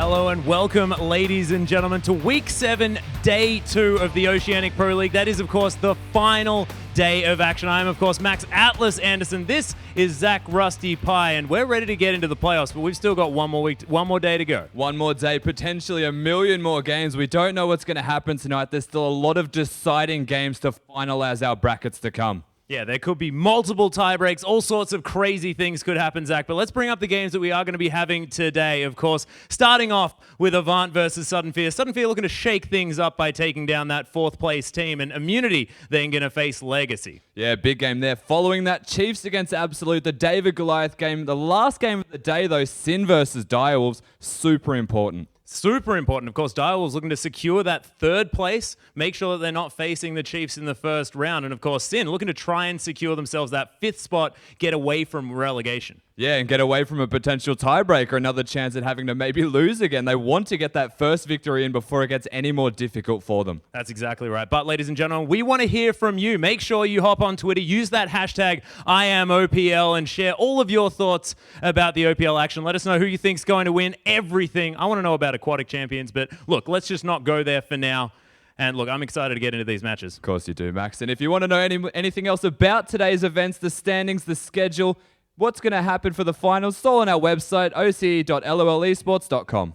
Hello and welcome, ladies and gentlemen, to Week 7, Day 2 of the Oceanic Pro League. That is, of course, the final day of action. I am, of course, Max Atlas Anderson. This is Zach Rusty Pie, and we're ready to get into the playoffs, but we've still got one more day to go. One more day, potentially a million more games. We don't know what's going to happen tonight. There's still a lot of deciding games to finalize our brackets to come. Yeah, there could be multiple tie breaks. All sorts of crazy things could happen, Zach. But let's bring up the games that we are going to be having today, of course. Starting off with Avant versus Sudden Fear. Sudden Fear looking to shake things up by taking down that fourth place team. And Immunity then going to face Legacy. Yeah, big game there. Following that, Chiefs against Absolute, the David Goliath game. The last game of the day, though, Sin versus Direwolves. Super important. Super important. Of course, Direwolves looking to secure that third place, make sure that they're not facing the Chiefs in the first round. And of course, Sin looking to try and secure themselves that fifth spot, get away from relegation. Yeah, and get away from a potential tiebreaker, another chance at having to maybe lose again. They want to get that first victory in before it gets any more difficult for them. That's exactly right. But ladies and gentlemen, we want to hear from you. Make sure you hop on Twitter, use that hashtag IamOPL, and share all of your thoughts about the OPL action. Let us know who you think's going to win everything. I want to know about Aquatic Champions, but look, let's just not go there for now. And look, I'm excited to get into these matches. Of course you do, Max. And if you want to know anything else about today's events, the standings, the schedule, what's going to happen for the finals, it's all on our website, oce.lolesports.com.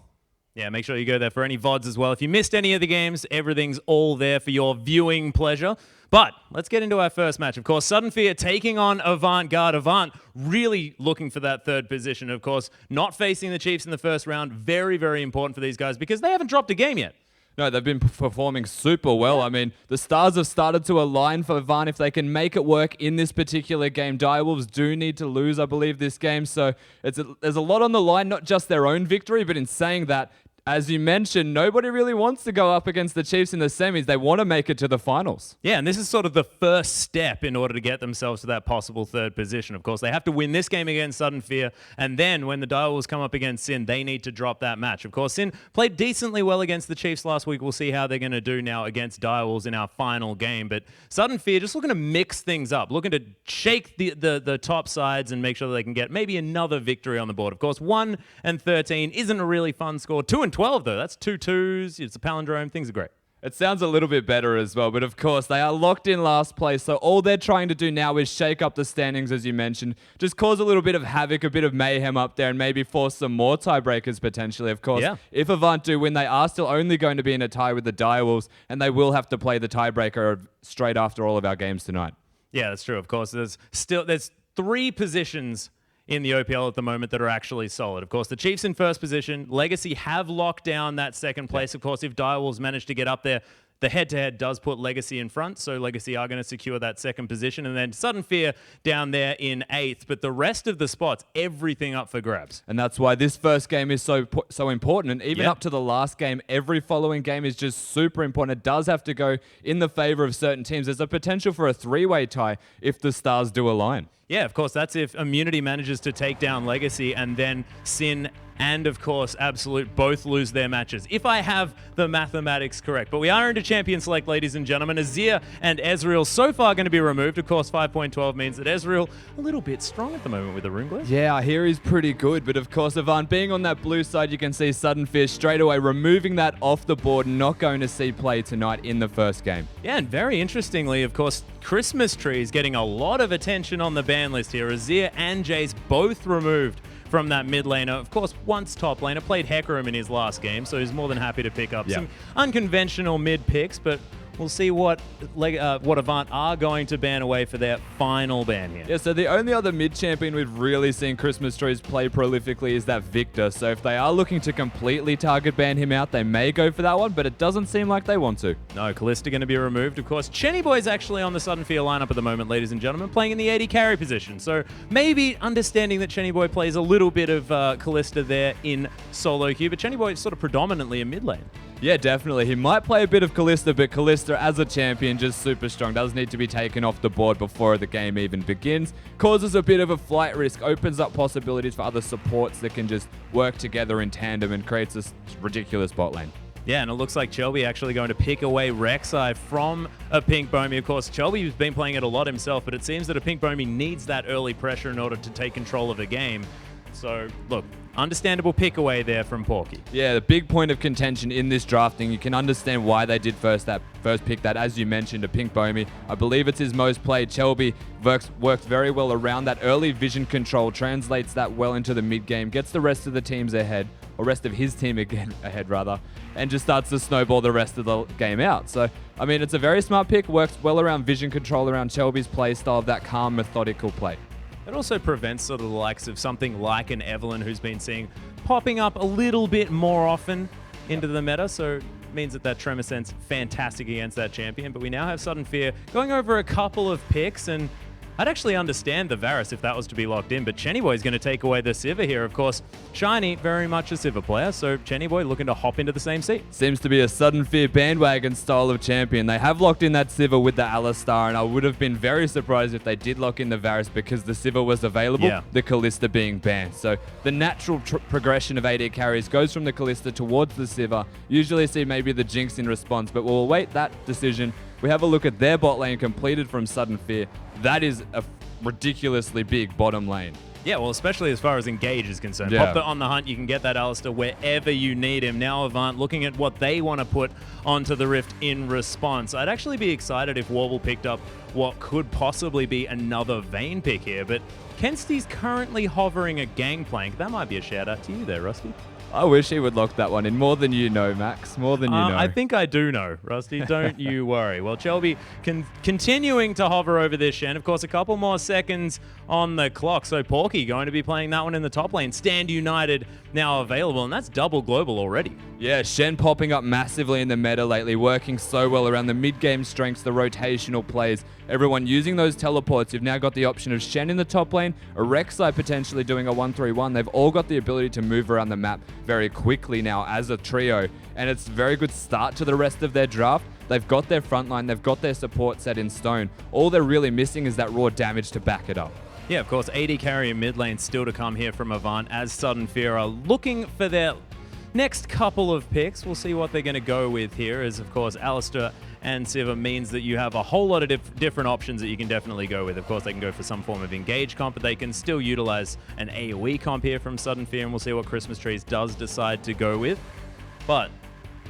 Yeah, make sure you go there for any VODs as well. If you missed any of the games, everything's all there for your viewing pleasure. But let's get into our first match. Of course, Sudden Fear taking on Avant Garde. Avant really looking for that third position. Of course, not facing the Chiefs in the first round. Very, very important for these guys because they haven't dropped a game yet. No, they've been performing super well. I mean, the stars have started to align for Avant if they can make it work in this particular game. Direwolves do need to lose, I believe, this game. So there's a lot on the line, not just their own victory, but in saying that, as you mentioned, nobody really wants to go up against the Chiefs in the semis. They want to make it to the finals. Yeah, and this is sort of the first step in order to get themselves to that possible third position. Of course, they have to win this game against Sudden Fear, and then when the Direwolves come up against Sin, they need to drop that match. Of course, Sin played decently well against the Chiefs last week. We'll see how they're going to do now against Direwolves in our final game. But Sudden Fear just looking to mix things up, looking to shake the top sides and make sure that they can get maybe another victory on the board. Of course, 1 and 13 isn't a really fun score. 2 and 12, though. That's 2 2s. It's a palindrome. Things are great. It sounds a little bit better as well, but of course, they are locked in last place, so all they're trying to do now is shake up the standings, as you mentioned, just cause a little bit of havoc, a bit of mayhem up there, and maybe force some more tiebreakers potentially. Of course, if Avant do win, they are still only going to be in a tie with the Direwolves, and they will have to play the tiebreaker straight after all of our games tonight. Yeah, that's true. Of course, there's 3 positions in the OPL at the moment that are actually solid. Of course, the Chiefs in first position. Legacy have locked down that second place. Of course, if Direwolves manage to get up there, the head-to-head does put Legacy in front, so Legacy are going to secure that second position. And then Sudden Fear down there in 8th. But the rest of the spots, everything up for grabs. And that's why this first game is so important. And even up to the last game, every following game is just super important. It does have to go in the favor of certain teams. There's a potential for a 3-way tie if the stars do align. Yeah, of course, that's if Immunity manages to take down Legacy and then Sin and, of course, Absolute both lose their matches, if I have the mathematics correct. But we are into Champion Select, ladies and gentlemen. Azir and Ezreal so far going to be removed. Of course, 5.12 means that Ezreal a little bit strong at the moment with the Rune Glass. Yeah, I hear he's pretty good. But, of course, Avant being on that blue side, you can see Sudden Fear straight away removing that off the board, not going to see play tonight in the first game. Yeah, and very interestingly, of course, Christmas Tree is getting a lot of attention on the ban list here. Azir and Jace both removed from that mid laner. Of course, once top laner, played Hecarim in his last game, so he's more than happy to pick up some unconventional mid picks, but we'll see what Avant are going to ban away for their final ban here. Yeah, so the only other mid-champion we've really seen Christmas Trees play prolifically is that Victor. So if they are looking to completely target ban him out, they may go for that one, but it doesn't seem like they want to. No, Callista going to be removed. Of course, Chenny Boy's actually on the Sudden Fear lineup at the moment, ladies and gentlemen, playing in the AD carry position. So maybe understanding that Chenny Boy plays a little bit of Callista there in solo queue, but Chenny Boy is sort of predominantly a mid lane. Yeah, definitely. He might play a bit of Callista, but Callista as a champion, just super strong. Does need to be taken off the board before the game even begins. Causes a bit of a flight risk, opens up possibilities for other supports that can just work together in tandem and creates this ridiculous bot lane. Yeah, and it looks like Chelby actually going to pick away Rek'Sai from a Pink Bomey. Of course, Chelby's been playing it a lot himself, but it seems that a Pink Bomey needs that early pressure in order to take control of the game. So, look, understandable pick away there from Porky. Yeah, the big point of contention in this drafting, you can understand why they did first pick that, as you mentioned, a Pink Bomey. I believe it's his most played. Chelby works very well around that early vision control, translates that well into the mid game, gets the rest of the teams ahead, or rest of his team ahead rather, and just starts to snowball the rest of the game out. So, I mean, it's a very smart pick, works well around vision control, around Chelby's play style of that calm, methodical play. It also prevents sort of the likes of something like an Evelyn who's been seeing popping up a little bit more often into the meta, so it means that Tremor Sense fantastic against that champion. But we now have Sudden Fear going over a couple of picks, and I'd actually understand the Varus if that was to be locked in, but Chennyboy is going to take away the Sivir here. Of course, Shiny, very much a Sivir player, so Chennyboy looking to hop into the same seat. Seems to be a Sudden Fear bandwagon style of champion. They have locked in that Sivir with the Alistar, and I would have been very surprised if they did lock in the Varus because the Sivir was available, the Kalista being banned. So the natural progression of AD carries goes from the Kalista towards the Sivir. Usually see maybe the Jinx in response, but we'll await that decision. We have a look at their bot lane completed from Sudden Fear. That is a ridiculously big bottom lane. Yeah, well, especially as far as Engage is concerned. Yeah. Pop the On the Hunt, you can get that Alistar wherever you need him. Now Avant looking at what they want to put onto the Rift in response. I'd actually be excited if Warble picked up what could possibly be another Vayne pick here, but Kensty's currently hovering a Gangplank. That might be a shout out to you there, Rusty. I wish he would lock that one in. More than you know, Max. More than you know. I think I do know, Rusty. Don't you worry. Well, Chelby continuing to hover over this Shen. Of course, a couple more seconds on the clock. So Porky going to be playing that one in the top lane. Stand United now available, and that's double global already. Yeah, Shen popping up massively in the meta lately, working so well around the mid-game strengths, the rotational plays. Everyone using those teleports. You've now got the option of Shen in the top lane, a Rek'Sai potentially doing a 1-3-1. They've all got the ability to move around the map very quickly now as a trio, and it's a very good start to the rest of their draft. They've got their front line, they've got their support set in stone. All they're really missing is that raw damage to back it up. Yeah, of course, AD carry and mid lane still to come here from Avant as Sudden Fear are looking for their next couple of picks. We'll see what they're going to go with here, as of course Alistar and Sivir means that you have a whole lot of different options that you can definitely go with. Of course, they can go for some form of Engage comp, but they can still utilize an AoE comp here from Sudden Fear, and we'll see what Christmas Trees does decide to go with. But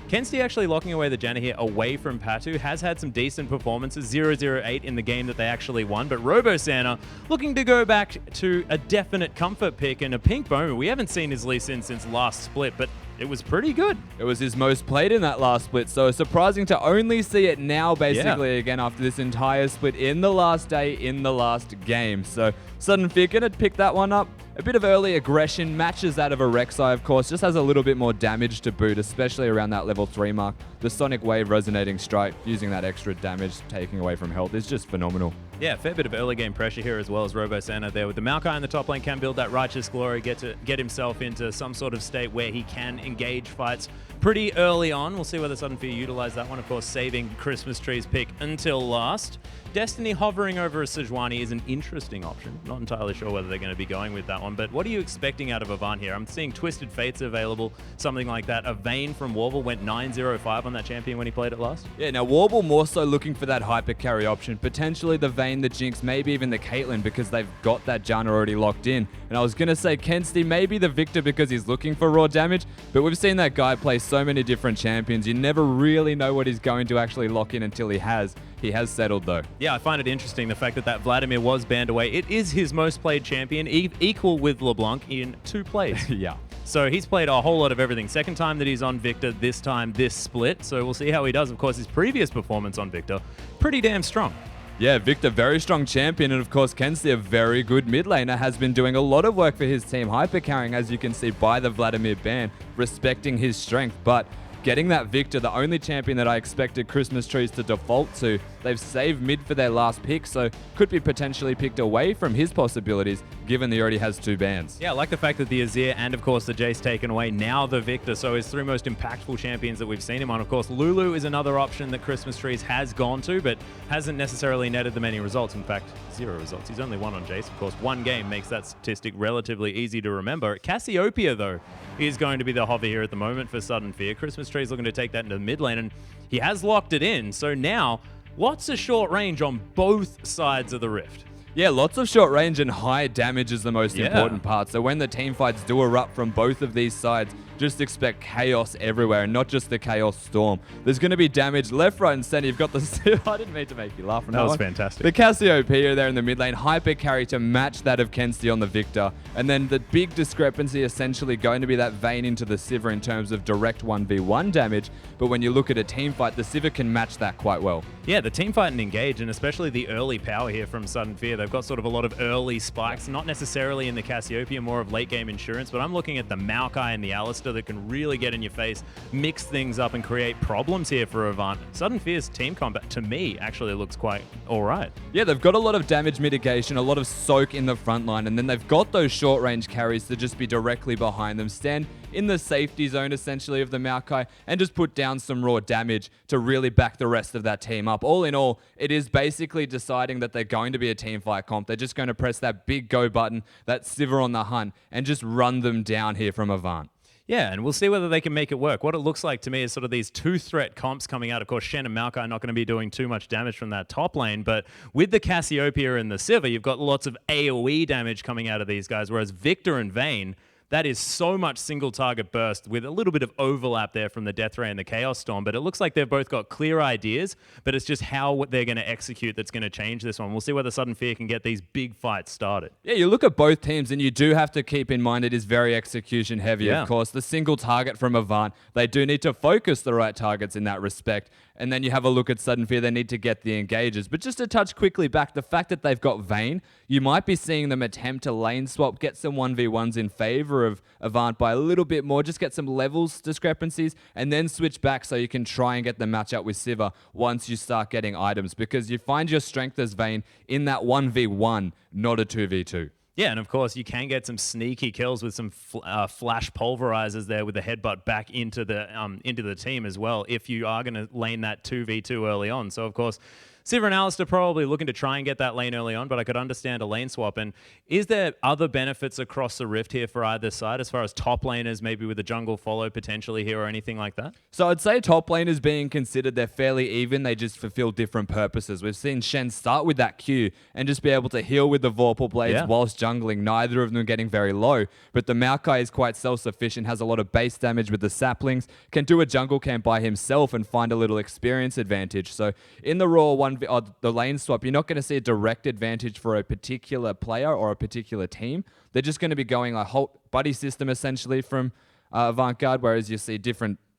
Kensty actually locking away the Janna here away from Patu, has had some decent performances, 0-0-8 in the game that they actually won, but Robo Santa looking to go back to a definite comfort pick and a Pink Bowman. We haven't seen his Lee Sin since last split, but it was pretty good. It was his most played in that last split, so surprising to only see it now basically again after this entire split in the last day, in the last game. So Sudden Fear gonna pick that one up. A bit of early aggression, matches that of a Rek'Sai, of course, just has a little bit more damage to boot, especially around that level 3 mark. The Sonic Wave resonating strike, using that extra damage, taking away from health, is just phenomenal. Yeah, fair bit of early game pressure here as well as Robo Santa there with the Maokai in the top lane, can build that Righteous Glory, get himself into some sort of state where he can engage fights pretty early on. We'll see whether Sudden Fear utilize that one, of course, saving Christmas Tree's pick until last. Destiny hovering over a Sejuani is an interesting option. Not entirely sure whether they're going to be going with that one, but what are you expecting out of Avant here? I'm seeing Twisted Fates available, something like that. A Vayne from Warble went 9-0-5 on that champion when he played it last. Yeah, now Warble more so looking for that hyper carry option, potentially the Vayne, the Jinx, maybe even the Caitlyn because they've got that Janna already locked in. And I was going to say Kensty, maybe the Victor because he's looking for raw damage, but we've seen that guy play so many different champions. You never really know what he's going to actually lock in until he has. He has settled though. Yeah, I find it interesting the fact that Vladimir was banned away. It is his most played champion, equal with LeBlanc in 2 plays. Yeah. So he's played a whole lot of everything. Second time that he's on Victor, this time this split. So we'll see how he does. Of course, his previous performance on Victor, pretty damn strong. Yeah, Victor, very strong champion, and of course, Kensty, a very good mid laner, has been doing a lot of work for his team, hyper carrying, as you can see by the Vladimir ban, respecting his strength, but getting that Victor, the only champion that I expected Christmas Trees to default to. They've saved mid for their last pick, so could be potentially picked away from his possibilities, given that he already has 2 bans. Yeah, I like the fact that the Azir and, of course, the Jace taken away, now the Victor, so his 3 most impactful champions that we've seen him on. Of course, Lulu is another option that Christmas Trees has gone to, but hasn't necessarily netted them any results. In fact, 0 results. He's only 1 on Jace. Of course, 1 game makes that statistic relatively easy to remember. Cassiopeia, though, is going to be the hover here at the moment for Sudden Fear. Christmas Trees looking to take that into the mid lane, and he has locked it in, so now lots of short range on both sides of the Rift. Yeah, lots of short range and high damage is the most Yeah. important part. So when the team fights do erupt from both of these sides, just expect chaos everywhere and not just the chaos storm. There's going to be damage left, right, and center. You've got the... I didn't mean to make you laugh on That was one. fantastic. The Cassiopeia there in the mid lane, hyper carry to match that of Kensti on the Victor. And then the big discrepancy essentially going to be that Vayne into the Sivir in terms of direct 1v1 damage. But when you look at a team fight, the Sivir can match that quite well. Yeah, the team fight and engage, and especially the early power here from Sudden Fear. They've got sort of a lot of early spikes, not necessarily in the Cassiopeia, more of late game insurance, but I'm looking at the Maokai and the Alistair that can really get in your face, mix things up, and create problems here for Avant. Sudden Fear's team combat, to me, actually looks quite all right. Yeah, they've got a lot of damage mitigation, a lot of soak in the front line, and then they've got those short range carries to just be directly behind them, stand in the safety zone essentially of the Maokai, and just put down some raw damage to really back the rest of that team up. All in all, it is basically deciding that they're going to be a team fight comp. They're just going to press that big go button, that Sivir on the hunt, and just run them down here from Avant. Yeah, and we'll see whether they can make it work. What it looks like to me is sort of these two-threat comps coming out. Of course, Shen and Maokai are not going to be doing too much damage from that top lane, but with the Cassiopeia and the Sivir, you've got lots of AoE damage coming out of these guys, whereas Victor and Vayne, that is so much single target burst with a little bit of overlap there from the Death Ray and the Chaos Storm, but it looks like they've both got clear ideas, but it's just how they're going to execute that's going to change this one. We'll see whether Sudden Fear can get these big fights started. Yeah, you look at both teams and you do have to keep in mind it is very execution heavy, Yeah. of course. The single target from Avant, they do need to focus the right targets in that respect. And then you have a look at Sudden Fear, they need to get the engages. But just to touch quickly back, the fact that they've got Vayne, you might be seeing them attempt to lane swap, get some 1v1s in favor of Avant by a little bit more, just get some levels discrepancies, and then switch back so you can try and get the matchup with Sivir once you start getting items. Because you find your strength as Vayne in that 1v1, not a 2v2. Yeah, and of course, you can get some sneaky kills with some flash pulverizers there with the headbutt back into the team as well if you are going to lane that 2v2 early on. So, of course, Sivir and Alistair probably looking to try and get that lane early on, but I could understand a lane swap. And is there other benefits across the rift here for either side as far as top laners, maybe with a jungle follow potentially here or anything like that? So I'd say top laners being considered, they're fairly even. They just fulfill different purposes. We've seen Shen start with that Q and just be able to heal with the Vorpal Blades whilst jungling, neither of them getting very low. But the Maokai is quite self-sufficient, has a lot of base damage with the saplings, can do a jungle camp by himself and find a little experience advantage. So in the raw the lane swap, you're not going to see a direct advantage for a particular player or a particular team. They're just going to be going a whole buddy system essentially from Avant-Garde, whereas you see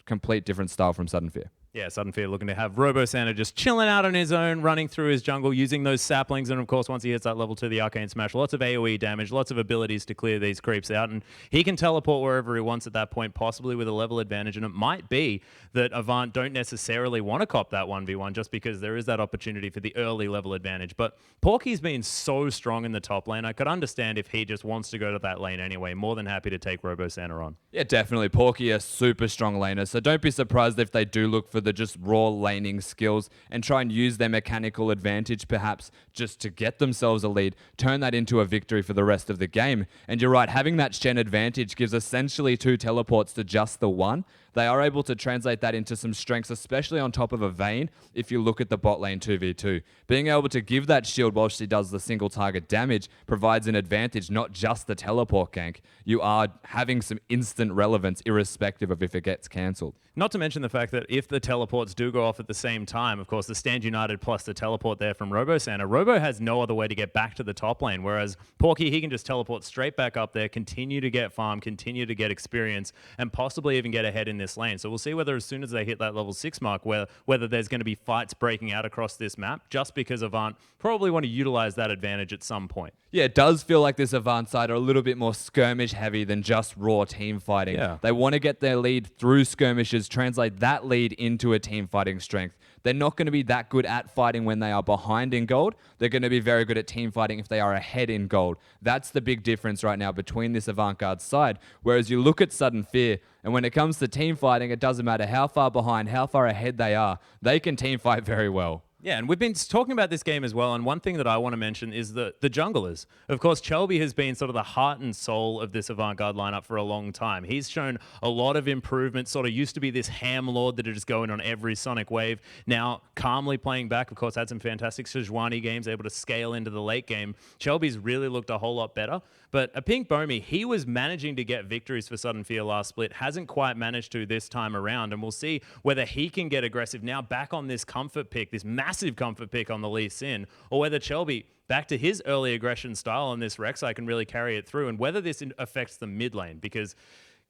complete different style from Sudden Fear. Yeah, Sudden Fear looking to have Robo Santa just chilling out on his own, running through his jungle, using those saplings, and of course, once he hits that level 2, the Arcane Smash, lots of AoE damage, lots of abilities to clear these creeps out, and he can teleport wherever he wants at that point, possibly with a level advantage, and it might be that Avant don't necessarily want to cop that 1v1 just because there is that opportunity for the early level advantage, but Porky's been so strong in the top lane, I could understand if he just wants to go to that lane anyway, more than happy to take Robo Santa on. Yeah, definitely. Porky, a super strong laner, so don't be surprised if they do look for the just raw laning skills and try and use their mechanical advantage perhaps just to get themselves a lead, turn that into a victory for the rest of the game. And you're right, having that Shen advantage gives essentially 2 teleports to just the 1. They are able to translate that into some strengths, especially on top of a Vayne, if you look at the bot lane 2v2. Being able to give that shield while she does the single target damage provides an advantage, not just the teleport gank. You are having some instant relevance irrespective of if it gets cancelled. Not to mention the fact that if the teleports do go off at the same time, of course, the Stand United plus the teleport there from Robo Santa, Robo has no other way to get back to the top lane, whereas Porky, he can just teleport straight back up there, continue to get farm, continue to get experience, and possibly even get ahead in this lane. So we'll see whether as soon as they hit that level 6 mark, whether there's going to be fights breaking out across this map, just because Avant probably want to utilize that advantage at some point. Yeah, it does feel like this Avant side are a little bit more skirmish heavy than just raw team fighting. Yeah. They want to get their lead through skirmishes, translate that lead into a team fighting strength. They're not going to be that good at fighting when they are behind in gold. They're going to be very good at team fighting if they are ahead in gold. That's the big difference right now between this Avant-Garde side. Whereas you look at Sudden Fear, and when it comes to team fighting, it doesn't matter how far behind, how far ahead they are. They can team fight very well. Yeah, and we've been talking about this game as well, and one thing that I want to mention is the junglers. Of course, Chelby has been sort of the heart and soul of this Avant-Garde lineup for a long time. He's shown a lot of improvement, sort of used to be this ham lord that is just going on every Sonic wave. Now, calmly playing back, of course, had some fantastic Sejuani games, able to scale into the late game. Chelby's really looked a whole lot better. But a Pink Bomi, he was managing to get victories for Sudden Fear last split, hasn't quite managed to this time around, and we'll see whether he can get aggressive now back on this comfort pick, this massive comfort pick on the Lee Sin, or whether Chelby, back to his early aggression style on this Rek'Sai, can really carry it through, and whether this affects the mid lane, because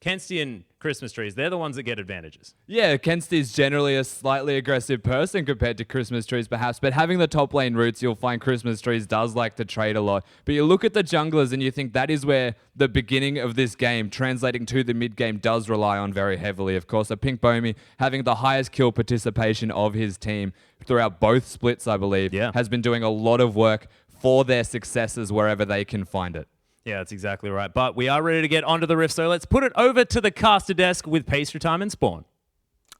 Kensti and Christmas trees, they're the ones that get advantages. Yeah, Kensti's generally a slightly aggressive person compared to Christmas trees perhaps, but having the top lane roots, you'll find Christmas trees does like to trade a lot. But you look at the junglers and you think that is where the beginning of this game, translating to the mid game, does rely on very heavily. Of course, a Pink Bomi having the highest kill participation of his team throughout both splits, I believe, has been doing a lot of work for their successes wherever they can find it. Yeah, that's exactly right. But we are ready to get onto the rift, so let's put it over to the caster desk with Pastry Time and Spawn.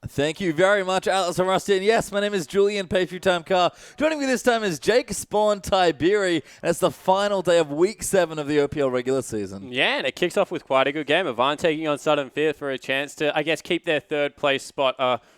Thank you very much, Atlas and Rusty. And yes, my name is Julian Pastry Time Carr. Joining me this time is Jake, Spawn, Tiberi, and it's the final day of Week 7 of the OPL regular season. Yeah, and it kicks off with quite a good game. Avant taking on Sudden Fear for a chance to, I guess, keep their third place spot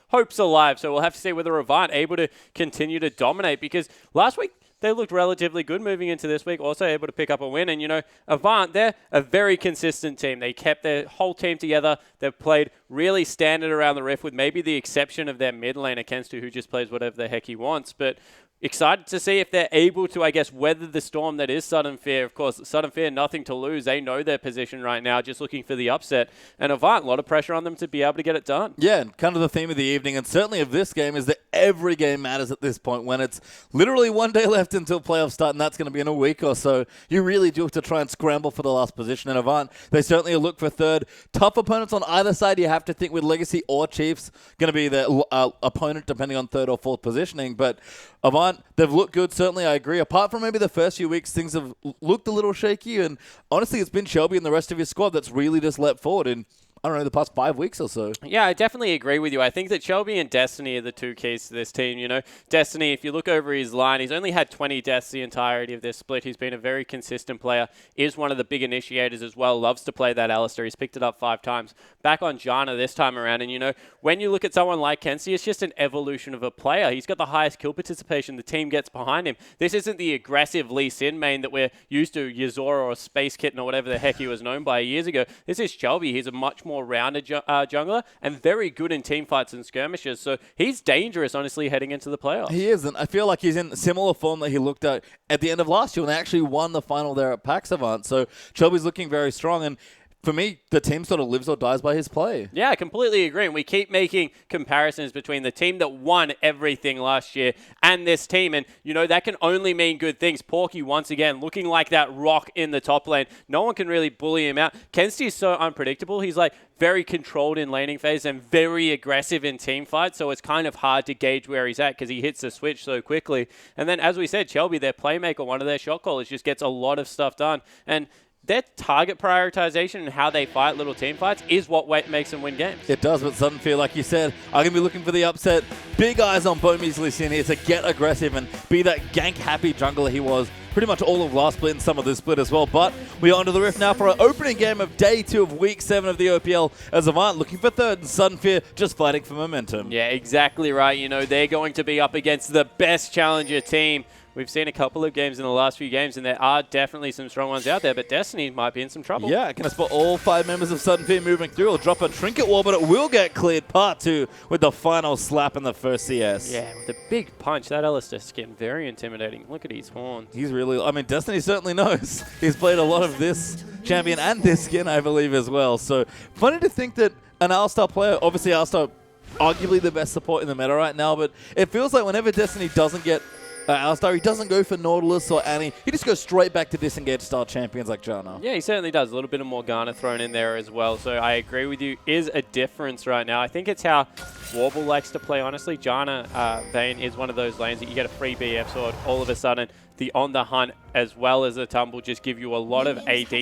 hopes alive. So we'll have to see whether Avant able to continue to dominate, because last week they looked relatively good moving into this week, also able to pick up a win. And, you know, Avant, they're a very consistent team. They kept their whole team together. They've played really standard around the rift, with maybe the exception of their mid laner, Kenstu, who just plays whatever the heck he wants. But excited to see if they're able to, I guess, weather the storm that is Sudden Fear. Of course, Sudden Fear, nothing to lose. They know their position right now, just looking for the upset. And Avant, a lot of pressure on them to be able to get it done. Yeah, and kind of the theme of the evening, and certainly of this game, is that every game matters at this point, when it's literally one day left until playoffs start, and that's going to be in a week or so. You really do have to try and scramble for the last position. And Avant, they certainly look for third. Tough opponents on either side. You have to think with Legacy or Chiefs going to be the opponent, depending on third or fourth positioning. But Avant, they've looked good, certainly, I agree. Apart from maybe the first few weeks, things have looked a little shaky, and honestly, it's been Shelby and the rest of his squad that's really just leapt forward in, I don't know, the past 5 weeks or so. Yeah, I definitely agree with you. I think that Shelby and Destiny are the two keys to this team. You know, Destiny, if you look over his line, he's only had 20 deaths the entirety of this split. He's been a very consistent player, is one of the big initiators as well, loves to play that Alistair. He's picked it up 5 times. Back on Janna this time around, and, you know, when you look at someone like Kenzie, it's just an evolution of a player. He's got the highest kill participation. The team gets behind him. This isn't the aggressive Lee Sin main that we're used to, Yuzora or Space Kitten or whatever the heck he was known by years ago. This is Shelby. He's a much more rounded jungler, and very good in team fights and skirmishes. So he's dangerous, honestly, heading into the playoffs. He is, and I feel like he's in similar form that he looked at the end of last year, and they actually won the final there at PAX Avant. So Shelby's looking very strong, and for me, the team sort of lives or dies by his play. Yeah, I completely agree. And we keep making comparisons between the team that won everything last year and this team. And, you know, that can only mean good things. Porky, once again, looking like that rock in the top lane. No one can really bully him out. Kensti is so unpredictable. He's like very controlled in laning phase and very aggressive in team fights. So it's kind of hard to gauge where he's at because he hits the switch so quickly. And then, as we said, Shelby, their playmaker, one of their shot callers, just gets a lot of stuff done. And their target prioritization and how they fight little team fights is what makes them win games. It does, but Sudden Fear, like you said, are going to be looking for the upset. Big eyes on Bomi's Lee Sin here to get aggressive and be that gank-happy jungler he was pretty much all of last split and some of this split as well. But we are onto the rift now for our opening game of Day 2 of Week 7 of the OPL, as Avant looking for third and Sudden Fear just fighting for momentum. Yeah, exactly right. You know, they're going to be up against the best challenger team. We've seen a couple of games in the last few games, and there are definitely some strong ones out there, but Destiny might be in some trouble. Yeah, can I spot all 5 members of Sudden Fear moving through? Or drop a trinket wall, but it will get cleared. Part 2 with the final slap in the first CS. Yeah, with a big punch. That Alistair skin, very intimidating. Look at his horns. He's really, I mean, Destiny certainly knows. He's played a lot of this champion and this skin, I believe, as well. So, funny to think that an All-Star player, obviously All-Star, arguably the best support in the meta right now, but it feels like whenever Destiny doesn't get Alistar, he doesn't go for Nautilus or Annie. He just goes straight back to disengage style champions like Janna. Yeah, he certainly does. A little bit of Morgana thrown in there as well. So I agree with you. Is a difference right now. I think it's how Warble likes to play, honestly. Janna Vayne is one of those lanes that you get a free BF sword. All of a sudden, the On the Hunt as well as the Tumble just give you a lot of AD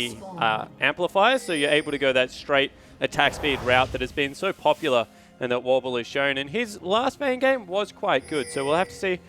amplifiers. So you're able to go that straight attack speed route that has been so popular and that Warble has shown. And his last main game was quite good. So we'll have to see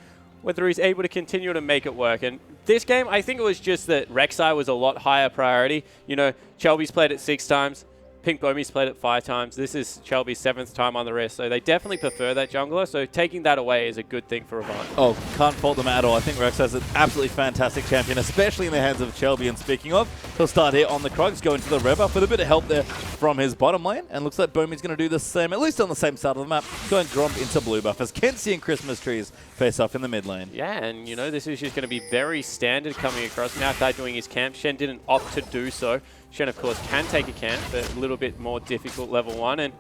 whether he's able to continue to make it work. And this game, I think it was just that Rek'Sai was a lot higher priority. You know, Chelby's played it 6 times. Pink Bomey's played it 5 times. This is Chelby's 7th time on the wrist, so they definitely prefer that jungler. So taking that away is a good thing for Avant. Oh, can't fault them at all. I think Rek'Sai's an absolutely fantastic champion, especially in the hands of Chelby. And speaking of, he'll start here on the Krugs, go into the rev up with a bit of help there from his bottom lane. And looks like Bomey's going to do the same, at least on the same side of the map, going Gromp into blue buff as Kenzie and Christmas Trees face off in the mid lane. Yeah, and you know, this is just going to be very standard coming across. Maokai doing his camp. Shen didn't opt to do so. Shen, of course, can take a camp, but a little bit more difficult level 1. And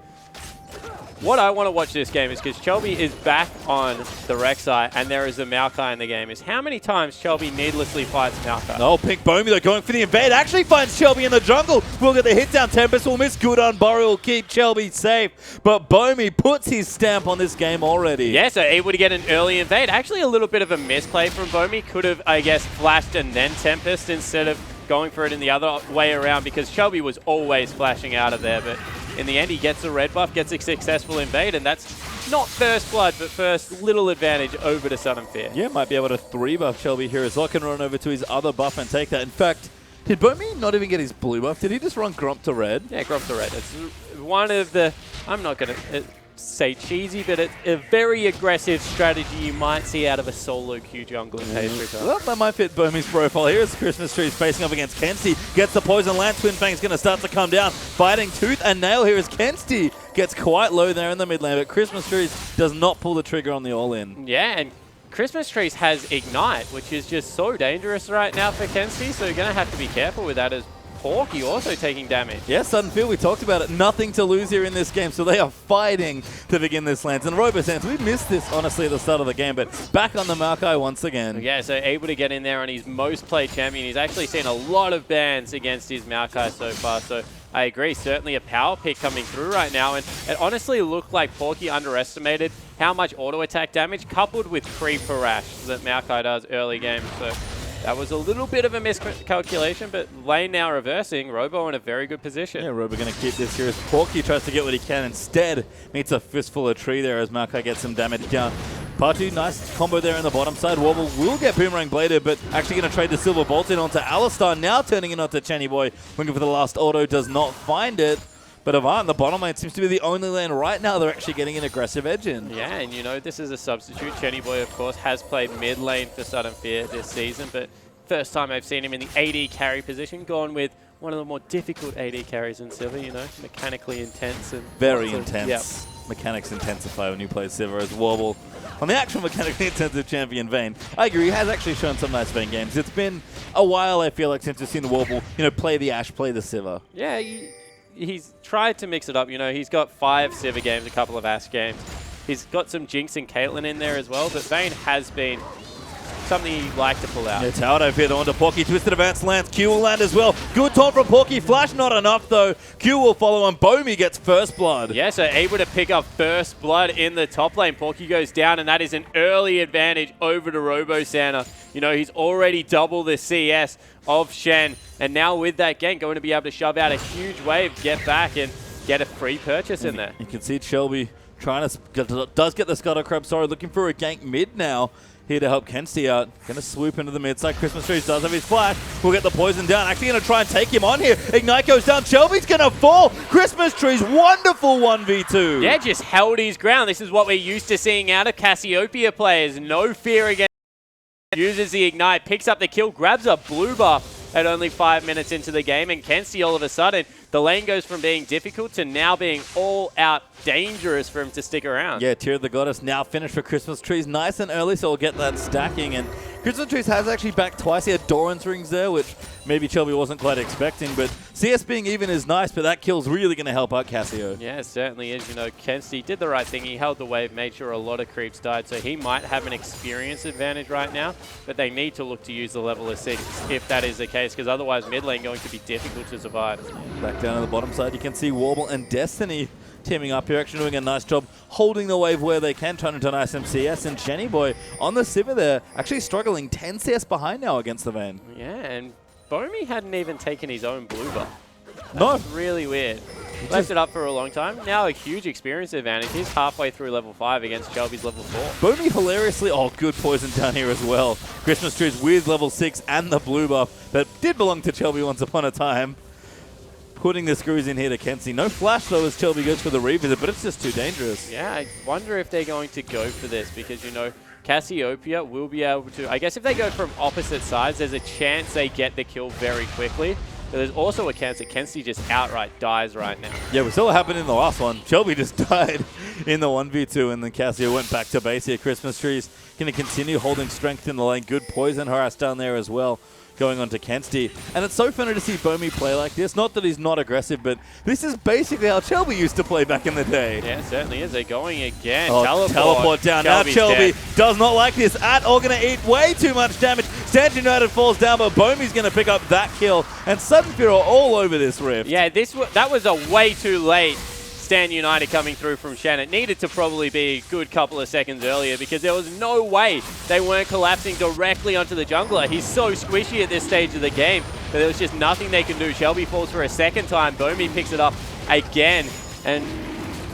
what I want to watch this game is because Chelby is back on the Rek'Sai and there is a Maokai in the game, is how many times Chelby needlessly fights Maokai. Oh, Pink Bomey, though, going for the invade. Actually finds Chelby in the jungle. We'll get the hit down. Tempest will miss. Good on Burrow will keep Chelby safe. But Bomey puts his stamp on this game already. Yeah, so able to get an early invade. Actually a little bit of a misplay from Bomey. Could have, I guess, flashed and then Tempest instead of going for it in the other way around, because Chelby was always flashing out of there. But in the end, he gets a red buff, gets a successful invade, and that's not first blood, but first little advantage over to Sudden Fear. Yeah, might be able to 3-buff Chelby here as well. Can run over to his other buff and take that. In fact, did Bomey not even get his blue buff? Did he just run Gromp to red? Yeah, Gromp to red. It's one of the, I'm not going to say cheesy, but it's a very aggressive strategy you might see out of a solo queue jungle in Tiebreaker. Well, that might fit Bomey's profile. Here is Christmas Trees facing up against Kenzie. Gets the poison land. Twin Fang's going to start to come down. Fighting tooth and nail here as Kenzie gets quite low there in the mid lane, but Christmas Trees does not pull the trigger on the all-in. Yeah, and Christmas Trees has Ignite, which is just so dangerous right now for Kenzie, so you're going to have to be careful with that as Porky also taking damage. Yeah, Sudden Field, we talked about it. Nothing to lose here in this game, so they are fighting to begin this lane. And RoboSense, we missed this, honestly, at the start of the game, but back on the Maokai once again. Yeah, so able to get in there on his most played champion. He's actually seen a lot of bans against his Maokai so far, so I agree. Certainly a power pick coming through right now, and it honestly looked like Porky underestimated how much auto attack damage coupled with creep harass that Maokai does early game. So that was a little bit of a miscalculation, but lane now reversing. Robo in a very good position. Yeah, Robo going to keep this here as Porky tries to get what he can. Instead, meets a fistful of tree there as Maokai gets some damage down. Party, nice combo there on the bottom side. Wobble will get Boomerang Bladed, but actually going to trade the Silver Bolt in onto Alistar. Now turning it onto Chenny Boy. Looking for the last auto, does not find it. But Avant, the bottom lane, seems to be the only lane right now they're actually getting an aggressive edge in. Yeah, and you know, this is a substitute. Chenny Boy, of course, has played mid lane for Sudden Fear this season, but first time I've seen him in the AD carry position, gone with one of the more difficult AD carries in Sivir, you know, mechanically intense. And very intense. Yep. Mechanics intensify when you play Sivir as Wobble. On the actual mechanically intensive champion Vayne, I agree, he has actually shown some nice Vayne games. It's been a while, I feel like, since we've seen Wobble, you know, play the Ashe, play the Sivir. Yeah, he's tried to mix it up. You know, he's got 5 Sivir games, a couple of Ashe games. He's got some Jinx and Caitlyn in there as well, but Vayne has been something you like to pull out. It's out over here onto Porky. Twisted Advance lands. Q will land as well. Good taunt from Porky. Flash not enough though. Q will follow and Bomey gets first blood. Yeah, so able to pick up first blood in the top lane. Porky goes down and that is an early advantage over to RoboSanta. You know, he's already double the CS of Shen. And now with that gank, going to be able to shove out a huge wave, get back and get a free purchase in there. You can see Shelby trying to, does get the Scuttle Crab, sorry, looking for a gank mid now. Here to help Kenzie out. Going to swoop into the mid side. Christmas Trees does have his flash. We'll get the poison down. Actually going to try and take him on here. Ignite goes down. Shelby's going to fall. Christmas Trees, wonderful 1v2. Yeah, just held his ground. This is what we're used to seeing out of Cassiopeia players. No fear against. Uses the Ignite, picks up the kill, grabs a blue buff at only 5 minutes into the game. And Kenzie, all of a sudden, the lane goes from being difficult to now being all out dangerous for him to stick around. Yeah, Tear of the Goddess now finished for Christmas Trees. Nice and early, so we'll get that stacking. And Christmas Trees has actually backed twice. He had Doran's rings there, which maybe Shelby wasn't quite expecting. But CS being even is nice, but that kill's really going to help out Cassio. Yeah, it certainly is. You know, Kenzie did the right thing. He held the wave, made sure a lot of creeps died. So he might have an experience advantage right now, but they need to look to use the level of 6 if that is the case, because otherwise mid lane going to be difficult to survive. Back down on the bottom side, you can see Warble and Destiny teaming up here, actually doing a nice job holding the wave where they can, turn into nice MCS. And Jenny Boy on the Sivir there, actually struggling 10 CS behind now against the Vayne. Yeah, and Bomey hadn't even taken his own blue buff. No. That's really weird. Left it up for a long time. Now a huge experience advantage. He's halfway through level 5 against Shelby's level 4. Bomi hilariously, good poison down here as well. Christmas trees with level 6 and the blue buff that did belong to Shelby once upon a time. Putting the screws in here to Kenzie. No flash though as Shelby goes for the revisit, but it's just too dangerous. Yeah, I wonder if they're going to go for this because, you know, Cassiopeia will be able to... I guess if they go from opposite sides, there's a chance they get the kill very quickly. But there's also a chance that Kenzie just outright dies right now. Yeah, we saw what happened in the last one. Shelby just died in the 1v2, and then Cassio went back to base here. Christmas trees going to continue holding strength in the lane. Good poison harass down there as well, going on to Kenzie. And it's so funny to see Bomi play like this. Not that he's not aggressive, but this is basically how Shelby used to play back in the day. Yeah, it certainly is. They're going again. Teleport down. Shelby's now Shelby dead. does not like this at all. Going to eat way too much damage. Stand United falls down, but Bomi's going to pick up that kill. And Sudden Fear are all over this rift. Yeah, that was a way too late Stand United coming through from Shen. It needed to probably be a good couple of seconds earlier because there was no way they weren't collapsing directly onto the jungler. He's so squishy at this stage of the game that there was just nothing they can do. Shelby falls for a second time. Bomi picks it up again. And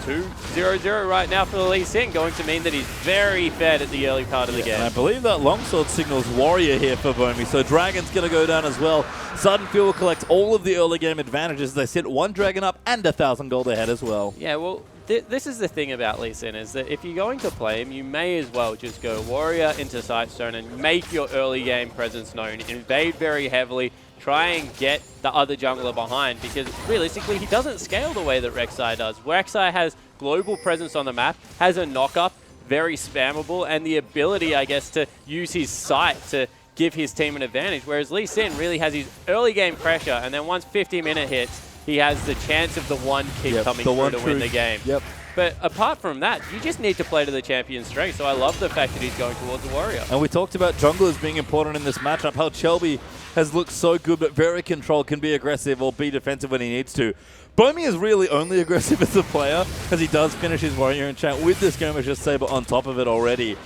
2-0-0 right now for the Lee Sin, going to mean that he's very fed at the early part of the game. And I believe that longsword signals Warrior here for Bomi, so Dragon's going to go down as well. Sudden Fear will collect all of the early game advantages. They sit one Dragon up and 1,000 gold ahead as well. Yeah, well, this is the thing about Lee Sin, is that if you're going to play him, you may as well just go Warrior into Sightstone and make your early game presence known. Invade very heavily. Try and get the other jungler behind, because realistically he doesn't scale the way that Rek'Sai does. Rek'Sai has global presence on the map, has a knock-up, very spammable, and the ability, I guess, to use his sight to give his team an advantage, whereas Lee Sin really has his early game pressure, and then once 50-minute hits, he has the chance of the one kick coming through to win the game. Yep. But apart from that, you just need to play to the champion's strength, so I love the fact that he's going towards the Warrior. And we talked about junglers being important in this matchup, how Shelby has looked so good but very controlled, can be aggressive or be defensive when he needs to. Bomi is really only aggressive as a player, as he does finish his Warrior enchant with this Skirmisher Saber on top of it already.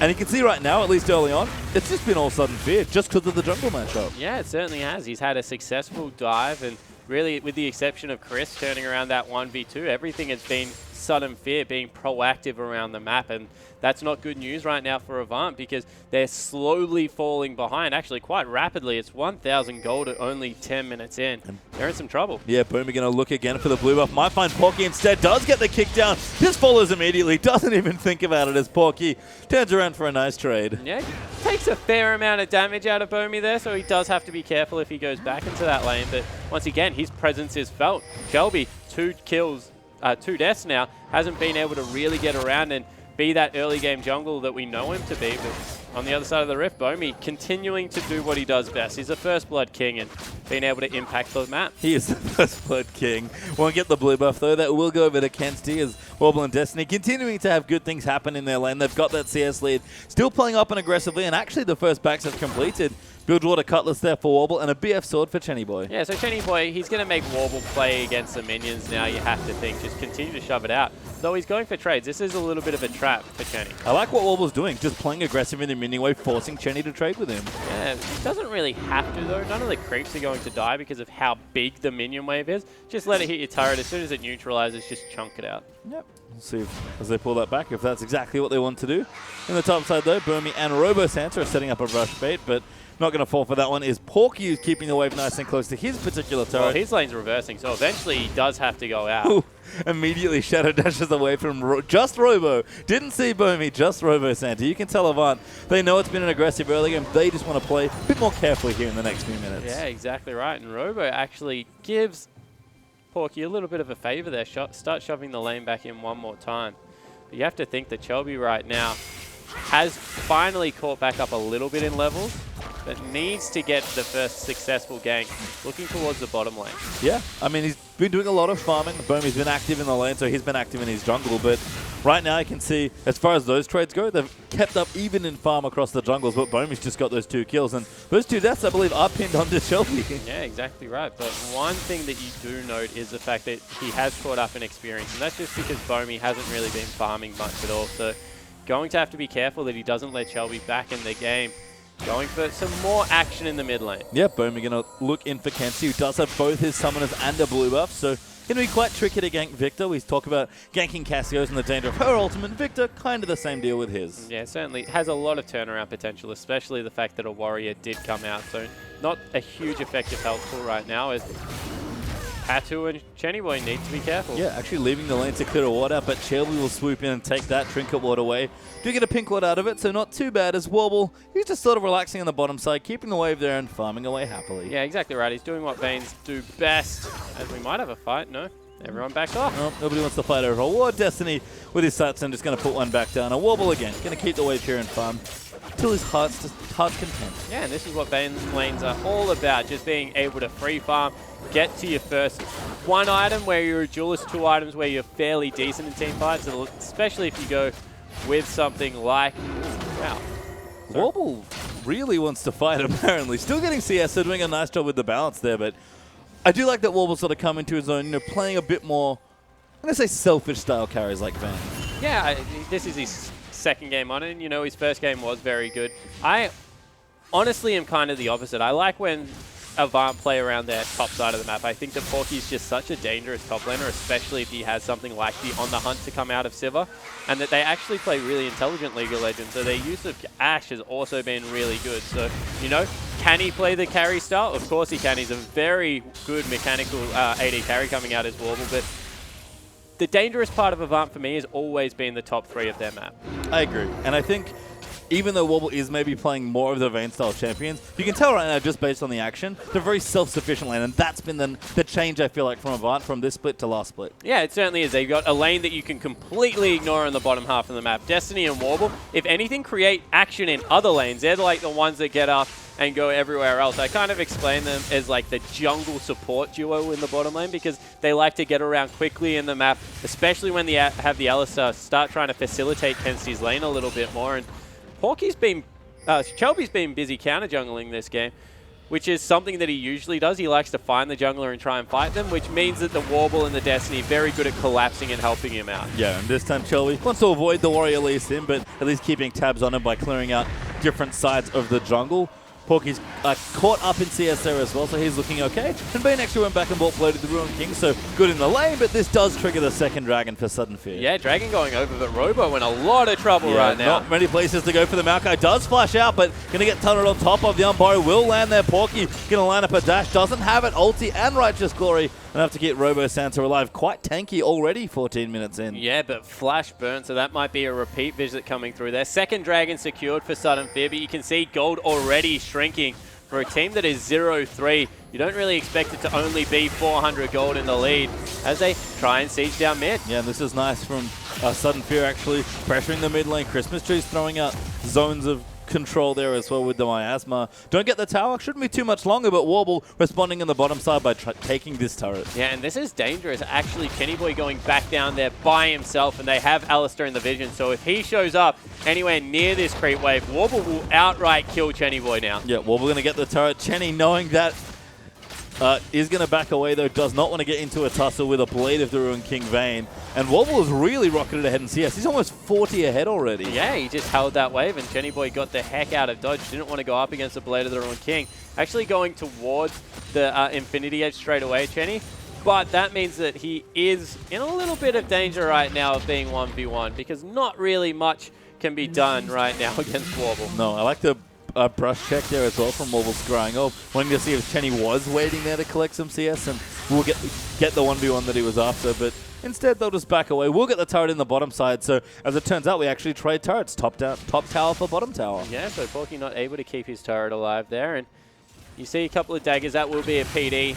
And you can see right now, at least early on, it's just been all Sudden Fear, just because of the jungle matchup. Yeah, it certainly has. He's had a successful dive, and really, with the exception of Chris turning around that 1v2, everything has been Sudden Fear, being proactive around the map, and that's not good news right now for Avant because they're slowly falling behind, actually quite rapidly. It's 1,000 gold at only 10 minutes in. They're in some trouble. Yeah, Bomi going to look again for the blue buff. Might find Porky instead, does get the kick down. Just follows immediately, doesn't even think about it as Porky turns around for a nice trade. Yeah, takes a fair amount of damage out of Bomi there, so he does have to be careful if he goes back into that lane. But once again, his presence is felt. Shelby, 2 kills, 2 deaths now, hasn't been able to really get around and be that early game jungle that we know him to be. But on the other side of the rift, Bomi continuing to do what he does best. He's a First Blood King and being able to impact the map. He is the First Blood King. Won't get the blue buff though. That will go over to Kenzie as Wobble and Destiny continuing to have good things happen in their lane. They've got that CS lead. Still playing up and aggressively, and actually the first backset completed. Bilgewater Cutlass there for Wobble and a BF Sword for Chenny Boy. Yeah, so Chenny Boy, he's going to make Warble play against the minions now, you have to think. Just continue to shove it out. Though he's going for trades. This is a little bit of a trap for Chenny. I like what Wobble's doing, just playing aggressive in the minion wave, forcing Chenny to trade with him. Yeah, he doesn't really have to though. None of the creeps are going to die because of how big the minion wave is. Just let it hit your turret. As soon as it neutralizes, just chunk it out. Yep. We'll see as they pull that back if that's exactly what they want to do. In the top side though, Bomi and Robo Santa are setting up a rush bait, but not going to fall for that one is Porky, who's keeping the wave nice and close to his particular turret. Well, his lane's reversing, so eventually he does have to go out. Ooh, immediately Shadow dashes away from just Robo. Didn't see Bomi, just Robo Santa. You can tell Avant, they know it's been an aggressive early game. They just want to play a bit more carefully here in the next few minutes. Yeah, exactly right. And Robo actually gives Porky a little bit of a favor there. Start shoving the lane back in one more time. But you have to think that Shelby right now has finally caught back up a little bit in levels, but needs to get the first successful gank, looking towards the bottom lane. Yeah, I mean, he's been doing a lot of farming. Bomi's been active in the lane, so he's been active in his jungle, but right now you can see, as far as those trades go, they've kept up even in farm across the jungles, but Bomi's just got those 2 kills, and those 2 deaths, I believe, are pinned onto Shelby. Yeah, exactly right. But one thing that you do note is the fact that he has caught up in experience, and that's just because Bomi hasn't really been farming much at all, so going to have to be careful that he doesn't let Shelby back in the game. Going for some more action in the mid lane. Yeah, Bomi going to look in for Kenzie, who does have both his summoners and a blue buff, so Going to be quite tricky to gank Victor. We talk about ganking Cassio's and the danger of her ultimate. Victor, kind of the same deal with his. Yeah, certainly has a lot of turnaround potential, especially the fact that a warrior did come out. So not a huge effective health pool right now as Hatu and Chenny Boy need to be careful. Yeah, actually leaving the lane to clear a ward out, but Shelby will swoop in and take that Trinket Ward away. Do get a pink ward out of it, so not too bad as Warble. He's just sort of relaxing on the bottom side, keeping the wave there and farming away happily. Yeah, exactly right. He's doing what Vanes do best. As we might have a fight. No, everyone backs off. Oh, nobody wants to fight over a ward. Destiny with his sights and just going to put one back down. A Warble again. Going to keep the wave here and farm till his heart's content. Yeah, and this is what Vane's lanes are all about. Just being able to free farm, get to your first one item where you're a duelist, 2 items where you're fairly decent in team fights, especially if you go with something like... Wow. Warble really wants to fight, apparently. Still getting CS, so doing a nice job with the balance there, but I do like that Warble sort of come into his own, playing a bit more, I'm going to say selfish style carries like Van. Yeah, this is his second game on it, and his first game was very good. I honestly am kind of the opposite. I like when Avant play around their top side of the map. I think that Porky's just such a dangerous top laner, especially if he has something like the On The Hunt to come out of Sivir, and that they actually play really intelligent League of Legends, so their use of Ashe has also been really good. So, can he play the carry style? Of course he can. He's a very good mechanical AD carry coming out as Warble, but the dangerous part of Avant for me has always been the top 3 of their map. I agree, and I think even though Warble is maybe playing more of the Vayne-style champions, you can tell right now, just based on the action, they're very self-sufficient lane, and that's been the change, I feel like, from Avant, from this split to last split. Yeah, it certainly is. They've got a lane that you can completely ignore in the bottom half of the map. Destiny and Warble, if anything, create action in other lanes. They're like the ones that get up and go everywhere else. I kind of explain them as like the jungle support duo in the bottom lane because they like to get around quickly in the map, especially when they have the Alistar start trying to facilitate Kenzie's lane a little bit more. And Shelby's been busy counter-jungling this game, which is something that he usually does. He likes to find the jungler and try and fight them, which means that the Warble and the Destiny are very good at collapsing and helping him out. Yeah, and this time Shelby wants to avoid the warrior leads in, but at least keeping tabs on him by clearing out different sides of the jungle. Porky's caught up in CS there as well, so he's looking okay. And Bane actually went back and bought bloated the Ruined King, so good in the lane, but this does trigger the second Dragon for Sudden Fear. Yeah, Dragon going over, but Robo in a lot of trouble right now. Not many places to go for the Maokai. Does flash out, but going to get tunneled on top of the Umbari. Will land there. Porky going to line up a dash. Doesn't have it. Ulti and Righteous Glory. And have to get Robo Santa alive. Quite tanky already, 14 minutes in. Yeah, but flash burn, so that might be a repeat visit coming through there. Second Dragon secured for Sudden Fear, but you can see gold already shrinking. For a team that is 0-3, you don't really expect it to only be 400 gold in the lead as they try and siege down mid. Yeah, and this is nice from Sudden Fear actually pressuring the mid lane. Christmas Tree's throwing out zones of control there as well with the Miasma. Don't get the tower. Shouldn't be too much longer, but Warble responding in the bottom side by taking this turret. Yeah, and this is dangerous. Actually, Kenny Boy going back down there by himself, and they have Alistar in the vision. So if he shows up anywhere near this creep wave, Warble will outright kill Kenny Boy now. Yeah, Warble going to get the turret. Chenny knowing that is going to back away, though, does not want to get into a tussle with a Blade of the Ruined King Vayne. And Warble has really rocketed ahead in CS. He's almost 40 ahead already. Yeah, he just held that wave, and Jenny Boy got the heck out of dodge. Didn't want to go up against the Blade of the Ruined King. Actually going towards the Infinity Edge straight away, Chenny. But that means that he is in a little bit of danger right now of being 1v1, because not really much can be done right now against Warble. No, I like the brush check there as well from Warble scrying off. Wanting to see if Chenny was waiting there to collect some CS and we'll get the 1v1 that he was after, but instead they'll just back away. We'll get the turret in the bottom side, so as it turns out we actually trade turrets. Top tower for bottom tower. Yeah, so Porky not able to keep his turret alive there, and you see a couple of daggers. That will be a PD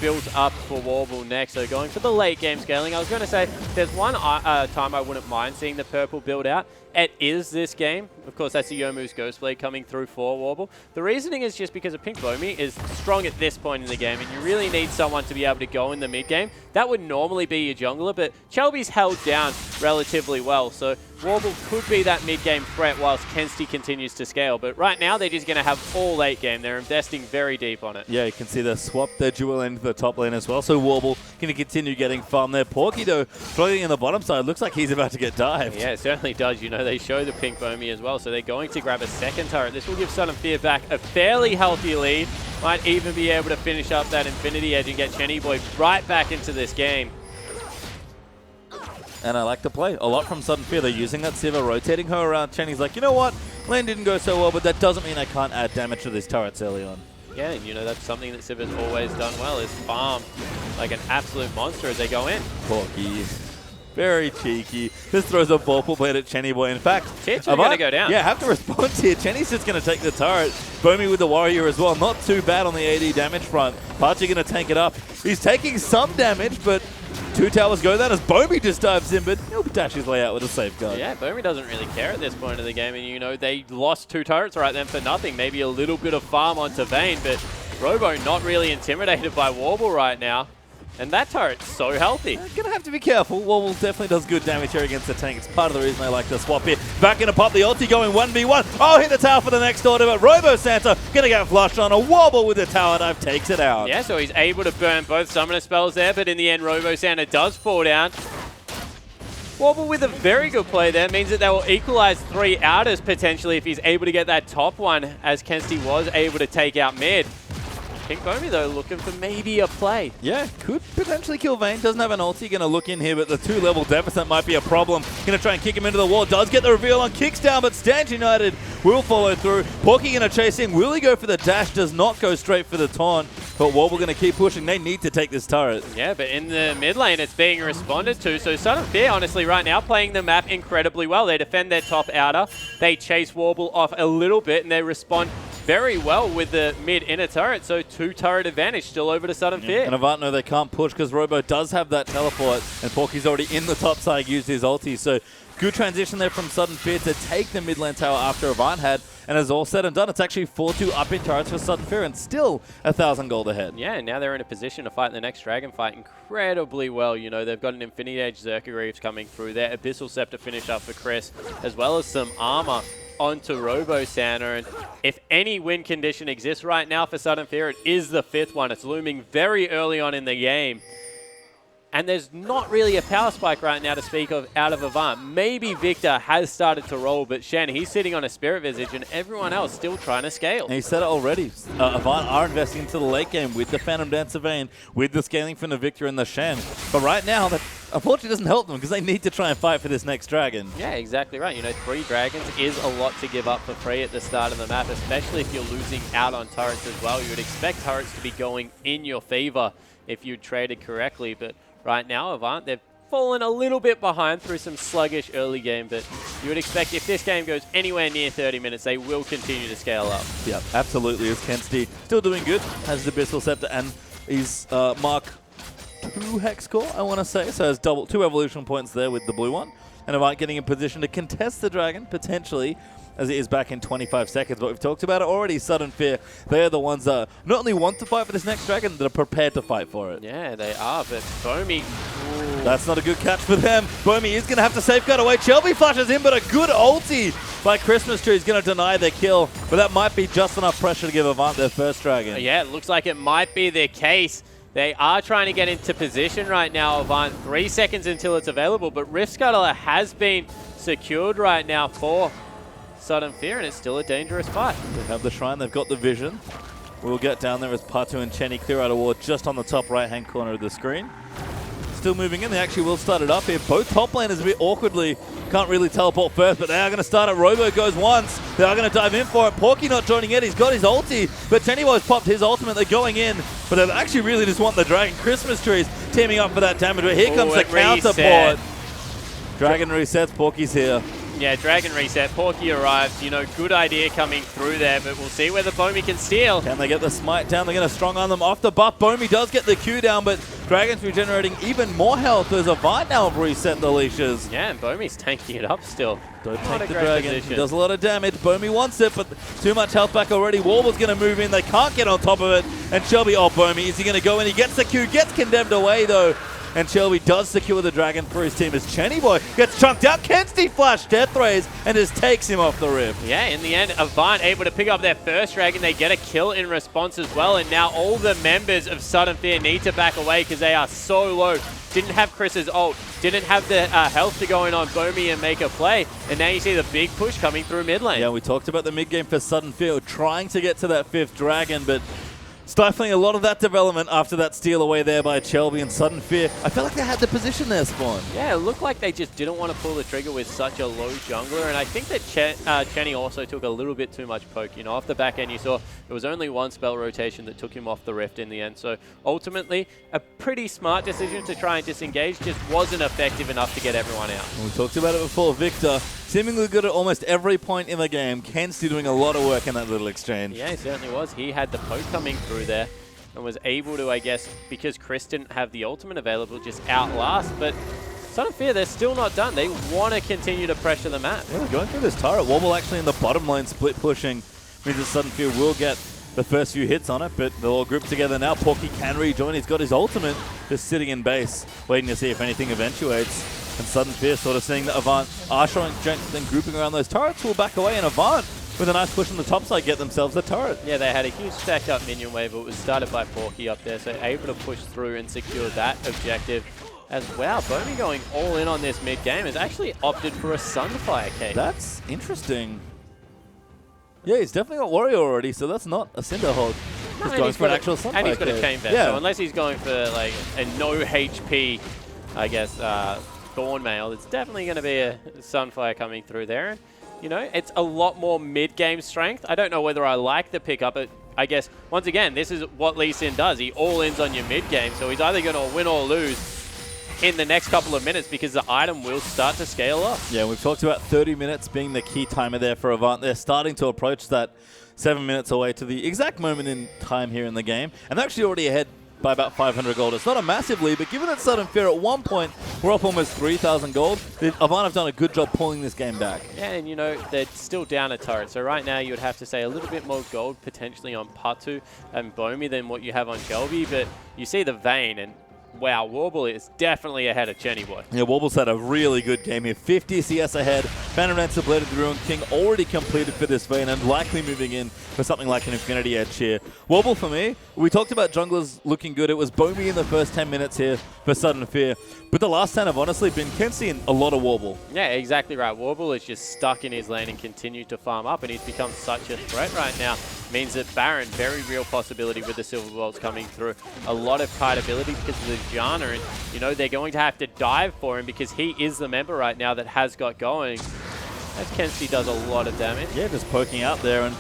built up for Warble next, so going for the late game scaling. I was going to say there's one time I wouldn't mind seeing the purple build out. It is this game. Of course, that's the Yomu's Ghostblade coming through for Warble. The reasoning is just because a Pink Bomi is strong at this point in the game, and you really need someone to be able to go in the mid game. That would normally be your jungler, but Shelby's held down relatively well, so Warble could be that mid-game threat whilst Kenzie continues to scale. But right now, they're just going to have all late game. They're investing very deep on it. Yeah, you can see they swap their dual lane to the top lane as well. So Warble going to continue getting farm there. Porky, though, floating in the bottom side. Looks like he's about to get dived. Yeah, it certainly does. They show the Pink Bomi as well. So they're going to grab a second turret. This will give Sudden Fear back a fairly healthy lead Might even be able to finish up that Infinity Edge and get Chenny Boy right back into this game. And I like to play a lot from Sudden Fear. They're using that Sivir, rotating her around. Chenny's like, you know what? Lane didn't go so well, but that doesn't mean I can't add damage to these turrets early on. Yeah, and you know, that's something that Sivir's always done well, is farm like an absolute monster as they go in. Porky. Very cheeky. This throws a ball blade at Chenny Boy. In fact, Tier 2 going to go down. Yeah, have to respond here. Chenny's just going to take the turret. Bomi with the Warrior as well. Not too bad on the AD damage front. Parchi going to tank it up. He's taking some damage, but 2 towers go down as Bomi just dives in, but he'll dash his way out with a safeguard. Yeah, Bomi doesn't really care at this point of the game, and you know, they lost 2 turrets right then for nothing. Maybe a little bit of farm onto Vayne, but Robo not really intimidated by Warble right now. And that turret's so healthy. Gonna have to be careful. Warble definitely does good damage here against the tank. It's part of the reason I like to swap here. Back in to pop the ulti, going 1v1. Oh, hit the tower for the next order, but Robo Santa gonna get flushed on. A Warble with the tower dive takes it out. Yeah, so he's able to burn both summoner spells there, but in the end, Robo Santa does fall down. Warble with a very good play there means that they will equalize 3 outers potentially if he's able to get that top one, as Kensti was able to take out mid. King Bomi, though, looking for maybe a play. Yeah, could potentially kill Vayne. Doesn't have an ulti. Going to look in here, but the 2-level deficit might be a problem. Going to try and kick him into the wall. Does get the reveal on. Kicks down, but Stand United will follow through. Porky going to chase in. Will he go for the dash? Does not go straight for the taunt. But Warble going to keep pushing. They need to take this turret. Yeah, but in the mid lane, it's being responded to. So Sudden Fear, honestly, right now, playing the map incredibly well. They defend their top outer. They chase Warble off a little bit, and they respond very well with the mid-inner turret, so 2 turret advantage still over to Sudden Fear. And Avant know they can't push because Robo does have that teleport, and Porky's already in the top side, used his ulti, so good transition there from Sudden Fear to take the mid lane tower after Avant had, and as all said and done, it's actually 4-2 up in turrets for Sudden Fear, and still 1,000 gold ahead. Yeah, and now they're in a position to fight the next Dragon fight incredibly well. You know, they've got an Infinity Edge Zerka Reeves coming through there, Abyssal Scepter finish up for Chris, as well as some armor onto Robo Santa, and if any win condition exists right now for Sudden Fear, it is the 5th one. It's looming very early on in the game. And there's not really a power spike right now to speak of out of Avant. Maybe Victor has started to roll, but Shen, he's sitting on a Spirit Visage, and everyone else still trying to scale. And he said it already. Avant are investing into the late game with the Phantom Dancer Vayne, with the scaling from the Victor and the Shen. But right now, that unfortunately doesn't help them because they need to try and fight for this next dragon. Yeah, exactly right. You know, 3 dragons is a lot to give up for free at the start of the map, especially if you're losing out on turrets as well. You would expect turrets to be going in your favor if you traded correctly, but right now, Avant, they've fallen a little bit behind through some sluggish early game, but you would expect if this game goes anywhere near 30 minutes, they will continue to scale up. Yep, absolutely. As Kensti still doing good, has the Abyssal Scepter and he's Mark 2 Hex Core, I want to say. So has 2 evolution points there with the blue one. And Avant getting in position to contest the dragon, potentially, as it is back in 25 seconds. But we've talked about it already, Sudden Fear. They are the ones that not only want to fight for this next dragon, that are prepared to fight for it. Yeah, they are, but Bomi... That's not a good catch for them. Bomi is going to have to safeguard away. Shelby flashes in, but a good ulti by Christmas Tree is going to deny their kill. But that might be just enough pressure to give Avant their first dragon. Yeah, it looks like it might be their case. They are trying to get into position right now, Avant. 3 seconds until it's available, but Rift Scuttler has been secured right now for Sudden Fear, and it's still a dangerous fight. They have the shrine, they've got the vision. We'll get down there as Patu and Chenny clear out a ward just on the top right-hand corner of the screen. Still moving in, they actually will start it up here. Both top laners a bit awkwardly, can't really teleport first, but they are going to start it. Robo goes once, they are going to dive in for it. Porky not joining in, he's got his ulti, but Tennywo's popped his ultimate, they're going in, but they actually really just want the dragon. Christmas Trees teaming up for that damage, but here comes the counterport. Dragon resets, Porky's here. Yeah, Dragon reset. Porky arrives. You know, good idea coming through there, but we'll see whether Bomi can steal. Can they get the smite down? They're going to strong on them off the buff. Bomi does get the Q down, but Dragon's regenerating even more health as Avant now have reset the leashes. Yeah, and Bomi's tanking it up still. Don't take the dragon. He does a lot of damage. Bomi wants it, but too much health back already. Warble's going to move in. They can't get on top of it. And Shelby, oh, Bomi, is he going to go in? He gets the Q, gets condemned away, though. And Shelby does secure the dragon for his team as Chenny Boy gets chunked out. Kensti flash Death Rays and just takes him off the rift. Yeah, in the end, Avant able to pick up their first dragon. They get a kill in response as well. And now all the members of Sudden Fear need to back away because they are so low. Didn't have Chris's ult. Didn't have the health to go in on Bomi and make a play. And now you see the big push coming through mid lane. Yeah, we talked about the mid game for Sudden Fear trying to get to that 5th dragon, but Stifling a lot of that development after that steal away there by Chelby and Sudden Fear. I felt like they had the position there, Spawn. Yeah, it looked like they just didn't want to pull the trigger with such a low jungler, and I think that Chenny also took a little bit too much poke. You know, off the back end you saw it was only one spell rotation that took him off the Rift in the end, so ultimately a pretty smart decision to try and disengage, just wasn't effective enough to get everyone out. We talked about it before, Victor. Seemingly good at almost every point in the game. Kenzie doing a lot of work in that little exchange. Yeah, he certainly was. He had the poke coming through there and was able to, I guess, because Chris didn't have the ultimate available, just outlast. But Sudden Fear, they're still not done. They want to continue to pressure the map. Yeah, going through this turret. Wobble actually in the bottom lane, split pushing. Means that Sudden Fear will get the first few hits on it, but they're all grouped together now. Porky can rejoin. He's got his ultimate, just sitting in base, waiting to see if anything eventuates. And Sudden Fear sort of seeing that Avant are showing strength and grouping around those turrets will back away, and Avant, with a nice push on the top side, get themselves the turret. Yeah, they had a huge stacked up minion wave, but it was started by Porky up there, so able to push through and secure that objective as well. Bomi going all in on this mid game has actually opted for a Sunfire case. That's interesting. Yeah, he's definitely got Warrior already, so that's not a Cinderhog. No, He's going for an actual Sunfire. And he's got a cave. chain vest, Yeah. so unless he's going for like a no HP, I guess, Thornmail, it's definitely going to be a Sunfire coming through there. You know, it's a lot more mid-game strength. I don't know whether I like the pickup, but I guess, once again, this is what Lee Sin does. He all-ins on your mid-game, so he's either going to win or lose in the next couple of minutes because the item will start to scale up. Yeah, we've talked about 30 minutes being the key timer there for Avant. They're starting to approach that 7 minutes away to the exact moment in time here in the game, and they're actually already ahead by about 500 gold. It's not a massive lead, but given that Sudden Fear at one point, we're up almost 3,000 gold. Avant have done a good job pulling this game back. Yeah, and you know, they're still down a turret. So right now you would have to say a little bit more gold potentially on Patu and Bomi than what you have on Shelby, but you see the Vayne, and wow, Warble is definitely ahead of Chenny Boy. Yeah, Warble's had a really good game here. 50 CS ahead. Phantom Dancer, Blade of the Ruined King already completed for this Vayne and likely moving in for something like an Infinity Edge here. Warble for me, we talked about junglers looking good. It was Bomi in the first 10 minutes here for Sudden Fear. But the last 10 have honestly been Kenzie and a lot of Warble. Yeah, exactly right. Warble is just stuck in his lane and continued to farm up, and he's become such a threat right now. Means that Baron, very real possibility with the Silver Bolts coming through. A lot of kite ability because of the Janna, and you know, they're going to have to dive for him because he is the member right now that has got going. As Kenzie does a lot of damage. Yeah, just poking out there, and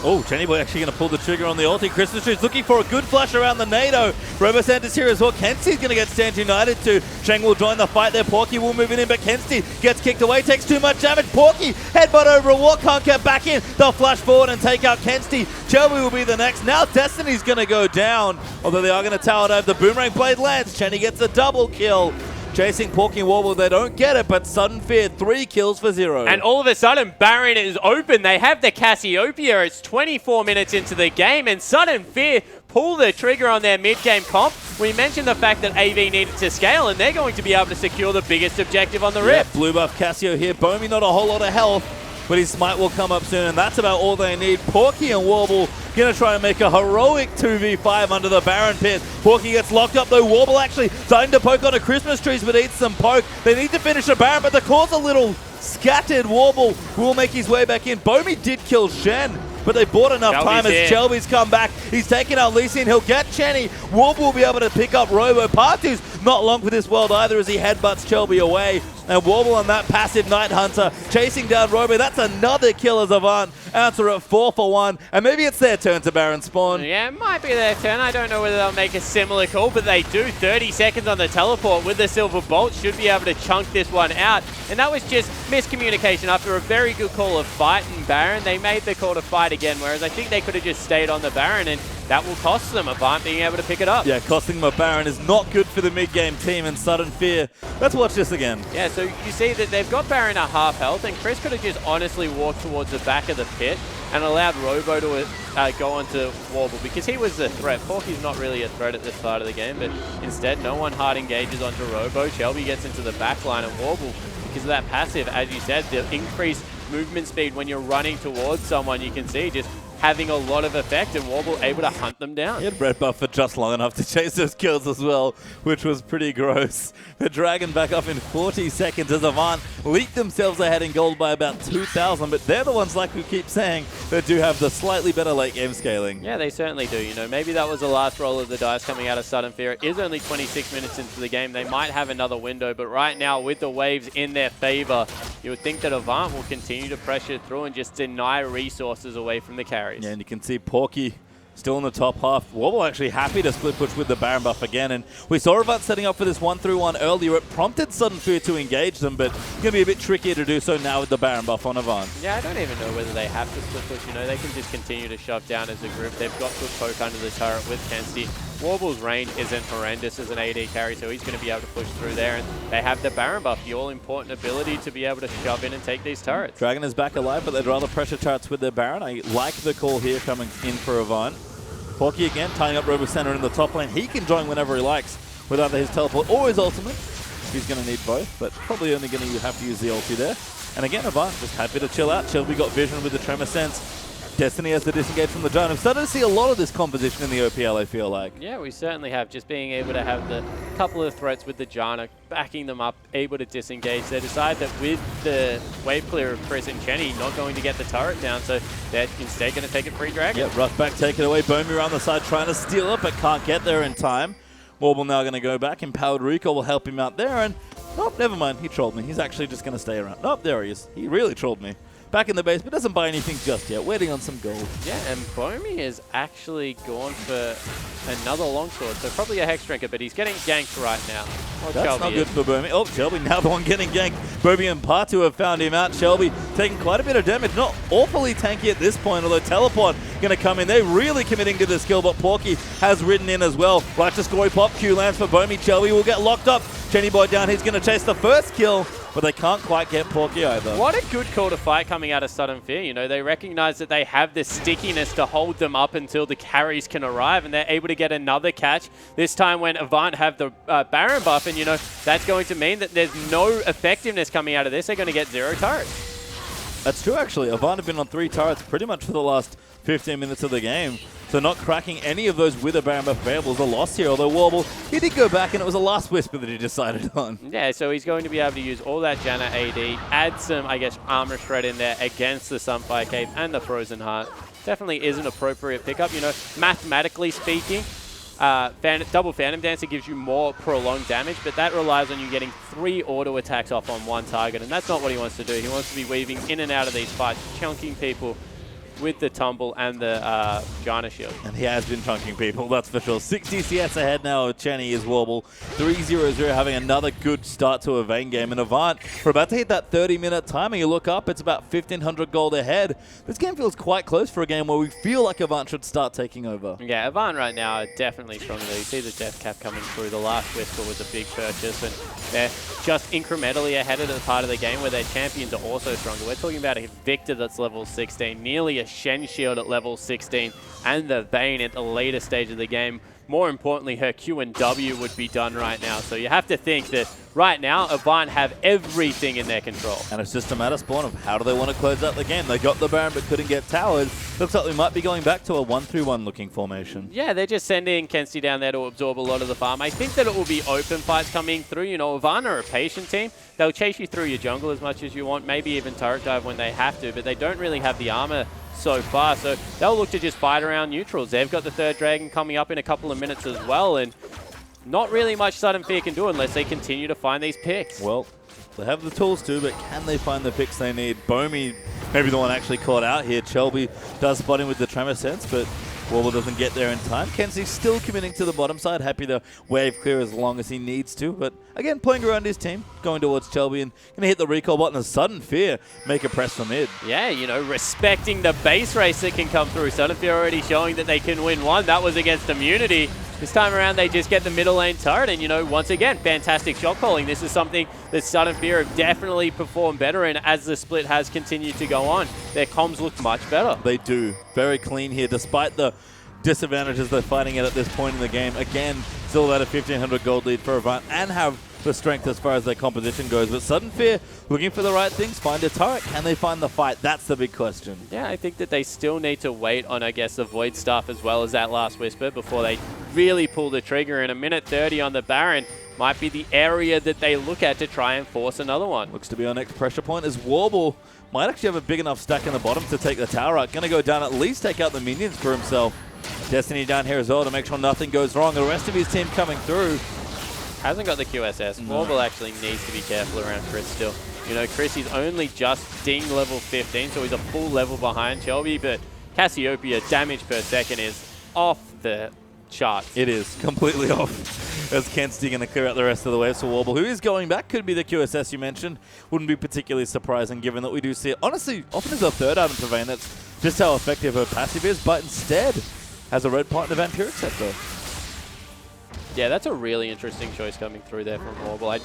oh, Chenny Boy actually going to pull the trigger on the ulti. Christmas Tree's looking for a good flash around the NATO. Robosander's here as well. Kenzie's going to get Stand United to. Sheng will join the fight there. Porky will move in, but Kenzie gets kicked away, takes too much damage. Porky, headbutt over a wall, can't get back in. They'll flash forward and take out Kenzie. Shelby will be the next. Now Destiny's going to go down, although they are going to tower dive. The Boomerang Blade lands. Chenny gets a double kill. Chasing Porky and Warble, they don't get it, but Sudden Fear, 3 kills for 0. And all of a sudden, Baron is open. They have the Cassiopeia. It's 24 minutes into the game, and Sudden Fear pull the trigger on their mid-game comp. We mentioned the fact that AV needed to scale, and they're going to be able to secure the biggest objective on the Rift. Blue buff Cassio here. Bomi not a whole lot of health, but his smite will come up soon, and that's about all they need. Porky and Warble going to try and make a heroic 2v5 under the Baron pit. Porky gets locked up, though. Warble actually starting to poke on a Christmas trees, but eats some poke. They need to finish the Baron, but the core's a little scattered. Warble will make his way back in. Bomi did kill Shen, but they bought enough time as Shelby's come back. He's taken out Lee Sin. He'll get Chenny. Warble will be able to pick up Robo. Patu's not long for this world either as he headbutts Shelby away. And Warble on that passive Night Hunter chasing down Robo. That's another kill as Avant answer at 4 for 1. And maybe it's their turn to Baron spawn. Yeah, it might be their turn. I don't know whether they'll make a similar call, but they do. 30 seconds on the teleport with the Silver Bolt. Should be able to chunk this one out. And that was just miscommunication after a very good call of fight and Baron. They made the call to fight again, whereas I think they could have just stayed on the Baron, and that will cost them Avant being able to pick it up. Yeah, costing them a Baron is not good for the mid-game team and Sudden Fear. Let's watch this again. Yeah, so you see that they've got Baron at half health, and Chris could have just honestly walked towards the back of the pit and allowed Robo to go onto Warble because he was the threat. Porky's not really a threat at this part of the game, but instead no one hard engages onto Robo. Shelby gets into the back line, and Warble, because of that passive, as you said, the increased movement speed when you're running towards someone, you can see just having a lot of effect, and Warble able to hunt them down. He had red buff for just long enough to chase those kills as well, which was pretty gross. The Dragon back off in 40 seconds as Avant leaked themselves ahead in gold by about 2,000, but they're the ones, like we keep saying, that do have the slightly better late game scaling. Yeah, they certainly do. You know, maybe that was the last roll of the dice coming out of Sudden Fear. It is only 26 minutes into the game. They might have another window, but right now with the waves in their favor, you would think that Avant will continue to pressure through and just deny resources away from the carries. Yeah, and you can see Porky still in the top half. Warble actually happy to split push with the Baron buff again, and we saw Avant setting up for this 1-3-1 earlier. It prompted Sudden Fear to engage them, but it's going to be a bit trickier to do so now with the Baron buff on Avant. Yeah, I don't even know whether they have to split push. You know, they can just continue to shove down as a group. They've got good poke under the turret with Kenzie. Warble's range isn't horrendous as an AD carry, so he's going to be able to push through there. And they have the Baron buff, the all-important ability to be able to shove in and take these turrets. Dragon is back alive, but they'd rather pressure turrets with their Baron. I like the call here coming in for Avant. Porky again tying up Robo Center in the top lane. He can join whenever he likes with either his teleport or his ultimate. He's going to need both, but probably only going to have to use the ulti there. And again, Avant just happy to chill out. Shelby got vision with the Tremor Sense. Destiny has to disengage from the giant. I've started to see a lot of this composition in the OPL, I feel like. Yeah, we certainly have. Just being able to have the couple of threats with the Janna, backing them up, able to disengage. They decide that with the wave clear of Chris and Chenny, not going to get the turret down, so they're instead going to take it free Dragon. Yeah, rough back, take it away. Bomi around the side trying to steal it, but can't get there in time. Warble now going to go back. Empowered Recall will help him out there, and oh, never mind. He trolled me. He's actually just going to stay around. Oh, there he is. He really trolled me. Back in the base, but doesn't buy anything just yet. Waiting on some gold. Yeah, and Bomi has actually gone for another longsword, so probably a Hex Drinker, but he's getting ganked right now. Or That's Shelby not good is. for Bomi. Oh, Shelby now the one getting ganked. Bomi and Patu have found him out. Shelby taking quite a bit of damage. Not awfully tanky at this point, although Teleport going to come in. They're really committing to this kill, but Porky has ridden in as well. Righteous Glory pop. Q lands for Bomi. Shelby will get locked up. Chenny Boy down. He's going to chase the first kill, but they can't quite get Porky either. What a good call to fight coming out of Sudden Fear. You know, they recognize that they have this stickiness to hold them up until the carries can arrive, and they're able to get another catch. This time when Avant have the Baron buff, and you know, that's going to mean that there's no effectiveness coming out of this. They're going to get 0 turrets. That's true, actually. Avant have been on 3 turrets pretty much for the last 15 minutes of the game. So not cracking any of those with a Baron buff available is a loss here, although Warble, he did go back and it was a last whisper that he decided on. Yeah, so he's going to be able to use all that Janna AD, add some, I guess, armor shred in there against the Sunfire Cave and the Frozen Heart. Definitely is an appropriate pickup. You know, mathematically speaking, double Phantom Dancer gives you more prolonged damage, but that relies on you getting 3 auto attacks off on one target, and that's not what he wants to do. He wants to be weaving in and out of these fights, chunking people with the Tumble and the Janna Shield. And he has been chunking people, that's for sure. 60 CS ahead now of Chenny is Warble. 3-0-0 having another good start to a Vayne game. And Avant, we're about to hit that 30-minute timer. You look up, it's about 1,500 gold ahead. This game feels quite close for a game where we feel like Avant should start taking over. Yeah, Avant right now are definitely stronger. You see the Death Cap coming through. The last Whisper was a big purchase, and they're just incrementally ahead of the part of the game where their champions are also stronger. We're talking about a Victor that's level 16, nearly a Shen Shield at level 16, and the Vayne at the later stage of the game. More importantly, her Q and W would be done right now. So you have to think that right now, Avant have everything in their control. And it's just a matter, Spawn, of how do they want to close out the game. They got the Baron but couldn't get towers. Looks like we might be going back to a 1-3-1 looking formation. Yeah, they're just sending Kenzie down there to absorb a lot of the farm. I think that it will be open fights coming through. You know, Avant are a patient team. They'll chase you through your jungle as much as you want, maybe even turret dive when they have to, but they don't really have the armor so far, so they'll look to just fight around neutrals. They've got the 3rd Dragon coming up in a couple of minutes as well, and not really much Sudden Fear can do unless they continue to find these picks. Well, they have the tools to, but can they find the picks they need? Bomi, maybe the one actually caught out here. Shelby does spot him with the Tremor Sense, but Warble doesn't get there in time. Kenzie's still committing to the bottom side, happy to wave clear as long as he needs to, but again, playing around his team, going towards Shelby, and going to hit the recall button. A Sudden Fear make a press for mid. Yeah, you know, respecting the base race that can come through. Sudden Fear already showing that they can win one. That was against Immunity. This time around, they just get the middle lane turret, and, you know, once again, fantastic shot calling. This is something that Sudden Fear have definitely performed better in as the split has continued to go on. Their comms look much better. They do. Very clean here, despite the disadvantages they're fighting at this point in the game. Again, still at a 1,500 gold lead for Avant, and have the strength as far as their composition goes. But Sudden Fear looking for the right things, find a turret. Can they find the fight? That's the big question. Yeah, I think that they still need to wait on, I guess, the Void stuff as well as that last Whisper before they really pull the trigger. And a minute 30 on the Baron might be the area that they look at to try and force another one. Looks to be our next pressure point as Warble might actually have a big enough stack in the bottom to take the tower out. Going to go down, at least take out the minions for himself. Destiny down here as well to make sure nothing goes wrong. The rest of his team coming through. Hasn't got the QSS. Warble actually needs to be careful around Chris still. You know, Chris, he's only just ding level 15, so he's a full level behind Shelby, but Cassiopeia damage per second is off the charts. It is completely off. As Kensti going to clear out the rest of the waves for Warble, who is going back. Could be the QSS you mentioned. Wouldn't be particularly surprising given that we do see it. Honestly, often is a third item for Vayne. That's just how effective her passive is, but instead has a red part in the Vampiric Scepter. Yeah, that's a really interesting choice coming through there from Warble. I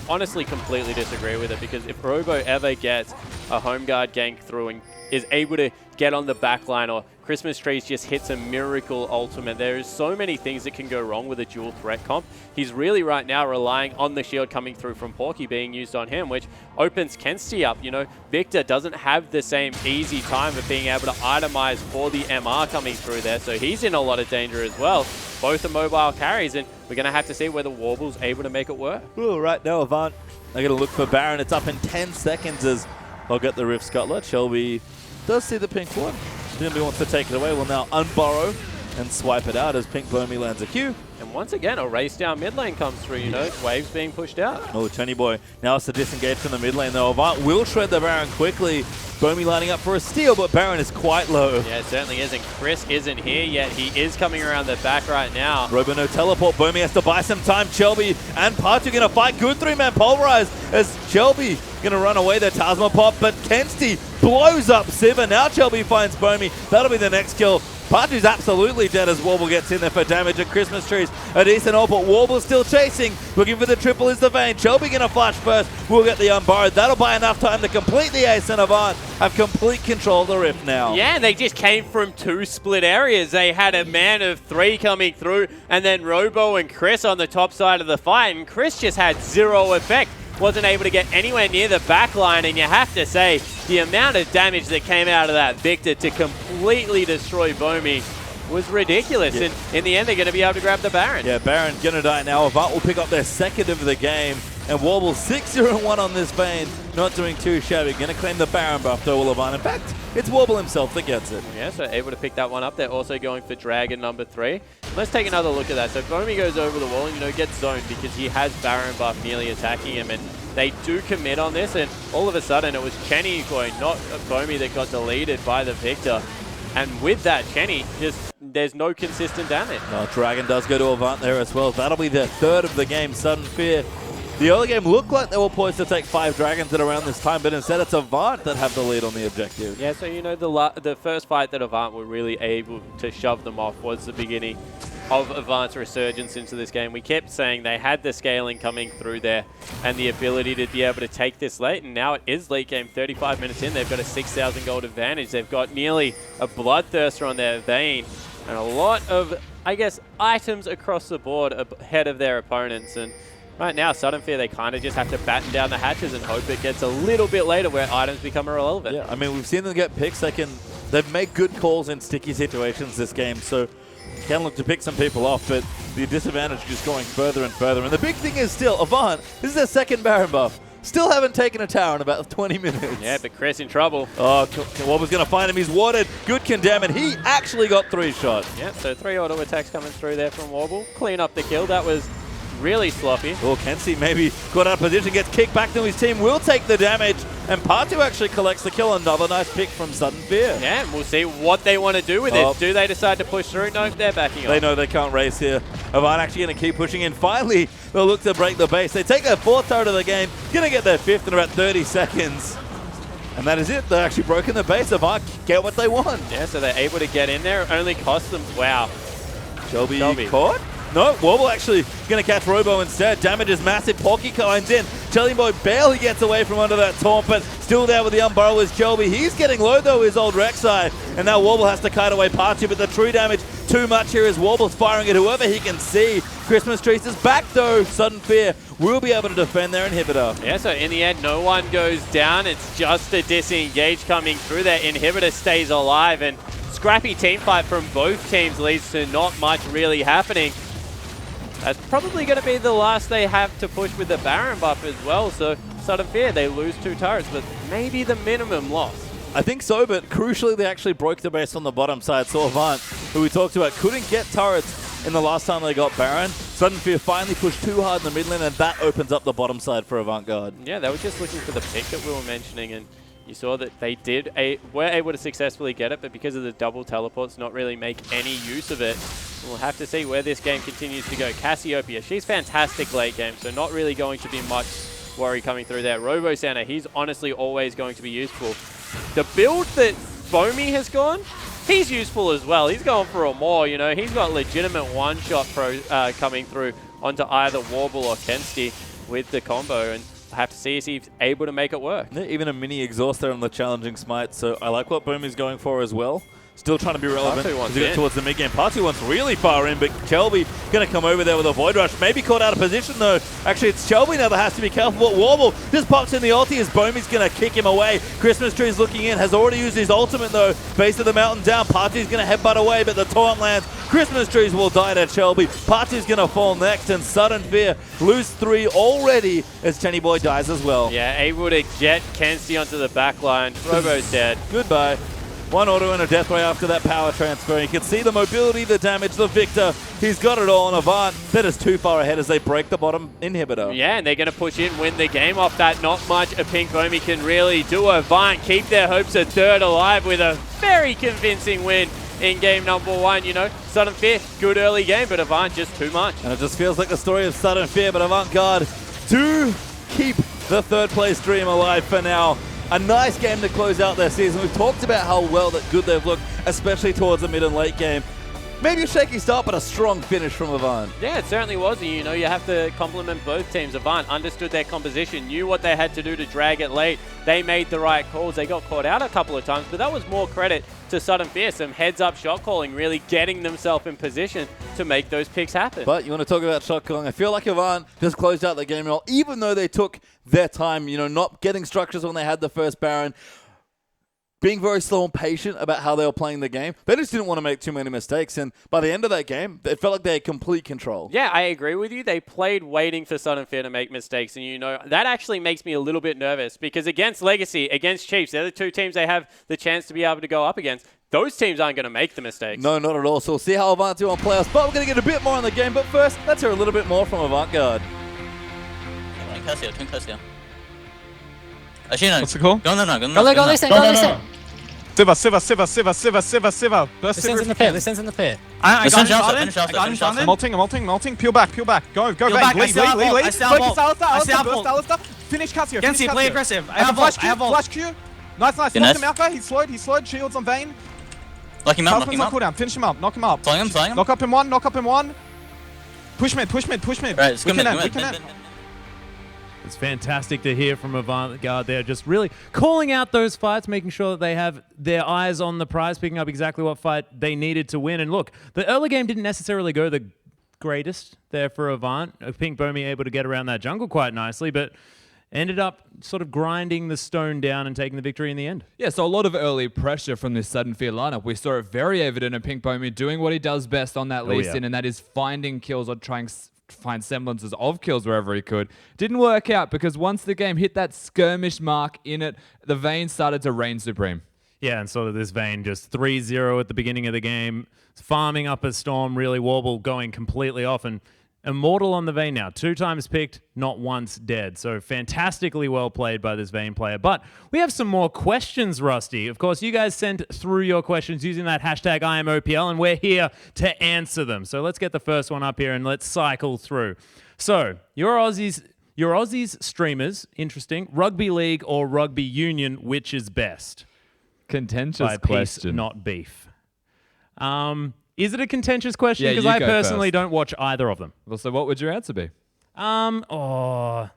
honestly completely disagree with it because if Robo ever gets a home guard gank through and is able to get on the back line, or Christmas Trees just hits a miracle ultimate, there is so many things that can go wrong with a dual threat comp. He's really right now relying on the shield coming through from Porky being used on him, which opens Kensti up. You know, Victor doesn't have the same easy time of being able to itemize for the MR coming through there, so he's in a lot of danger as well. Both are mobile carries, and we're going to have to see whether Warble's able to make it work. Ooh, right now, Avant, they're going to look for Baron. It's up in 10 seconds as they'll get the Rift Scuttler. Shelby does see the pink one. Shelby wants to take it away. Will now unburrow and swipe it out as Pink Bomi lands a Q. And once again, a race down mid lane comes through, you know, waves being pushed out. Oh, Tony Boy now has to disengage from the mid lane though. Avant will shred the Baron quickly. Bomi lining up for a steal, but Baron is quite low. Yeah, it certainly isn't. Chris isn't here yet. He is coming around the back right now. Robo no teleport. Bomi has to buy some time. Shelby and Partu going to fight. Good three-man pulverize as Shelby going to run away the Tasma pop, but Kensti blows up Sivir. Now Shelby finds Bomi. That'll be the next kill. Partu's absolutely dead as Warble gets in there for damage, and Christmas Trees a decent ult, but Warble's still chasing. Looking for the triple is the Vayne. Shelby going to flash first. We'll get the unbarred. That'll buy enough time to complete the ace, and Avant have complete control of the Rift now. Yeah, and they just came from two split areas. They had a man of three coming through, and then Robo and Chris on the top side of the fight, and Chris just had zero effect. Wasn't able to get anywhere near the back line, and you have to say the amount of damage that came out of that Victor to completely destroy Bomi was ridiculous. Yeah. And in the end, they're going to be able to grab the Baron. Yeah, Baron going to die now. Avant will pick up their second of the game, and Warble 6-0-1 on this Vayne. Not doing too shabby. Going to claim the Baron buff though, will Avant. In fact, it's Warble himself that gets it. Yeah, so able to pick that one up. They're also going for Dragon number 3. Let's take another look at that. So Bomi goes over the wall and, you know, gets zoned because he has Baron buff nearly attacking him, and they do commit on this, and all of a sudden it was Chenny, not Bomi, that got deleted by the Victor. And with that, Chenny, there's no consistent damage. No, Dragon does go to Avant there as well. That'll be their third of the game, Sudden Fear. The early game looked like they were poised to take 5 Dragons at around this time, but instead it's Avant that have the lead on the objective. Yeah, so you know the first fight that Avant were really able to shove them off was the beginning of Avant's resurgence into this game. We kept saying they had the scaling coming through there and the ability to be able to take this late, and now it is late game. 35 minutes in, they've got a 6,000 gold advantage. They've got nearly a Bloodthirster on their Vayne and a lot of, I guess, items across the board ahead of their opponents. And right now, Sudden Fear, they kind of just have to batten down the hatches and hope it gets a little bit later where items become irrelevant. Yeah, I mean, we've seen them get picks. They've made good calls in sticky situations this game, so can look to pick some people off, but the disadvantage just going further and further. And the big thing is still, Avant, this is their second Baron buff. Still haven't taken a tower in about 20 minutes. Yeah, but Chris in trouble. Oh, Warble's going to find him. He's warded. Good condemn, and he actually got 3 shots. Yeah, so 3 auto attacks coming through there from Warble. Clean up the kill. That was really sloppy. Oh, Kensi maybe got out of position, gets kicked back to his team, will take the damage, and Partu actually collects the kill. Another nice pick from Sudden Fear. Yeah, and we'll see what they want to do with this. Do they decide to push through? No, they're backing They off. know they can't race here. Avant actually going to keep pushing in. Finally, they'll look to break the base. They take their 4th turret of the game, going to get their 5th in about 30 seconds. And that is it. They're actually broken the base. Avant get what they want. Yeah, so they're able to get in there. It only costs them, wow. Shelby caught? No, Warble actually going to catch Robo instead. Damage is massive. Porky climbs in. Jelly Boy barely gets away from under that taunt, but still there with the unburrow is Shelby. He's getting low though, his old Rek'Sai. And now Warble has to kite away Partu, but the true damage too much here as Warble's firing at whoever he can see. Christmas Trees is back though. Sudden Fear will be able to defend their inhibitor. Yeah, so in the end, no one goes down. It's just a disengage coming through there. Inhibitor stays alive, and scrappy team fight from both teams leads to not much really happening. That's probably going to be the last they have to push with the Baron buff as well. So Sudden Fear, they lose 2 turrets, but maybe the minimum loss. I think so, but crucially, they actually broke the base on the bottom side. So Avant, who we talked about, couldn't get turrets in the last time they got Baron. Sudden Fear finally pushed too hard in the mid lane, and that opens up the bottom side for Avant-Garde. Yeah, they were just looking for the pick that we were mentioning, and you saw that they were able to successfully get it, but because of the double teleports, not really make any use of it. We'll have to see where this game continues to go. Cassiopeia, she's fantastic late game, so not really going to be much worry coming through there. Robo Santa, he's honestly always going to be useful. The build that Foamy has gone, he's useful as well. He's going for a more, you know, he's got legitimate one-shot coming through onto either Warble or Kensti with the combo, and I have to see if he's able to make it work. Yeah, even a mini exhaust there on the challenging smite, so I like what Boomy's going for as well. Still trying to be relevant as we get towards the mid game. Party wants really far in, but Shelby going to come over there with a Void Rush. Maybe caught out of position though. Actually, it's Shelby now that has to be careful. But Warble just pops in the ulti as Bomy's going to kick him away. Christmas Tree's looking in, has already used his ultimate though. Base of the mountain down. Party's going to headbutt away, but the taunt lands. Christmas Trees will die to Shelby. Party's going to fall next, and Sudden Fear lose 3 already as Chenny Boy dies as well. Yeah, able to get Kensti onto the back line. Robo's dead. Goodbye. 1 auto and a death ray after that power transfer. You can see the mobility, the damage, the Victor. He's got it all on Avant. That is too far ahead as they break the bottom inhibitor. Yeah, and they're going to push in, win the game off that. Not much a Pink Foamy can really do. Avant keep their hopes a third alive with a very convincing win in game number 1. You know, Sudden Fear, good early game, but Avant just too much. And it just feels like the story of Sudden Fear, but Avant-Garde do keep the 3rd place dream alive for now. A nice game to close out their season. We've talked about how good they've looked, especially towards the mid and late game. Maybe a shaky start, but a strong finish from Avant. Yeah, it certainly was. You know, you have to compliment both teams. Avant understood their composition, knew what they had to do to drag it late. They made the right calls. They got caught out a couple of times, but that was more credit to Sudden Fear. Some heads-up shot calling, really getting themselves in position to make those picks happen. But you want to talk about shot calling. I feel like Avant just closed out the game well, even though they took their time, you know, not getting structures when they had the first Baron, being very slow and patient about how they were playing the game. They just didn't want to make too many mistakes, and by the end of that game, it felt like they had complete control. Yeah, I agree with you. They played waiting for Sudden Fear to make mistakes, and you know, that actually makes me a little bit nervous, because against Legacy, against Chiefs, they're the 2 teams they have the chance to be able to go up against. Those teams aren't going to make the mistakes. No, not at all. So we'll see how Avant do on playoffs, but we're going to get a bit more on the game. But first, let's hear a little bit more from Avant-Garde. What's it called? Go, listen. Siva. Listen's in the pit, listen's in the pit. I got him shot. I'm ulting. Peel back. Go, Vayne. Lead. Finish Cassio. Gensi, play aggressive. I have Flash ult. Flash Q. Nice. Lock him out, He's slowed. Shields on Vayne. Lock him out. Cooldown. Finish him up. Knock him up. Flying him. Knock up in one. Push mid. Right, let's go mid. It's fantastic to hear from Avant-Garde there, just really calling out those fights, making sure that they have their eyes on the prize, picking up exactly what fight they needed to win. And look, the early game didn't necessarily go the greatest there for Avant. Pink Bomy able to get around that jungle quite nicely, but ended up sort of grinding the stone down and taking the victory in the end. Yeah, so a lot of early pressure from this Sudden Fear lineup. We saw it very evident in Pink Bomy doing what he does best on that Lee Sin, and that is finding kills or trying find semblances of kills wherever he could. Didn't work out because once the game hit that skirmish mark in it, the Vayne started to reign supreme. Yeah, and sort of this Vayne just 3-0 at the beginning of the game, farming up a Storm, really Warble going completely off, and Immortal on the Vayne now. 2 times picked, not once dead. So fantastically well played by this Vayne player. But we have some more questions, Rusty. Of course, you guys sent through your questions using that hashtag IamOPL, and we're here to answer them. So let's get the first one up here and let's cycle through. So, your Aussies streamers, interesting. Rugby league or rugby union, which is best? Contentious By question. Peace, not beef. Is it a contentious question? Yeah, Because you I go personally first. don't watch either of them. Well, so what would your answer be? I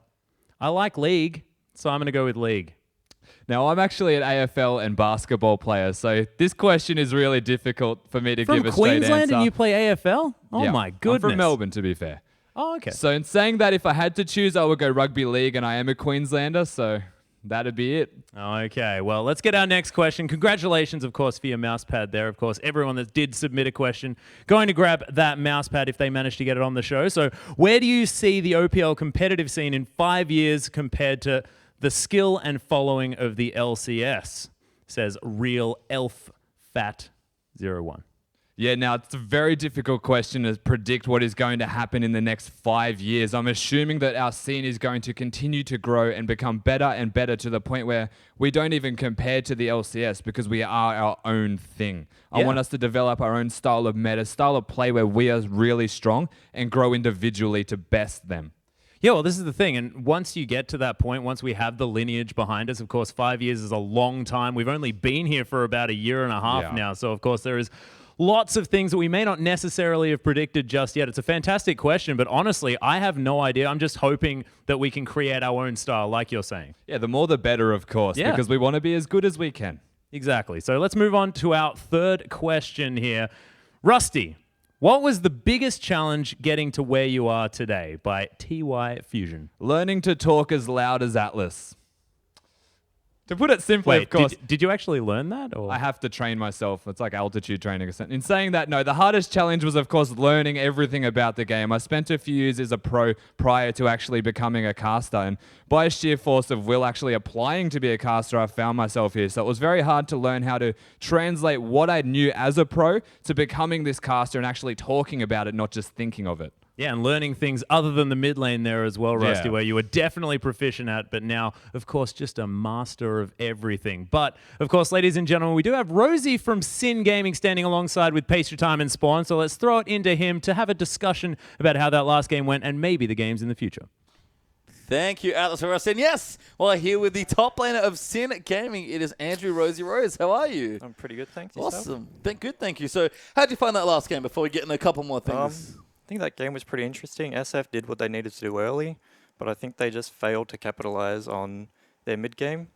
like league, so I'm going to go with league. Now, I'm actually an AFL and basketball player, so this question is really difficult for me to give a straight answer. From Queensland and you play AFL? Oh Yeah, my goodness. I'm from Melbourne, to be fair. Oh, okay. So in saying that, if I had to choose, I would go rugby league, and I am a Queenslander, so that'd be it. Okay, well, let's get our next question. Congratulations, of course, for your mouse pad there. Of course, everyone that did submit a question going to grab that mouse pad if they manage to get it on the show. So where do you see the OPL competitive scene in 5 years compared to the skill and following of the LCS? Says Real Elf Fat 01. Yeah, now it's a very difficult question to predict what is going to happen in the next 5 years. I'm assuming that our scene is going to continue to grow and become better and better to the point where we don't even compare to the LCS because we are our own thing. I want us to develop our own style of meta, style of play where we are really strong and grow individually to best them. Yeah, well, this is the thing. And once you get to that point, once we have the lineage behind us, of course, 5 years is a long time. We've only been here for about a year and a half now. So, of course, there is lots of things that we may not necessarily have predicted just yet. It's a fantastic question, but honestly, I have no idea. I'm just hoping that we can create our own style, like you're saying. Yeah, the more the better, of course, because we want to be as good as we can. Exactly. So let's move on to our third question here. Rusty, what was the biggest challenge getting to where you are today? By TY Fusion. Learning to talk as loud as Atlas. To put it simply, of course. Did you actually learn that? Or? I have to train myself. It's like altitude training. In saying that, no, the hardest challenge was, of course, learning everything about the game. I spent a few years as a pro prior to actually becoming a caster. And by sheer force of will, actually applying to be a caster, I found myself here. So it was very hard to learn how to translate what I knew as a pro to becoming this caster and actually talking about it, not just thinking of it. Yeah, and learning things other than the mid lane there as well, Rusty, where you were definitely proficient at, but now, of course, just a master of everything. But, of course, ladies and gentlemen, we do have Rosie from Sin Gaming standing alongside with Pastry Time and Spawn, so let's throw it into him to have a discussion about how that last game went and maybe the games in the future. Thank you, Atlas, for us. And yes, well, here with the top laner of Sin Gaming, it is Andrew Rosie Rose. How are you? I'm pretty good, thanks. Awesome. Thank you. So, how'd you find that last game before we get into a couple more things? I think that game was pretty interesting. SF did what they needed to do early, but I think they just failed to capitalize on their mid game,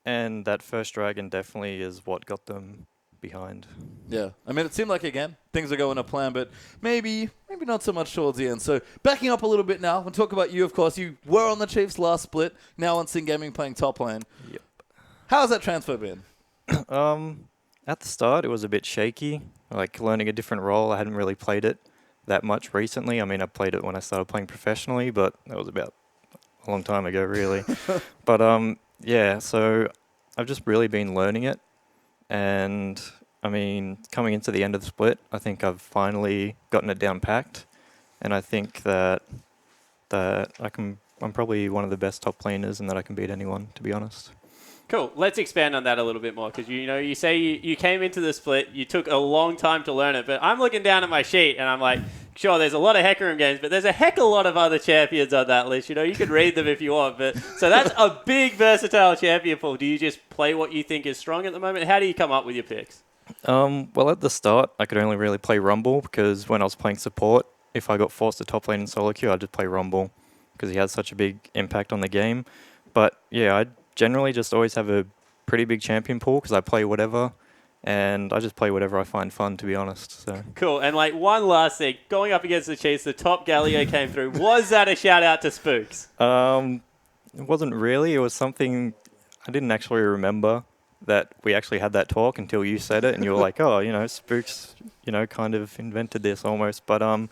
and that first dragon definitely is what got them behind. Yeah, I mean, it seemed like, again, things are going to plan, but maybe not so much towards the end. So, backing up a little bit now, we'll talk about you, of course. You were on the Chiefs last split, now on Sin Gaming playing top lane. Yep. How's that transfer been? At the start, it was a bit shaky, like learning a different role. I hadn't really played it that much recently. I mean, I played it when I started playing professionally, but that was about a long time ago, really. But yeah, so I've just really been learning it, and I mean, coming into the end of the split, I think I've finally gotten it down packed, and I think that I'm probably one of the best top laners and that I can beat anyone, to be honest. Cool. Let's expand on that a little bit more because, you say you came into the split, you took a long time to learn it, but I'm looking down at my sheet and I'm like, sure, there's a lot of Heck Room games, but there's a heck of a lot of other champions on that list. You could read them if you want. But so that's a big versatile champion pool. Do you just play what you think is strong at the moment? How do you come up with your picks? Well, at the start, I could only really play Rumble because when I was playing support, if I got forced to top lane in solo queue, I'd just play Rumble because he has such a big impact on the game. But yeah, I generally just always have a pretty big champion pool because I play whatever, and I just play whatever I find fun, to be honest. So cool. And one last thing, going up against the Chiefs, the top Galio came through. Was that a shout out to Spooks? It wasn't really. It was something I didn't actually remember that we actually had that talk until you said it, and you were like, oh, Spooks, kind of invented this almost. But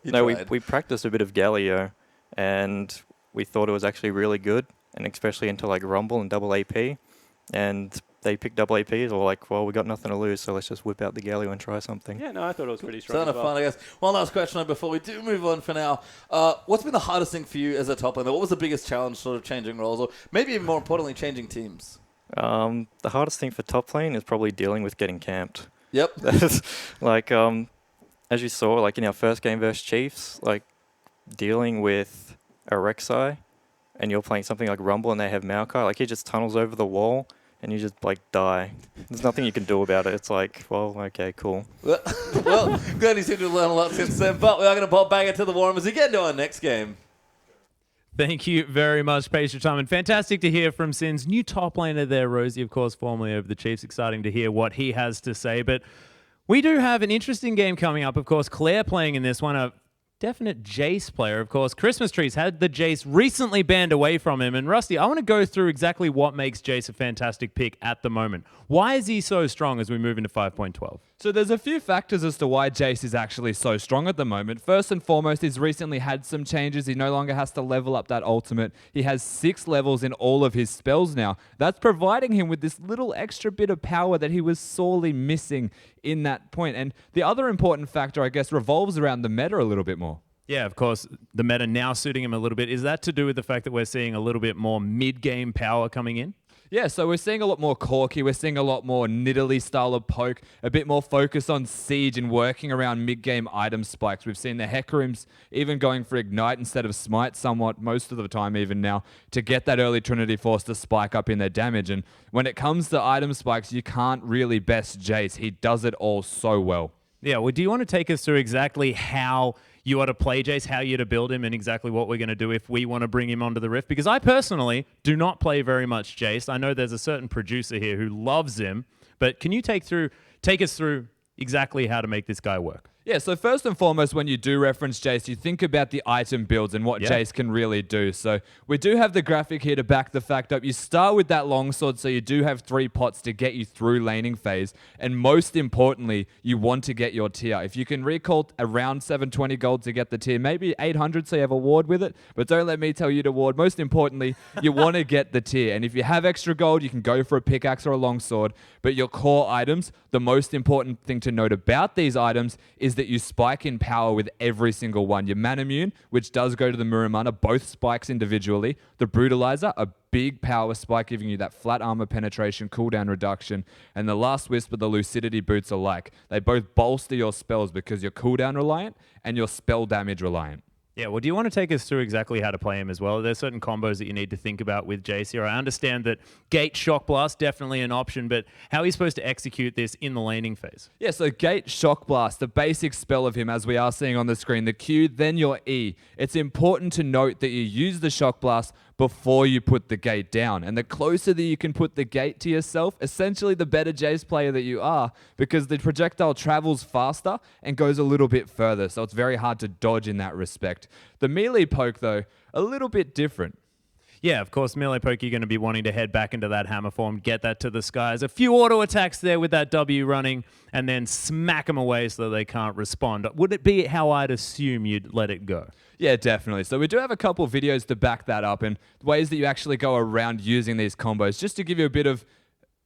we practiced a bit of Galio, and we thought it was actually really good. And especially into Rumble and double AP. And they picked double AP, so we're like, well, we got nothing to lose, so let's just whip out the Galio and try something. Yeah, no, I thought it was pretty strong. Sound of fun, I guess. One last question before we do move on for now. What's been the hardest thing for you as a top laner? What was the biggest challenge sort of changing roles, or maybe even more importantly, changing teams? The hardest thing for top lane is probably dealing with getting camped. Yep. As you saw, in our first game versus Chiefs, dealing with a Rek'Sai, and you're playing something like Rumble and they have Maokai, he just tunnels over the wall and you just die. There's nothing you can do about it. It's well, okay, cool. Well, glad you seem to have learned a lot since then, but we are going to pop back into the war room as we get into our next game. Thank you very much, Pace your time. And fantastic to hear from Sin's new top laner there, Rosie, of course, formerly over the Chiefs. Exciting to hear what he has to say. But we do have an interesting game coming up. Of course, Claire playing in this one, a definite Jace player. Of course, Christmas Trees had the Jace recently banned away from him. And Rusty, I want to go through exactly what makes Jace a fantastic pick at the moment. Why is he so strong as we move into 5.12? So there's a few factors as to why Jace is actually so strong at the moment. First and foremost, he's recently had some changes. He no longer has to level up that ultimate. He has 6 levels in all of his spells now. That's providing him with this little extra bit of power that he was sorely missing in that point. And the other important factor, I guess, revolves around the meta a little bit more. Yeah, of course, the meta now suiting him a little bit. Is that to do with the fact that we're seeing a little bit more mid-game power coming in? Yeah, so we're seeing a lot more Corki, we're seeing a lot more Nidalee style of poke, a bit more focus on siege and working around mid-game item spikes. We've seen the Hekarims even going for Ignite instead of Smite somewhat, most of the time even now, to get that early Trinity Force to spike up in their damage. And when it comes to item spikes, you can't really best Jace. He does it all so well. Yeah, well, do you want to take us through exactly how you are to play Jace, how you're to build him, and exactly what we're going to do if we want to bring him onto the Rift? Because I personally do not play very much Jace. I know there's a certain producer here who loves him, but can you take us through exactly how to make this guy work? Yeah, so first and foremost, when you do reference Jace, you think about the item builds and what Jace can really do. So we do have the graphic here to back the fact up. You start with that longsword, so you do have 3 pots to get you through laning phase. And most importantly, you want to get your tier. If you can recall around 720 gold to get the tier, maybe 800 so you have a ward with it, but don't let me tell you to ward. Most importantly, you want to get the tier. And if you have extra gold, you can go for a pickaxe or a longsword. But your core items, the most important thing to note about these items is that you spike in power with every single one. Your Manamune, which does go to the Muramana, both spikes individually. The Brutalizer, a big power spike giving you that flat armor penetration, cooldown reduction. And the Last Whisper, the Lucidity boots alike. They both bolster your spells because you're cooldown reliant and you're spell damage reliant. Yeah, well, do you want to take us through exactly how to play him as well? There's certain combos that you need to think about with Jace here. I understand that Gate Shock Blast, definitely an option, but how are you supposed to execute this in the laning phase? Yeah, so Gate Shock Blast, the basic spell of him, as we are seeing on the screen, the Q, then your E. It's important to note that you use the Shock Blast before you put the gate down. And the closer that you can put the gate to yourself, essentially the better Jace player that you are, because the projectile travels faster and goes a little bit further. So it's very hard to dodge in that respect. The melee poke, though, a little bit different. Yeah, of course, melee poke, you're going to be wanting to head back into that hammer form, get that to the skies. A few auto attacks there with that W running, and then smack them away so that they can't respond. Would it be how I'd assume you'd let it go? Yeah, definitely. So we do have a couple videos to back that up and ways that you actually go around using these combos, just to give you a bit of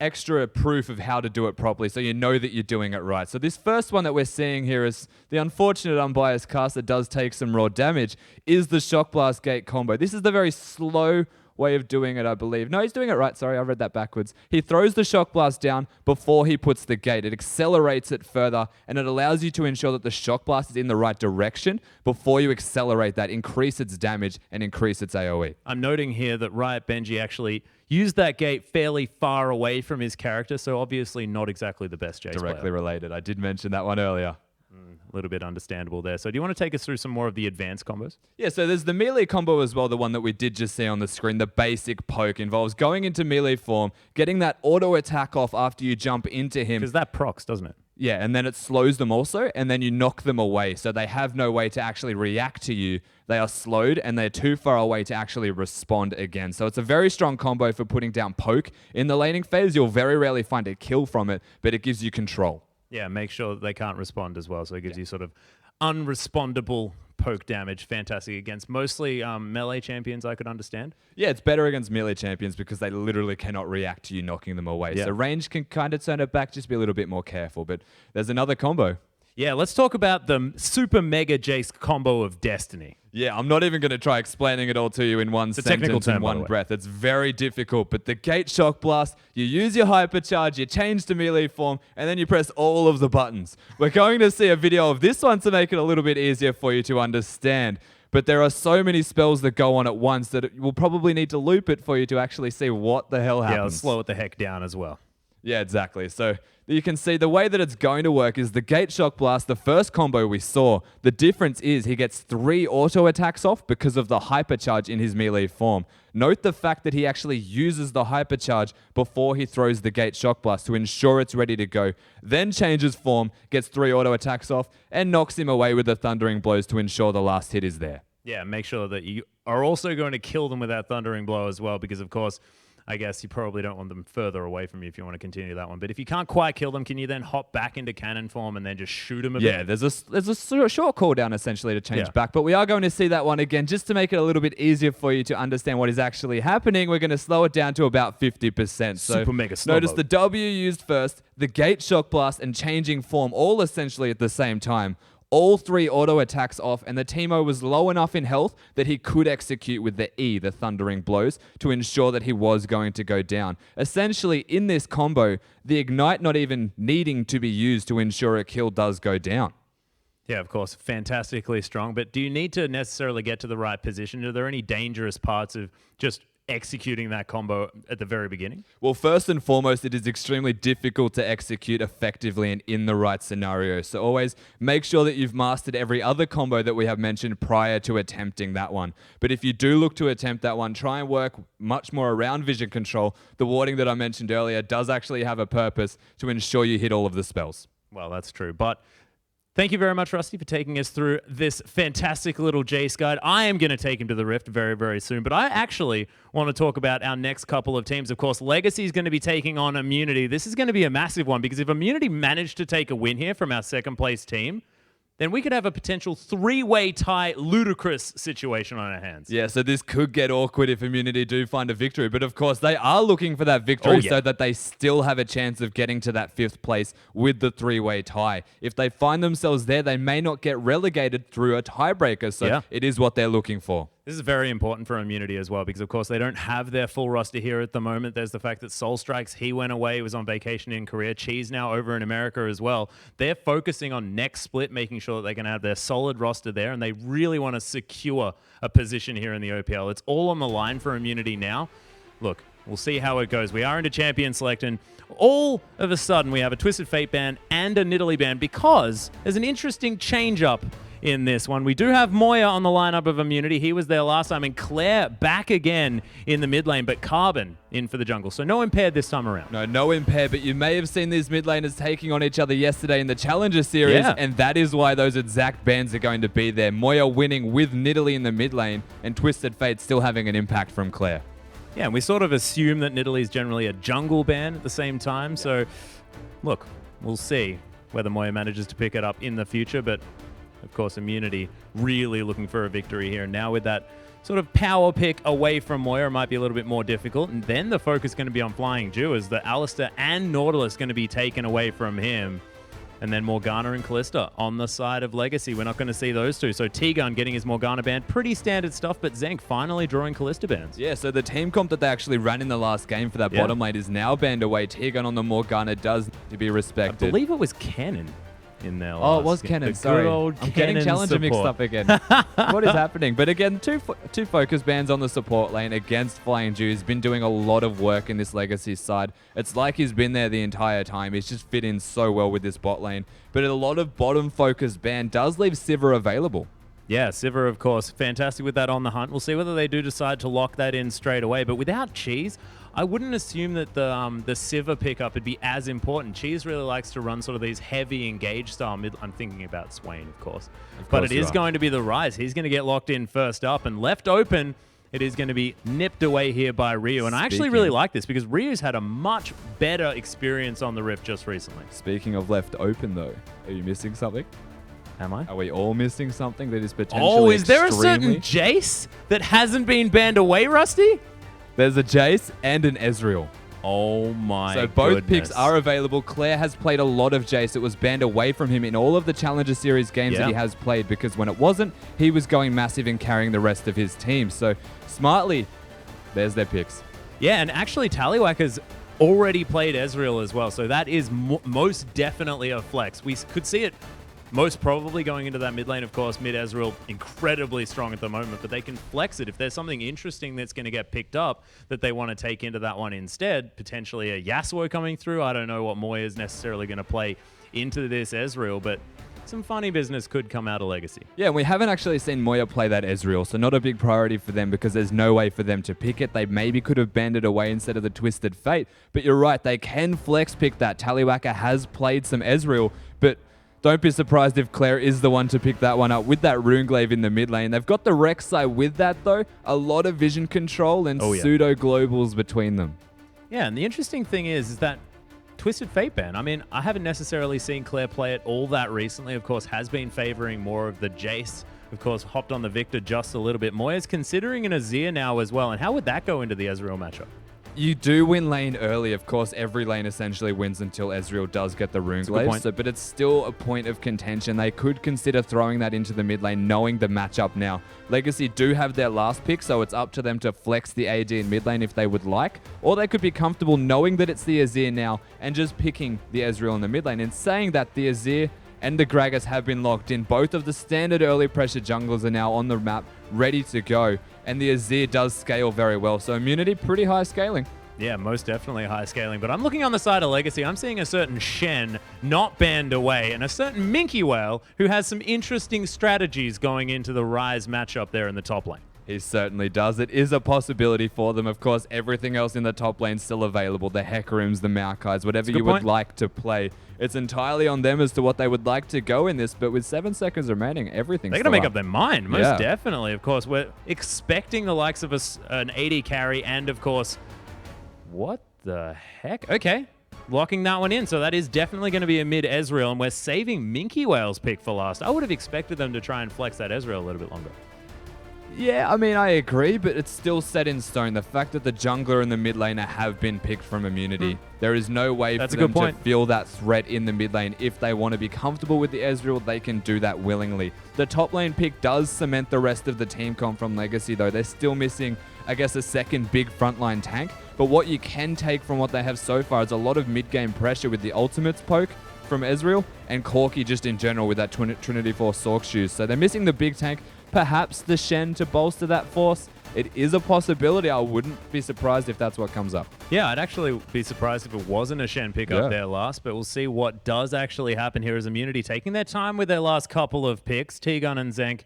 extra proof of how to do it properly so you know that you're doing it right. So this first one that we're seeing here is the unfortunate unbiased cast that does take some raw damage is the Shock Blast Gate combo. This is the very slow way of doing it, I believe. No, he's doing it right. Sorry, I read that backwards. He throws the Shock Blast down before he puts the gate. It accelerates it further, and it allows you to ensure that the Shock Blast is in the right direction before you accelerate that, increase its damage, and increase its AoE. I'm noting here that Riot Benji actually used that gate fairly far away from his character, so obviously not exactly the best Jace Directly player. related. I did mention that one earlier. A little bit understandable there. So do you want to take us through some more of the advanced combos? Yeah, so there's the melee combo as well, the one that we did just see on the screen. The basic poke involves going into melee form, getting that auto attack off after you jump into him. Because that procs, doesn't it? Yeah, and then it slows them also, and then you knock them away. So they have no way to actually react to you. They are slowed, and they're too far away to actually respond again. So it's a very strong combo for putting down poke. In the laning phase, you'll very rarely find a kill from it, but it gives you control. Yeah, make sure that they can't respond as well. So it gives you sort of unrespondable poke damage. Fantastic against mostly melee champions, I could understand. Yeah, it's better against melee champions because they literally cannot react to you knocking them away. Yeah. So range can kind of turn it back, just be a little bit more careful. But there's another combo. Yeah, let's talk about the super mega Jace combo of Destiny. Yeah, I'm not even going to try explaining it all to you in one sentence, in one breath. It's very difficult, but the Gate Shock Blast, you use your Hypercharge, you change to melee form, and then you press all of the buttons. We're going to see a video of this one to make it a little bit easier for you to understand. But there are so many spells that go on at once that we'll probably need to loop it for you to actually see what the hell happens. Yeah, let's slow it the heck down as well. Yeah, exactly. So you can see the way that it's going to work is the Gate Shock Blast, the first combo we saw. The difference is he gets 3 auto attacks off because of the hypercharge in his melee form. Note the fact that he actually uses the hypercharge before he throws the Gate Shock Blast to ensure it's ready to go, then changes form, gets 3 auto attacks off, and knocks him away with the Thundering Blows to ensure the last hit is there. Yeah, make sure that you are also going to kill them with that Thundering Blow as well, because, of course, I guess you probably don't want them further away from you if you want to continue that one. But if you can't quite kill them, can you then hop back into cannon form and then just shoot them a bit? Yeah, there's a short cooldown essentially to change back. But we are going to see that one again just to make it a little bit easier for you to understand what is actually happening. We're going to slow it down to about 50%. So Super mega slow notice mode. the W used first, the Gate Shock Blast and changing form all essentially at the same time. All 3 auto attacks off, and the Teemo was low enough in health that he could execute with the E, the Thundering Blows, to ensure that he was going to go down. Essentially, in this combo, the Ignite not even needing to be used to ensure a kill does go down. Yeah, of course, fantastically strong. But do you need to necessarily get to the right position? Are there any dangerous parts of just executing that combo at the very beginning? Well, first and foremost, it is extremely difficult to execute effectively and in the right scenario. So always make sure that you've mastered every other combo that we have mentioned prior to attempting that one. But if you do look to attempt that one, try and work much more around vision control. The warding that I mentioned earlier does actually have a purpose to ensure you hit all of the spells. Well, that's true. But thank you very much, Rusty, for taking us through this fantastic little Jace guide. I am going to take him to the Rift very, very soon, but I actually want to talk about our next couple of teams. Of course, Legacy is going to be taking on Immunity. This is going to be a massive one, because if Immunity managed to take a win here from our second place team, then we could have a potential 3-way tie ludicrous situation on our hands. Yeah, so this could get awkward if Immunity do find a victory. But of course, they are looking for that victory so that they still have a chance of getting to that 5th place with the 3-way tie. If they find themselves there, they may not get relegated through a tiebreaker. So it is what they're looking for. This is very important for Immunity as well, because, of course, they don't have their full roster here at the moment. There's the fact that Soul Strikes, he went away, was on vacation in Korea. Cheese now over in America as well. They're focusing on next split, making sure that they can have their solid roster there, and they really want to secure a position here in the OPL. It's all on the line for Immunity now. Look, we'll see how it goes. We are into Champion Select, and all of a sudden we have a Twisted Fate ban and a Nidalee ban, because there's an interesting change-up in this one. We do have Moya on the lineup of Immunity. He was there last time, and Claire back again in the mid lane, but Carbon in for the jungle. So no impaired this time around. No impaired, but you may have seen these mid laners taking on each other yesterday in the Challenger Series, and that is why those exact bans are going to be there. Moya winning with Nidalee in the mid lane, and Twisted Fate still having an impact from Claire. Yeah, and we sort of assume that Nidalee is generally a jungle ban at the same time. So, look, we'll see whether Moya manages to pick it up in the future, but of course, Immunity really looking for a victory here. Now with that sort of power pick away from Moya, it might be a little bit more difficult. And then the focus is going to be on Flying Jew, as the Alistair and Nautilus going to be taken away from him. And then Morgana and Callista on the side of Legacy. We're not going to see those two. So T-Gun getting his Morgana ban. Pretty standard stuff, but Zenk finally drawing Callista bans. Yeah, so the team comp that they actually ran in the last game for that bottom lane is now banned away. T-Gun on the Morgana does need to be respected. I believe it was Kennen in there. Oh, it was Kennen, sorry. I'm getting Challenger mixed up again. What is happening? But again, two focus bans on the support lane against Flying Jew. He's been doing a lot of work in this Legacy side. It's like he's been there the entire time. He's just fit in so well with this bot lane. But a lot of bottom focus ban does leave Sivir available. Yeah, Sivir, of course, fantastic with that on the hunt. We'll see whether they do decide to lock that in straight away. But without Cheese, I wouldn't assume that the Sivir pickup would be as important. Cheese really likes to run sort of these heavy engage style mid. I'm thinking about Swain, of course. But it is going to be the Rise. He's going to get locked in first up, and left open, it is going to be nipped away here by Ryu. And I actually really like this, because Ryu's had a much better experience on the Rift just recently. Speaking of left open, though, are you missing something? Am I? Are we all missing something that is potentially Oh, is there a certain Jace that hasn't been banned away, Rusty? There's a Jace and an Ezreal. Oh my So both goodness. picks are available. Claire has played a lot of Jace. It was banned away from him in all of the Challenger Series games that he has played, because when it wasn't, he was going massive and carrying the rest of his team. So smartly, there's their picks. Yeah, and actually Tallywhacker's already played Ezreal as well, so that is most definitely a flex. We could see it most probably going into that mid lane. Of course, mid Ezreal incredibly strong at the moment, but they can flex it. If there's something interesting that's going to get picked up that they want to take into that one instead, potentially a Yasuo coming through. I don't know what Moya is necessarily going to play into this Ezreal, but some funny business could come out of Legacy. Yeah, we haven't actually seen Moya play that Ezreal, so not a big priority for them because there's no way for them to pick it. They maybe could have banded away instead of the Twisted Fate, but you're right, they can flex pick that. Tallywacker has played some Ezreal, but don't be surprised if Claire is the one to pick that one up with that Runeglaive in the mid lane. They've got the Rek'Sai with that though, a lot of vision control and pseudo-globals between them. Yeah, and the interesting thing is that Twisted Fate ban. I mean, I haven't necessarily seen Claire play it all that recently. Of course, has been favoring more of the Jace. Of course, hopped on the Victor just a little bit. Moya's considering an Azir now as well. And how would that go into the Ezreal matchup? You do win lane early. Of course, every lane essentially wins until Ezreal does get the Runeglaive. So, but it's still a point of contention. They could consider throwing that into the mid lane, knowing the matchup now. Legacy do have their last pick, so it's up to them to flex the AD in mid lane if they would like. Or they could be comfortable knowing that it's the Azir now and just picking the Ezreal in the mid lane. And saying that the Azir and the Gragas have been locked in. Both of the standard early pressure junglers are now on the map, ready to go. And the Azir does scale very well. So immunity, pretty high scaling. Yeah, most definitely high scaling. But I'm looking on the side of Legacy. I'm seeing a certain Shen not banned away and a certain Minky Whale who has some interesting strategies going into the Ryze matchup there in the top lane. He certainly does. It is a possibility for them. Of course, everything else in the top lane is still available. The Hekarims, the Maokais, whatever you would like to play. It's entirely on them as to what they would like to go in this, but with 7 seconds remaining, everything's They're still going to make up their mind, most Yeah. definitely. Of course, we're expecting the likes of an AD carry and, of course, what the heck? Okay. Locking that one in. So that is definitely going to be a mid Ezreal, and we're saving Minky Whale's pick for last. I would have expected them to try and flex that Ezreal a little bit longer. Yeah, I mean, I agree, but it's still set in stone. The fact that the jungler and the mid laner have been picked from immunity. There is no way for them to feel that threat in the mid lane. If they want to be comfortable with the Ezreal, they can do that willingly. The top lane pick does cement the rest of the team comp from Legacy, though. They're still missing, I guess, a second big frontline tank. But what you can take from what they have so far is a lot of mid-game pressure with the ultimates poke from Ezreal and Corki just in general with that Trinity Force Sork shoes. So they're missing the big tank. Perhaps the Shen to bolster that force. It is a possibility. I wouldn't be surprised if that's what comes up. Yeah, I'd actually be surprised if it wasn't a Shen pickup there last, but we'll see what does actually happen here as Immunity taking their time with their last couple of picks. T-Gun and Zenk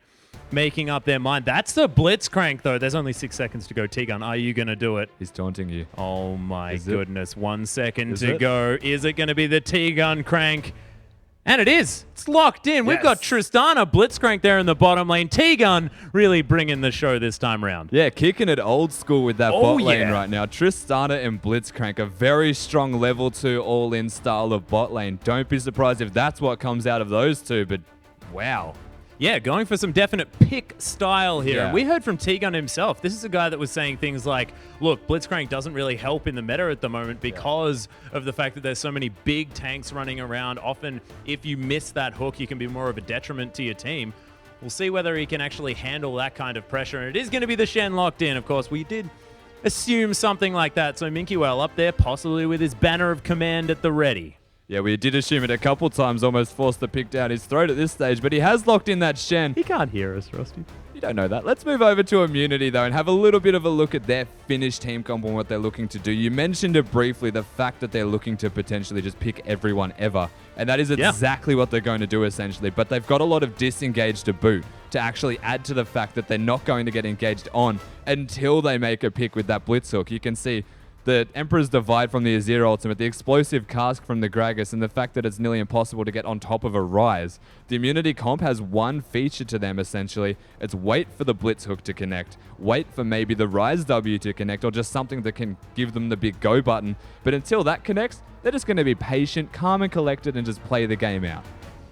making up their mind. That's the Blitzcrank, though. There's only 6 seconds to go. T-Gun, are you going to do it? He's taunting you. Oh, my goodness. 1 second to go. Is it going to be the T-Gun crank? And it is. It's locked in. We've got Tristana, Blitzcrank there in the bottom lane. T-Gun really bringing the show this time round. Yeah, kicking it old school with that bot lane right now. Tristana and Blitzcrank, a very strong level 2 all-in style of bot lane. Don't be surprised if that's what comes out of those two, but wow. Yeah, going for some definite pick style here. Yeah. We heard from T-Gun himself. This is a guy that was saying things like, look, Blitzcrank doesn't really help in the meta at the moment because of the fact that there's so many big tanks running around. Often, if you miss that hook, you can be more of a detriment to your team. We'll see whether he can actually handle that kind of pressure. And it is going to be the Shen locked in. Of course, we did assume something like that. So Minky Whale up there, possibly with his banner of command at the ready. Yeah, we did assume it a couple times, almost forced the pick down his throat at this stage, but he has locked in that Shen. He can't hear us, Rusty. You don't know that. Let's move over to Immunity, though, and have a little bit of a look at their finished team comp and what they're looking to do. You mentioned it briefly, the fact that they're looking to potentially just pick everyone ever, and that is exactly what they're going to do, essentially, but they've got a lot of disengage to boot to actually add to the fact that they're not going to get engaged on until they make a pick with that Blitz hook. You can see the Emperor's Divide from the Azir ultimate, the explosive cask from the Gragas, and the fact that it's nearly impossible to get on top of a Ryze. The Immunity comp has one feature to them, essentially. It's wait for the Blitz hook to connect, wait for maybe the Ryze W to connect, or just something that can give them the big go button. But until that connects, they're just going to be patient, calm and collected, and just play the game out.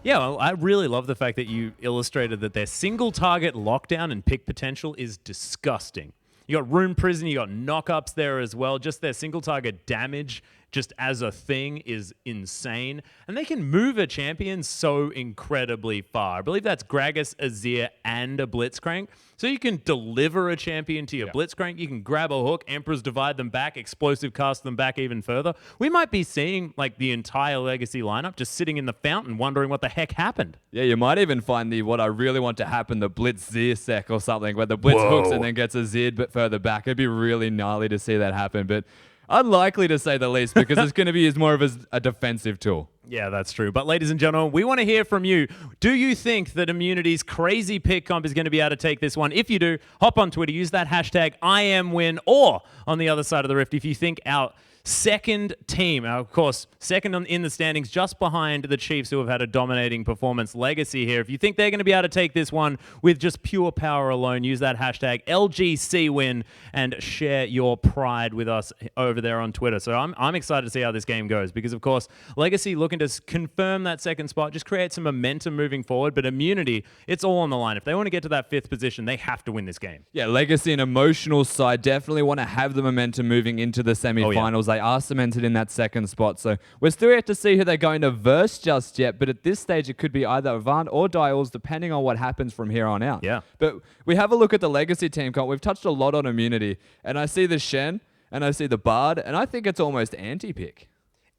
Yeah, well, I really love the fact that you illustrated that their single target lockdown and pick potential is disgusting. You got Rune Prison, you got knock-ups there as well. Just their single target damage just as a thing is insane. And they can move a champion so incredibly far. I believe that's Gragas, Azir, and a Blitzcrank. So you can deliver a champion to your Blitzcrank. You can grab a hook, Emperors divide them back, explosive cast them back even further. We might be seeing like the entire Legacy lineup just sitting in the fountain wondering what the heck happened. Yeah, you might even find the what I really want to happen, the Blitz Zir sec or something, where the Blitz hooks and then gets a Zir bit further back. It'd be really gnarly to see that happen, but unlikely to say the least, because it's going to be used more of a defensive tool. Yeah, that's true. But ladies and gentlemen, we want to hear from you. Do you think that Immunity's crazy pick comp is going to be able to take this one? If you do, hop on Twitter, use that hashtag IamWin, or on the other side of the rift, if you think our second team, of course, second in the standings, just behind the Chiefs, who have had a dominating performance, Legacy here. If you think they're going to be able to take this one with just pure power alone, use that hashtag LGCWin and share your pride with us over there on Twitter. So I'm excited to see how this game goes, because, of course, Legacy looking to confirm that second spot, just create some momentum moving forward. But Immunity, it's all on the line. If they want to get to that 5th position, they have to win this game. Yeah, Legacy, an emotional side, definitely want to have the momentum moving into the semi-finals. They are cemented in that second spot, so we're still yet to see who they're going to verse just yet, but at this stage it could be either Avant or Dials, depending on what happens from here on out. Yeah. But we have a look at the Legacy team comp. We've touched a lot on Immunity, and I see the Shen, and I see the Bard, and I think it's almost anti-pick.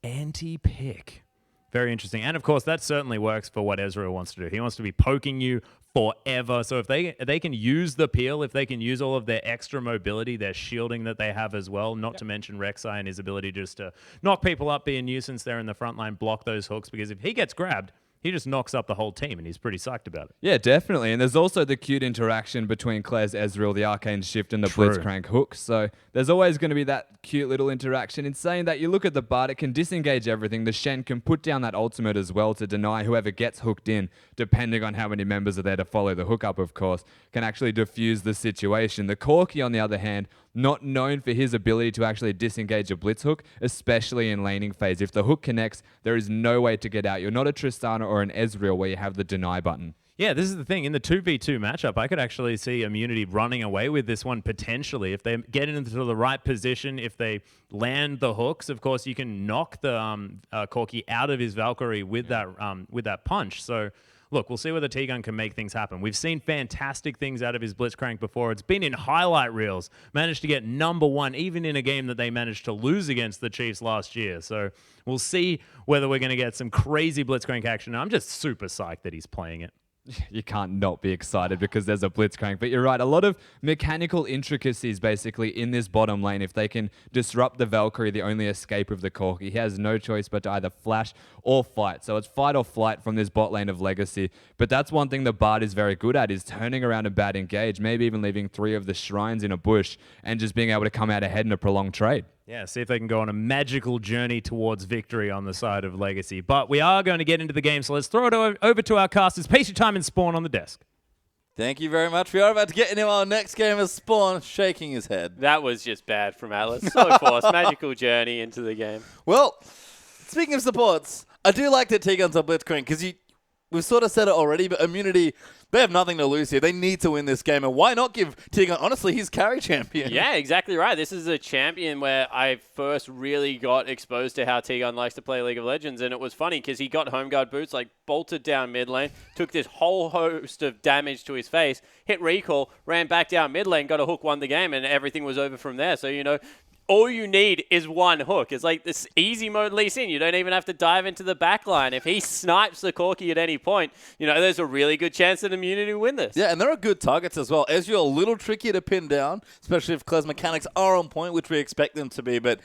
Anti-pick. Very interesting. And, of course, that certainly works for what Ezreal wants to do. He wants to be poking you forever. So if they can use the peel, if they can use all of their extra mobility, their shielding that they have as well, not to mention Rek'Sai and his ability just to knock people up, be a nuisance there in the front line, block those hooks, because if he gets grabbed, he just knocks up the whole team, and he's pretty psyched about it. Yeah, definitely. And there's also the cute interaction between Claire's Ezreal, the Arcane Shift, and the Blitzcrank hook. So there's always going to be that cute little interaction. In saying that, you look at the Bard, it can disengage everything. The Shen can put down that ultimate as well to deny whoever gets hooked in, depending on how many members are there to follow the hookup, of course, can actually diffuse the situation. The Corki, on the other hand, not known for his ability to actually disengage a blitz hook, especially in laning phase. If the hook connects, there is no way to get out. You're not a Tristana or an Ezreal where you have the deny button. Yeah, this is the thing. In the 2v2 matchup, I could actually see Immunity running away with this one potentially. If they get into the right position, if they land the hooks, of course, you can knock the Corki out of his Valkyrie with that punch. So, look, we'll see whether T-Gun can make things happen. We've seen fantastic things out of his Blitzcrank before. It's been in highlight reels. Managed to get #1, even in a game that they managed to lose against the Chiefs last year. So we'll see whether we're going to get some crazy Blitzcrank action. I'm just super psyched that he's playing it. You can't not be excited because there's a Blitzcrank. But you're right, a lot of mechanical intricacies basically in this bottom lane. If they can disrupt the Valkyrie, the only escape of the Corki, he has no choice but to either flash or fight. So it's fight or flight from this bot lane of Legacy. But that's one thing the Bard is very good at, is turning around a bad engage, maybe even leaving 3 of the shrines in a bush and just being able to come out ahead in a prolonged trade. Yeah, see if they can go on a magical journey towards victory on the side of Legacy. But we are going to get into the game, so let's throw it over to our casters. Pace your time and Spawn on the desk. Thank you very much. We are about to get into our next game as Spawn shaking his head. That was just bad from Atlas. So forced. Magical journey into the game. Well, speaking of supports, I do like that T-Gun's on Blitzcrank, because we've sort of said it already, but Immunity, they have nothing to lose here. They need to win this game, and why not give T-Gun, honestly, he's carry champion. Yeah, exactly right. This is a champion where I first really got exposed to how T-Gun likes to play League of Legends, and it was funny because he got home guard boots, like bolted down mid lane, took this whole host of damage to his face, hit recall, ran back down mid lane, got a hook, won the game, and everything was over from there. So, all you need is one hook. It's like this easy mode Lee Sin. You don't even have to dive into the back line. If he snipes the Corki at any point, there's a really good chance that Immunity will win this. Yeah, and there are good targets as well. Ezreal, a little tricky to pin down, especially if Claire's mechanics are on point, which we expect them to be. But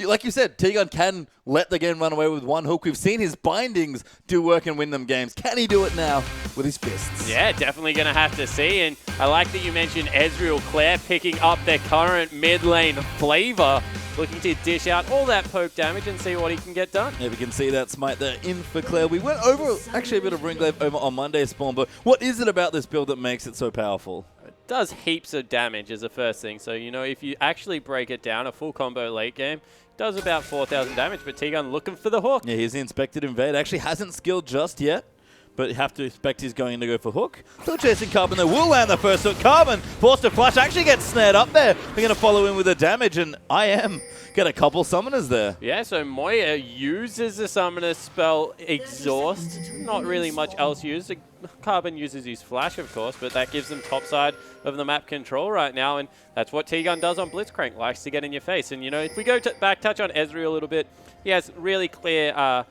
like you said, T-Gun can let the game run away with one hook. We've seen his bindings do work and win them games. Can he do it now with his fists? Yeah, definitely going to have to see. And I like that you mentioned Ezreal, Claire picking up their current mid lane flavor, looking to dish out all that poke damage and see what he can get done. Yeah, we can see that smite there in for Claire. We went over, actually, a bit of Ringglaive over on Monday, Spawn, but what is it about this build that makes it so powerful? It does heaps of damage as the first thing. So, if you actually break it down, a full combo late game does about 4,000 damage, but T-Gun looking for the hook. Yeah, he's the Inspected Invade. Actually hasn't skilled just yet, but you have to expect he's going to go for hook. Still chasing Carbon there. Will land the first hook. Carbon forced to flash. Actually gets snared up there. They're going to follow in with the damage, and I am going get a couple summoners there. Yeah, so Moya uses the summoner spell Exhaust. Not really much else used. Carbon uses his flash, of course, but that gives them top side of the map control right now, and that's what T-Gun does on Blitzcrank, likes to get in your face. And, you know, if we go back, touch on Ezreal a little bit, he has really clear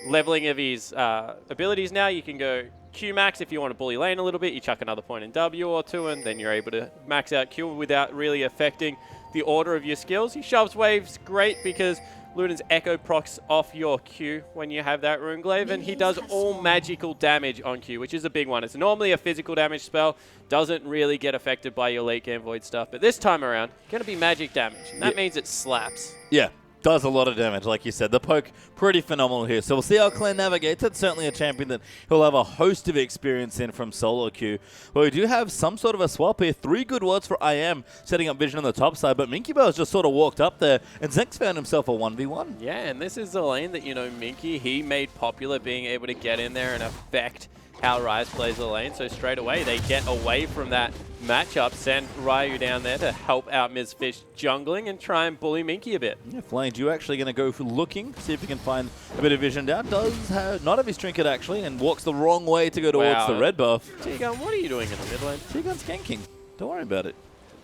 leveling of his abilities now. You can go Q max if you want to bully lane a little bit. You chuck another point in W or two, and then you're able to max out Q without really affecting the order of your skills. He shoves waves, great, because Lunen's Echo procs off your Q when you have that Runeglaive, and he does all magical damage on Q, which is a big one. It's normally a physical damage spell, doesn't really get affected by your late game Void stuff, but this time around, going to be magic damage, and that means it slaps. Yeah. Does a lot of damage, like you said. The poke, pretty phenomenal here. So we'll see how Clan navigates. It's certainly a champion that he'll have a host of experience in from solo queue. But we do have some sort of a swap here. 3 good words for IM, setting up vision on the top side. But Minky Bell's just sort of walked up there, and Zenk's found himself a 1v1. Yeah, and this is the lane that, you know, Minky, he made popular being able to get in there and affect how Ryze plays the lane. So straight away, they get away from that matchup, send Ryu down there to help out Ms. Fish jungling and try and bully Minky a bit. Yeah, Flames, you actually going to go for looking, see if he can find a bit of vision down. Does have not have his trinket actually, and walks the wrong way to go towards the red buff. T-Gun, what are you doing in the mid lane? T-Gun's ganking. Don't worry about it.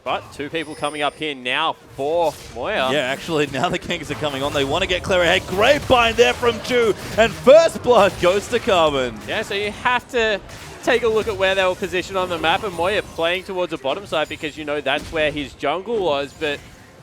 But 2 people coming up here now for Moya. Yeah, actually, now the Kings are coming on. They want to get clear ahead. Great bind there from Chu, and first blood goes to Carbon. Yeah, so you have to take a look at where they were positioned on the map, and Moya playing towards the bottom side because, you know, that's where his jungle was, but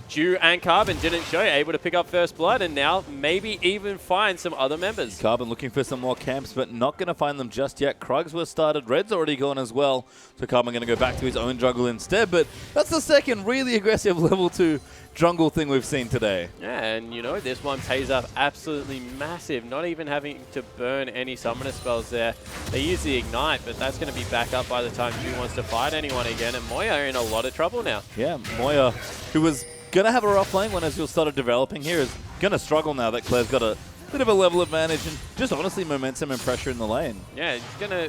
Ju and Carbon didn't show, able to pick up first blood, and now maybe even find some other members. Carbon looking for some more camps, but not going to find them just yet. Krugs was started. Red's already gone as well. So Carbon going to go back to his own jungle instead, but that's the second really aggressive level 2 jungle thing we've seen today. Yeah, and you know, this one pays up absolutely massive, not even having to burn any summoner spells there. They use the Ignite, but that's going to be back up by the time Ju wants to fight anyone again, and Moya are in a lot of trouble now. Yeah, Moya, who was going to have a rough lane when Ezreal started developing here, is going to struggle now that Claire's got a bit of a level advantage and just honestly momentum and pressure in the lane. Yeah, it's going to...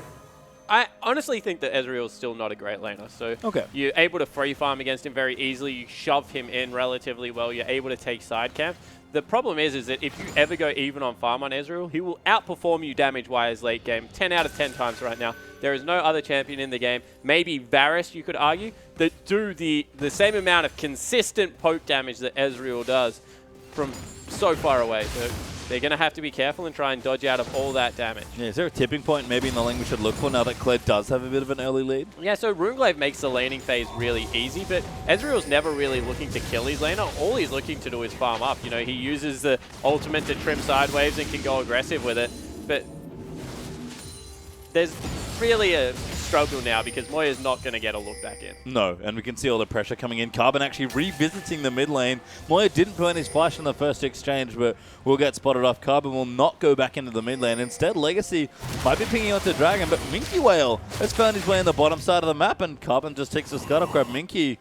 I honestly think that Ezreal's still not a great laner, so you're able to free farm against him very easily, you shove him in relatively well, you're able to take side camp. The problem is that if you ever go even on farm on Ezreal, he will outperform you damage-wise late game, 10 out of 10 times right now. There is no other champion in the game, maybe Varus you could argue, that do the same amount of consistent poke damage that Ezreal does from so far away. So they're going to have to be careful and try and dodge out of all that damage. Yeah, is there a tipping point maybe in the lane we should look for now that Claire does have a bit of an early lead? Yeah, so Runeglaive makes the laning phase really easy, but Ezreal's never really looking to kill his laner. All he's looking to do is farm up. You know, he uses the ultimate to trim sideways and can go aggressive with it, but there's really a struggle now because Moya's not going to get a look back in. No, and we can see all the pressure coming in. Carbon actually revisiting the mid lane. Moya didn't burn his flash in the first exchange, but will get spotted off. Carbon will not go back into the mid lane. Instead, Legacy might be pinging onto Dragon, but Minky Whale has found his way on the bottom side of the map, and Carbon just takes the scuttle crab. Minky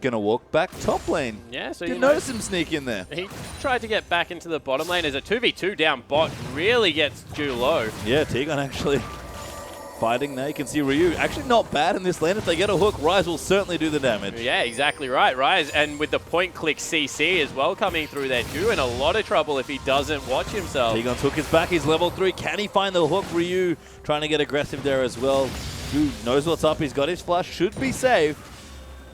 gonna walk back top lane. Yeah, so didn't notice him sneak in there. He tried to get back into the bottom lane as a 2v2 down bot really gets Ju low. Yeah, T-Gun actually fighting there. You can see Ryu actually not bad in this lane. If they get a hook, Ryze will certainly do the damage. Yeah, exactly right. Ryze, and with the point click CC as well coming through there, Ju in a lot of trouble if he doesn't watch himself. T-Gun's hook is back. He's level 3. Can he find the hook? Ryu trying to get aggressive there as well. Ju knows what's up. He's got his flash. Should be safe.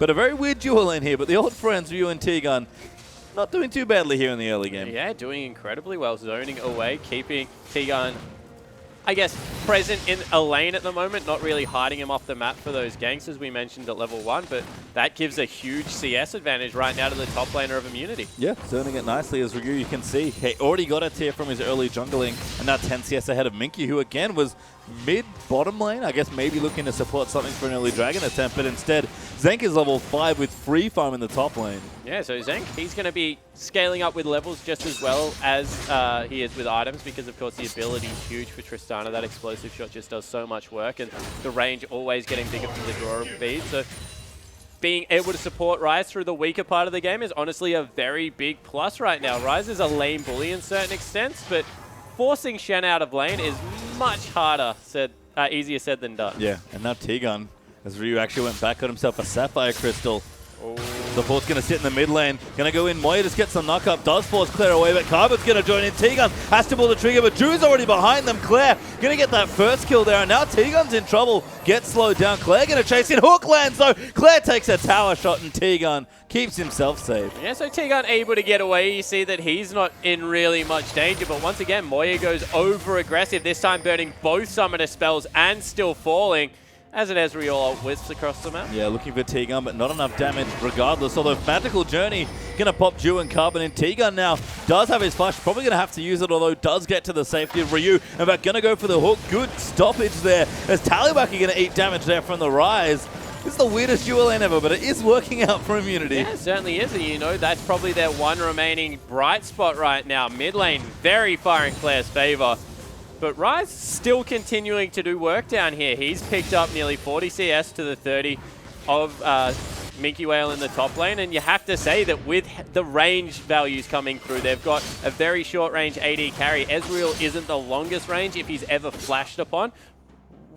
But a very weird duel in here. But the old friends, Ryu and T-Gun, not doing too badly here in the early game. Yeah, doing incredibly well. Zoning away, keeping T-Gun, I guess, present in a lane at the moment, not really hiding him off the map for those ganks, as we mentioned at level 1, but that gives a huge CS advantage right now to the top laner of Immunity. Yeah, zoning it nicely as Ryu, you can see. He already got a tier from his early jungling, and now 10 CS ahead of Minky, who again was mid-bottom lane. I guess maybe looking to support something for an early Dragon attempt, but instead, Zenk is level 5 with free farm in the top lane. Yeah, so Zenk, he's going to be scaling up with levels just as well as he is with items, because of course the ability is huge for Tristana. That explosive shot just does so much work, and the range always getting bigger from the draw of feed. So being able to support Ryze through the weaker part of the game is honestly a very big plus right now. Ryze is a lane bully in certain extents, but forcing Shen out of lane is much harder easier said than done. Yeah, and now T-Gun, as Ryu actually went back, got himself a Sapphire Crystal. Oh. The port's going to sit in the mid lane. Going to go in. Moya just gets some knock up. Does force Claire away, but Carbon's going to join in. T-Gun has to pull the trigger, but Drew's already behind them. Claire going to get that first kill there, and now T-Gun's in trouble. Gets slowed down. Claire going to chase in. Hook lands, though. Claire takes a tower shot, and T-Gun keeps himself safe. Yeah, so T-Gun able to get away. You see that he's not in really much danger, but once again, Moya goes over-aggressive, this time burning both summoner spells and still falling as an Ezreal whips across the map. Yeah, looking for T-Gun, but not enough damage regardless. Although Magical Journey going to pop Dew and Carbon in. T-Gun now does have his flash, probably going to have to use it, although does get to the safety of Ryu. In fact, going to go for the hook. Good stoppage there as Talibaki going to eat damage there from the Rise. This is the weirdest dual lane ever, but it is working out for Immunity. Yeah, it certainly is. And you know, that's probably their one remaining bright spot right now. Mid lane, very far in Claire's favor. But Rise still continuing to do work down here. He's picked up nearly 40 CS to the 30 of Minky Whale in the top lane. And you have to say that with the range values coming through, they've got a very short range AD carry. Ezreal isn't the longest range if he's ever flashed upon.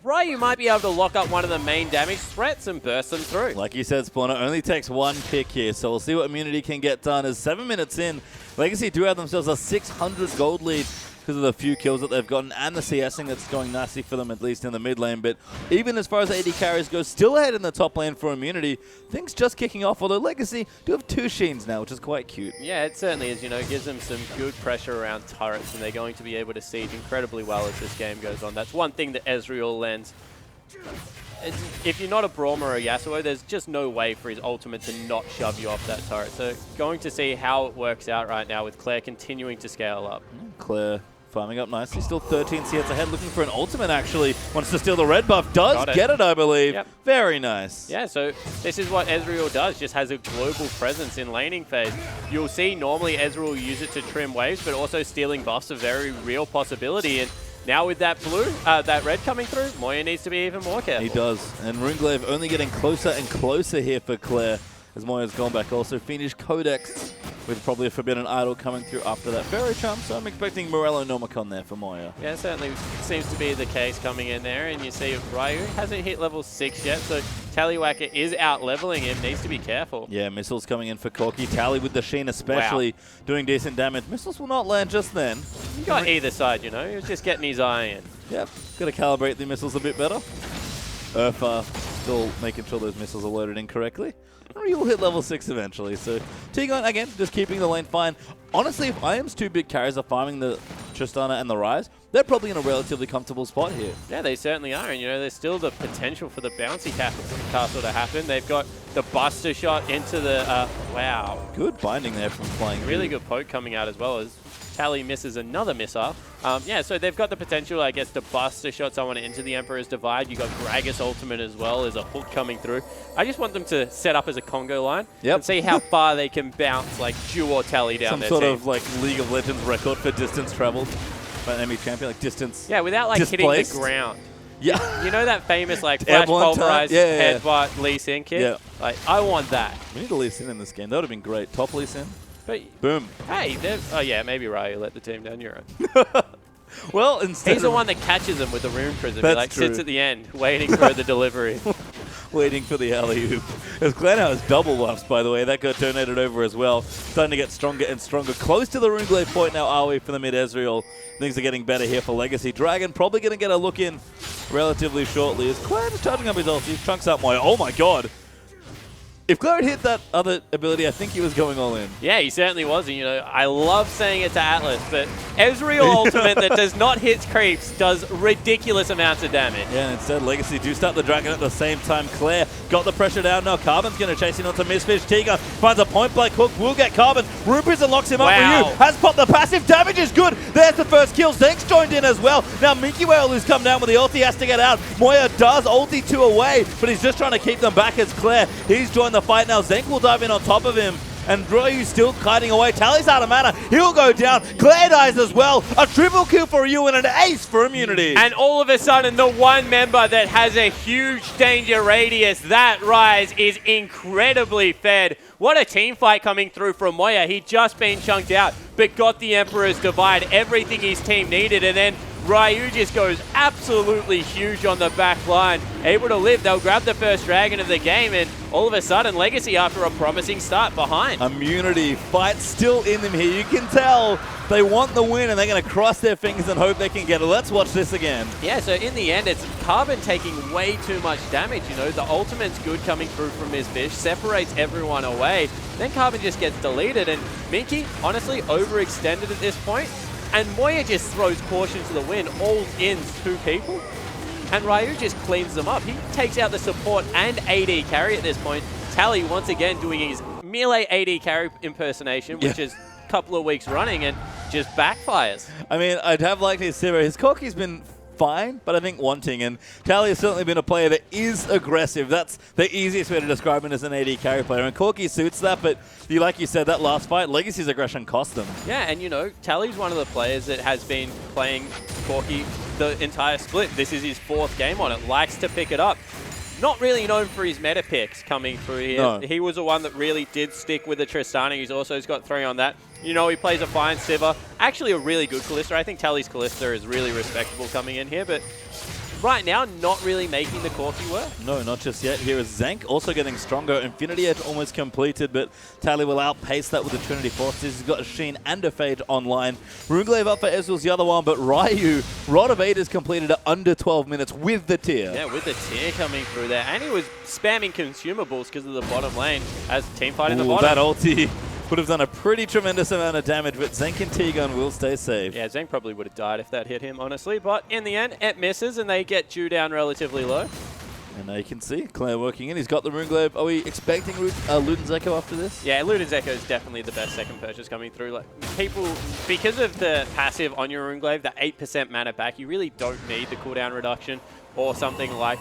Ryu might be able to lock up one of the main damage threats and burst them through. Like you said, Spawner only takes one pick here, so we'll see what Immunity can get done. As 7 minutes in, Legacy do have themselves a 600 gold lead because of the few kills that they've gotten and the CSing that's going nicely for them, at least in the mid lane. But even as far as AD carries go, still ahead in the top lane for Immunity. Things just kicking off, although Legacy do have 2 Sheens now, which is quite cute. Yeah, it certainly is. You know, it gives them some good pressure around turrets, and they're going to be able to siege incredibly well as this game goes on. That's one thing that Ezreal lends. If you're not a Braum or a Yasuo, there's just no way for his ultimate to not shove you off that turret. So going to see how it works out right now with Claire continuing to scale up. Claire farming up nicely, still 13 CS ahead, looking for an ultimate actually. Wants to steal the red buff, does get it, I believe. Yep. Very nice. Yeah, so this is what Ezreal does, just has a global presence in laning phase. You'll see normally Ezreal will use it to trim waves, but also stealing buffs a very real possibility. And now with that blue, that red coming through, Moya needs to be even more careful. He does, and Runeglaive only getting closer and closer here for Claire as Moya's gone back. Also finished Codex with probably a Forbidden Idol coming through after that Fairy Charm, so I'm expecting Morello Nomicon there for Moya. Yeah, it certainly seems to be the case coming in there, and you see Ryu hasn't hit level 6 yet, so Tallywacker is out-leveling him, needs to be careful. Yeah, missiles coming in for Corki. Tally with the Sheen especially doing decent damage. Missiles will not land just then. You got either side, you know, he was just getting his eye in. Yep, got to calibrate the missiles a bit better. Urfa still making sure those missiles are loaded in correctly. You will hit level 6 eventually. So T-Gun, again, just keeping the lane fine. Honestly, if IM's 2 big carries are farming the Tristana and the Rise, they're probably in a relatively comfortable spot here. Yeah, they certainly are. And, you know, there's still the potential for the bouncy castle to happen. They've got the Buster shot into the... wow. Good binding there from Flying. Really good poke coming out as well as Tally misses another missile. Yeah, so they've got the potential, I guess, to Buster shot someone into the Emperor's Divide. You got Gragas ultimate as well as a hook coming through. I just want them to set up as a Congo line and see how far they can bounce like Dew or Tally down their Some sort team. of like League of Legends record for distance traveled by an enemy champion, like distance. Yeah, without like displaced. hitting the ground. Yeah. You know that famous like flash pulverized headbutt Lee Sin kit? Yeah. Like, I want that. We need a Lee Sin in this game. That would have been great. Top Lee Sin. But boom. Hey, oh yeah, maybe Ryu let the team down. You're right. Well, instead he's the one that catches him with the rune prism. He like true. sits at the end, waiting for the delivery. Waiting for the alley-oop. As Glenn has double buffs, by the way. That got donated over as well. Starting to get stronger and stronger. Close to the Runeglaive point now, are we, for the mid-Ezreal. Things are getting better here for Legacy. Dragon probably going to get a look in relatively shortly. As Glenn is charging up his ulti. Chunks up Moya. Oh my god. If Claire had hit that other ability, I think he was going all in. Yeah, he certainly was. And, you know, I love saying it to Atlas, but Ezreal ultimate that does not hit creeps does ridiculous amounts of damage. Yeah, and instead Legacy do start the Dragon at the same time. Claire got the pressure down now. Carbon's going to chase in onto Misfish. Tiga finds a point-blank hook. Will get Carbon. Rupert and locks him up. Ryu has popped the passive. Damage is good. There's the first kill. Zenk's joined in as well. Now Minky Whale, who's come down with the ulti, has to get out. Moya does ulti 2 away, but he's just trying to keep them back as Claire. He's joined the fight now. Zenk will dive in on top of him. And Ryu still kiting away. Tally's out of mana. He'll go down. Claire dies as well. A triple kill for Ryu and an ace for Immunity. And all of a sudden, the one member that has a huge danger radius, that Rise, is incredibly fed. What a team fight coming through from Moya. He'd just been chunked out, but got the Emperor's Divide, everything his team needed. And then Ryu just goes absolutely huge on the back line. Able to live, they'll grab the first dragon of the game, and all of a sudden, Legacy, after a promising start, behind. Immunity fight still in them here. You can tell they want the win, and they're going to cross their fingers and hope they can get it. Let's watch this again. Yeah, so in the end, it's Carbon taking way too much damage. You know, the ultimate's good coming through from his fish, separates everyone away. Then Carbon just gets deleted, and Minky, honestly, overextended at this point. And Moya just throws caution to the wind, all in 2 people. And Ryu just cleans them up. He takes out the support and AD carry at this point. Tally once again doing his melee AD carry impersonation, which is a couple of weeks running, and just backfires. I mean, I'd have liked his Sivir. His Corki's been fine, but I think wanting. And Tally has certainly been a player that is aggressive. That's the easiest way to describe him as an AD carry player. And Corki suits that, but like you said, that last fight, Legacy's aggression cost them. Yeah, and you know, Tally's one of the players that has been playing Corki the entire split. This is his 4th game on it. Likes to pick it up. Not really known for his meta picks coming through here. No. He was the one that really did stick with the Tristana. He's also got 3 on that. You know, he plays a fine Sivir. Actually a really good Kalista. I think Tally's Kalista is really respectable coming in here, but right now, not really making the Corki work. No, not just yet. Here is Zank also getting stronger. Infinity Edge almost completed, but Tally will outpace that with the Trinity Forces. He's got a Sheen and a Fade online. Runeglaive up for Ezreal's the other one, but Ryu, Rod of Aid is completed at under 12 minutes with the tier. Yeah, with the tier coming through there. And he was spamming consumables because of the bottom lane as team fight in the bottom. That ulti would have done a pretty tremendous amount of damage, but Zank and T-Gun will stay safe. Yeah, Zank probably would have died if that hit him, honestly. But in the end, it misses, and they get Jew down relatively low. And now you can see Claire working in. He's got the Runeglaive. Are we expecting Luden's Echo after this? Yeah, Luden's Echo is definitely the best second purchase coming through. Like people, because of the passive on your Runeglaive, the 8% mana back, you really don't need the cooldown reduction or something like.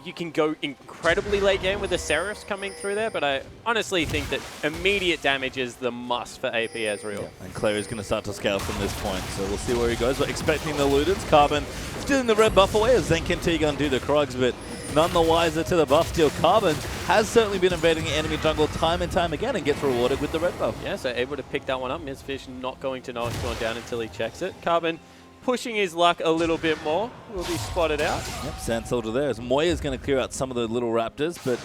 You can go incredibly late game with the Seraphs coming through there, but I honestly think that immediate damage is the must for AP Ezreal. Yeah. And Claire is going to start to scale from this point, so we'll see where he goes. But expecting the Ludens, Carbon stealing the red buff away as Zenk and T-Gun do the Krogs, but none the wiser to the buff steal. Carbon has certainly been invading the enemy jungle time and time again and gets rewarded with the red buff. Yeah, so able to pick that one up. Mizfish not going to know it's gone down until he checks it. Carbon pushing his luck a little bit more. Will be spotted out. Yep, Sand Soldier there as Moya's going to clear out some of the little raptors, but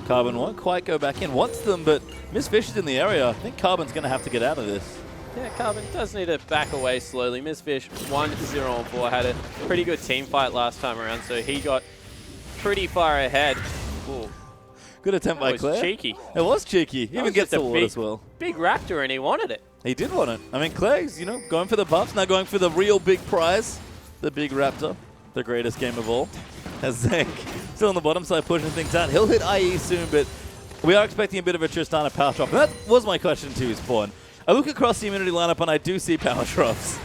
Carbon won't quite go back in. Wants them, but Mizfish is in the area. I think Carbon's going to have to get out of this. Yeah, Carbon does need to back away slowly. Mizfish 1-0-4 had a pretty good team fight last time around, so he got pretty far ahead. Ooh. Good attempt by Claire. It was cheeky. It was cheeky. He even gets the ward as well. Big raptor, and he wanted it. He did want it. I mean, Claire's, you know, going for the buffs, now going for the real big prize. The big raptor. The greatest game of all. As Zank still on the bottom side pushing things out. He'll hit IE soon, but we are expecting a bit of a Tristana power drop. And that was my question to you, Spawn. I look across the immunity lineup and I do see power drops.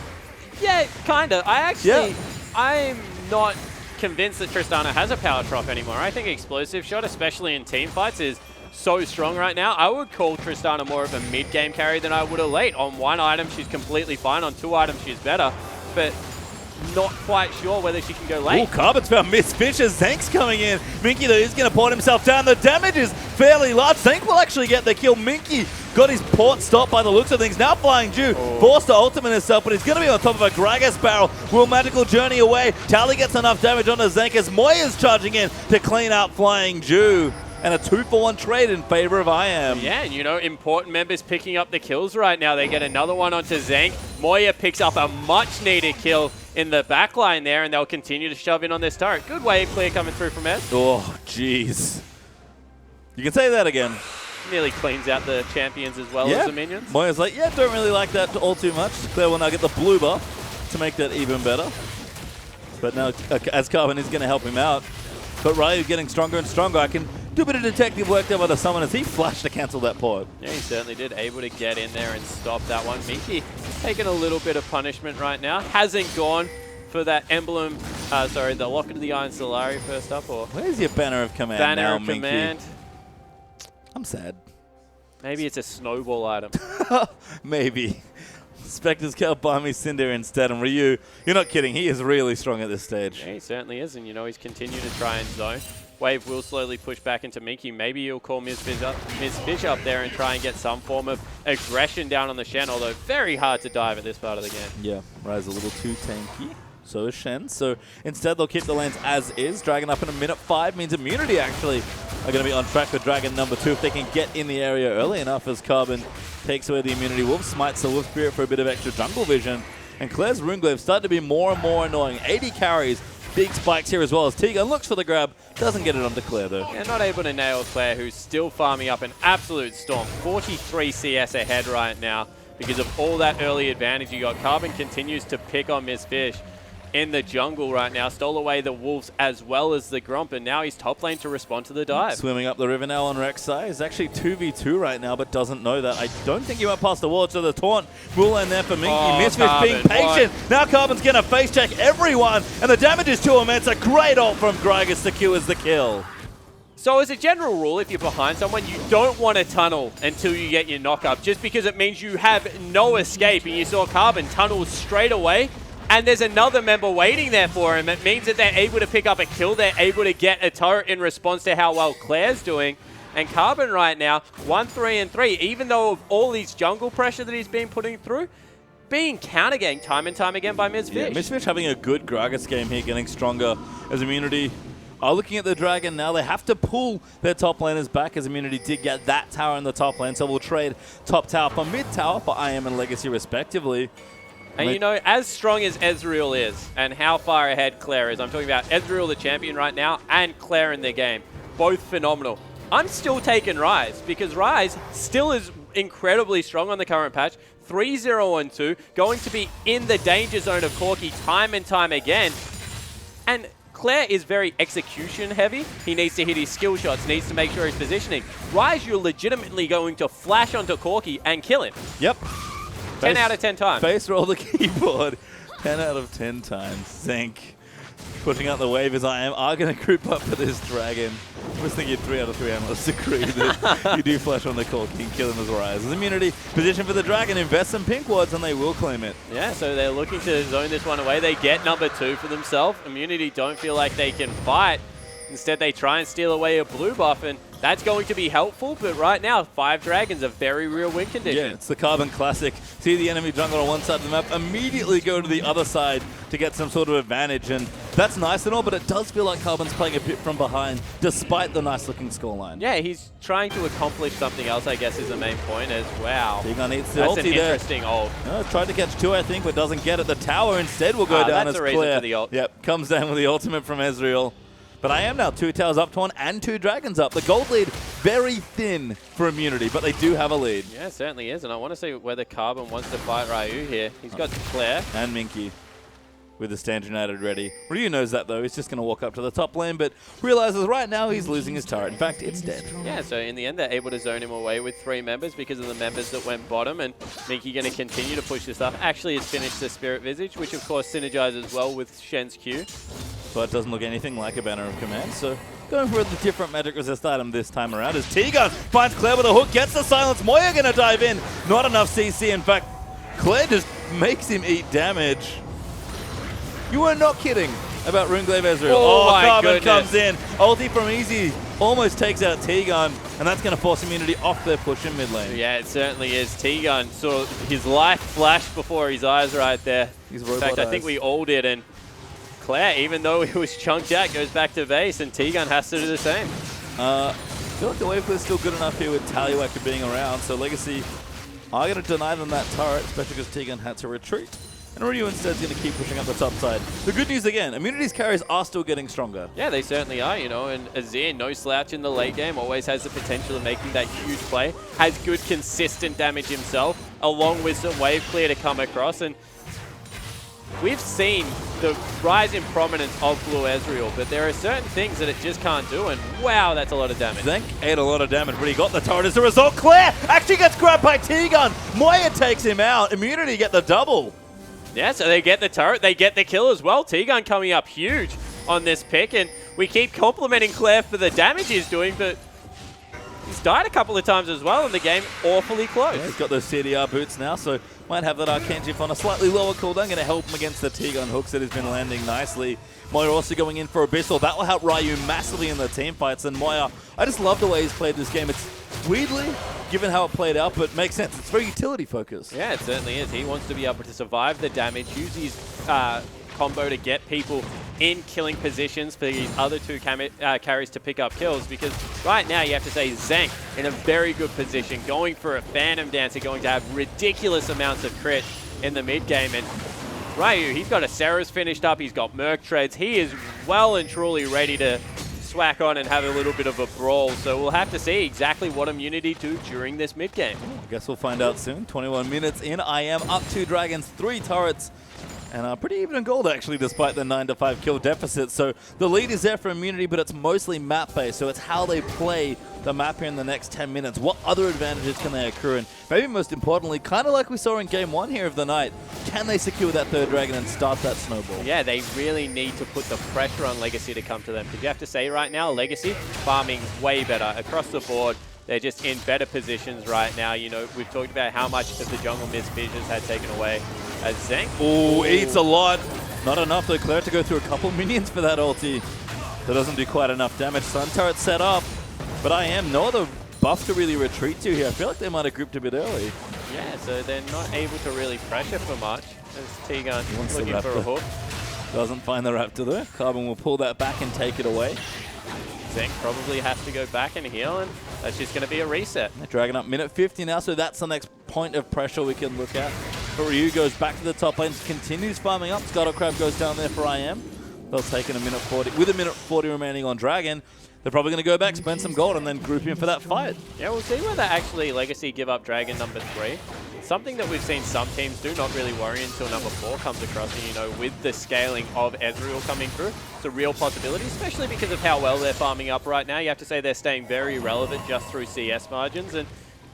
Yeah, kind of. I'm not convinced that Tristana has a power drop anymore. I think Explosive Shot, especially in team fights, is so strong right now. I would call Tristana more of a mid-game carry than I would a late. On one item, she's completely fine. On 2 items, she's better. But not quite sure whether she can go late. Oh, Carbon's found Mizfish as Zank's coming in. Minky, though, is going to port himself down. The damage is fairly large. Zank will actually get the kill. Minky got his port stopped by the looks of things. Now Flying Jew forced to ultimate himself, but he's going to be on top of a Gragas barrel. Will Magical Journey away. Tally gets enough damage onto Zank as Moya's charging in to clean out Flying Jew. And a 2-for-1 trade in favor of IAM. Yeah, and you know, important members picking up the kills right now. They get another one onto Zank. Moya picks up a much-needed kill in the backline there, and they'll continue to shove in on this turret. Good wave clear coming through from Ez. Oh, jeez. You can say that again. Nearly cleans out the champions as well as the minions. Moya's like, yeah, don't really like that all too much. Claire will now get the blue buff to make that even better. But now, as Carbon is going to help him out. But Ryu getting stronger and stronger. I can do a bit of detective work there by the summoners. He flashed to cancel that port. Yeah, he certainly did. Able to get in there and stop that one. Minky taking a little bit of punishment right now. Hasn't gone for that emblem, the Locket of the Iron Solari first up. Or where's your Banner of Command Banner now, of Command. Minky? I'm sad. Maybe it's a snowball item. Maybe. Spectre's can't buy me Cinder instead. And Ryu, you're not kidding. He is really strong at this stage. Yeah, he certainly is. And, you know, he's continued to try and zone. Wave will slowly push back into Minky. Maybe he'll call Mizfish up there and try and get some form of aggression down on the Shen, although very hard to dive at this part of the game. Yeah, Rise a little too tanky. So is Shen. So instead, they'll keep the lanes as is. Dragon up in a minute 5 means Immunity actually are going to be on track for Dragon number 2 if they can get in the area early enough as Carbon takes away the Immunity Wolf, smites the Wolf Spirit for a bit of extra jungle vision. And Claire's Runeglaive starting to be more and more annoying. 80 carries, big spikes here as well as Tegan looks for the grab, doesn't get it onto Claire though. Yeah, not able to nail Claire, who's still farming up an absolute storm. 43 CS ahead right now because of all that early advantage you got. Carbon continues to pick on Miss Fish in the jungle right now. Stole away the Wolves as well as the Gromp, and now he's top lane to respond to the dive. Swimming up the river now on Rek'Sai. He's actually 2v2 right now, but doesn't know that. I don't think he went past the wall, so the taunt will end there for Minky. Misfish being patient. What? Now Carbon's going to face check everyone, and the damage is too immense. A great ult from Gragas secures the kill. So as a general rule, if you're behind someone, you don't want to tunnel until you get your knock up, just because it means you have no escape. And you saw Carbon tunnel straight away, and there's another member waiting there for him. It means that they're able to pick up a kill. They're able to get a turret in response to how well Claire's doing. And Carbon right now, 1-3-3, even though of all these jungle pressure that he's been putting through, being counter-ganked time and time again by Miss Fish. Yeah, Miss Fish having a good Gragas game here, getting stronger as Immunity are looking at the Dragon now. They have to pull their top laners back as Immunity did get that tower in the top lane. So we'll trade top tower for mid tower for IM and Legacy respectively. And you know, as strong as Ezreal is and how far ahead Claire is, I'm talking about Ezreal the champion right now and Claire in their game, both phenomenal. I'm still taking Ryze because Ryze still is incredibly strong on the current patch. 3-0-1-2, going to be in the danger zone of Corki time and time again. And Claire is very execution heavy. He needs to hit his skill shots, needs to make sure he's positioning. Ryze, you're legitimately going to flash onto Corki and kill him. Yep. 10 out of 10 times. Face roll the keyboard. 10 out of 10 times. Zinc pushing out the wave as I are going to group up for this Dragon. I was thinking 3 out of 3 analysts agree that you do flash on the Corki and kill him as Ryze. As Immunity position for the Dragon, invest some pink wards and they will claim it. Yeah, so they're looking to zone this one away. They get number 2 for themselves. Immunity don't feel like they can fight. Instead, they try and steal away a blue buff, and that's going to be helpful. But right now, 5 Dragons, a very real win condition. Yeah, it's the Carbon classic. See the enemy jungle on one side of the map, immediately go to the other side to get some sort of advantage. And that's nice and all, but it does feel like Carbon's playing a bit from behind, despite the nice-looking scoreline. Yeah, he's trying to accomplish something else, I guess, is the main point. As wow. Tegan eats the that's ulti an there. interesting ult. Tried to catch 2, I think, but doesn't get it. The tower instead will go down that's as the reason Claire. for the ult. Yep, comes down with the ultimate from Ezreal. But I am now 2 towers up to 1 and 2 Dragons up. The gold lead very thin for Immunity, but they do have a lead. Yeah, it certainly is. And I want to see whether Carbon wants to fight Ryu here. He's got Claire. And Minky with the Stand United ready. Ryu knows that though. He's just going to walk up to the top lane, but realizes right now he's losing his turret. In fact, it's dead. Yeah, so in the end, they're able to zone him away with 3 members because of the members that went bottom. And Minky going to continue to push this up. Actually has finished the Spirit Visage, which of course synergizes well with Shen's Q. But it doesn't look anything like a Banner of Command, so going for the different magic resist item this time around as Tegan finds Claire with a hook, gets the silence. Moya going to dive in. Not enough CC. In fact, Claire just makes him eat damage. You were not kidding about Runeglaive Ezreal. Oh Carbon comes in. Ulti from Easy almost takes out Tegan, and that's going to force Immunity off their push in mid lane. Yeah, it certainly is. Tegan saw his life flash before his eyes right there. In fact, I think we all did, and Claire, even though he was chunked out, goes back to base, and Tegan has to do the same. I feel like the wave clear is still good enough here with Tallywacker being around, so Legacy are going to deny them that turret, especially because Tegan had to retreat. And Ryu instead is going to keep pushing up the top side. The good news again, Immunity's carries are still getting stronger. Yeah, they certainly are, you know, and Azir, no slouch in the late game, always has the potential of making that huge play, has good consistent damage himself, along with some wave clear to come across, and we've seen the rise in prominence of Blue Ezreal, but there are certain things that it just can't do, and wow, that's a lot of damage. Zank ate a lot of damage, but he got the turret as a result. Claire actually gets grabbed by Tegan. Moya takes him out. Immunity get the double. Yeah, so they get the turret, they get the kill as well. Tegan coming up huge on this pick, and we keep complimenting Claire for the damage he's doing, but he's died a couple of times as well in the game, awfully close. Yeah, he's got those CDR boots now, so might have that Arcane Shift on a slightly lower cooldown. Going to help him against the Tegan hooks that has been landing nicely. Moya also going in for Abyssal. That will help Ryu massively in the team fights. And Moya, I just love the way he's played this game. It's weirdly, given how it played out, but makes sense. It's very utility focused. Yeah, it certainly is. He wants to be able to survive the damage, use his combo to get people in killing positions for these other two carries to pick up kills, because right now you have to say Zank in a very good position, going for a Phantom Dancer, going to have ridiculous amounts of crit in the mid game, and Ryu, he's got a Ceres finished up, he's got Merc Treads, he is well and truly ready to swack on and have a little bit of a brawl, so we'll have to see exactly what Immunity do during this mid game. I guess we'll find out soon. 21 minutes in, I am up 2 Dragons, 3 turrets, and pretty even in gold actually, despite the 9-5 kill deficit. So the lead is there for Immunity, but it's mostly map based, so it's how they play the map here in the next 10 minutes. What other advantages can they accrue? And maybe most importantly, kind of like we saw in game 1 here of the night, can they secure that 3rd dragon and start that snowball? Yeah, they really need to put the pressure on Legacy to come to them, because you have to say right now, Legacy farming way better across the board. They're just in better positions right now. You know, we've talked about how much of the jungle missed visions had taken away as Zank. Oh, eats a lot. Not enough though. Claire to go through a couple minions for that ulti. That doesn't do quite enough damage. Sun turret set up, but I am no other buff to really retreat to here. I feel like they might have grouped a bit early. Yeah, so they're not able to really pressure for much as T-Gun looking for a hook. Doesn't find the Raptor though. Carbon will pull that back and take it away. Zank probably has to go back and heal, and that's just going to be a reset. They're dragging up minute 50 now, so that's the next point of pressure we can look at. But Ryu goes back to the top lane, continues farming up. Scuttle Crab goes down there for IM. They'll take in a minute 40. With a minute 40 remaining on Dragon, they're probably going to go back, spend some gold, and then group in for that fight. Yeah, we'll see whether actually Legacy give up Dragon number 3. Something that we've seen some teams do, not really worry until number 4 comes across. And, you know, with the scaling of Ezreal coming through, it's a real possibility, especially because of how well they're farming up right now. You have to say they're staying very relevant just through CS margins, and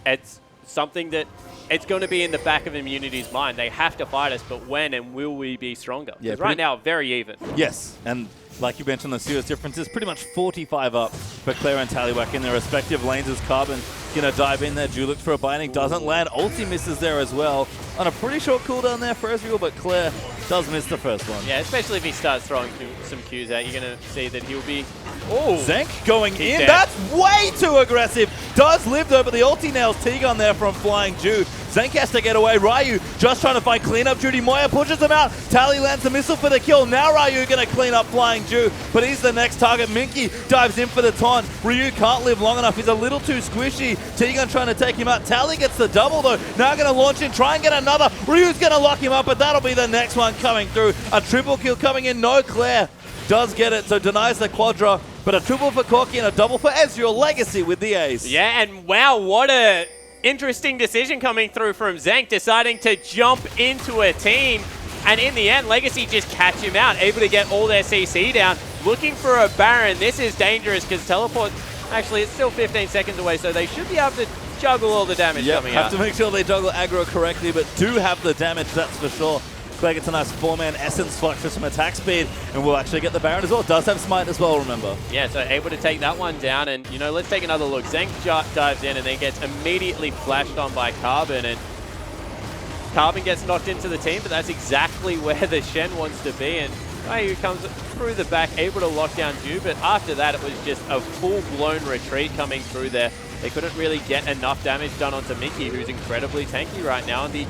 it's something that it's going to be in the back of Immunity's mind. They have to fight us, but when and will we be stronger? Yeah, right now, very even. Yes, and like you mentioned, the serious difference is pretty much 45 up for Claire and Tallywhack in their respective lanes as Carbon going to dive in there. Julik for a binding, doesn't land. Ulti misses there as well. On a pretty short cooldown there for Ezreal, but Claire does miss the first one. Yeah, especially if he starts throwing some Qs out, you're going to see that he'll be... Oh, Zank going in. dead. That's way too aggressive. Does live though, but the ulti nails T-Gun there from Flying Jew. Zank has to get away. Ryu just trying to find cleanup duty. Moya pushes him out. Tally lands the missile for the kill. Now Ryu going to clean up Flying Jew, but he's the next target. Minky dives in for the taunt. Ryu can't live long enough. He's a little too squishy. T-Gun trying to take him out. Tally gets the double though. Now going to launch in, try and get another. Ryu's going to lock him up, but that'll be the next one coming through. A triple kill coming in. No, Claire does get it, so denies the quadra, but a triple for Corki and a double for Ezreal. Legacy with the ace. Yeah, and wow, what a interesting decision coming through from Zank, deciding to jump into a team. And in the end, Legacy just catch him out, able to get all their CC down. Looking for a Baron. This is dangerous because teleport, actually, it's still 15 seconds away, so they should be able to juggle all the damage coming out. Have to make sure they juggle aggro correctly, but do have the damage, that's for sure. Claire gets a nice 4-man essence flush for some attack speed, and we'll actually get the Baron as well. Does have smite as well, remember. Yeah, so able to take that one down, and, you know, let's take another look. Zank dives in and then gets immediately flashed on by Carbon, and Carbon gets knocked into the team, but that's exactly where the Shen wants to be, and Ryu comes through the back, able to lock down Ju, but after that it was just a full-blown retreat coming through there. They couldn't really get enough damage done onto Minky, who's incredibly tanky right now, and the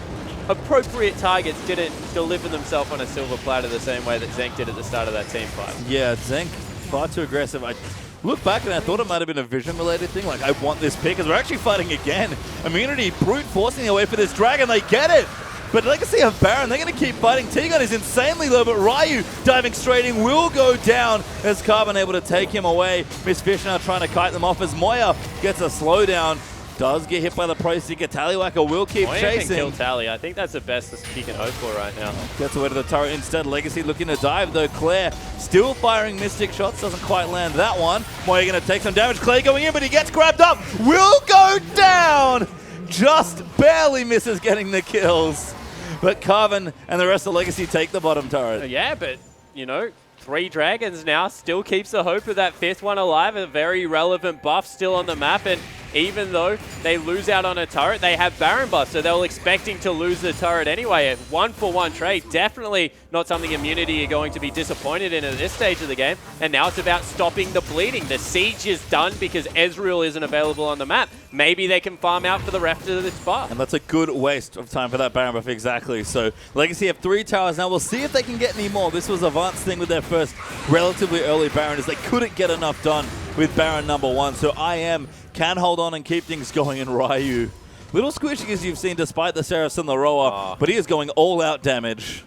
appropriate targets didn't deliver themselves on a silver platter the same way that Zank did at the start of that team fight. Yeah, Zank far too aggressive. I look back and I thought it might have been a vision-related thing, like I want this pick, because we're actually fighting again. Immunity brute forcing their way for this dragon, they get it! But Legacy have Baron, they're going to keep fighting. T-Gun is insanely low, but Ryu diving straight in will go down as Carbon able to take him away. Miss Fish now trying to kite them off as Moya gets a slowdown. Does get hit by the Pro Seeker. Tallywhacker will keep Moya chasing. Can kill Tally. I think that's the best that he can hope for right now. Gets away to the turret instead. Legacy looking to dive though. Claire still firing Mystic shots. Doesn't quite land that one. Moya going to take some damage. Claire going in, but he gets grabbed up. Will go down. Just barely misses getting the kills. But Carvin and the rest of Legacy take the bottom turret. Yeah, but, you know, 3 dragons now still keeps the hope of that 5th one alive. A very relevant buff still on the map. And even though they lose out on a turret, they have Baron buff, so they're expecting to lose the turret anyway. A 1-for-1 trade, definitely not something Immunity are going to be disappointed in at this stage of the game. And now it's about stopping the bleeding. The siege is done because Ezreal isn't available on the map. Maybe they can farm out for the rest of this buff. And that's a good waste of time for that Baron buff, exactly. So Legacy have 3 towers now. We'll see if they can get any more. This was Avant's thing with their first relatively early Baron, is they couldn't get enough done with Baron number 1. So IM can hold on and keep things going in Ryu. Little squishy as you've seen despite the Seraphs and the Roa, but he is going all out damage.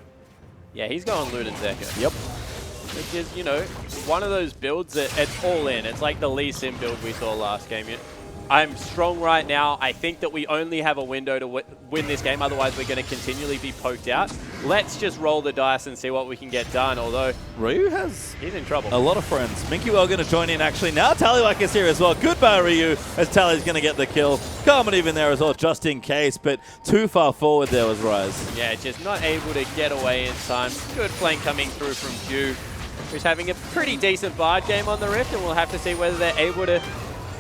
Yeah, he's going Luden Zeka. Yep. Which is, you know, one of those builds that it's all in. It's like the Lee Sin build we saw last game. I'm strong right now. I think that we only have a window to win this game. Otherwise, we're going to continually be poked out. Let's just roll the dice and see what we can get done. Although Ryu has he's in trouble. A lot of friends. Minky Well going to join in actually. Now Tallywhack is here as well. Goodbye Ryu as Tally's going to get the kill. Carmen even there as well just in case, but too far forward there was Rise. Yeah, just not able to get away in time. Good flank coming through from Ju, who's having a pretty decent Bard game on the Rift, and we'll have to see whether they're able to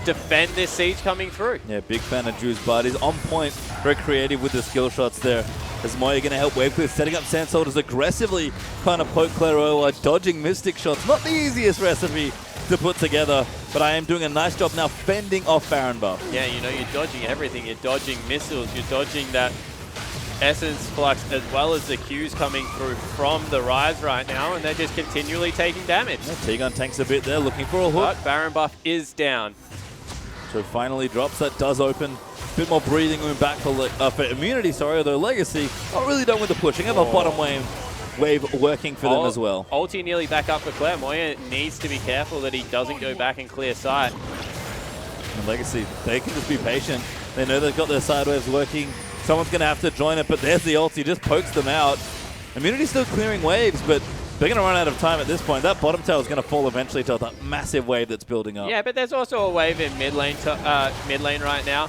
defend this siege coming through. Yeah, big fan of Drew's Bard. He's on point, very creative with the skill shots there. As Moya going to help Wave with setting up Sand Soldiers aggressively, kind of poke Claire dodging Mystic shots. Not the easiest recipe to put together, but I am doing a nice job now fending off Baron buff. Yeah, you know, you're dodging everything. You're dodging missiles, you're dodging that Essence Flux, as well as the Qs coming through from the Rise right now, and they're just continually taking damage. Yeah, T-Gun tanks a bit there, looking for a hook. But Baron buff is down. So finally drops, that does open. A bit more breathing room back for Immunity, although Legacy not really done with the pushing. Have a bottom wave working for them as well. Ulti nearly back up for Claire. Moya needs to be careful that he doesn't go back and clear sight. And Legacy, they can just be patient. They know they've got their side waves working. Someone's going to have to join it, but there's the ulti, just pokes them out. Immunity's still clearing waves, but they're going to run out of time at this point. That bottom tower is going to fall eventually to that massive wave that's building up. Yeah, but there's also a wave in mid lane right now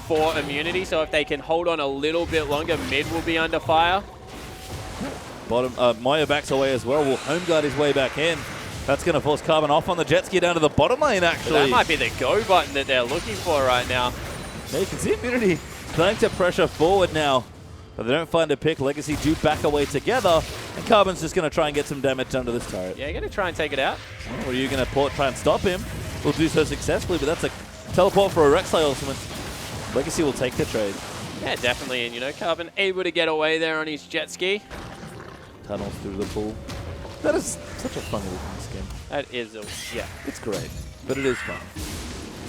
for Immunity, so if they can hold on a little bit longer, mid will be under fire. Bottom, Moya backs away as well. Will home guard his way back in. That's going to force Carbon off on the jet ski down to the bottom lane, actually. But that might be the go button that they're looking for right now. Yeah, you can see Immunity trying to pressure forward now. But they don't find a pick. Legacy do back away together. And Carbon's just going to try and get some damage under this turret. Yeah, you're going to try and take it out. Well, are you going to try and stop him? We'll do so successfully, but that's a teleport for a Rek'Sai ultimate. Legacy will take the trade. Yeah, definitely. And, you know, Carbon able to get away there on his jet ski. Tunnels through the pool. That is such a fun looking skin. That is, yeah. It's great, but it is fun.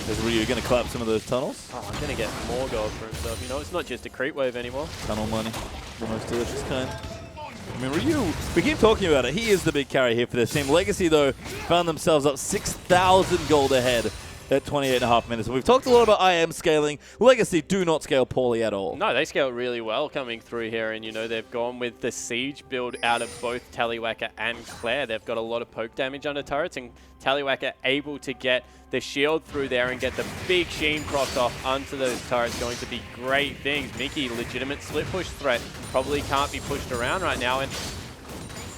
Is Ryu going to clap some of those tunnels? Oh, I'm going to get more gold for himself. You know, it's not just a creep wave anymore. Tunnel money. The most delicious kind. I mean, Ryu, we keep talking about it. He is the big carry here for this team. Legacy, though, found themselves up 6,000 gold ahead at 28.5 minutes. And we've talked a lot about IM scaling. Legacy do not scale poorly at all. No, they scale really well coming through here. And, you know, they've gone with the Siege build out of both Tallywhacker and Claire. They've got a lot of poke damage under turrets. And Tallywhacker able to get the shield through there and get the big Sheen procs off onto those turrets. Going to be great things. Mickey, legitimate split push threat. Probably can't be pushed around right now. And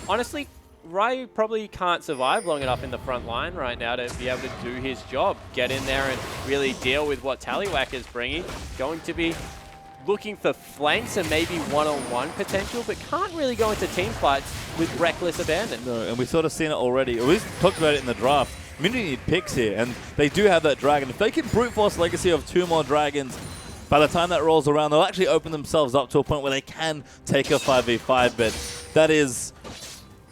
honestly, Ryu probably can't survive long enough in the front line right now to be able to do his job. Get in there and really deal with what Tallywhacker's bringing. Going to be looking for flanks and maybe one-on-one potential, but can't really go into team fights with reckless abandon. No, and we've sort of seen it already. We talked about it in the draft. Immunity need picks here, and they do have that dragon. If they can brute force Legacy of 2 more dragons, by the time that rolls around, they'll actually open themselves up to a point where they can take a 5v5, but that is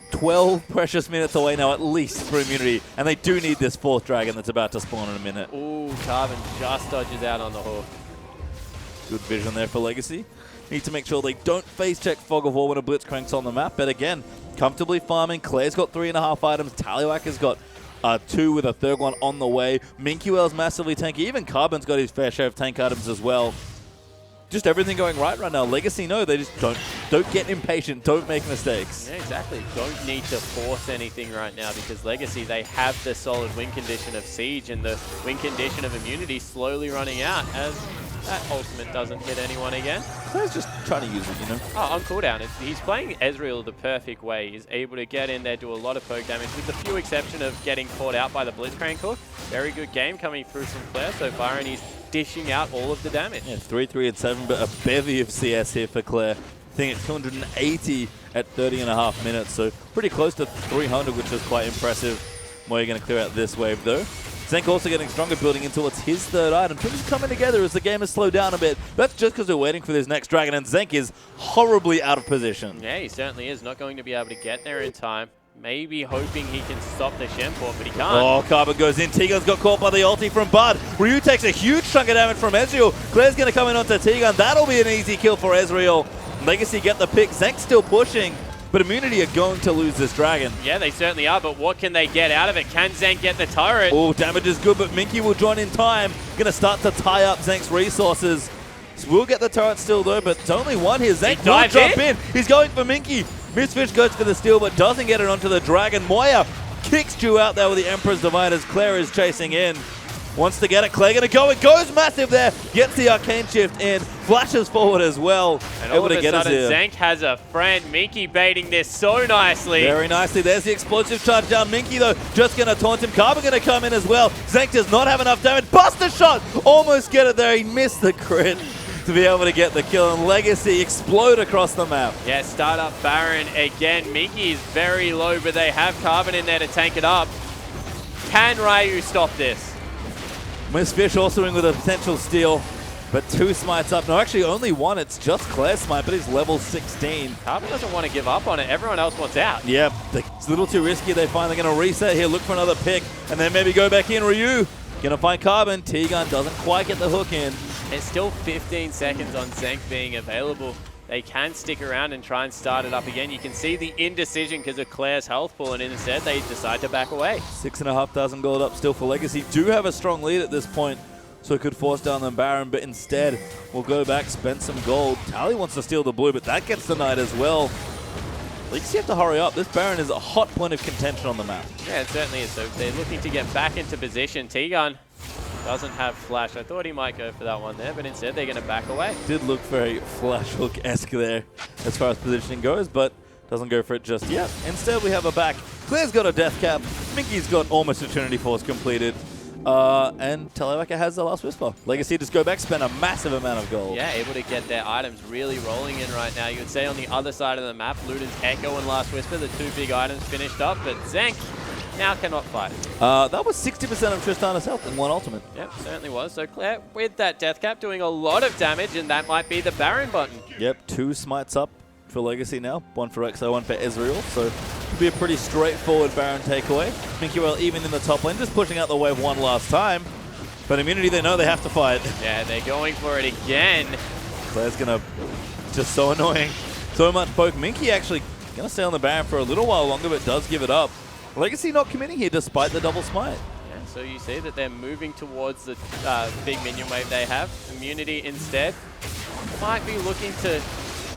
12 precious minutes away now, at least, for Immunity. And they do need this 4th dragon that's about to spawn in a minute. Ooh, Carbon just dodges out on the hook. Good vision there for Legacy. Need to make sure they don't face check Fog of War when a Blitz cranks on the map. But again, comfortably farming. Claire's got 3.5 items. Tallywhacker's got 2 with a 3rd one on the way. Minkuel's massively tanky. Even Carbon's got his fair share of tank items as well. Just everything going right now. Legacy, no, they just don't get impatient. Don't make mistakes. Yeah, exactly. Don't need to force anything right now because Legacy, they have the solid win condition of Siege and the win condition of Immunity slowly running out as That ultimate doesn't hit anyone again. Claire's just trying to use it, you know? Oh, on cooldown. He's playing Ezreal the perfect way. He's able to get in there, do a lot of poke damage, with the few exception of getting caught out by the Blitzcrank hook. Very good game coming through from Claire so far, and he's dishing out all of the damage. Yeah, 3, 3, and 7, but a bevy of CS here for Claire. I think it's 280 at 30.5 minutes, so pretty close to 300, which is quite impressive. Moya going to clear out this wave, though. Zenk also getting stronger, building into what's his third item. Things coming together as the game has slowed down a bit. That's just because we're waiting for this next dragon, and Zenk is horribly out of position. Yeah, he certainly is. Not going to be able to get there in time. Maybe hoping he can stop the Shen port, but he can't. Oh, Carbon goes in. Tegan's got caught by the ulti from Bud. Ryu takes a huge chunk of damage from Ezreal. Claire's going to come in onto Tegan. That'll be an easy kill for Ezreal. Legacy get the pick. Zenk's still pushing. But Immunity are going to lose this dragon. Yeah, they certainly are, but what can they get out of it? Can Zenk get the turret? Oh, damage is good, but Minky will join in time. Going to start to tie up Zenk's resources. We'll get the turret still, though, but it's only one here. Zenk will jump in. He's going for Minky. Mistfish goes for the steal, but doesn't get it onto the dragon. Moya kicks Ju out there with the Emperor's Divide as Claire is chasing in. Wants to get it. Claire going to go. It goes massive there. Gets the Arcane Shift in. Flashes forward as well. And all of a sudden, Zenk has a friend. Minky baiting this so nicely. Very nicely. There's the explosive charge down. Minky, though, just going to taunt him. Carbon going to come in as well. Zenk does not have enough damage. Buster shot. Almost get it there. He missed the crit to be able to get the kill. And Legacy explode across the map. Yeah, start up Baron again. Minky is very low, but they have Carbon in there to tank it up. Can Ryu stop this? Mistfish also in with a potential steal, but 2 smites up. No, actually only 1. It's just Claire's smite, but he's level 16. Carbon doesn't want to give up on it. Everyone else wants out. Yep, it's a little too risky. They finally going to reset here, look for another pick, and then maybe go back in. Ryu going to find Carbon. T-Gun doesn't quite get the hook in. There's still 15 seconds on Zenk being available. They can stick around and try and start it up again. You can see the indecision because of Claire's health pool, and instead they decide to back away. 6,500 gold up still for Legacy. Do have a strong lead at this point, so it could force down the Baron, but instead we'll go back, spend some gold. Tally wants to steal the blue, but that gets denied as well. Legacy have to hurry up. This Baron is a hot point of contention on the map. Yeah, it certainly is. So they're looking to get back into position. T-Gun doesn't have Flash. I thought he might go for that one there, but instead they're going to back away. Did look very Flash Hook-esque there as far as positioning goes, but doesn't go for it just yet. Instead, we have a back. Claire's got a Death Cap. Minky's got almost Eternity Force completed. And Tiebreaker has the last Whisper. Legacy just go back, spend a massive amount of gold. Yeah, able to get their items really rolling in right now. You would say on the other side of the map, Luden's Echo and Last Whisper, the 2 big items finished up, but Zenk now cannot fight. That was 60% of Tristana's health in 1 ultimate. Yep, certainly was. So Claire, with that Death Cap, doing a lot of damage, and that might be the Baron button. Yep, 2 smites up for Legacy now. 1 for Exo, 1 for Ezreal. So it'll be a pretty straightforward Baron takeaway. Minky well even in the top lane, just pushing out the wave 1 last time. But Immunity, they know they have to fight. Yeah, they're going for it again. Claire's going to... just so annoying. So much poke. Minky actually going to stay on the Baron for a little while longer, but does give it up. Legacy not committing here despite the double smite. Yeah, so you see that they're moving towards the big minion wave they have. Immunity instead might be looking to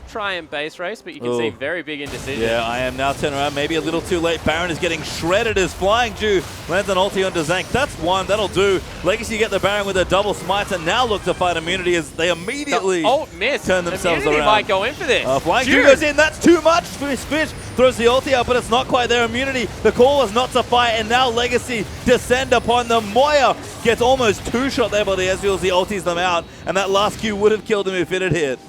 try and base race, but you can see very big indecision. Yeah, I am now turning around. Maybe a little too late. Baron is getting shredded as Flying Jew lands an ulti onto Zenk. That's 1. That'll do. Legacy get the Baron with a double smite and now look to fight Immunity as they immediately turn themselves Immunity around. might go in for this. Flying Jew goes in. That's too much. Fish throws the ulti out, but it's not quite there. Immunity. The call was not to fight, and now Legacy descend upon them. Moya gets almost 2-shot there by the Ezreals. He ultis them out, and that last Q would have killed him if it had hit.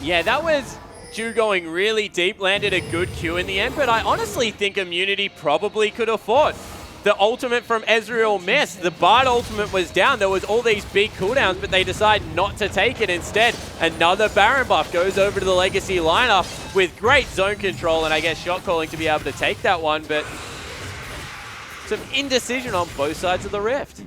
Yeah, that was Ju going really deep, landed a good Q in the end, but I honestly think Immunity probably could have fought. The ultimate from Ezreal missed. The Bard ultimate was down. There was all these big cooldowns, but they decide not to take it instead. Another Baron buff goes over to the Legacy lineup with great zone control and I guess shot calling to be able to take that one, but some indecision on both sides of the rift.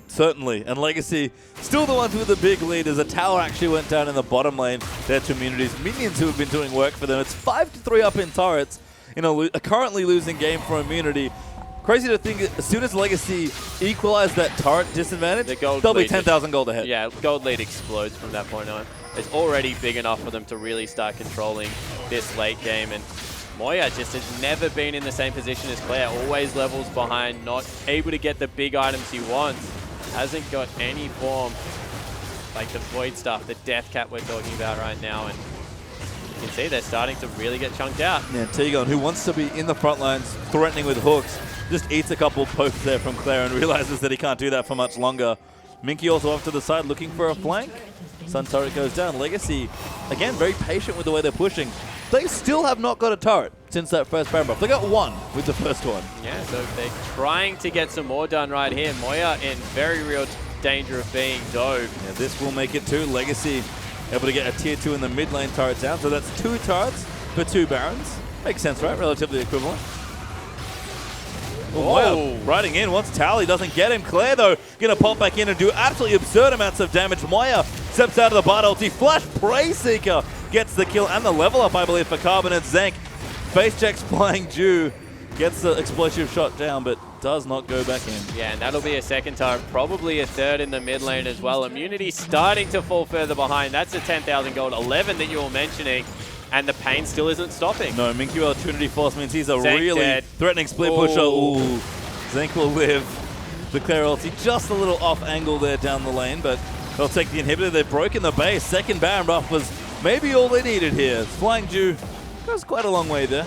Certainly, and Legacy still the ones with the big lead as a tower actually went down in the bottom lane. Their 2 Immunities. Minions who have been doing work for them. It's 5-3 up in turrets in a currently losing game for Immunity. Crazy to think, as soon as Legacy equalize that turret disadvantage, they'll be 10,000 gold ahead. Yeah, gold lead explodes from that point on. It's already big enough for them to really start controlling this late game, and Moya just has never been in the same position as Claire. Always levels behind, not able to get the big items he wants. Hasn't got any form like the Void stuff, the Death Cap we're talking about right now, and you can see they're starting to really get chunked out. Yeah, Tegon, who wants to be in the front lines, threatening with hooks, just eats a couple of pokes there from Claire and realizes that he can't do that for much longer. Minky also off to the side looking for a flank. Sun turret goes down. Legacy, again, very patient with the way they're pushing. They still have not got a turret since that first Baron buff. They got one with the first one. Yeah, so they're trying to get some more done right here. Moya in very real danger of being dove. Yeah, this will make it 2. Legacy able to get a tier 2 in the mid lane turret down. So that's 2 turrets for 2 Barons. Makes sense, right? Relatively equivalent. Moya riding in. Once Tally doesn't get him. Claire, though, going to pop back in and do absolutely absurd amounts of damage. Moya steps out of the Bard ulti. Flash Prey Seeker gets the kill and the level up, I believe, for Carbon and Zank. Face checks Flying Jew. Gets the explosive shot down, but does not go back in. Yeah, and that'll be a second turret, probably a third in the mid lane as well. Immunity starting to fall further behind. That's the 10,000 gold, 11 that you were mentioning, and the pain still isn't stopping. No, Minky Well Trinity Force means he's a Zank really dead. threatening split pusher. Ooh, Zank will live. The Claire ulti just a little off angle there down the lane, but they'll take the inhibitor. They've broken the base. Second Baron buff was maybe all they needed here. Flying Jew goes quite a long way there.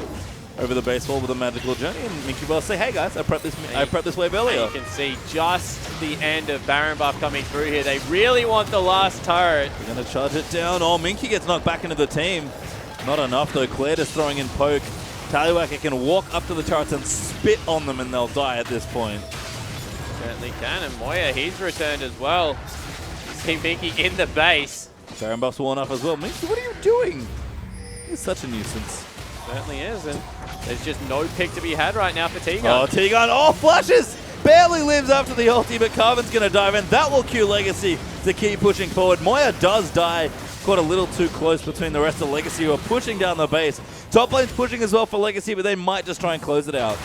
Over the base wall with a magical journey, and Minky Bell say, "Hey guys, I prepped this wave earlier." You can see just the end of Baron buff coming through here. They really want the last turret. They're gonna charge it down. Oh, Minky gets knocked back into the team. Not enough though. Claire just throwing in poke. Tallywhacker can walk up to the turrets and spit on them, and they'll die at this point. Certainly can, and Moya, he's returned as well. See Minky in the base. Baron buff's worn off as well. Minky, what are you doing? He's such a nuisance. Certainly is, and there's just no pick to be had right now for Tegon. Oh, Tegon, oh, flashes! Barely lives after the ulti, but Carvin's going to dive in. That will cue Legacy to keep pushing forward. Moya does die. Got a little too close between the rest of Legacy, who are pushing down the base. Top lane's pushing as well for Legacy, but they might just try and close it out.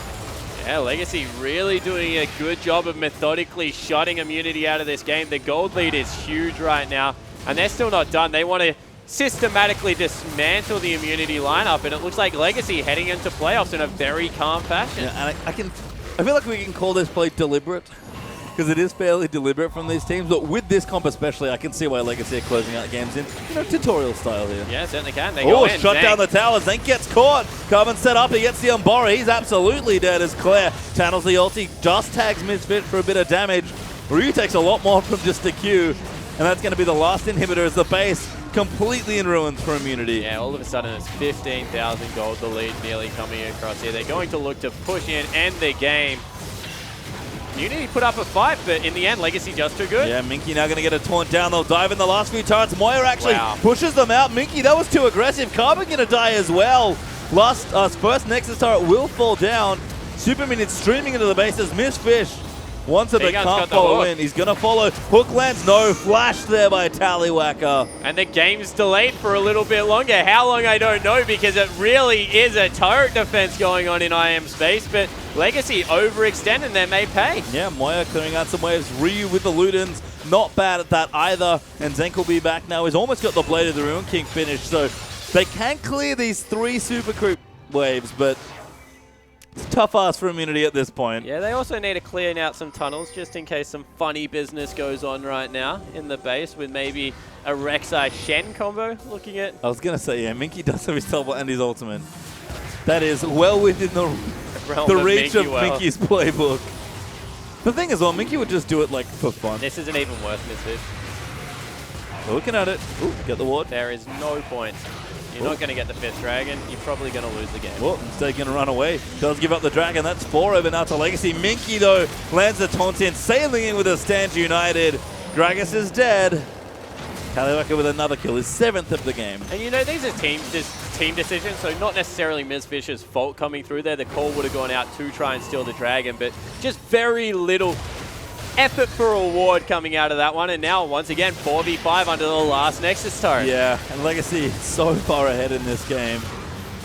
Yeah, Legacy really doing a good job of methodically shutting Immunity out of this game. The gold lead is huge right now, and they're still not done. They want to systematically dismantle the Immunity lineup, and it looks like Legacy heading into playoffs in a very calm fashion. Yeah, and I feel like we can call this play deliberate, because it is fairly deliberate from these teams, but with this comp especially, I can see why Legacy are closing out games in, tutorial style here. Yeah, certainly can. They go in. Shot down the tower. Zank gets caught. Carbon set up. He gets the Umbora. He's absolutely dead as Claire channels the ulti. Just tags Misfit for a bit of damage. Ryu takes a lot more from just a Q, and that's going to be the last inhibitor as the base completely in ruins for Immunity. Yeah, all of a sudden it's 15,000 gold, the lead nearly coming across here. They're going to look to push in, end the game. Immunity put up a fight, but in the end, Legacy just too good. Yeah, Minky now going to get a taunt down. They'll dive in the last few turrets. Moya actually pushes them out. Minky, that was too aggressive. Carbon going to die as well. First Nexus turret will fall down. Super Minion streaming into the base as Missfish wants it, but can't follow in. He's going to follow. Hook lands, no. Flash there by Tallywhacker. And the game's delayed for a little bit longer. How long, I don't know, because it really is a turret defense going on in IM space, but Legacy overextending them may pay. Yeah, Moya clearing out some waves. Ryu with the Ludens, not bad at that either. And Zank will be back now. He's almost got the Blade of the Ruin King finished, so they can clear these 3 super creep waves, but it's a tough ask for Immunity at this point. Yeah, they also need to clear out some tunnels just in case some funny business goes on right now in the base with maybe a Rek'Sai Shen combo looking at. I was going to say, yeah, Minky does have his teleport and his ultimate. That is well within the reach of Minky's playbook. The thing is, well, Minky would just do it like for fun. This isn't even worth Misfit. Looking at it. Ooh, get the ward. There is no point. You're not going to get the 5th dragon. You're probably going to lose the game. Well, instead going to run away. Does give up the dragon. That's 4 over now to Legacy. Minky, though, lands the taunt in, sailing in with a Stand United. Gragas is dead. Tallywhacker with another kill, his 7th of the game. And you know, these are team decisions, so not necessarily Mizfish's fault coming through there. The call would have gone out to try and steal the dragon, but just very little effort for a ward coming out of that one. And now, once again, 4v5 under the last Nexus turret. Yeah, and Legacy so far ahead in this game.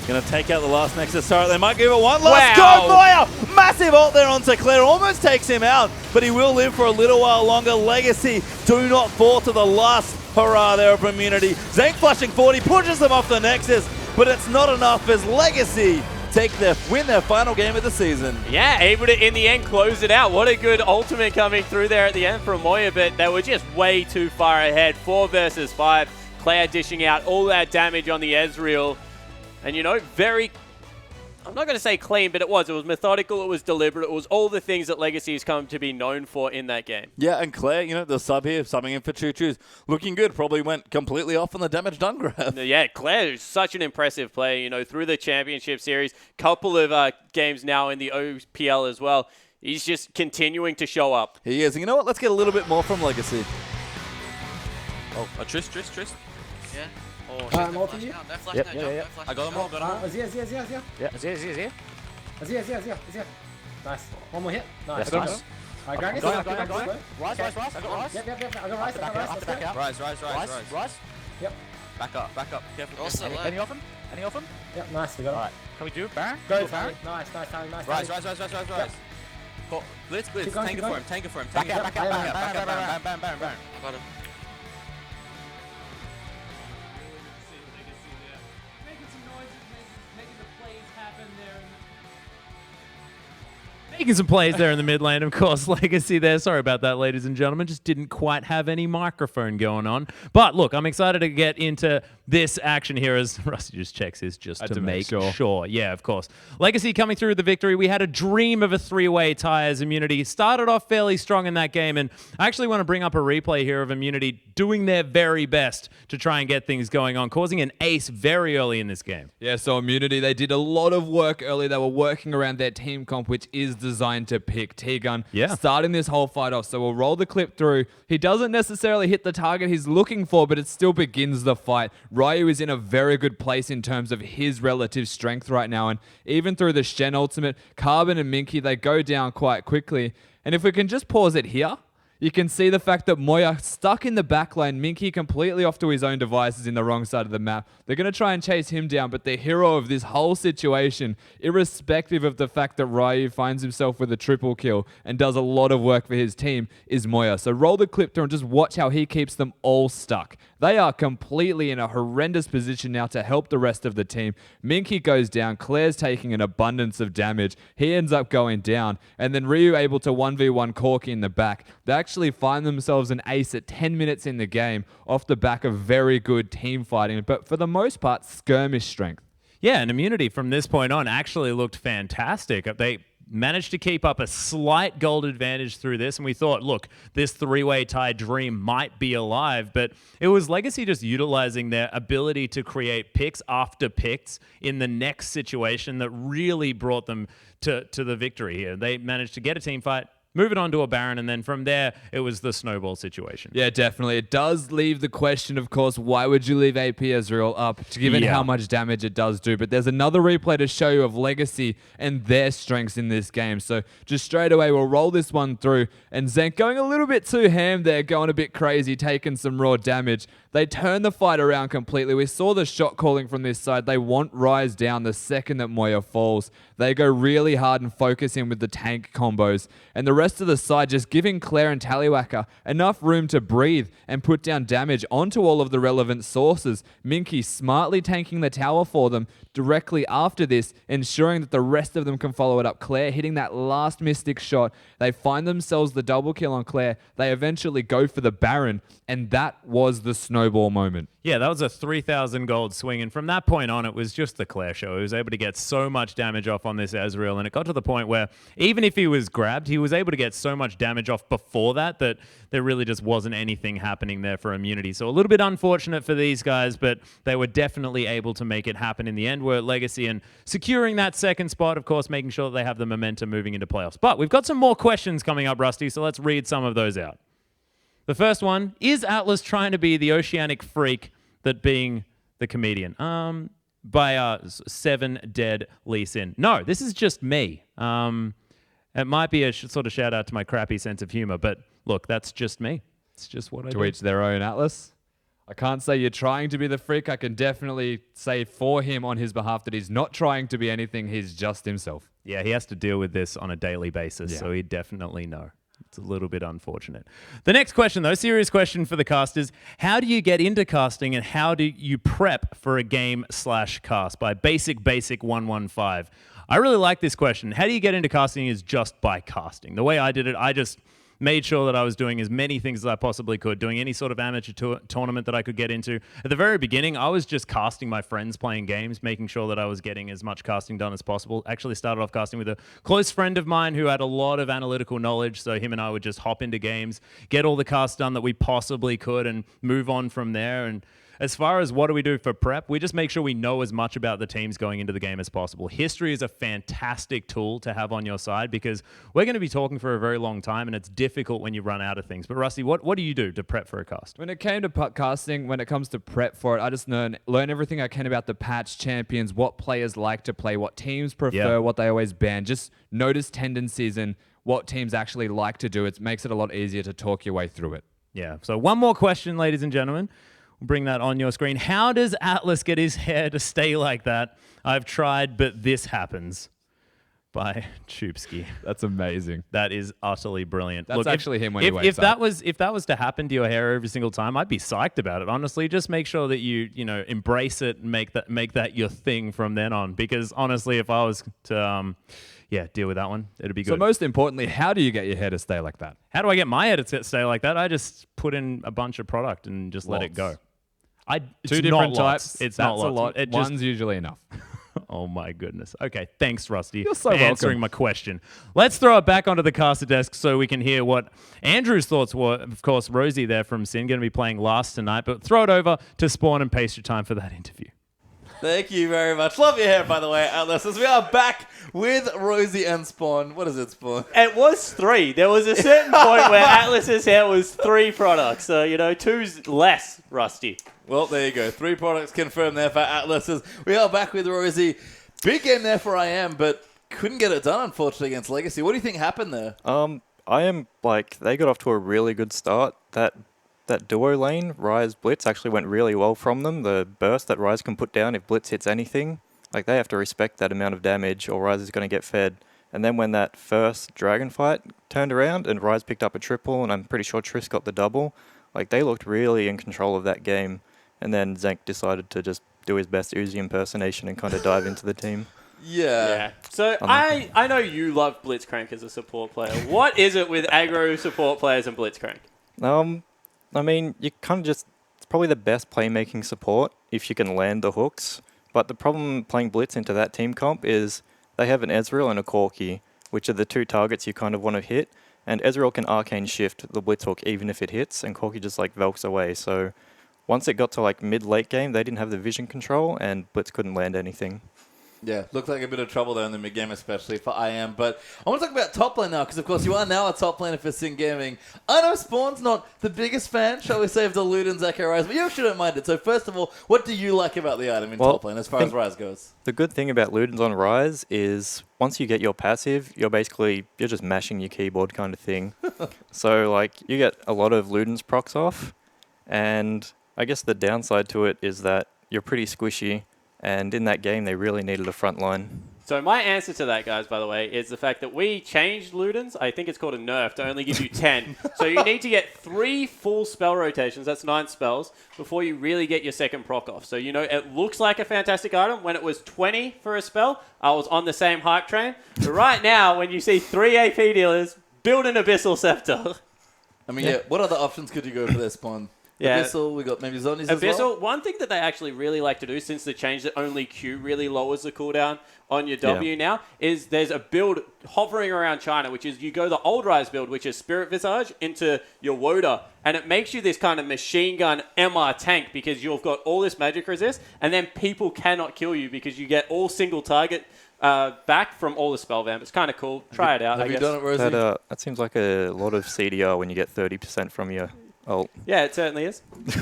Going to take out the last Nexus turret. They might give it one last go. Moya! Massive ult there on Claire. Almost takes him out, but he will live for a little while longer. Legacy do not fall to the last hurrah there of Immunity. Zank flashing 40, pushes them off the Nexus, but it's not enough as Legacy win their final game of the season. Yeah, able to, in the end, close it out. What a good ultimate coming through there at the end from Moya, but they were just way too far ahead. 4 versus 5. Claire dishing out all that damage on the Ezreal. And, you know, very... I'm not going to say clean, but it was. It was methodical. It was deliberate. It was all the things that Legacy has come to be known for in that game. Yeah, and Claire, you know, the sub here, subbing in for Choo Choo's, looking good. Probably went completely off on the damage done grab. Yeah, Claire is such an impressive player, you know, through the championship series. Couple of games now in the OPL as well. He's just continuing to show up. He is. And you know what? Let's get a little bit more from Legacy. Oh, Trist. Yeah. Oh, Yep. I got him all, Azir. Nice. One more hit. Nice. Nice. Alright, Gragas. Going. I got Rise. Yep. I got Rise. Rise. Yep. Back up. Careful. Also Any off him? Yep, nice. We got him. Alright. Can we do it, Baron? Go, Baron. Nice. Rise. Cool. Blitz. Keep going, Tank keep it for going. him. Back out. Baron. Baron. I got him. Making some plays there in the mid lane, of course. Legacy there. Sorry about that, ladies and gentlemen. Just didn't quite have any microphone going on. But look, I'm excited to get into this action here as Rosie just checks his just to make sure. Yeah, of course. Legacy coming through with the victory. We had a dream of a 3-way tie as Immunity. Started off fairly strong in that game, and I actually want to bring up a replay here of Immunity doing their very best to try and get things going on, causing an ace very early in this game. Yeah, so Immunity, they did a lot of work early. They were working around their team comp, which is designed to pick T-Gun. Yeah. Starting this whole fight off. So we'll roll the clip through. He doesn't necessarily hit the target he's looking for, but it still begins the fight. Ryu is in a very good place in terms of his relative strength right now. And even through the Shen ultimate, Carbon and Minky, they go down quite quickly. And if we can just pause it here, you can see the fact that Moya stuck in the back lane, Minky completely off to his own devices in the wrong side of the map. They're going to try and chase him down, but the hero of this whole situation, irrespective of the fact that Ryu finds himself with a triple kill and does a lot of work for his team, is Moya. So roll the clip through and just watch how he keeps them all stuck. They are completely in a horrendous position now to help the rest of the team. Minky goes down. Claire's taking an abundance of damage. He ends up going down. And then Ryu able to 1v1 Corki in the back. They actually find themselves an ace at 10 minutes in the game off the back of very good team fighting. But for the most part, skirmish strength. Yeah, and Immunity from this point on actually looked fantastic. They managed to keep up a slight gold advantage through this, and we thought, look, this 3-way tie dream might be alive, but it was Legacy just utilizing their ability to create picks after picks in the next situation that really brought them to the victory here. They managed to get a team fight, move it on to a Baron, and then from there, it was the snowball situation. Yeah, definitely. It does leave the question, of course, why would you leave AP Ezreal up, given how much damage it does do? But there's another replay to show you of Legacy and their strengths in this game. So just straight away, we'll roll this one through. And Zenk going a little bit too ham there, going a bit crazy, taking some raw damage. They turn the fight around completely. We saw the shot calling from this side. They want Rise down the second that Moya falls. They go really hard and focus in with the tank combos. And the rest of the side just giving Claire and Tallywacker enough room to breathe and put down damage onto all of the relevant sources. Minky smartly tanking the tower for them directly after this, ensuring that the rest of them can follow it up. Claire hitting that last Mystic shot. They find themselves the double kill on Claire. They eventually go for the Baron, and that was the snowball moment. Yeah, that was a 3,000 gold swing, and from that point on, it was just the Claire show. He was able to get so much damage off on this Ezreal, and it got to the point where even if he was grabbed, he was able to get so much damage off before that there really just wasn't anything happening there for Immunity. So a little bit unfortunate for these guys, but they were definitely able to make it happen in the end, where Legacy and securing that second spot, of course, making sure that they have the momentum moving into playoffs. But we've got some more questions coming up, Rusty, so let's read some of those out. The first one, is Atlas trying to be the oceanic freak that being the comedian? By 7 Dead Lee Sin. No, this is just me. It might be a sort of shout out to my crappy sense of humor, but look, that's just me. It's just what I do. To each their own, Atlas. I can't say you're trying to be the freak. I can definitely say for him on his behalf that he's not trying to be anything. He's just himself. Yeah, he has to deal with this on a daily basis, so he definitely know. It's a little bit unfortunate. The next question, though, serious question for the casters. How do you get into casting and how do you prep for a game/cast by Basic115? I really like this question. How do you get into casting is just by casting. The way I did it, I just made sure that I was doing as many things as I possibly could, doing any sort of amateur tournament that I could get into. At the very beginning, I was just casting my friends playing games, making sure that I was getting as much casting done as possible. Actually started off casting with a close friend of mine who had a lot of analytical knowledge, so him and I would just hop into games, get all the casts done that we possibly could, and move on from there. And as far as what do we do for prep, we just make sure we know as much about the teams going into the game as possible. History is a fantastic tool to have on your side because we're going to be talking for a very long time and it's difficult when you run out of things. But Rusty, what do you do to prep for a cast? When it came to casting, when it comes to prep for it, I just learn everything I can about the patch champions, what players like to play, what teams prefer, what they always ban. Just notice tendencies and what teams actually like to do. It makes it a lot easier to talk your way through it. Yeah. So one more question, ladies and gentlemen. We'll bring that on your screen. How does Atlas get his hair to stay like that? I've tried, but this happens. By Chupski. That's amazing. That is utterly brilliant. That's actually him when he wakes up. If that was to happen to your hair every single time, I'd be psyched about it. Honestly, just make sure that you embrace it and make that your thing from then on. Because honestly, if I was to deal with that one, it'd be good. So most importantly, how do you get your hair to stay like that? How do I get my hair to stay like that? I just put in a bunch of product and just let it go. Two different types. It's That's not lots. a lot. One's usually enough. Oh my goodness. Okay, thanks, Rusty, You're so for answering my question. Let's throw it back onto the caster desk so we can hear what Andrew's thoughts were. Of course, Rosie there from Sin going to be playing last tonight, but throw it over to Spawn and pace your time for that interview. Thank you very much. Love your hair, by the way, Atlas. As we are back with Rosie and Spawn. What is it, Spawn? It was 3. There was a certain point where Atlas's hair was 3 products. So, 2's less, Rusty. Well, there you go. 3 products confirmed there for Atlas's. We are back with Rosie. Big game there for IM, but couldn't get it done, unfortunately, against Legacy. What do you think happened there? They got off to a really good start. That duo lane, Ryze Blitz, actually went really well from them. The burst that Ryze can put down if Blitz hits anything, they have to respect that amount of damage or Ryze is going to get fed. And then when that first Dragon fight turned around and Ryze picked up a triple, and I'm pretty sure Triss got the double, they looked really in control of that game. And then Zank decided to just do his best Uzi impersonation and kind of dive into the team. Yeah. So I know you love Blitzcrank as a support player. What is it with aggro support players and Blitzcrank? You kind of it's probably the best playmaking support if you can land the hooks. But the problem playing Blitz into that team comp is they have an Ezreal and a Corki, which are the 2 targets you kind of want to hit. And Ezreal can arcane shift the Blitz hook even if it hits, and Corki just Velks away. So once it got to mid-late game, they didn't have the vision control, and Blitz couldn't land anything. Yeah, looked like a bit of trouble there in the mid-game, especially for IM. But I want to talk about top lane now, because, of course, you are now a top laner for Sin Gaming. I know Spawn's not the biggest fan, shall we say, of the Luden's Echo Rise, but you actually don't mind it. So, first of all, what do you like about the item in top lane, as far as Rise goes? The good thing about Luden's on Rise is once you get your passive, you're just mashing your keyboard kind of thing. So, you get a lot of Luden's procs off, and I guess the downside to it is that you're pretty squishy. And in that game, they really needed a front line. So my answer to that, guys, by the way, is the fact that we changed Luden's. I think it's called a nerf to only give you 10. So you need to get 3 full spell rotations, that's 9 spells, before you really get your second proc off. So, it looks like a fantastic item. When it was 20 for a spell, I was on the same hype train. But right now, when you see 3 AP dealers, build an Abyssal Scepter. What other options could you go for this, Spawn? Yeah. Abyssal, we got maybe Zonies as Abyssal, well? one thing that they actually really like to do, since the change that only Q really lowers the cooldown on your W now, is there's a build hovering around China, which is you go the old Rise build, which is Spirit Visage, into your Woda, and it makes you this kind of machine gun MR tank because you've got all this magic resist, and then people cannot kill you because you get all single target back from all the spell vamp. It's kind of cool. Try it out, I guess. Have you done it, Rosie? That seems like a lot of CDR when you get 30% from your ult. Yeah, it certainly is. Do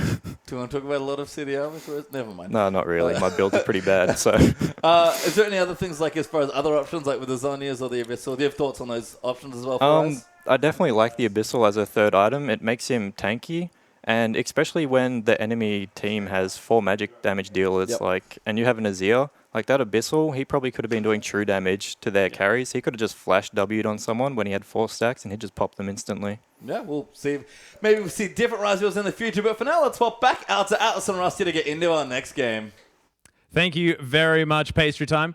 you want to talk about a lot of CDR with Rosie? Never mind. No, not really. My builds are pretty bad. So, is there any other things as far as other options, like with the Zonias or the Abyssal? Do you have thoughts on those options as well for us? I definitely like the Abyssal as a third item. It makes him tanky, and especially when the enemy team has 4 magic damage dealers, and you have an Azir, Like that Abyssal, he probably could have been doing true damage to their carries. He could have just flash W'd on someone when he had 4 stacks and he'd just pop them instantly. Yeah, we'll see. Maybe we'll see different Rise Wheels in the future. But for now, let's swap back out to Atlas and Rusty to get into our next game. Thank you very much, Pastry Time.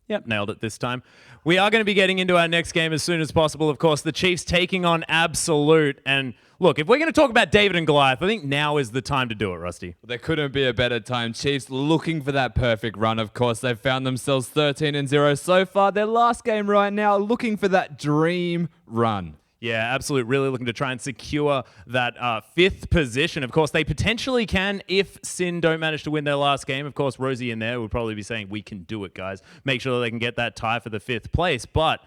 Yep, nailed it this time. We are going to be getting into our next game as soon as possible. Of course, the Chiefs taking on Absolute. And look, if we're going to talk about David and Goliath, I think now is the time to do it, Rusty. There couldn't be a better time. Chiefs looking for that perfect run. Of course, they've found themselves 13-0 so far. Their last game right now, looking for that dream run. Yeah, Absolute really looking to try and secure that 5th position. Of course, they potentially can if Sin don't manage to win their last game. Of course, Rosie in there would probably be saying, we can do it, guys. Make sure that they can get that tie for the 5th place. But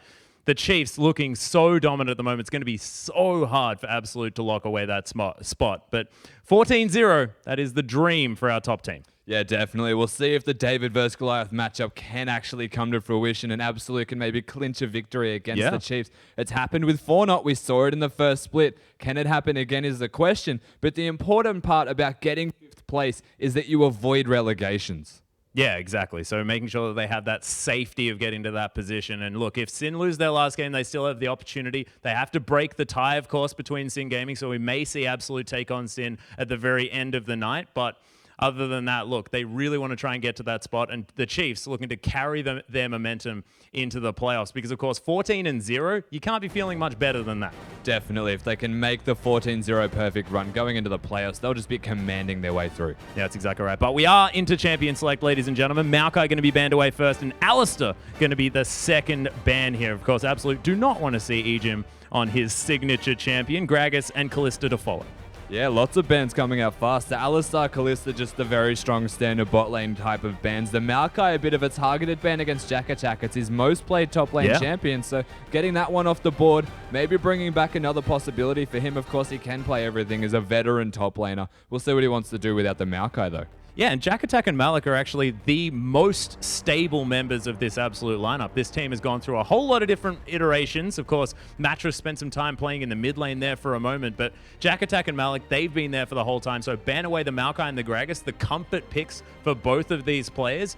the Chiefs looking so dominant at the moment. It's going to be so hard for Absolute to lock away that spot. But 14-0, that is the dream for our top team. Yeah, definitely. We'll see if the David versus Goliath matchup can actually come to fruition and Absolute can maybe clinch a victory against the Chiefs. It's happened with Fortnite. We saw it in the first split. Can it happen again is the question. But the important part about getting 5th place is that you avoid relegations. Yeah, exactly. So making sure that they have that safety of getting to that position. And look, if Sin lose their last game, they still have the opportunity. They have to break the tie, of course, between Sin Gaming. So we may see Absolute take on Sin at the very end of the night. But other than that, look, they really want to try and get to that spot. And the Chiefs looking to carry their momentum into the playoffs. Because, of course, 14-0, you can't be feeling much better than that. Definitely. If they can make the 14-0 perfect run going into the playoffs, they'll just be commanding their way through. Yeah, that's exactly right. But we are into Champion Select, ladies and gentlemen. Maokai going to be banned away first, and Alistair going to be the second ban here. Of course, Absolute do not want to see Ejim on his signature champion, Gragas and Callista to follow. Yeah, lots of bans coming out fast. The Alistar, Callista, just the very strong standard bot lane type of bans. The Maokai, a bit of a targeted ban against Jack Attack. It's his most played top lane champion, so getting that one off the board, maybe bringing back another possibility for him. Of course, he can play everything as a veteran top laner. We'll see what he wants to do without the Maokai, though. Yeah, and Jack Attack and Malik are actually the most stable members of this Absolute lineup. This team has gone through a whole lot of different iterations. Of course, Mattress spent some time playing in the mid lane there for a moment, but Jack Attack and Malik, they've been there for the whole time. So ban away the Maokai and the Gragas, the comfort picks for both of these players.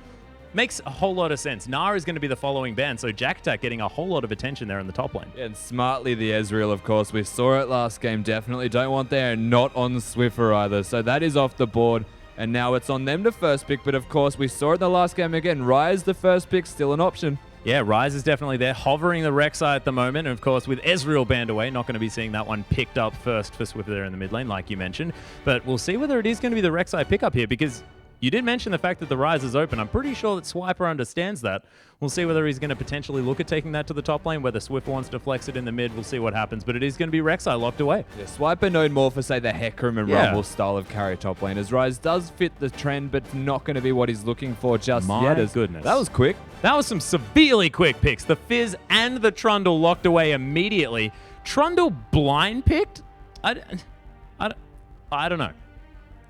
Makes a whole lot of sense. Nara is going to be the following ban, so Jack Attack getting a whole lot of attention there in the top lane. Yeah, and smartly the Ezreal, of course. We saw it last game, definitely. Don't want there, not on Swiffer either. So that is off the board. And now it's on them to first pick, but of course we saw it in the last game again. Ryze, the first pick, still an option. Yeah, Ryze is definitely there, hovering the Rek'Sai at the moment. And of course, with Ezreal banned away, not going to be seeing that one picked up first for Swiffer there in the mid lane, like you mentioned. But we'll see whether it is going to be the Rek'Sai pickup here, because you did mention the fact that the Ryze is open. I'm pretty sure that Swiper understands that. We'll see whether he's going to potentially look at taking that to the top lane, whether Swiffer wants to flex it in the mid. We'll see what happens. But it is going to be Rek'Sai locked away. Yeah, Swiper known more for, say, the Hecarim and Rumble style of carry top laners. Ryze does fit the trend, but not going to be what he's looking for just yet. My goodness. That was quick. That was some severely quick picks. The Fizz and the Trundle locked away immediately. Trundle blind picked? I don't know.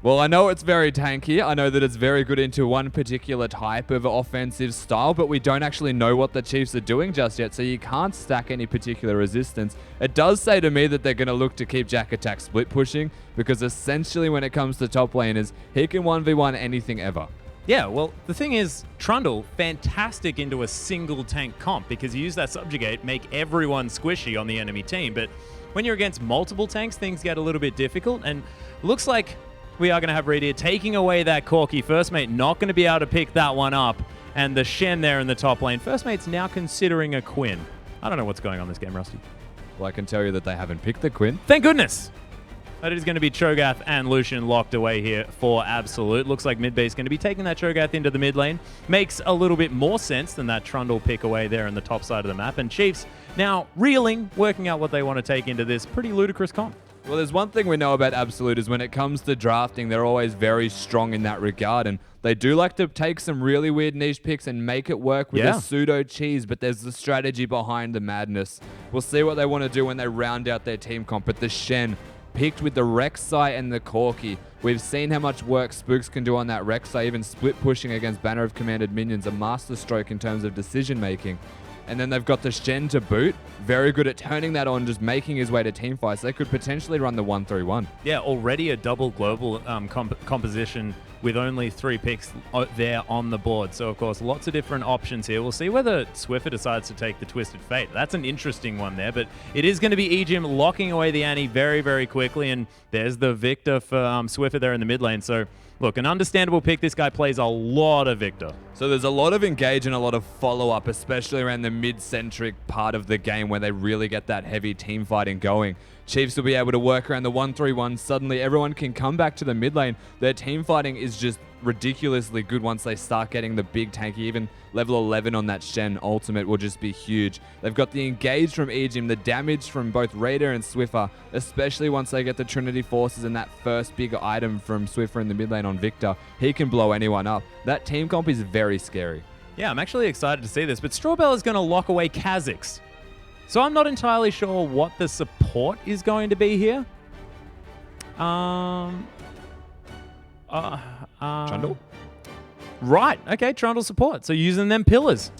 Well, I know it's very tanky. I know that it's very good into one particular type of offensive style, but we don't actually know what the Chiefs are doing just yet, so you can't stack any particular resistance. It does say to me that they're going to look to keep Jack Attack split pushing, because essentially when it comes to top laners, he can 1v1 anything ever. Yeah, well, the thing is, Trundle, fantastic into a single tank comp, because you use that subjugate, make everyone squishy on the enemy team, but when you're against multiple tanks, things get a little bit difficult, and looks like we are going to have Reed here taking away that Corki. First Mate not going to be able to pick that one up. And the Shen there in the top lane. First Mate's now considering a Quinn. I don't know what's going on this game, Rusty. Well, I can tell you that they haven't picked the Quinn. Thank goodness! That is going to be Cho'Gath and Lucian locked away here for Absolute. Looks like mid base going to be taking that Cho'Gath into the mid lane. Makes a little bit more sense than that Trundle pick away there in the top side of the map. And Chiefs now reeling, working out what they want to take into this pretty ludicrous comp. Well, there's one thing we know about Absolute is when it comes to drafting, they're always very strong in that regard. And they do like to take some really weird niche picks and make it work with a pseudo cheese, but there's the strategy behind the madness. We'll see what they want to do when they round out their team comp. But the Shen, picked with the Rek'Sai and the Corki. We've seen how much work Spooks can do on that Rek'Sai, even split pushing against Banner of Commanded minions, a masterstroke in terms of decision making. And then they've got the Shen to boot. Very good at turning that on, just making his way to team fights. They could potentially run the 1-3-1. Yeah, already a double global composition with only 3 picks there on the board. So, of course, lots of different options here. We'll see whether Swiffer decides to take the Twisted Fate. That's an interesting one there, but it is going to be Ejim locking away the Annie very, very quickly, and there's the Victor for Swiffer there in the mid lane. So, look, an understandable pick. This guy plays a lot of Victor. So there's a lot of engage and a lot of follow-up, especially around the mid-centric part of the game where they really get that heavy team fighting going. Chiefs will be able to work around the 1-3-1. Suddenly everyone can come back to the mid lane. Their team fighting is just ridiculously good once they start getting the big tanky. Even level 11 on that Shen ultimate will just be huge. They've got the engage from Ejim, the damage from both Raider and Swiffer, especially once they get the Trinity Forces and that first big item from Swiffer in the mid lane on Victor. He can blow anyone up. That team comp is very scary. Yeah, I'm actually excited to see this, but Strawbell is going to lock away Kha'Zix. So I'm not entirely sure what the support is going to be here. Trundle? Right. Okay, Trundle support. So using them pillars.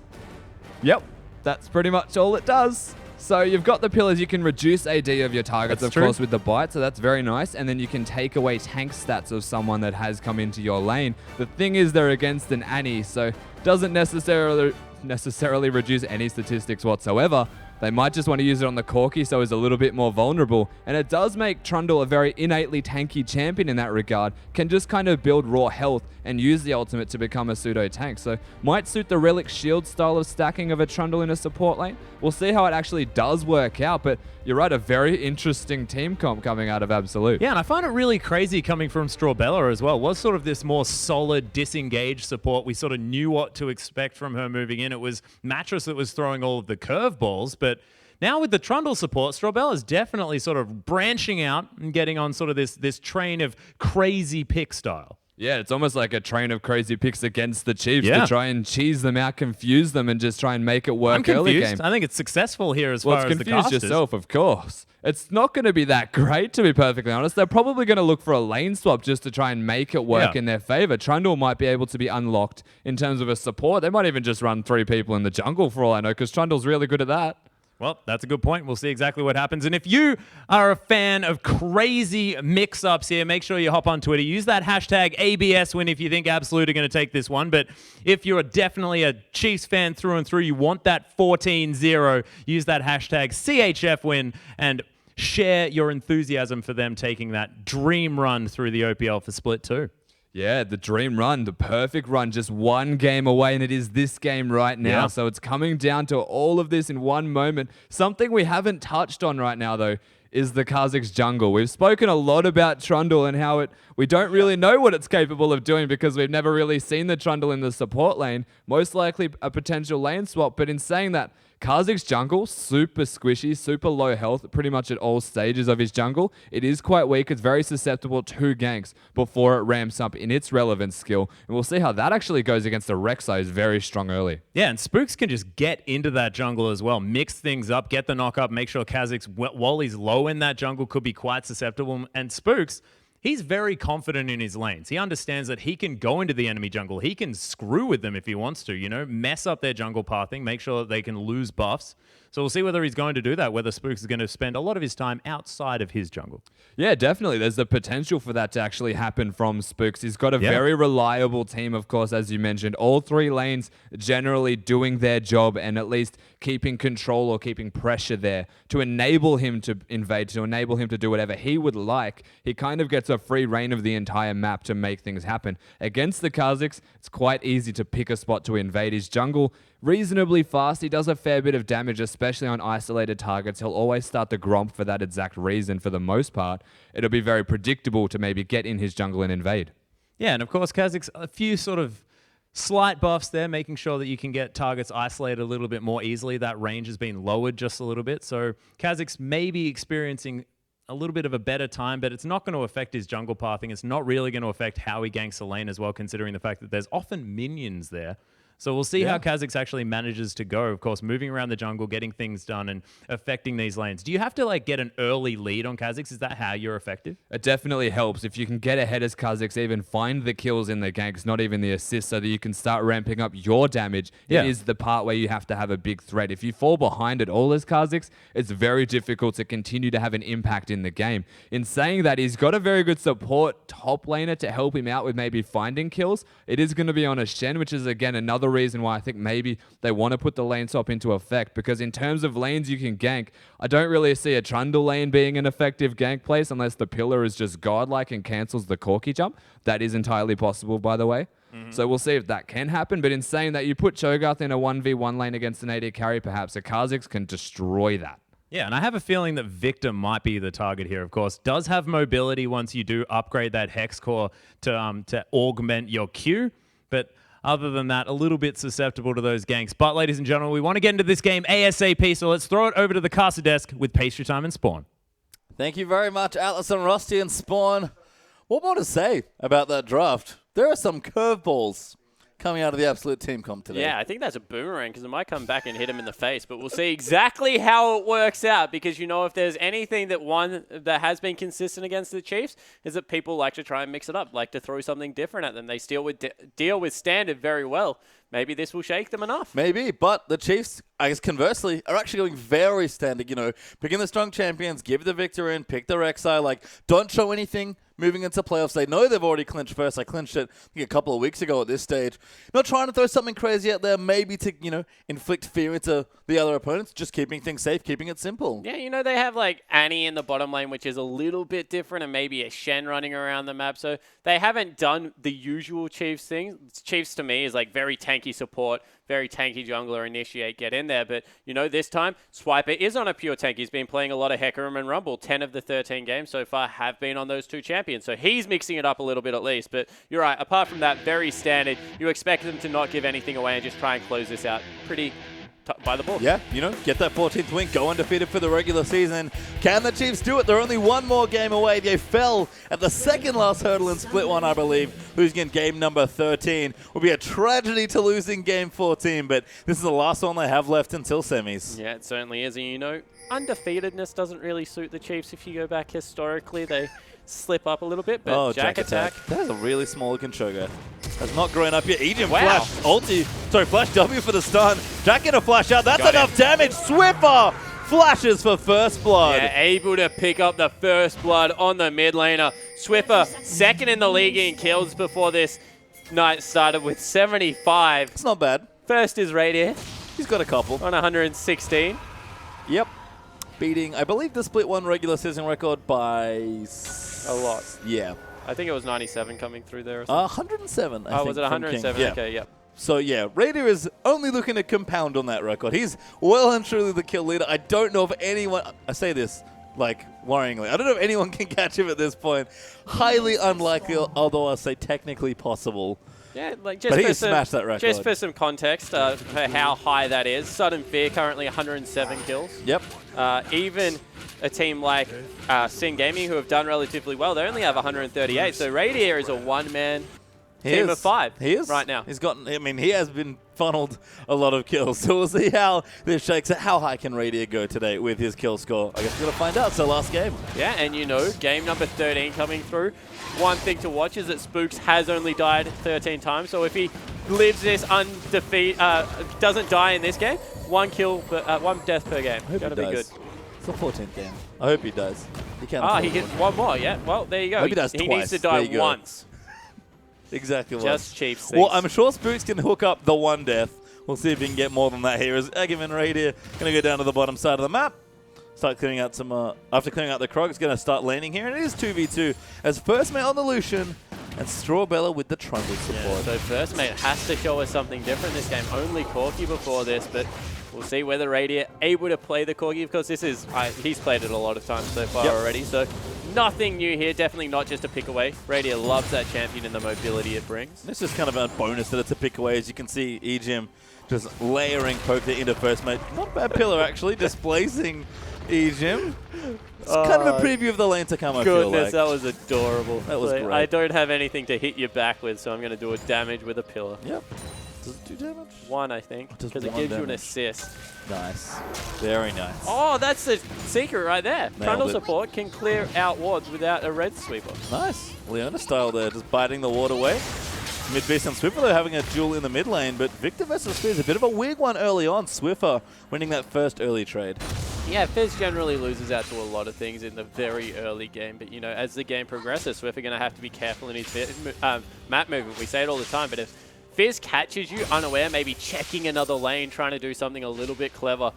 Yep. That's pretty much all it does. So you've got the pillars. You can reduce AD of your targets, That's of true. course, with the bite. So that's very nice. And then you can take away tank stats of someone that has come into your lane. The thing is they're against an Annie, so doesn't necessarily reduce any statistics whatsoever. They might just want to use it on the Corki, so he's a little bit more vulnerable. And it does make Trundle a very innately tanky champion in that regard. Can just kind of build raw health and use the ultimate to become a pseudo tank. So might suit the Relic Shield style of stacking of a Trundle in a support lane. We'll see how it actually does work out, but you're right, a very interesting team comp coming out of Absolute. Yeah, and I find it really crazy coming from Strawbella as well. Was sort of this more solid, disengaged support. We sort of knew what to expect from her moving in. It was Mattress that was throwing all of the curveballs, but now with the Trundle support, Strawbella is definitely sort of branching out and getting on sort of this train of crazy pick style. Yeah, it's almost like a train of crazy picks against the Chiefs to try and cheese them out, confuse them, and just try and make it work early game. I think it's successful here as far as the confuse casters. yourself, of course. It's not going to be that great, to be perfectly honest. They're probably going to look for a lane swap just to try and make it work in their favor. Trundle might be able to be unlocked in terms of a support. They might even just run 3 people in the jungle for all I know, because Trundle's really good at that. Well, that's a good point. We'll see exactly what happens. And if you are a fan of crazy mix-ups here, make sure you hop on Twitter. Use that hashtag ABSWin if you think Absolute are going to take this one. But if you're definitely a Chiefs fan through and through, you want that 14-0, use that hashtag CHFWin and share your enthusiasm for them taking that dream run through the OPL for Split 2. Yeah, the dream run, the perfect run, just one game away, and it is this game right now. Yeah. So it's coming down to all of this in one moment. Something we haven't touched on right now, though, is the Kha'Zix jungle. We've spoken a lot about Trundle and how we don't really know what it's capable of doing because we've never really seen the Trundle in the support lane. Most likely a potential lane swap, but in saying that, Kha'Zix jungle, super squishy, super low health, pretty much at all stages of his jungle. It is quite weak. It's very susceptible to ganks before it ramps up in its relevant skill. And we'll see how that actually goes against the Rek'Sai, who's very strong early. Yeah, and Spooks can just get into that jungle as well, mix things up, get the knock up, make sure Kha'Zix, while he's low in that jungle, could be quite susceptible. And Spooks, he's very confident in his lanes. He understands that he can go into the enemy jungle. He can screw with them if he wants to, mess up their jungle pathing, make sure that they can lose buffs. So we'll see whether he's going to do that, whether Spooks is going to spend a lot of his time outside of his jungle. Yeah, definitely. There's the potential for that to actually happen from Spooks. He's got a very reliable team, of course, as you mentioned. All 3 lanes generally doing their job and at least keeping control or keeping pressure there to enable him to invade, to enable him to do whatever he would like. He kind of gets a free reign of the entire map to make things happen. Against the Kha'Zix, it's quite easy to pick a spot to invade his jungle. Reasonably fast. He does a fair bit of damage, especially on isolated targets. He'll always start the Gromp for that exact reason for the most part. It'll be very predictable to maybe get in his jungle and invade. Yeah, and of course, Kha'Zix, a few sort of slight buffs there, making sure that you can get targets isolated a little bit more easily. That range has been lowered just a little bit. So Kha'Zix may be experiencing a little bit of a better time, but it's not going to affect his jungle pathing. It's not really going to affect how he ganks the lane as well, considering the fact that there's often minions there. So we'll see how Kha'Zix actually manages to go. Of course, moving around the jungle, getting things done, and affecting these lanes. Do you have to like get an early lead on Kha'Zix? Is that how you're effective? It definitely helps if you can get ahead as Kha'Zix, even find the kills in the ganks, not even the assists, so that you can start ramping up your damage. Yeah. It is the part where you have to have a big threat. If you fall behind at all as Kha'Zix, it's very difficult to continue to have an impact in the game. In saying that, he's got a very good support top laner to help him out with maybe finding kills. It is going to be on a Shen, which is again another reason why I think maybe they want to put the lane swap into effect, because in terms of lanes you can gank, I don't really see a Trundle lane being an effective gank place unless the pillar is just godlike and cancels the Corki jump. That is entirely possible, by the way. So we'll see if that can happen. But in saying that, you put Cho'Gath in a 1v1 lane against an AD carry, perhaps a Kha'Zix can destroy that. Yeah, and I have a feeling that Victor might be the target here, of course. Does have mobility once you do upgrade that Hex Core to augment your Q. But other than that, a little bit susceptible to those ganks. But ladies and gentlemen, we want to get into this game ASAP, so let's throw it over to the caster desk with Pastry Time and Spawn. Thank you very much, Atlas and Rusty and Spawn. What more to say about that draft? There are some curveballs coming out of the Absolute team comp today. Yeah, I think that's a boomerang because it might come back and hit him in the face, but we'll see exactly how it works out, because you know if there's anything that has been consistent against the Chiefs is that people like to try and mix it up, like to throw something different at them. They deal with standard very well. Maybe this will shake them enough. Maybe, but the Chiefs, I guess conversely, are actually going very standard. You know, picking the strong champions, give the victor in, pick the Rek'Sai, like, don't show anything moving into playoffs. They know they've already clinched first. I clinched it, I think, a couple of weeks ago at this stage. Not trying to throw something crazy out there, maybe to, you know, inflict fear into the other opponents, just keeping things safe, keeping it simple. Yeah, you know, they have, like, Annie in the bottom lane, which is a little bit different, and maybe a Shen running around the map. So they haven't done the usual Chiefs thing. Chiefs, to me, is, like, very tanky support, very tanky jungler, initiate, get in there. But, you know, this time, Swiper is on a pure tank. He's been playing a lot of Hecarim and Rumble. 10 of the 13 games so far have been on those two champions. So he's mixing it up a little bit at least. But you're right, apart from that, very standard. You expect them to not give anything away and just try and close this out pretty by the book. Yeah, you know, get that 14th win, go undefeated for the regular season. Can the Chiefs do it? They're only one more game away. They fell at the second last hurdle in Split 1, I believe. Losing in game number 13 will be a tragedy to lose in game 14, but this is the last one they have left until semis. Yeah, it certainly is. And, you know, undefeatedness doesn't really suit the Chiefs. If you go back historically, they slip up a little bit, but Jack attack. That is a really small looking Cho'Gath. Has not grown up yet. Ejim Wow. flash W for the stun. Jack in a flash out. That's enough damage. Swiffer flashes for first blood. Yeah, able to pick up the first blood on the mid laner. Swiffer, second in the league in kills before this night started with 75. It's not bad. First is Radiant He's got a couple. on 116. Yep. Beating, I believe, the Split 1 regular season record by A lot. Yeah. I think it was 97 coming through there or something. 107, I think. Oh, was it 107? Yeah. Okay, yep. So, yeah, Raider is only looking to compound on that record. He's well and truly the kill leader. I don't know if anyone, I say this, like, worryingly, I don't know if anyone can catch him at this point. Highly unlikely, although I'll say technically possible. Yeah, like But he smashed that record. Just for some context for how high that is, Sudden Fear currently 107 kills. Yep. Even a team like Sin Gaming, who have done relatively well, they only have 138. So Radier is a one-man team of 5 right now. He's gotten, I mean, he has been funneled a lot of kills. So we'll see how this shakes out. How high can Radier go today with his kill score? I guess we're going to find out. So last game. Yeah, and you know, game number 13 coming through. One thing to watch is that Spooks has only died 13 times. So if he lives this undefeated, doesn't die in this game, one death per game. Gotta be good. It's the 14th game. I hope he does. He can't. He gets one more. Yeah. Well, there you go. Hope he does He twice. needs to There die you go. once. Exactly. Just Chiefs. Well, I'm sure Spooks can hook up the one death. We'll see if he can get more than that here. As Agam and Radier going to go down to the bottom side of the map. Start clearing out some, after clearing out the Krog, it's going to start laning here. And it is 2v2 as First Mate on the Lucian and Strawbella with the Trundle support. Yeah, so First Mate has to show us something different this game. Only Corki before this, but we'll see whether Radier able to play the Corki. Of course, this is, he's played it a lot of times so far already. So nothing new here. Definitely not just a pick away. Radier loves that champion and the mobility it brings. This is kind of a bonus that it's a pick away. As you can see, Ejim just layering Poker into First Mate. Not a bad pillar, actually, displacing Ejim. It's kind of a preview of the lane to come, I feel like. That was adorable. That was great. I don't have anything to hit you back with, so I'm going to do a damage with a pillar. Yep. Does it do damage? 1, I think, Just because it 1 gives you an damage. assist. Nice. Very nice. Oh, that's the secret right there. Trundle it. support can clear out wards without a red sweeper. Nice. Leona style there, just biting the ward away. Mid-beast and Swiffer, though, having a duel in the mid lane, but Victor versus Fizz, a bit of a weird one early on. Swiffer winning that first early trade. Yeah, Fizz generally loses out to a lot of things in the very early game, but, you know, as the game progresses, Swiffer going to have to be careful in his map movement. We say it all the time, but if Fizz catches you unaware, maybe checking another lane, trying to do something a little bit clever,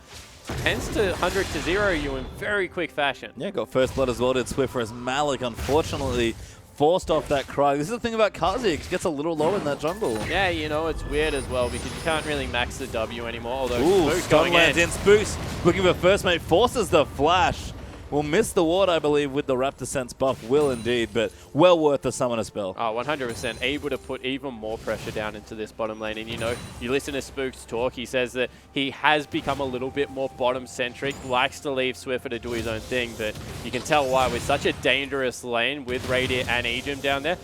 tends to 100 to 0 you in very quick fashion. Yeah, got first blood as well, did Swiffer, as Malik, unfortunately, forced off that cry. This is the thing about Kha'Zix, gets a little low in that jungle. Yeah, you know, it's weird as well because you can't really max the W anymore, although Ooh, Spook's stun going lands in. in. Spooks looking for first mate, forces the flash. Will miss the ward, I believe, with the Raptor Sense buff. Will indeed, but well worth the summoner spell. Oh, 100%. Able to put even more pressure down into this bottom lane. And, you know, you listen to Spook's talk. He says that he has become a little bit more bottom-centric, likes to leave Swiffer to do his own thing, but you can tell why with such a dangerous lane with Radiant and Aegim down there,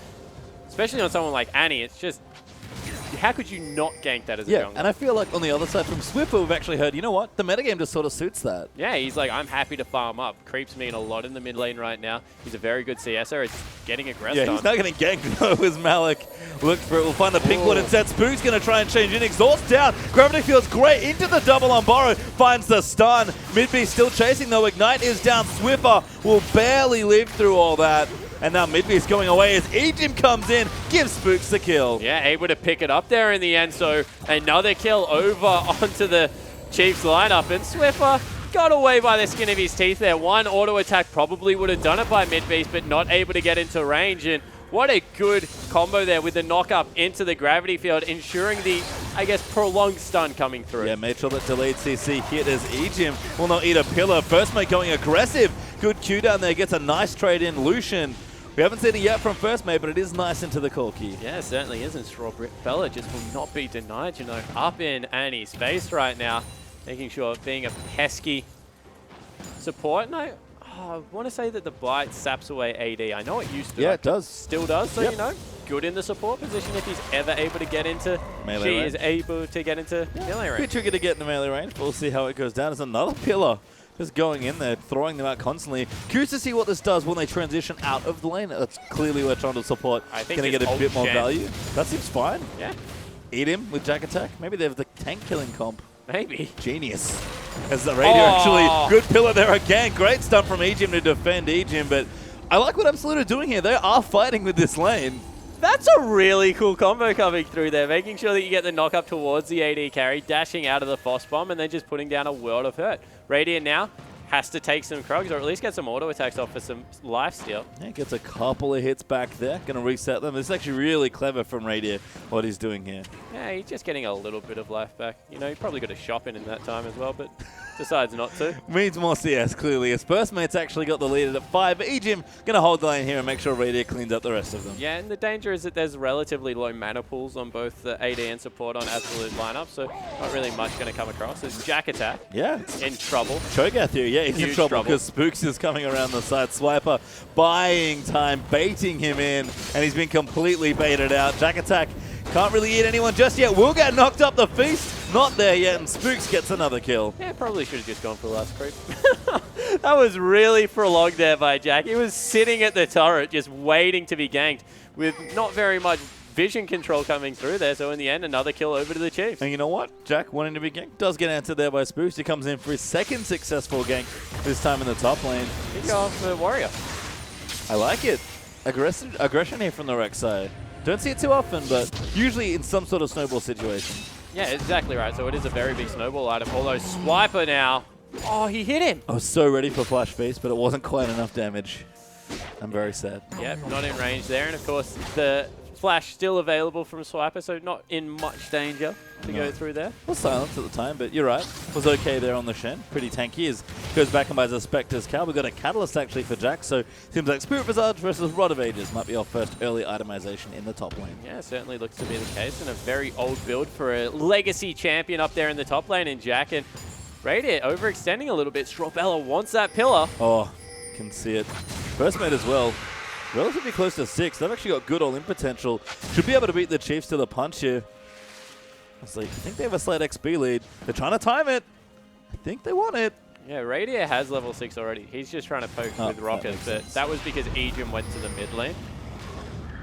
especially on someone like Annie, it's just, how could you not gank that as a jungler? And I feel like on the other side from Swiffer, we've actually heard, you know what, the metagame just sort of suits that. Yeah, he's like, I'm happy to farm up. Creeps me in a lot in the mid lane right now. He's a very good CSer. It's getting aggressive. Yeah, he's not getting ganked though as Malik. Look for it. We'll find the pink ward instead. Spook's going to try and change in. Exhaust down. Gravity Field's great into the double on Borrow. Finds the stun. Mid-beast still chasing though. Ignite is down. Swiffer will barely live through all that. And now Mid-beast going away as Aegim comes in, gives Spooks the kill. Yeah, able to pick it up there in the end. So another kill over onto the Chiefs lineup. And Swiffer got away by the skin of his teeth there. One auto attack probably would have done it by Mid-beast, but not able to get into range. And what a good combo there with the knock-up into the gravity field, ensuring the, I guess, prolonged stun coming through. Yeah, made sure that delayed CC hit as Aegim will not eat a pillar. First mate going aggressive. Good Q down there, gets a nice trade in. Lucian. We haven't seen it yet from first mate, but it is nice into the call key. Yeah, it certainly is, and Strawberry Fella just will not be denied, you know, up in Annie's face right now, making sure being a pesky support. And I want to say that the Blight saps away AD. I know it used to. Yeah, it does. Still does, so you know, good in the support position if he's ever able to get into, melee she range. is able to get into melee range. Bit tricky to get in the melee range, but we'll see how it goes down. There's another pillar just going in there, throwing them out constantly. Curious to see what this does when they transition out of the lane. That's clearly where Trundle support I think going to get a bit more gen. value. That seems fine. Yeah, Eat him with Jack Attack. Maybe they have the tank killing comp. maybe. Genius. As the radio actually, good pillar there again. Great stuff from Aegim to defend Aegim, but I like what Absolute are doing here. They are fighting with this lane. That's a really cool combo coming through there, making sure that you get the knock up towards the AD carry, dashing out of the Foss Bomb, and then just putting down a world of hurt. Radiant now has to take some Krugs, or at least get some auto attacks off for some lifesteal. Yeah, gets a couple of hits back there. Going to reset them. This is actually really clever from Radiant, what he's doing here. Yeah, he's just getting a little bit of life back. You know, he probably got a shop in that time as well, but decides not to. Means more CS, clearly. His first mate's actually got the lead at 5. But Aegim going to hold the lane here and make sure Radiant cleans up the rest of them. Yeah, and the danger is that there's relatively low mana pools on both the AD and support on Absolute lineup, so not really much going to come across. There's Jack Attack. Yeah. In trouble. Cho'Gath here, yeah, he's in Huge trouble trouble. because Spooks is coming around the side. Swiper buying time, baiting him in, and he's been completely baited out. Jack Attack can't really eat anyone just yet. Will get knocked up the feast. Not there yet, and Spooks gets another kill. Yeah, probably should have just gone for the last creep. That was really prolonged there by Jack. He was sitting at the turret just waiting to be ganked with not very much vision control coming through there. So in the end, another kill over to the Chiefs. And you know what? Jack wanting to be ganked does get answered there by Spooks. He comes in for his second successful gank, this time in the top lane. He's going for Warrior. I like it. Aggression here from the Rex side. Don't see it too often, but usually in some sort of snowball situation. Yeah, exactly right. So it is a very big snowball item. Although Swiper now, oh, he hit him. I was so ready for Flash Feast, but it wasn't quite enough damage. I'm very sad. Yeah, not in range there. And of course, the Flash still available from Swiper, so not in much danger to go through there. Was silence at the time, but you're right. Was okay there on the Shen. Pretty tanky. As goes back and buys a Spectre's Cow. We've got a Catalyst actually for Jack, so seems like Spirit Visage versus Rod of Ages might be our first early itemization in the top lane. Yeah, certainly looks to be the case, and a very old build for a legacy champion up there in the top lane in Jack. And Radiant overextending a little bit. Strawbella wants that pillar. Oh, can see it. First mate as well. Relatively close to 6. They've actually got good all-in potential. Should be able to beat the Chiefs to the punch here. I think they have a slight XP lead. They're trying to time it. I think they want it. Yeah, Radier has level 6 already. He's just trying to poke with rockets, but that was because Ejim went to the mid lane.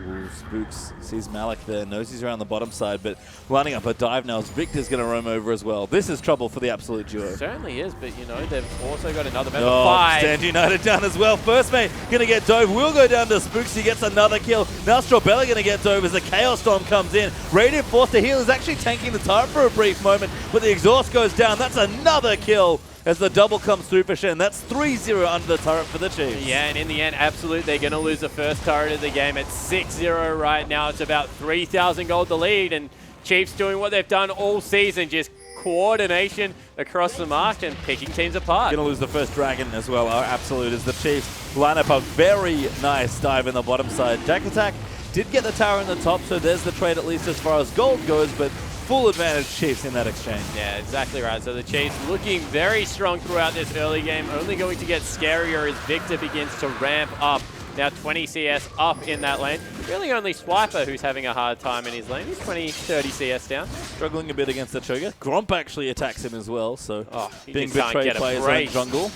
Ooh, Spooks sees Malik there, knows he's around the bottom side, but lining up a dive now as Victor's going to roam over as well. This is trouble for the Absolute duo. Certainly is, but you know, they've also got another member. Oh, 5. Stand United down as well. First mate going to get dove. Will go down to Spooks. He gets another kill. Now Strawbelly going to get dove as the Chaos Storm comes in. Radiant forced to heal is actually tanking the turret for a brief moment, but the exhaust goes down. That's another kill as the double comes through for Shen. That's 3-0 under the turret for the Chiefs. Yeah, and in the end, Absolute, they're going to lose the first turret of the game. It's 6-0 right now. It's about 3,000 gold to lead, and Chiefs doing what they've done all season, just coordination across the mark and picking teams apart. Going to lose the first dragon as well. Our Absolute as the Chiefs line up a very nice dive in the bottom side. Jack Attack did get the tower in the top, so there's the trade at least as far as gold goes, but full advantage Chiefs in that exchange. Yeah, exactly right. So the Chiefs looking very strong throughout this early game, only going to get scarier as Victor begins to ramp up. Now 20 CS up in that lane. Really only Swiper who's having a hard time in his lane. He's 20, 30 CS down. Struggling a bit against the Choga. Gromp actually attacks him as well, so he being just can't betrayed get a by his own break. jungle.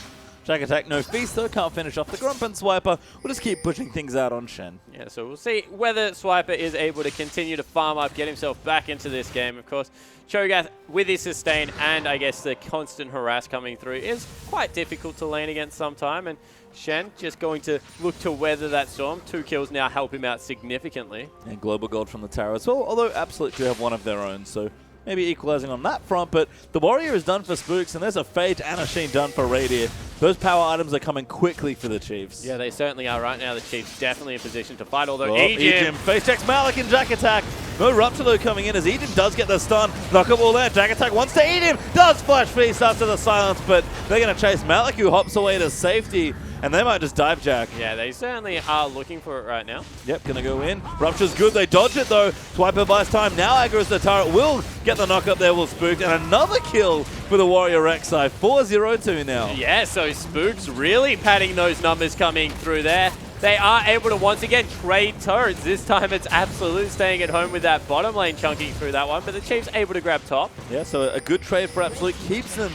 Jack Attack, no feast though, can't finish off the Grump, and Swiper will just keep pushing things out on Shen. Yeah, so we'll see whether Swiper is able to continue to farm up, get himself back into this game. Of course, Cho'Gath, with his sustain and I guess the constant harass coming through, is quite difficult to lane against sometime, and Shen just going to look to weather that storm. 2 kills now help him out significantly. And global gold from the tower as well, although Absolute do have one of their own, so maybe equalizing on that front, but the Warrior is done for Spooks, and there's a Fate and a Sheen done for Radier. Those power items are coming quickly for the Chiefs. Yeah, they certainly are right now. The Chiefs definitely in position to fight, although Ejim face checks Malik and Jack Attack. No Rupture though coming in as Ejim does get the stun. Knock up all there. Jack Attack wants to eat him. Does flash feast after the silence, but they're going to chase Malik, who hops away to safety. And they might just dive Jack. Yeah, they certainly are looking for it right now. Yep, gonna go in. Rupture's good, they dodge it though. Swiper buys time, now aggro's the turret. Will get the knock up there, will Spook. And another kill for the Warrior Rek'Sai. 4-0-2 now. Yeah, so Spook's really padding those numbers coming through there. They are able to once again trade turrets. This time it's Absolute staying at home with that bottom lane chunking through that one, but the Chiefs able to grab top. Yeah, so a good trade for Absolute. Keeps them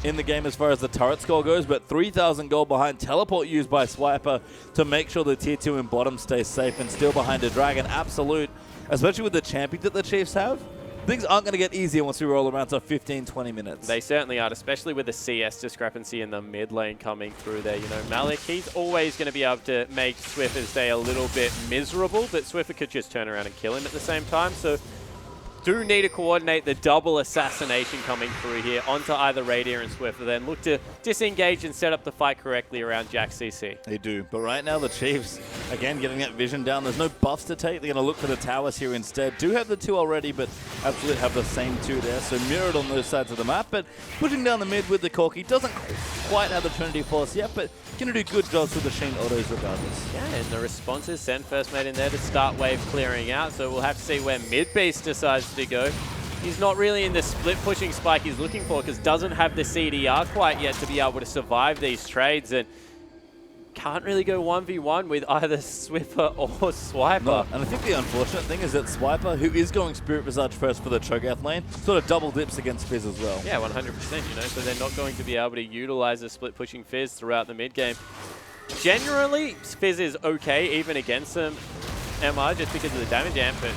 in the game as far as the turret score goes, but 3,000 gold behind. Teleport used by Swiper to make sure the tier 2 and bottom stays safe and still behind a dragon. Absolute, especially with the champion that the Chiefs have, things aren't going to get easier once we roll around to 15-20 minutes. They certainly are, especially with the CS discrepancy in the mid lane coming through there. You know, Malik, he's always going to be able to make Swiffer stay a little bit miserable, but Swiffer could just turn around and kill him at the same time. So do need to coordinate the double assassination coming through here onto either Radier and Swiffer, then look to disengage and set up the fight correctly around Jack CC. They do, but right now the Chiefs, again, getting that vision down. There's no buffs to take. They're going to look for the towers here instead. Do have the 2 already, but Absolute have the same 2 there, so mirrored on those sides of the map. But pushing down the mid with the Corki doesn't quite have the Trinity Force yet, but going to do good jobs with the Sheen autos regardless. Yeah, and the responses send first mate in there to start wave clearing out, so we'll have to see where mid-beast decides to go. He's not really in the split pushing spike he's looking for because doesn't have the CDR quite yet to be able to survive these trades, and can't really go 1v1 with either Swiffer or Swiper. No, and I think the unfortunate thing is that Swiper, who is going Spirit Visage first for the Cho'Gath lane, sort of double dips against Fizz as well. Yeah, 100%, you know, so they're not going to be able to utilize the split pushing Fizz throughout the mid game. Generally, Fizz is okay even against them, MR, just because of the damage amp, but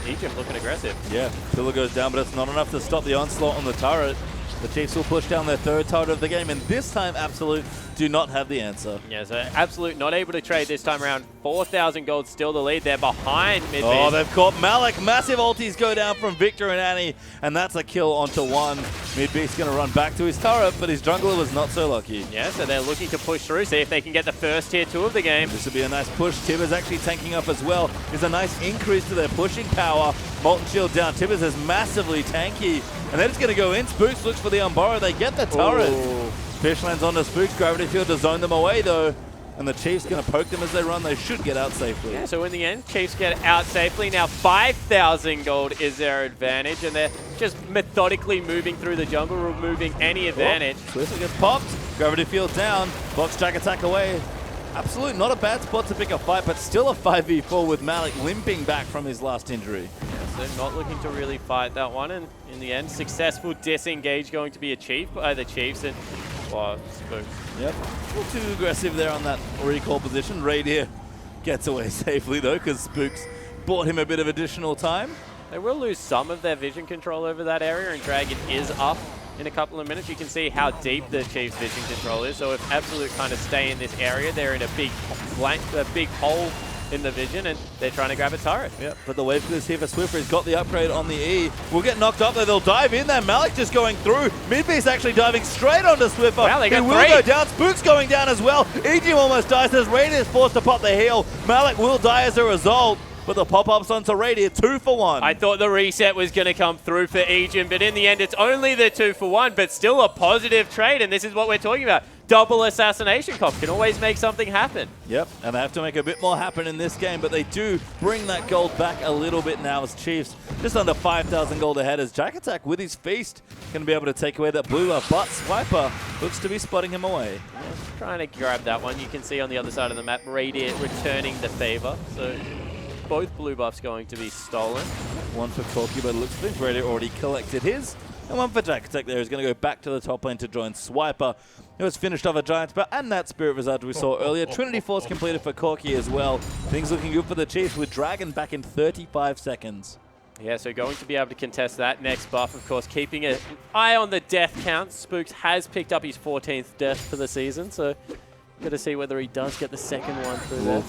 Ejim looking aggressive. Yeah, Pillar goes down, but it's not enough to stop the onslaught on the turret. The Chiefs will push down their 3rd turret of the game, and this time Absolute do not have the answer. Yeah, so Absolute not able to trade this time around. 4,000 gold still the lead. They're behind mid-beast. Oh, they've caught Malik. Massive ultis go down from Victor and Annie, and that's a kill onto 1. Mid-beast going to run back to his turret, but his jungler was not so lucky. Yeah, so they're looking to push through, see if they can get the first tier 2 of the game. This would be a nice push. Tibbers actually tanking up as well. There's a nice increase to their pushing power. Molten Shield down. Tibbers is massively tanky, and they're just going to go in. Spooks looks for the Unborrow. They get the turret. Ooh. Fish lands onto Spooks. Gravity Field to zone them away, though. And the Chiefs going to poke them as they run. They should get out safely. Yeah, so in the end, Chiefs get out safely. Now 5,000 gold is their advantage, and they're just methodically moving through the jungle, removing any advantage. Swiffer gets popped. Gravity Field down. Box Jack Attack away. Absolute not a bad spot to pick a fight, but still a 5v4 with Malik limping back from his last injury. so not looking to really fight that one. And in the end, successful disengage going to be achieved by the Chiefs. And, well, Spooks. Yep. A little too aggressive there on that recall position. Radier gets away safely, though, because Spooks bought him a bit of additional time. They will lose some of their vision control over that area, and Dragon is up in a couple of minutes. You can see how deep the Chiefs' vision control is. So if Absolute kind of stay in this area, they're in a big blank, a big hole in the vision, and they're trying to grab a turret. Yep, but the wave is here for Swiffer. He's got the upgrade on the E. Will get knocked up there. They'll dive in there. Malik just going through. Midbeast actually diving straight onto Swiffer. Wow, they got he will go down. Spook's going down as well. Egypt almost dies as Radier is forced to pop the heal. Malik will die as a result. But the pop-ups onto Radier, 2 for 1. I thought the reset was going to come through for Egypt, but in the end, it's only the 2 for 1, but still a positive trade, and this is what we're talking about. Double assassination comp can always make something happen. Yep, and they have to make a bit more happen in this game, but they do bring that gold back a little bit now as Chiefs just under 5,000 gold ahead as Jack Attack with his feast can be able to take away that blue buff, but Swiper looks to be spotting him away. Yeah, trying to grab that one. You can see on the other side of the map, Radier returning the favor, so both blue buffs going to be stolen. One for Corky, but it looks like Radier already collected his. And one for Jack Attack there is going to go back to the top lane to join Swiper, who has finished off a Giant Spell and that Spirit Visage we saw earlier. Trinity Force completed for Corky as well. Things looking good for the Chiefs with Dragon back in 35 seconds. Yeah, so going to be able to contest that next buff, of course, keeping an eye on the death count. Spooks has picked up his 14th death for the season, so got to see whether he does get the second one through there.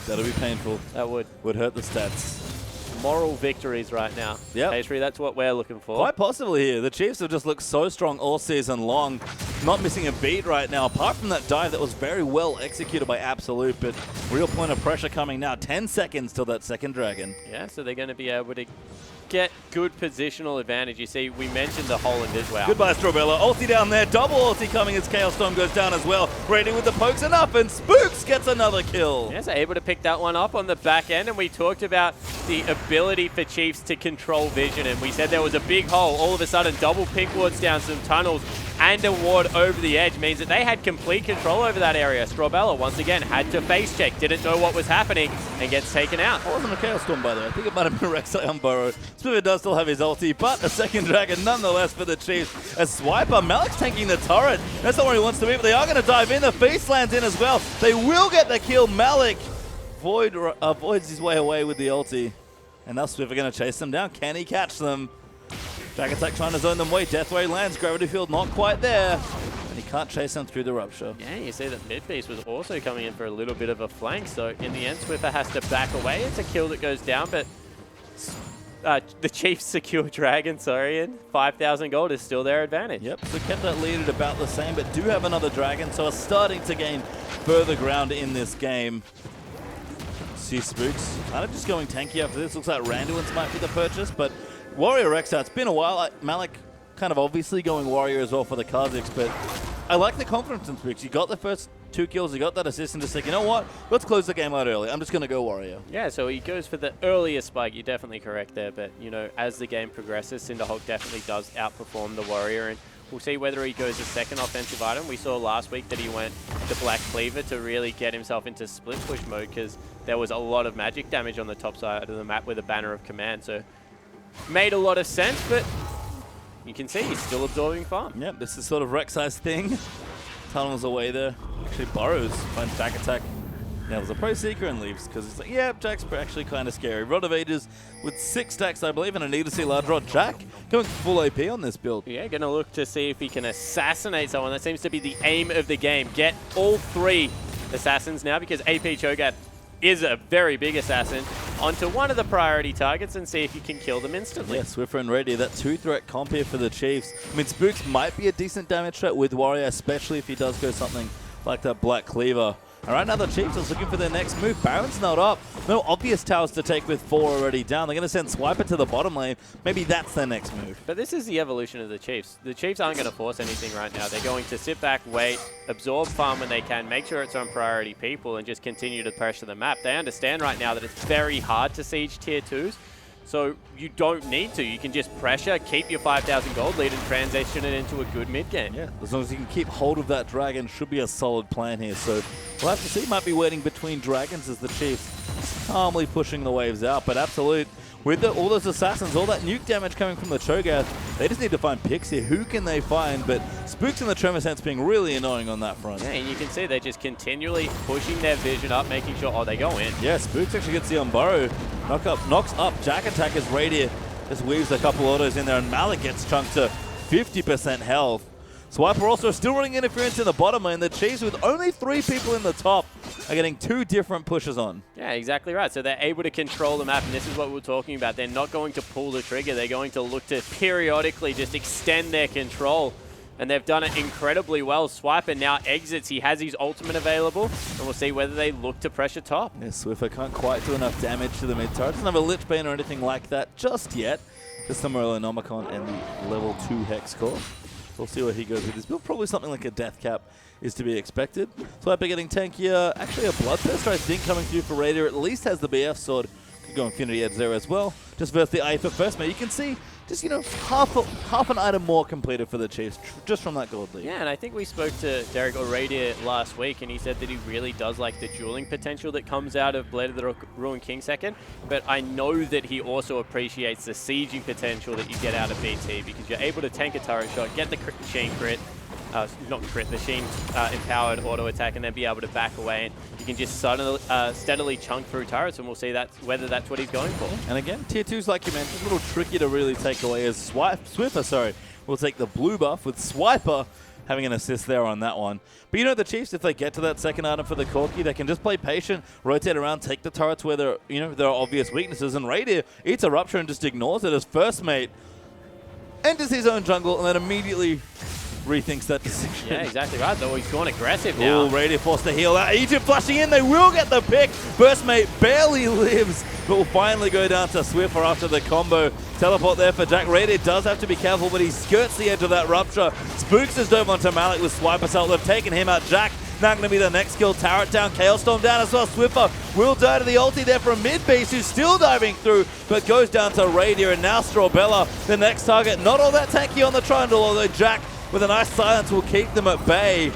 That'll be painful. That would hurt the stats. Moral victories right now. Yep. Pastry, that's what we're looking for. Quite possibly here. The Chiefs have just looked so strong all season long. Not missing a beat right now, apart from that dive that was very well executed by Absolute, but real point of pressure coming now. 10 seconds till that second Dragon. Yeah, so they're going to be able to get good positional advantage. You see, we mentioned the hole in this. Wow. Goodbye, Strawbella. Ulti down there. Double ulti coming as Chaos Storm goes down as well. Brady with the pokes enough, and Spooks gets another kill. Yeah, so able to pick that one up on the back end, and we talked about the ability for Chiefs to control vision, and we said there was a big hole. All of a sudden, double pick wards down some tunnels, and a ward over the edge means that they had complete control over that area. Strawbella, once again, had to face check, didn't know what was happening, and gets taken out. It wasn't a Chaos Storm, by the way. I think it might have been Rek'Sai on Burrow. Spirit does still have his ulti, but a second Dragon nonetheless for the Chiefs. A Swiper, Malik's tanking the turret. That's not where he wants to be, but they are going to dive in. The Feast lands in as well. They will get the kill. Malik avoids his way away with the ulti. And now Swift are going to chase them down. Can he catch them? Dragon Attack trying to zone them away. Deathray lands. Gravity Field not quite there. And he can't chase them through the Rupture. Yeah, you see that Midbeast was also coming in for a little bit of a flank. So in the end, Swiffer has to back away. It's a kill that goes down, but the Chiefs secure Dragon, and 5,000 gold is still their advantage. Yep, so kept that lead at about the same, but do have another Dragon, so are starting to gain further ground in this game. See Spooks kind of just going tanky after this. Looks like Randuin's might be the purchase, but Warrior Rek'Sai, it's been a while. Malik kind of obviously going Warrior as well for the Kha'Zix, but I like the confidence in Spooks. You got the first 2 kills, you got that assist, and just like, you know what? Let's close the game out early. I'm just going to go Warrior. Yeah, so he goes for the earlier spike. You're definitely correct there, but, you know, as the game progresses, Cinderhulk definitely does outperform the Warrior, and we'll see whether he goes a second offensive item. We saw last week that he went the Black Cleaver to really get himself into split push mode because there was a lot of magic damage on the top side of the map with a Banner of Command, so made a lot of sense, but you can see he's still absorbing farm. Yep, this is sort of Rek'Sai's thing. Tunnels away there. Actually borrows, finds Jack Attack. Now there's a Pro Seeker and leaves because it's like, yeah, Jack's actually kind of scary. Rod of Ages with 6 stacks, I believe, and a need to see large rod. Jack going full AP on this build. Yeah, going to look to see if he can assassinate someone. That seems to be the aim of the game. Get all 3 assassins now because AP Cho'Gath is a very big assassin onto one of the priority targets and see if you can kill them instantly. Yeah, Swiffer and Radier, that 2-threat comp here for the Chiefs. I mean, Spooks might be a decent damage threat with Warrior, especially if he does go something like that Black Cleaver. All right, now the Chiefs are looking for their next move. Baron's not up. No obvious towers to take with 4 already down. They're going to send Swiper to the bottom lane. Maybe that's their next move. But this is the evolution of the Chiefs. The Chiefs aren't going to force anything right now. They're going to sit back, wait, absorb farm when they can, make sure it's on priority people, and just continue to pressure the map. They understand right now that it's very hard to siege tier 2s. So you don't need to. You can just pressure, keep your 5,000 gold lead, and transition it into a good mid game. Yeah, as long as you can keep hold of that Dragon, should be a solid plan here. So we'll have to see. Might be waiting between Dragons as the Chiefs calmly pushing the waves out. But Absolute with all those assassins, all that nuke damage coming from the Cho'Gath, they just need to find picks here. Who can they find? But Spooks and the Tremor Sense being really annoying on that front. Yeah, and you can see they're just continually pushing their vision up, making sure, oh, they go in. Yeah, Spooks actually gets the Unburrow. Knocks up Jack Attack as Radiant just weaves a couple autos in there, and Malik gets chunked to 50% health. Swiper also still running interference in the bottom lane. The Chiefs, with only 3 people in the top, are getting 2 different pushes on. Yeah, exactly right. So they're able to control the map, and this is what we were talking about. They're not going to pull the trigger. They're going to look to periodically just extend their control, and they've done it incredibly well. Swiper now exits. He has his ultimate available, and we'll see whether they look to pressure top. Yeah, Swiffer can't quite do enough damage to the mid turret. Doesn't have a Lich Bane or anything like that just yet. Just the Morellonomicon and the level 2 Hex Core. We'll see where he goes with this build. Probably something like a Death Cap is to be expected. Swiper getting tankier. Actually, a Bloodthirster, I think, coming through for Raider. At least has the BF sword. Could go Infinity Edge there as well. Just versus the A for first mate. You can see just, half an item more completed for the Chiefs just from that gold lead. Yeah, and I think we spoke to Derek O'Radier last week, and he said that he really does like the dueling potential that comes out of Blade of the Ruined King second, but I know that he also appreciates the sieging potential that you get out of BT, because you're able to tank a turret shot, get the Sheen crit, not crit, the Sheen empowered auto attack, and then be able to back away, and you can just suddenly, steadily chunk through turrets, and we'll see whether that's what he's going for. And again, tier 2s, like you mentioned, a little tricky to really take away as Swiffer will take the blue buff, with Swiper having an assist there on that one. But the Chiefs, if they get to that second item for the Corki, they can just play patient, rotate around, take the turrets where there are obvious weaknesses, and Radiant eats a Rupture and just ignores it as first mate enters his own jungle and then immediately rethinks that decision. Yeah, exactly right, though he's gone aggressive now. Oh, Radiant forced to heal that. Egypt flashing in, they will get the pick. First mate barely lives, but will finally go down to Swiffer after the combo. Teleport there for Jack. Radiant does have to be careful, but he skirts the edge of that Rupture. Spooks has dove onto Malik with Swiper Cell. They've taken him out. Jack now going to be the next kill. Turret down, Chaos Storm down as well. Swiffer will die to the ulti there from mid base, who's still diving through, but goes down to Radiant, and now Strawbella, the next target. Not all that tanky on the Trundle, although Jack with a nice silence will keep them at bay.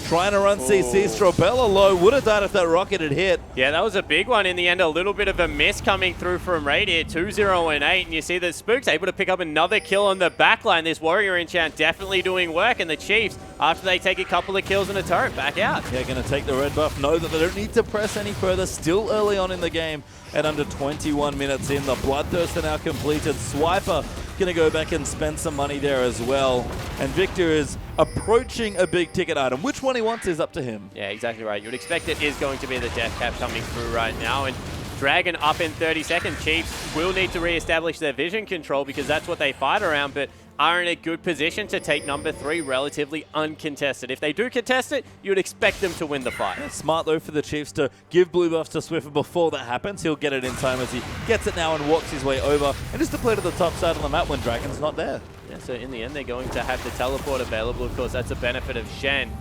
Trying to run CC. Strawbella low. Would have died if that rocket had hit. Yeah, that was a big one in the end. A little bit of a miss coming through from Radiant. 2-0 and 8. And you see that Spook's able to pick up another kill on the backline. This Warrior enchant definitely doing work. And the Chiefs, after they take a couple of kills and a turret, back out. Yeah, going to take the red buff. Know that they don't need to press any further. Still early on in the game at under 21 minutes in. The Bloodthirster now completed. Swiper going to go back and spend some money there as well. And Victor is approaching a big ticket item. Which one he wants is up to him. Yeah, exactly right. You would expect it is going to be the Death Cap coming through right now. And Dragon up in 30 seconds. Chiefs will need to re-establish their vision control, because that's what they fight around, but are in a good position to take number 3 relatively uncontested. If they do contest it, you would expect them to win the fight. Yeah, smart though for the Chiefs to give blue buffs to Swiffer before that happens. He'll get it in time as he gets it now and walks his way over, and just to play to the top side of the map when Dragon's not there. Yeah, so in the end, they're going to have the teleport available. Of course, that's a benefit of Shen.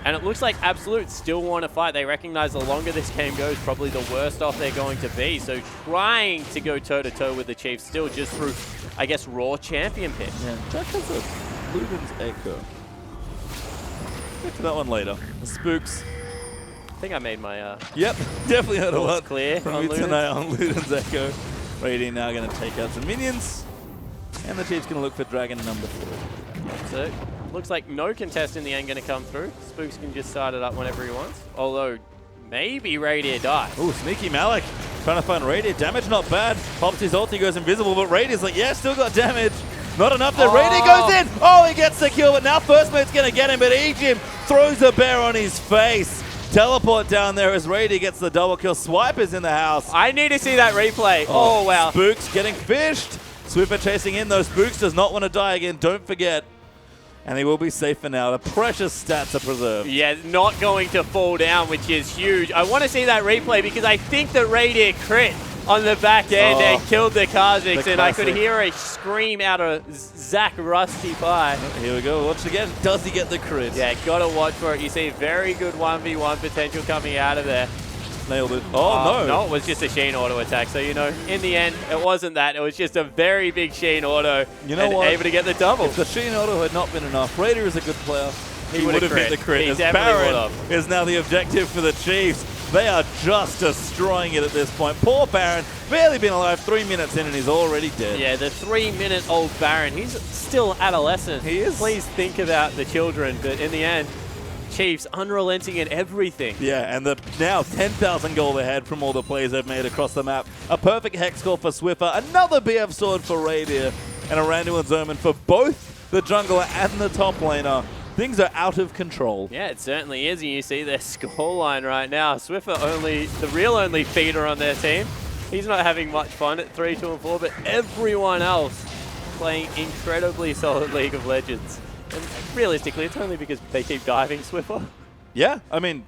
And it looks like Absolute still want to fight. They recognize the longer this game goes, probably the worse off they're going to be. So trying to go toe-to-toe with the Chiefs still, just through, I guess, raw champion pick. Yeah, Jack has a Luden's Echo. Get to that one later. The Spooks. I think I made my Yep, definitely heard a lot clear from on me Ludens. tonight on Luden's Echo. Radiant now going to take out some minions. And the Chiefs going to look for Dragon number 4. So looks like no contest in the end going to come through. Spooks can just start it up whenever he wants. Although, maybe Radiant dies. Ooh, sneaky Malik. Trying to find Radiant. Damage not bad. Pops his ulti, goes invisible, but Radiant's like, yeah, still got damage. Not enough there. Radiant goes in. Oh, he gets the kill, but now First Mate's going to get him, but Egypt throws a bear on his face. Teleport down there as Radiant gets the double kill. Swiper's in the house. I need to see that replay. Oh, wow. Spooks getting fished. Swiffer chasing in, though. Spooks does not want to die again. Don't forget. And he will be safe for now. The precious stats are preserved. Yeah, not going to fall down, which is huge. I want to see that replay, because I think that Radiant crit on the back end and killed the Kha'Zix, and I could hear a scream out of Zach Rusty Pie. Here we go. Watch again. Does he get the crit? Yeah, gotta watch for it. You see very good 1v1 potential coming out of there. Nailed it. Oh, no. No, it was just a Sheen auto attack. So, in the end, it wasn't that. It was just a very big Sheen auto. You know what? Able to get the double. If the Sheen auto had not been enough, Raider is a good player. He would have hit the crit. He As definitely Baron would have. is now the objective for the Chiefs. They are just destroying it at this point. Poor Baron, barely been alive 3 minutes in and he's already dead. Yeah, the 3-minute-old Baron, he's still adolescent. He is. Please think about the children, but in the end, Chiefs unrelenting in everything. Yeah, and now 10,000 gold ahead from all the plays they've made across the map. A perfect hex score for Swiffer, another BF sword for Radier, and a Randu and Zerman for both the jungler and the top laner. Things are out of control. Yeah, it certainly is, and you see their scoreline right now. Swiffer the real only feeder on their team. He's not having much fun at 3, 2, and 4, but everyone else playing incredibly solid League of Legends. And realistically, it's only because they keep diving Swiffer. Yeah, I mean,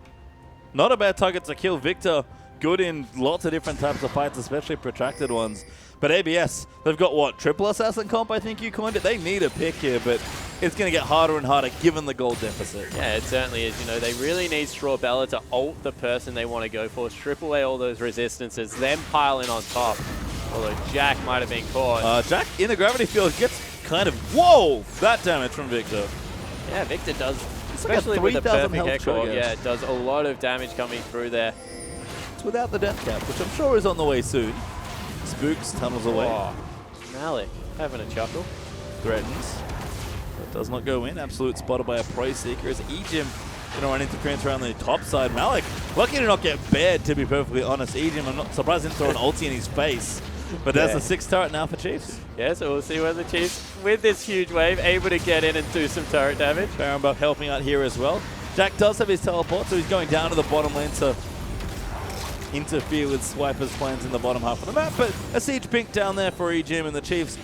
not a bad target to kill. Victor, good in lots of different types of fights, especially protracted ones. But ABS, they've got what, triple assassin comp, I think you coined it? They need a pick here, but it's going to get harder and harder given the gold deficit. Yeah, it certainly is. You know, they really need Strawbella to ult the person they want to go for, strip away all those resistances, then pile in on top. Although Jack might have been caught. Jack in the gravity field gets kind of, whoa, that damage from Victor. Yeah, Victor does, like especially a with the 3,000 perfect health echo. trigger. Yeah, it does a lot of damage coming through there. It's without the death cap, which I'm sure is on the way soon. Spooks tunnels away. Oh, Malik having a chuckle. Threatens. But does not go in. Absolute spotted by a Pro Seeker as Ejim going to run interference around the top side. Malik, lucky to not get bared, to be perfectly honest. Ejim, I'm not surprised he didn't throw an ulti in his face. But there's the 6th turret now for Chiefs. Yeah, so we'll see whether Chiefs, with this huge wave, able to get in and do some turret damage. Baron buff helping out here as well. Jack does have his teleport, so he's going down to the bottom lane to interfere with Swiper's plans in the bottom half of the map. But a siege pink down there for Ejim, and the Chiefs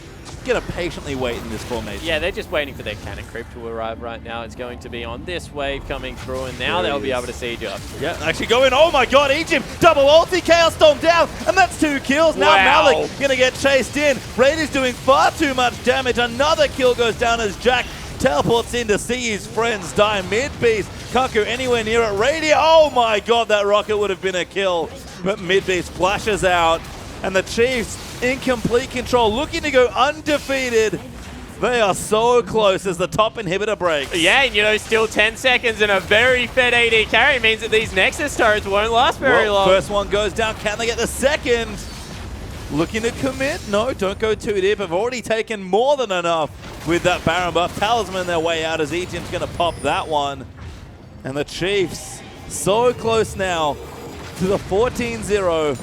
going to patiently wait in this formation. Yeah, they're just waiting for their cannon creep to arrive right now. It's going to be on this wave coming through, and now they'll be able to siege up. Yeah, actually going, oh my god, Ejim, double ulti, Chaos Storm down, and that's 2 kills. Now Wow. Malik going to get chased in. Raiders doing far too much damage. Another kill goes down as Jack teleports in to see his friends die. Mid-beast can't go anywhere near it. Radier, oh my god, that rocket would have been a kill. But Mid-beast flashes out, and the Chiefs in complete control, looking to go undefeated. They are so close as the top inhibitor breaks. Yeah, and you know, still 10 seconds and a very fed AD carry means that these Nexus turrets won't last very long. First one goes down. Can they get the second? Looking to commit. No, don't go too deep. Have already taken more than enough with that Baron buff. Talisman their way out as Ejim's going to pop that one. And the Chiefs so close now to the 14-0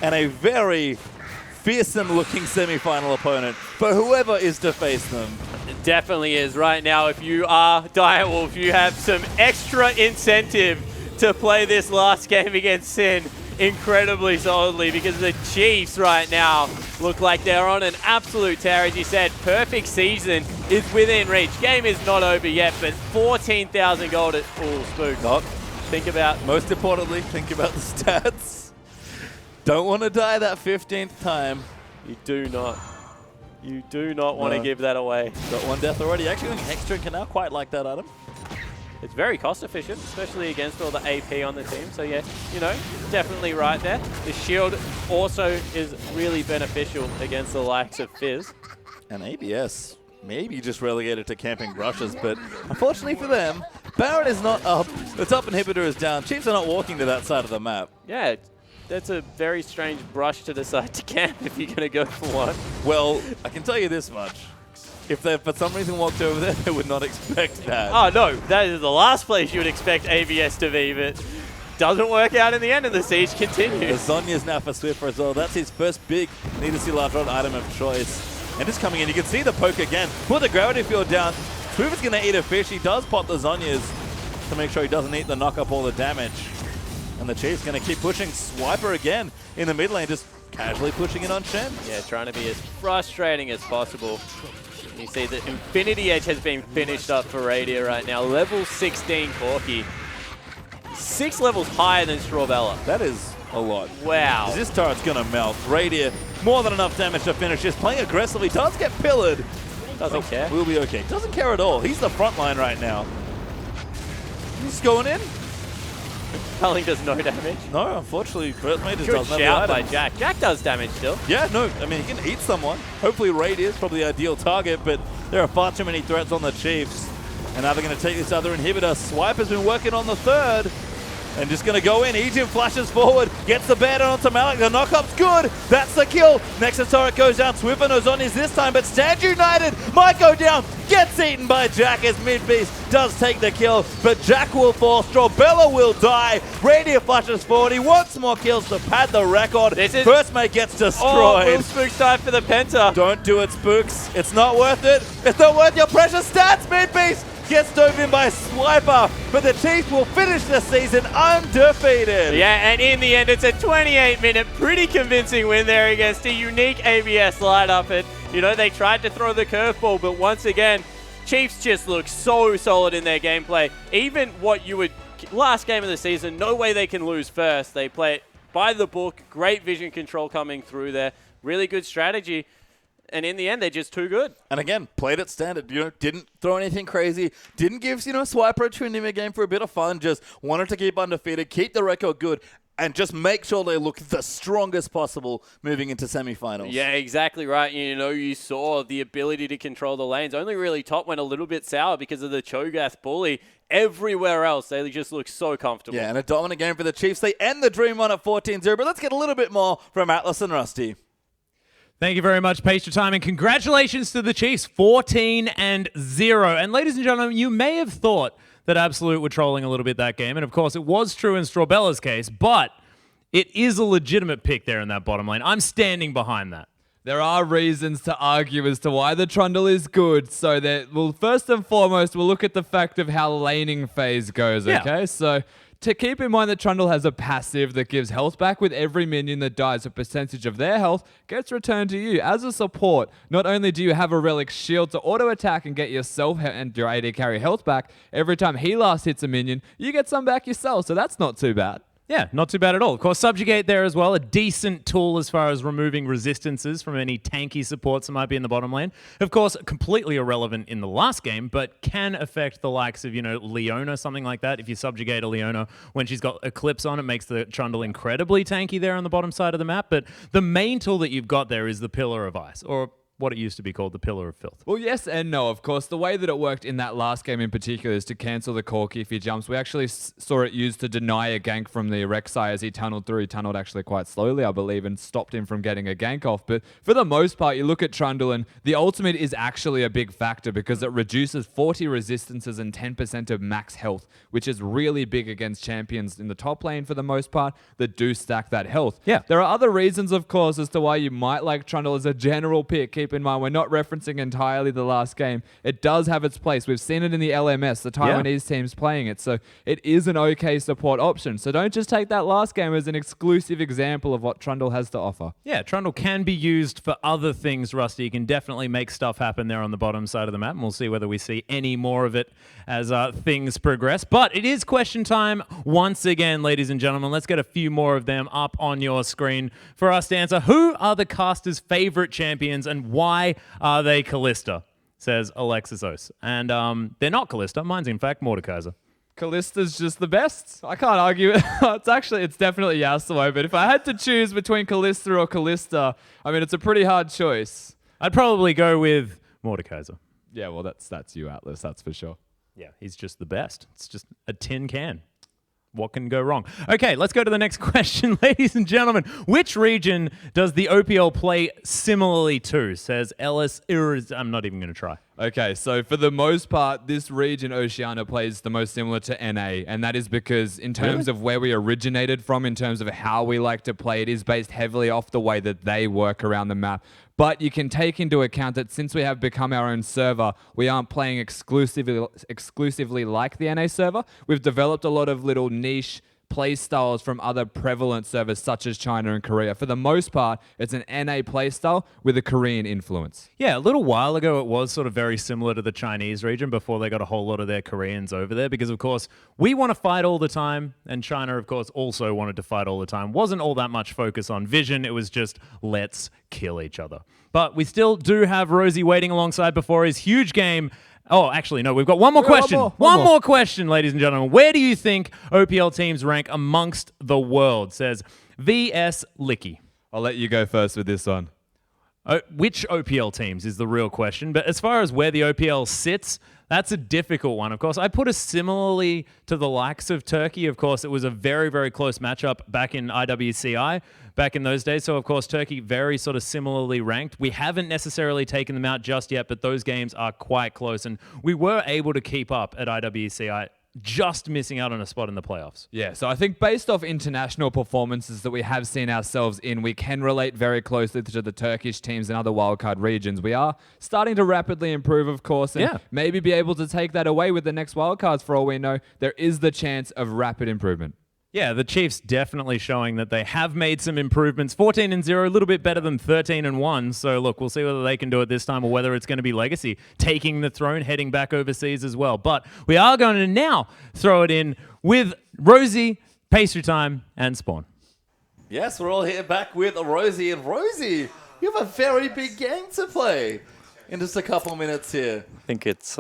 and a very fearsome-looking semi-final opponent for whoever is to face them. It definitely is. Right now, if you are Direwolf, you have some extra incentive to play this last game against Sin incredibly solidly, because the Chiefs right now look like they're on an absolute tear. As you said, perfect season is within reach. Game is not over yet, but 14,000 gold at full spook. Think about, most importantly, think about the stats. Don't want to die that 15th time. You do not. You do not want to give that away. Got 1 death already. Actually, Hextron can now quite like that item. It's very cost efficient, especially against all the AP on the team. So yeah, you know, definitely right there. The shield also is really beneficial against the likes of Fizz. And ABS maybe just relegated to camping brushes, but unfortunately for them, Baron is not up. The top inhibitor is down. Chiefs are not walking to that side of the map. Yeah, that's a very strange brush to decide to camp if you're going to go for one. Well, I can tell you this much. If they for some reason walked over there, they would not expect that. Oh no, that is the last place you would expect ABS to be, but doesn't work out in the end, and the siege continues. The Zonya's now for Swiffer as well. That's his first big need to see large rod item of choice. And just coming in, you can see the poke again. Put the gravity field down. Swiffer's going to eat a fish. He does pop the Zonyas to make sure he doesn't eat the knock up all the damage. And the Chiefs going to keep pushing. Swiper again in the mid lane, just casually pushing it on Shen. Yeah, trying to be as frustrating as possible. You see that Infinity Edge has been finished up for Radier right now. Level 16 Corki. 6 levels higher than Strawbella. That is a lot. Wow. This turret's going to melt. Radier, more than enough damage to finish. Just playing aggressively. Does get pillared. Doesn't care. We'll be okay. Doesn't care at all. He's the front line right now. He's going in. Culling does no damage. No, unfortunately, Earthmage just Good doesn't have shout the by items. Jack. Jack does damage still. Yeah, no, I mean, he can eat someone. Hopefully Raid is probably the ideal target, but there are far too many threats on the Chiefs. And now they're going to take this other inhibitor. Swipe has been working on the third. And just going to go in. Egypt flashes forward, gets the bear down onto Malik. The knock-up's good. That's the kill. Nexus turret goes down. Swifferno's on his this time, but Stand United might go down. Gets eaten by Jack as Mid-Beast does take the kill, but Jack will fall. Strobella will die. Radiant flashes forward. He wants more kills to pad the record. First mate gets destroyed. Will Spooks die for the Penta? Don't do it, Spooks. It's not worth it. It's not worth your precious stats. Mid-Beast gets dove in by Swiper, but the Chiefs will finish the season undefeated. Yeah, and in the end, it's a 28-minute, pretty convincing win there against a unique ABS lineup. And, you know, they tried to throw the curveball, but once again, Chiefs just look so solid in their gameplay. Even what you would, last game of the season, no way they can lose first. They play it by the book, great vision control coming through there, really good strategy. And in the end, they're just too good. And again, played it standard. You know, didn't throw anything crazy. Didn't give, Swiper a Trinity game for a bit of fun. Just wanted to keep undefeated, keep the record good, and just make sure they look the strongest possible moving into semifinals. Yeah, exactly right. You know, you saw the ability to control the lanes. Only really top went a little bit sour because of the Cho'Gath bully. Everywhere else, they just look so comfortable. Yeah, and a dominant game for the Chiefs. They end the Dream on at 14-0, but let's get a little bit more from Atlas and Rusty. Thank you very much, Pace, for time, and congratulations to the Chiefs, 14-0. And ladies and gentlemen, you may have thought that Absolute were trolling a little bit that game, and of course it was true in Straubella's case, but it is a legitimate pick there in that bottom lane. I'm standing behind that. There are reasons to argue as to why the Trundle is good. So that, well, first and foremost, we'll look at the fact of how laning phase goes, okay? Yeah. So to keep in mind that Trundle has a passive that gives health back with every minion that dies. A percentage of their health gets returned to you. As a support, not only do you have a Relic shield to auto-attack and get yourself and your AD carry health back, every time he last hits a minion, you get some back yourself. So that's not too bad. Yeah, not too bad at all. Of course, Subjugate there as well, a decent tool as far as removing resistances from any tanky supports that might be in the bottom lane. Of course, completely irrelevant in the last game, but can affect the likes of, Leona, something like that. If you Subjugate a Leona when she's got Eclipse on, it makes the Trundle incredibly tanky there on the bottom side of the map. But the main tool that you've got there is the Pillar of Ice, or what it used to be called, the Pillar of Filth. Well, yes and no, of course. The way that it worked in that last game in particular is to cancel the Corki if he jumps. We actually saw it used to deny a gank from the Rek'Sai as he tunneled through. He tunneled actually quite slowly, I believe, and stopped him from getting a gank off. But for the most part, you look at Trundle, and the ultimate is actually a big factor because it reduces 40 resistances and 10% of max health, which is really big against champions in the top lane for the most part that do stack that health. Yeah. There are other reasons, of course, as to why you might like Trundle as a general pick. Keep in mind, we're not referencing entirely the last game. It does have its place. We've seen it in the LMS, the Taiwanese teams playing it. So it is an okay support option. So don't just take that last game as an exclusive example of what Trundle has to offer. Yeah, Trundle can be used for other things, Rusty. You can definitely make stuff happen there on the bottom side of the map, and we'll see whether we see any more of it as things progress. But it is question time once again, ladies and gentlemen. Let's get a few more of them up on your screen for us to answer. Who are the casters' favorite champions, and why are they Callista? Says Alexis Os. And they're not Callista. Mine's, in fact, Mordekaiser. Callista's just the best. I can't argue it. It's definitely Yasuo, but if I had to choose between Callista or Callista, I mean, it's a pretty hard choice. I'd probably go with Mordekaiser. Yeah, well, that's you, Atlas, that's for sure. Yeah, he's just the best. It's just a tin can. What can go wrong? Okay, let's go to the next question, ladies and gentlemen. Which region does the OPL play similarly to? Says Ellis. I'm not even going to try. Okay, so for the most part, this region, Oceania, plays the most similar to NA, and that is because in terms of where we originated from, in terms of how we like to play, it is based heavily off the way that they work around the map. But you can take into account that since we have become our own server, we aren't playing exclusively like the NA server. We've developed a lot of little niche play styles from other prevalent servers such as China and Korea. For the most part, it's an NA play style with a Korean influence. Yeah, a little while ago it was sort of very similar to the Chinese region before they got a whole lot of their Koreans over there because, of course, we want to fight all the time, and China, of course, also wanted to fight all the time. Wasn't all that much focus on vision. It was just, let's kill each other. But we still do have Rosie waiting alongside before his huge game. Oh, actually, no, we've got one more question. One more question, ladies and gentlemen. Where do you think OPL teams rank amongst the world? Says VS Licky. I'll let you go first with this one. Which OPL teams is the real question. But as far as where the OPL sits, that's a difficult one. Of course, I put us similarly to the likes of Turkey. Of course, it was a very, very close matchup back in IWCI, back in those days. So, of course, Turkey very sort of similarly ranked. We haven't necessarily taken them out just yet, but those games are quite close. And we were able to keep up at IWCI, just missing out on a spot in the playoffs. Yeah, so I think based off international performances that we have seen ourselves in, we can relate very closely to the Turkish teams and other wildcard regions. We are starting to rapidly improve, of course, and maybe be able to take that away with the next wildcards. For all we know, there is the chance of rapid improvement. Yeah, the Chiefs definitely showing that they have made some improvements. 14-0, a little bit better than 13-1. So look, we'll see whether they can do it this time or whether it's going to be Legacy taking the throne, heading back overseas as well. But we are going to now throw it in with Rosie, Pastry Time, and Spawn. Yes, we're all here back with Rosie. And Rosie, you have a very big game to play in just a couple minutes here. I think it's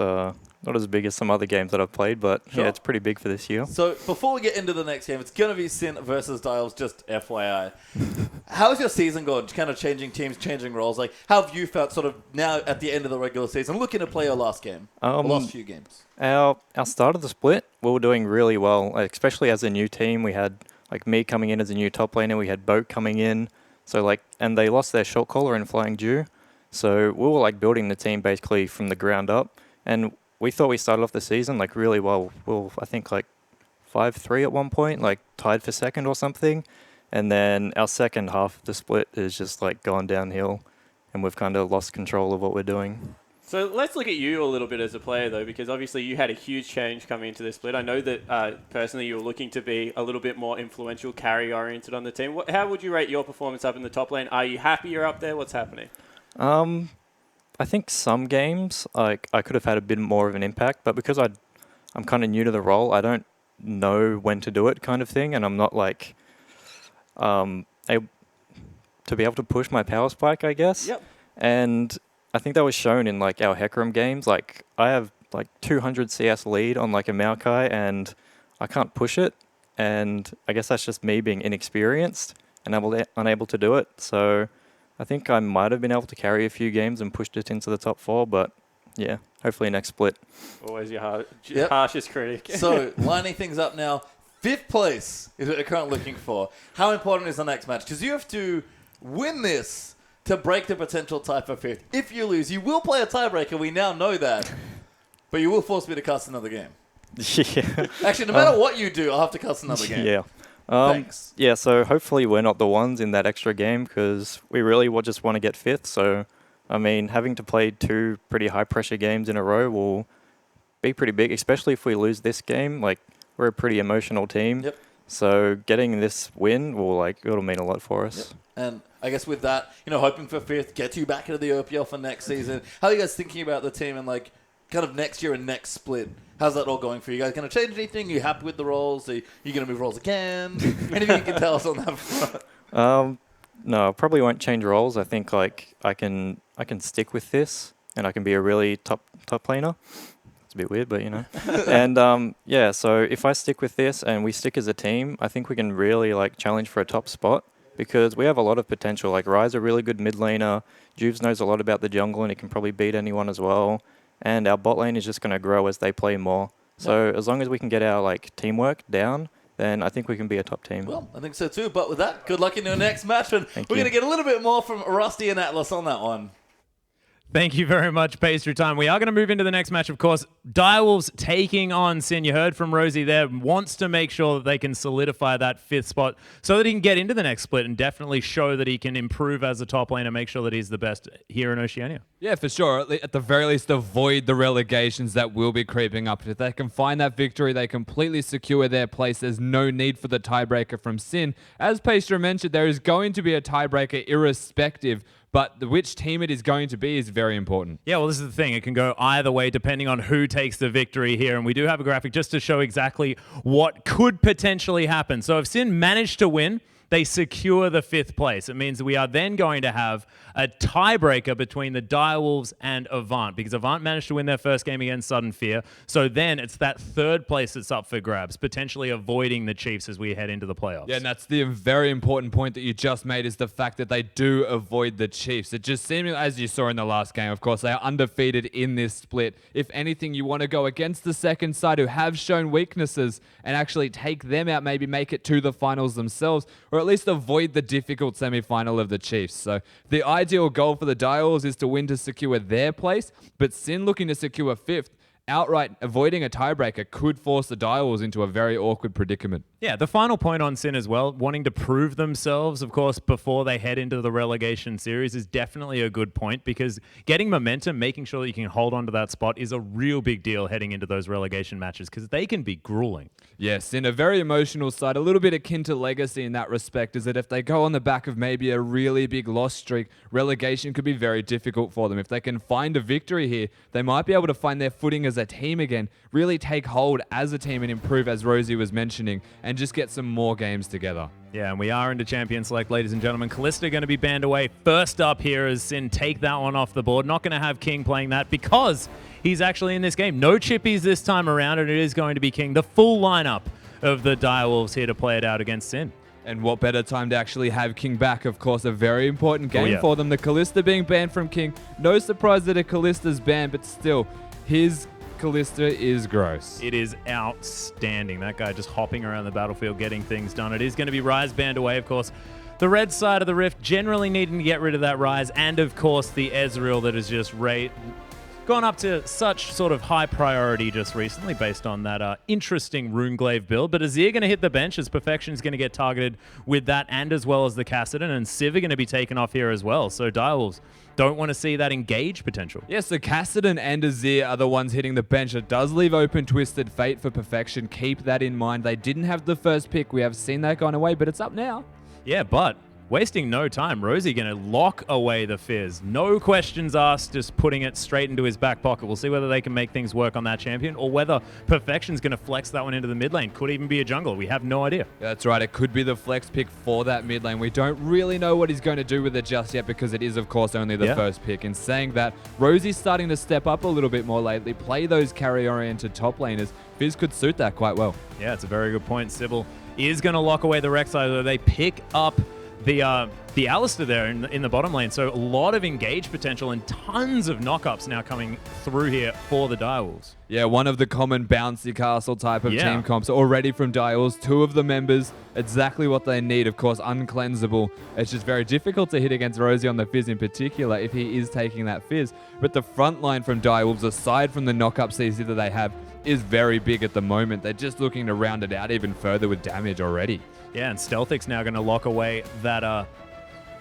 not as big as some other games that I've played, but yeah, it's pretty big for this year. So before we get into the next game, it's going to be Sin versus Dials, just FYI. How's your season going? Kind of changing teams, changing roles. Like, how have you felt sort of now at the end of the regular season, looking to play your last game, or last few games? Our start of the split, we were doing really well, especially as a new team. We had like me coming in as a new top laner. We had Boat coming in. So like, and they lost their short caller and Flying Dew. So we were like building the team basically from the ground up. And we thought we started off the season like really well. Well, I think like 5-3 at one point, like tied for second or something. And then our second half of the split is just like gone downhill, and we've kind of lost control of what we're doing. So let's look at you a little bit as a player, though, because obviously you had a huge change coming into this split. I know that personally you were looking to be a little bit more influential, carry-oriented on the team. How would you rate your performance up in the top lane? Are you happy you're up there? What's happening? I think some games like I could have had a bit more of an impact, but because I'm kind of new to the role, I don't know when to do it, kind of thing, and I'm not like able to be able to push my power spike, I guess. Yep. And I think that was shown in like our Hecarim games. Like I have like 200 CS lead on like a Maokai, and I can't push it, and I guess that's just me being inexperienced and unable to do it. So I think I might have been able to carry a few games and pushed it into the top 4, but yeah, hopefully next split. Always your harshest critic. So, lining things up now, 5th place is what you're currently looking for. How important is the next match? Because you have to win this to break the potential tie for 5th. If you lose, you will play a tiebreaker, we now know that, but you will force me to cast another game. Yeah. Actually, no matter what you do, I'll have to cast another game. Yeah. Thanks. Yeah, so hopefully we're not the ones in that extra game, because we really just want to get 5th. So, I mean, having to play 2 pretty high-pressure games in a row will be pretty big, especially if we lose this game. Like, we're a pretty emotional team. Yep. So getting this win it'll mean a lot for us. Yep. And I guess with that, hoping for 5th, get you back into the OPL for next season. How are you guys thinking about the team and like kind of next year and next split? How's that all going for you guys? Going to change anything? Are you happy with the roles? Are you going to move roles again? Anything you can tell us on that front? No, I probably won't change roles. I think like I can stick with this, and I can be a really top laner. It's a bit weird, but and yeah. So if I stick with this and we stick as a team, I think we can really like challenge for a top spot, because we have a lot of potential. Like Rye's a really good mid laner. Juves knows a lot about the jungle, and he can probably beat anyone as well. And our bot lane is just going to grow as they play more. So as long as we can get our like teamwork down, then I think we can be a top team. Well, I think so too. But with that, good luck in your next match. And we're going to get a little bit more from Rusty and Atlas on that one. Thank you very much, Pastry Time. We are going to move into the next match, of course. Direwolves taking on Sin. You heard from Rosie there. Wants to make sure that they can solidify that 5th spot so that he can get into the next split and definitely show that he can improve as a top lane and make sure that he's the best here in Oceania. Yeah, for sure. At the very least, avoid the relegations that will be creeping up. If they can find that victory, they completely secure their place. There's no need for the tiebreaker from Sin. As Pastry mentioned, there is going to be a tiebreaker irrespective, but which team it is going to be is very important. Yeah, well, this is the thing. It can go either way depending on who takes the victory here. And we do have a graphic just to show exactly what could potentially happen. So if Sin managed to win, they secure the 5th place. It means that we are then going to have a tiebreaker between the Direwolves and Avant, because Avant managed to win their first game against Sudden Fear. So then it's that 3rd place that's up for grabs, potentially avoiding the Chiefs as we head into the playoffs. Yeah, and that's the very important point that you just made, is the fact that they do avoid the Chiefs. It just seemed, as you saw in the last game, of course, they are undefeated in this split. If anything, you want to go against the second side who have shown weaknesses and actually take them out, maybe make it to the finals themselves, or at least avoid the difficult semi-final of the Chiefs. So the ideal goal for the Direwolves is to win to secure their place, but Sin looking to secure 5th, outright avoiding a tiebreaker could force the Direwolves into a very awkward predicament. Yeah, the final point on Sin as well, wanting to prove themselves, of course, before they head into the relegation series is definitely a good point, because getting momentum, making sure that you can hold on to that spot is a real big deal heading into those relegation matches, because they can be grueling. Yes, in a very emotional side, a little bit akin to Legacy in that respect, is that if they go on the back of maybe a really big loss streak, relegation could be very difficult for them. If they can find a victory here, they might be able to find their footing as a team again, really take hold as a team and improve, as Rosie was mentioning, and just get some more games together. Yeah, and we are into Champion Select, ladies and gentlemen. Callista going to be banned away. First up here is Sin. Take that one off the board. Not going to have King playing that because he's actually in this game. No chippies this time around, and it is going to be King. The full lineup of the Direwolves here to play it out against Sin. And what better time to actually have King back? Of course, a very important game for them. The Callista being banned from King. No surprise that a Callista's banned, but still, his Callista is gross. It is outstanding. That guy just hopping around the battlefield, getting things done. It is going to be Rise banned away, of course. The red side of the Rift generally needing to get rid of that Rise, and of course the Ezreal that has just gone up to such sort of high priority just recently based on that interesting Runeglaive build. But Azir going to hit the bench as Perfection is going to get targeted with that, and as well as the Kassadin, and Civ are going to be taken off here as well. So Direwolves don't want to see that engage potential. Yes, the Kassadin and Azir are the ones hitting the bench. It does leave open Twisted Fate for Perfection. Keep that in mind. They didn't have the first pick. We have seen that gone away, but it's up now. Yeah, but wasting no time. Rosie going to lock away the Fizz. No questions asked, just putting it straight into his back pocket. We'll see whether they can make things work on that champion, or whether Perfection's going to flex that one into the mid lane. Could even be a jungle. We have no idea. Yeah, that's right. It could be the flex pick for that mid lane. We don't really know what he's going to do with it just yet, because it is, of course, only the first pick. In saying that, Rosie's starting to step up a little bit more lately, play those carry-oriented top laners. Fizz could suit that quite well. Yeah, it's a very good point. Sybil is going to lock away the Rek'Sai, though they pick up the Alistair there in the bottom lane. So a lot of engage potential and tons of knockups now coming through here for the Direwolves. Yeah, one of the common bouncy castle type of team comps already from Direwolves. 2 of the members, exactly what they need. Of course, uncleansable. It's just very difficult to hit against Rosie on the Fizz in particular if he is taking that Fizz. But the front line from Direwolves, aside from the knockup CC that they have, is very big at the moment. They're just looking to round it out even further with damage already. Yeah, and Stealthic's now going to lock away that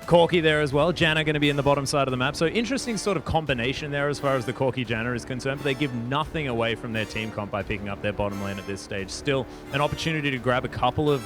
Corki there as well. Janna going to be in the bottom side of the map. So interesting sort of combination there as far as the Corki Janna is concerned, but they give nothing away from their team comp by picking up their bottom lane at this stage. Still an opportunity to grab a couple of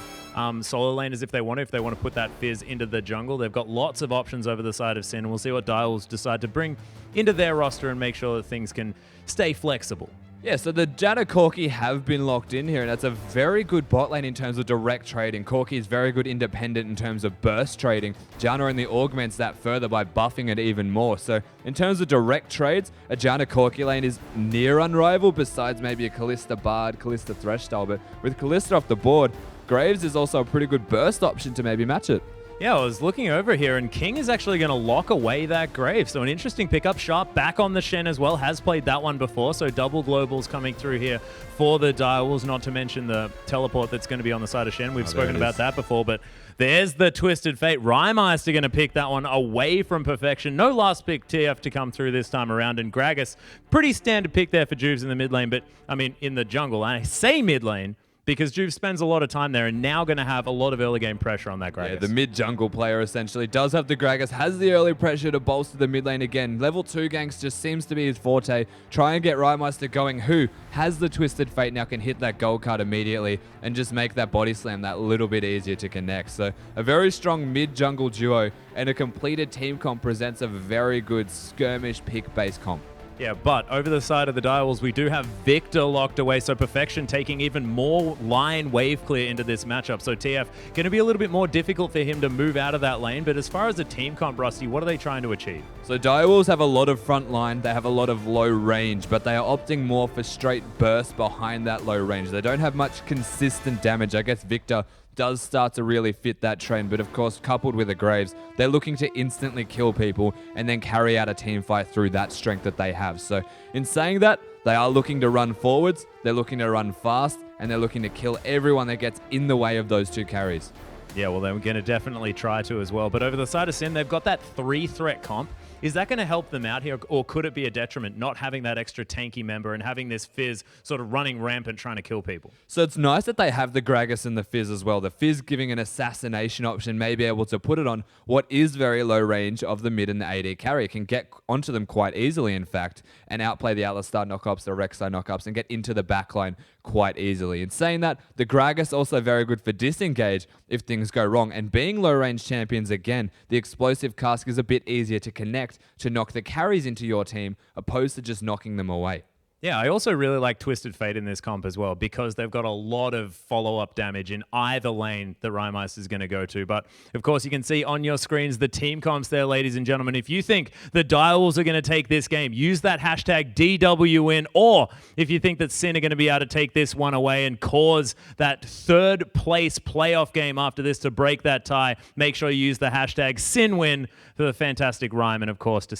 solo laners if they want to put that Fizz into the jungle. They've got lots of options over the side of Sin, and we'll see what Direwolves decide to bring into their roster and make sure that things can stay flexible. Yeah, so the Janna Corki have been locked in here, and that's a very good bot lane in terms of direct trading. Corki is very good independent in terms of burst trading. Janna only augments that further by buffing it even more. So in terms of direct trades, a Janna Corki lane is near unrivaled, besides maybe a Callista Bard, Callista Thresh style. But with Callista off the board, Graves is also a pretty good burst option to maybe match it. Yeah, I was looking over here, and King is actually going to lock away that Grave. So an interesting pickup. Sharp back on the Shen as well. Has played that one before, so double globals coming through here for the Direwolves, not to mention the teleport that's going to be on the side of Shen. We've spoken about that before, but there's the Twisted Fate. Rymeister going to pick that one away from Perfection. No last pick TF to come through this time around, and Gragas, pretty standard pick there for Juves in the mid lane, but I mean in the jungle. And I say mid lane because Juve spends a lot of time there and now going to have a lot of early game pressure on that Gragas. Yeah, the mid-jungle player essentially does have the Gragas, has the early pressure to bolster the mid lane again. Level 2 ganks just seems to be his forte. Try and get Rymeister going, who has the Twisted Fate, now can hit that gold card immediately and just make that body slam that little bit easier to connect. So a very strong mid-jungle duo, and a completed team comp presents a very good skirmish pick-based comp. Yeah, but over the side of the Direwolves, we do have Victor locked away, so Perfection taking even more line wave clear into this matchup. So TF going to be a little bit more difficult for him to move out of that lane, but as far as a team comp, Rusty, what are they trying to achieve? So Direwolves have a lot of front line, they have a lot of low range, but they are opting more for straight burst behind that low range. They don't have much consistent damage. I guess Victor does start to really fit that trend, but of course, coupled with the Graves, they're looking to instantly kill people and then carry out a team fight through that strength that they have. So in saying that, they are looking to run forwards, they're looking to run fast, and they're looking to kill everyone that gets in the way of those two carries. Yeah, well, they're going to definitely try to as well. But over the side of Sin, they've got that 3-threat comp. Is that going to help them out here, or could it be a detriment not having that extra tanky member and having this Fizz sort of running rampant trying to kill people? So it's nice that they have the Gragas and the Fizz as well. The Fizz giving an assassination option, may be able to put it on what is very low range of the mid and the AD carry. It can get onto them quite easily, in fact, and outplay the Alistar knockups, the Rek'Sai knockups, and get into the backline quite easily. In saying that, the Gragas also very good for disengage if things go wrong. And being low range champions again, the explosive cask is a bit easier to connect to knock the carries into your team opposed to just knocking them away. Yeah, I also really like Twisted Fate in this comp as well because they've got a lot of follow-up damage in either lane that Rymeister is going to go to. But, of course, you can see on your screens the team comps there, ladies and gentlemen. If you think the Direwolves are going to take this game, use that hashtag DWin. Or if you think that Sin are going to be able to take this one away and cause that third-place playoff game after this to break that tie, make sure you use the hashtag SinWin for the fantastic rhyme. And, of course, to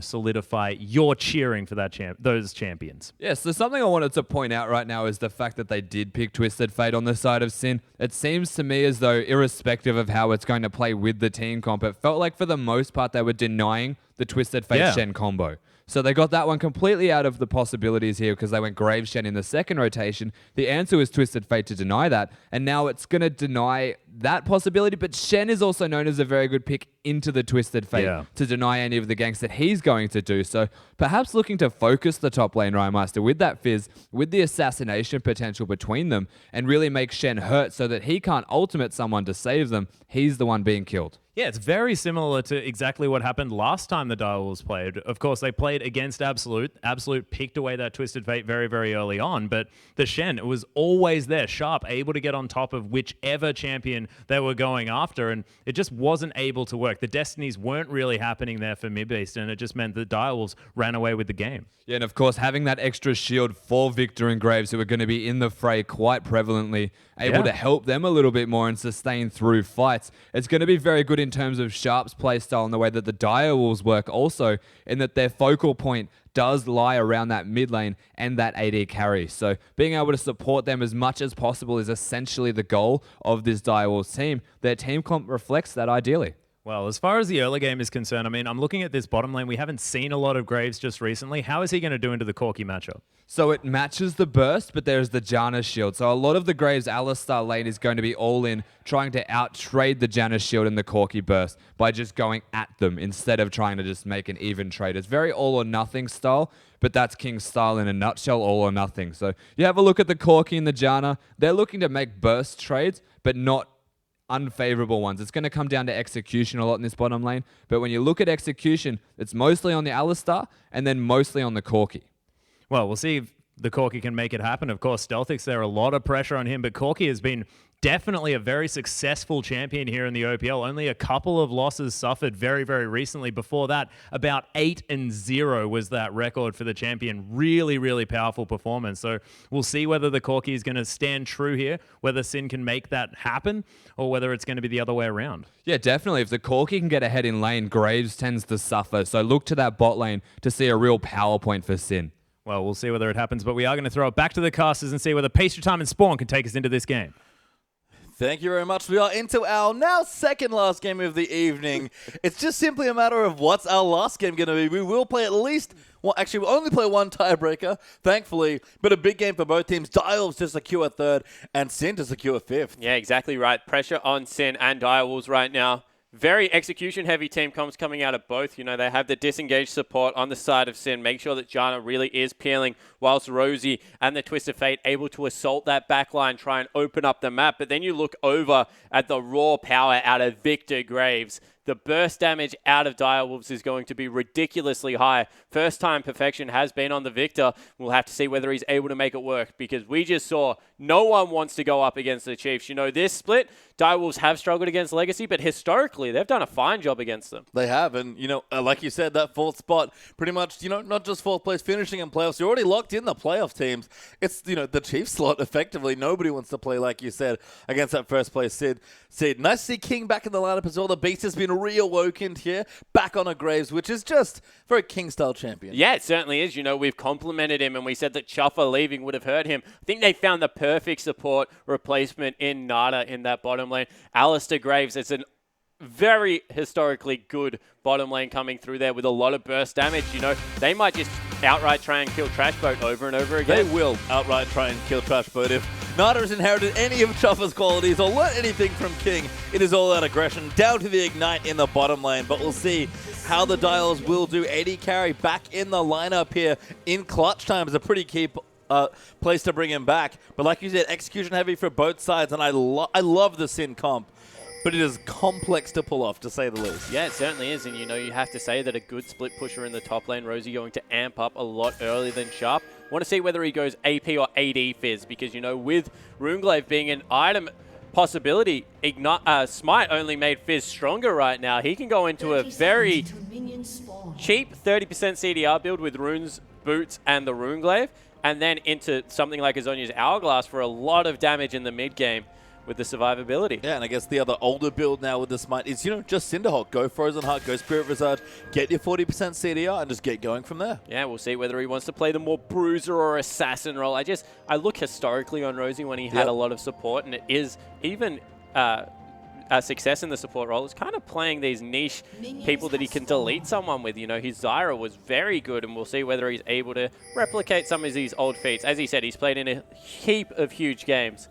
solidify your cheering for those champions. Yeah, so something I wanted to point out right now is the fact that they did pick Twisted Fate on the side of Sin. It seems to me as though, irrespective of how it's going to play with the team comp, it felt like for the most part they were denying the Twisted Fate Shen combo. So they got that one completely out of the possibilities here because they went Grave Shen in the second rotation. The answer was Twisted Fate to deny that, and now it's going to deny that possibility, but Shen is also known as a very good pick into the Twisted Fate to deny any of the ganks that he's going to do. So perhaps looking to focus the top lane Rymeister with that Fizz, with the assassination potential between them, and really make Shen hurt so that he can't ultimate someone to save them. He's the one being killed. Yeah, it's very similar to exactly what happened last time the Direwolves played. Of course, they played against Absolute. Absolute picked away that Twisted Fate very, very early on, but the Shen was always there, sharp, able to get on top of whichever champion they were going after, and it just wasn't able to work. The Destinies weren't really happening there for mid-beast, and it just meant the Direwolves ran away with the game. Yeah, and of course, having that extra shield for Victor and Graves, who are going to be in the fray quite prevalently, able to help them a little bit more and sustain through fights. It's going to be very good in terms of Sharp's playstyle and the way that the Direwolves work also, in that their focal point does lie around that mid lane and that AD carry. So being able to support them as much as possible is essentially the goal of this Direwolves team. Their team comp reflects that ideally. Well, as far as the early game is concerned, I mean, I'm looking at this bottom lane. We haven't seen a lot of Graves just recently. How is he going to do into the Corki matchup? So it matches the burst, but there's the Janus shield. So a lot of the Graves Alistar lane is going to be all in, trying to out-trade the Janus shield and the Corki burst by just going at them instead of trying to just make an even trade. It's very all or nothing style, but that's King's style in a nutshell, all or nothing. So you have a look at the Corki and the Janna. They're looking to make burst trades, but not unfavorable ones. It's going to come down to execution a lot in this bottom lane, but when you look at execution, it's mostly on the Alistar and then mostly on the Corki. Well, we'll see if the Corki can make it happen. Of course, Stealthix, there are a lot of pressure on him, but Corki has been definitely a very successful champion here in the OPL. Only a couple of losses suffered very, very recently. Before that, about 8-0 was that record for the champion. Really, really powerful performance. So we'll see whether the Corki is going to stand true here, whether Sin can make that happen, or whether it's going to be the other way around. Yeah, definitely. If the Corki can get ahead in lane, Graves tends to suffer. So look to that bot lane to see a real power point for Sin. Well, we'll see whether it happens, but we are going to throw it back to the casters and see whether Pastry Time and Spawn can take us into this game. Thank you very much. We are into our now second last game of the evening. It's just simply a matter of what's our last game going to be. We will play at least, well, actually, we'll only play one tiebreaker, thankfully, but a big game for both teams. Direwolves to secure third and Sin to secure fifth. Yeah, exactly right. Pressure on Sin and Direwolves right now. Very execution-heavy team comps coming out of both. You know, they have the disengaged support on the side of Sin. Make sure that Janna really is peeling, whilst Rosie and the Twisted Fate able to assault that backline, try and open up the map. But then you look over at the raw power out of Victor Graves. the burst damage out of Direwolves is going to be ridiculously high. First time perfection has been on the Victor. We'll have to see whether he's able to make it work, because we just saw no one wants to go up against the Chiefs. You know, this split, Direwolves have struggled against Legacy, but historically, they've done a fine job against them. They have, and, you know, like you said, that fourth spot, pretty much, you know, not just fourth place finishing in playoffs, you're already locked in the playoff teams. It's, you know, the Chiefs slot, effectively. Nobody wants to play, like you said, against that first place seed. Nice to see King back in the lineup as well. The beast has been reawakened here, back on a Graves, which is just very King-style champion. Yeah, it certainly is. You know, we've complimented him, and we said that Chuffer leaving would have hurt him. I think they found the perfect support replacement in Nada in that bottom lane. Alistair Graves, it's an very historically good bottom lane coming through there with a lot of burst damage. You know, they might just outright try and kill Trashboat over and over again. They will outright try and kill Trashboat. If Nada has inherited any of Chuffer's qualities or learnt anything from King, it is all that aggression down to the Ignite in the bottom lane. But we'll see how the Dials will do. AD carry back in the lineup here in clutch time is a pretty key place to bring him back. But like you said, execution heavy for both sides, and I love the Sin comp. But it is complex to pull off, to say the least. Yeah, it certainly is. And, you know, you have to say that a good split pusher in the top lane, Rosie, going to amp up a lot earlier than Sharp. Want to see whether he goes AP or AD Fizz, because, you know, with Runeglaive being an item possibility, Smite only made Fizz stronger right now. He can go into a very cheap 30% CDR build with Runes, Boots, and the Runeglaive, and then into something like Azonia's Hourglass for a lot of damage in the mid game with the survivability. Yeah, and I guess the other older build now with the Smite is, you know, just Cinderhawk. Go Frozen Heart, go Spirit Visage, get your 40% CDR, and just get going from there. Yeah, we'll see whether he wants to play the more Bruiser or Assassin role. I look historically on Rosie when he had a lot of support, and it is even a success in the support role. It's kind of playing these niche people that he can delete someone with. You know, his Zyra was very good, and we'll see whether he's able to replicate some of these old feats. As he said, he's played in a heap of huge games.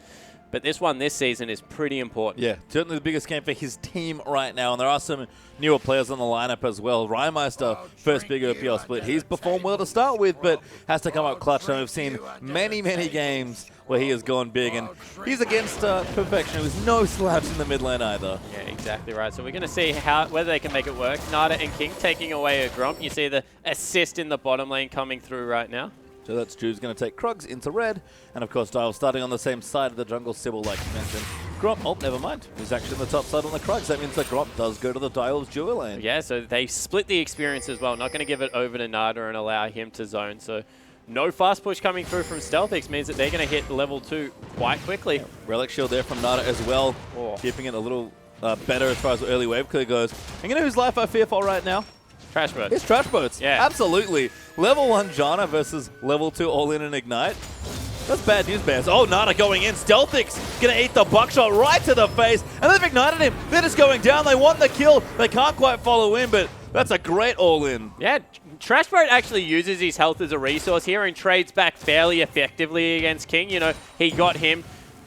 But this one this season is pretty important. Yeah, certainly the biggest game for his team right now. And there are some newer players on the lineup as well. Rymeister, first big OPL split. He's performed well to start with, but has to come up clutch. And we've seen many, many games where he has gone big. And he's against perfection. There was no slouch in the mid lane either. Yeah, exactly right. So we're going to see whether they can make it work. Nada and King taking away a Gromp. You see the assist in the bottom lane coming through right now. So that's Drew's going to take Krugs into red. And, of course, Dial starting on the same side of the jungle, Sybil, like you mentioned. Gromp, oh, never mind. He's actually on the top side on the Krugs. That means that Gromp does go to the Dial's dual lane. Yeah, so they split the experience as well. Not going to give it over to Nada and allow him to zone. So no fast push coming through from Stealthix means that they're going to hit level 2 quite quickly. Yeah, Relic Shield there from Nada as well. Oh. Keeping it a little better as far as the early wave clear goes. And you know whose life I fear for right now? Trashboats. It's Trashboats. Yeah. Absolutely. Level 1 Janna versus level 2 all-in and Ignite. That's bad news, Bears. Oh, Nada going in. Stealthix going to eat the buckshot right to the face. And they've ignited him. They're just going down. They want the kill. They can't quite follow in, but that's a great all-in. Yeah, Trashboat actually uses his health as a resource here and trades back fairly effectively against King. You know, he got him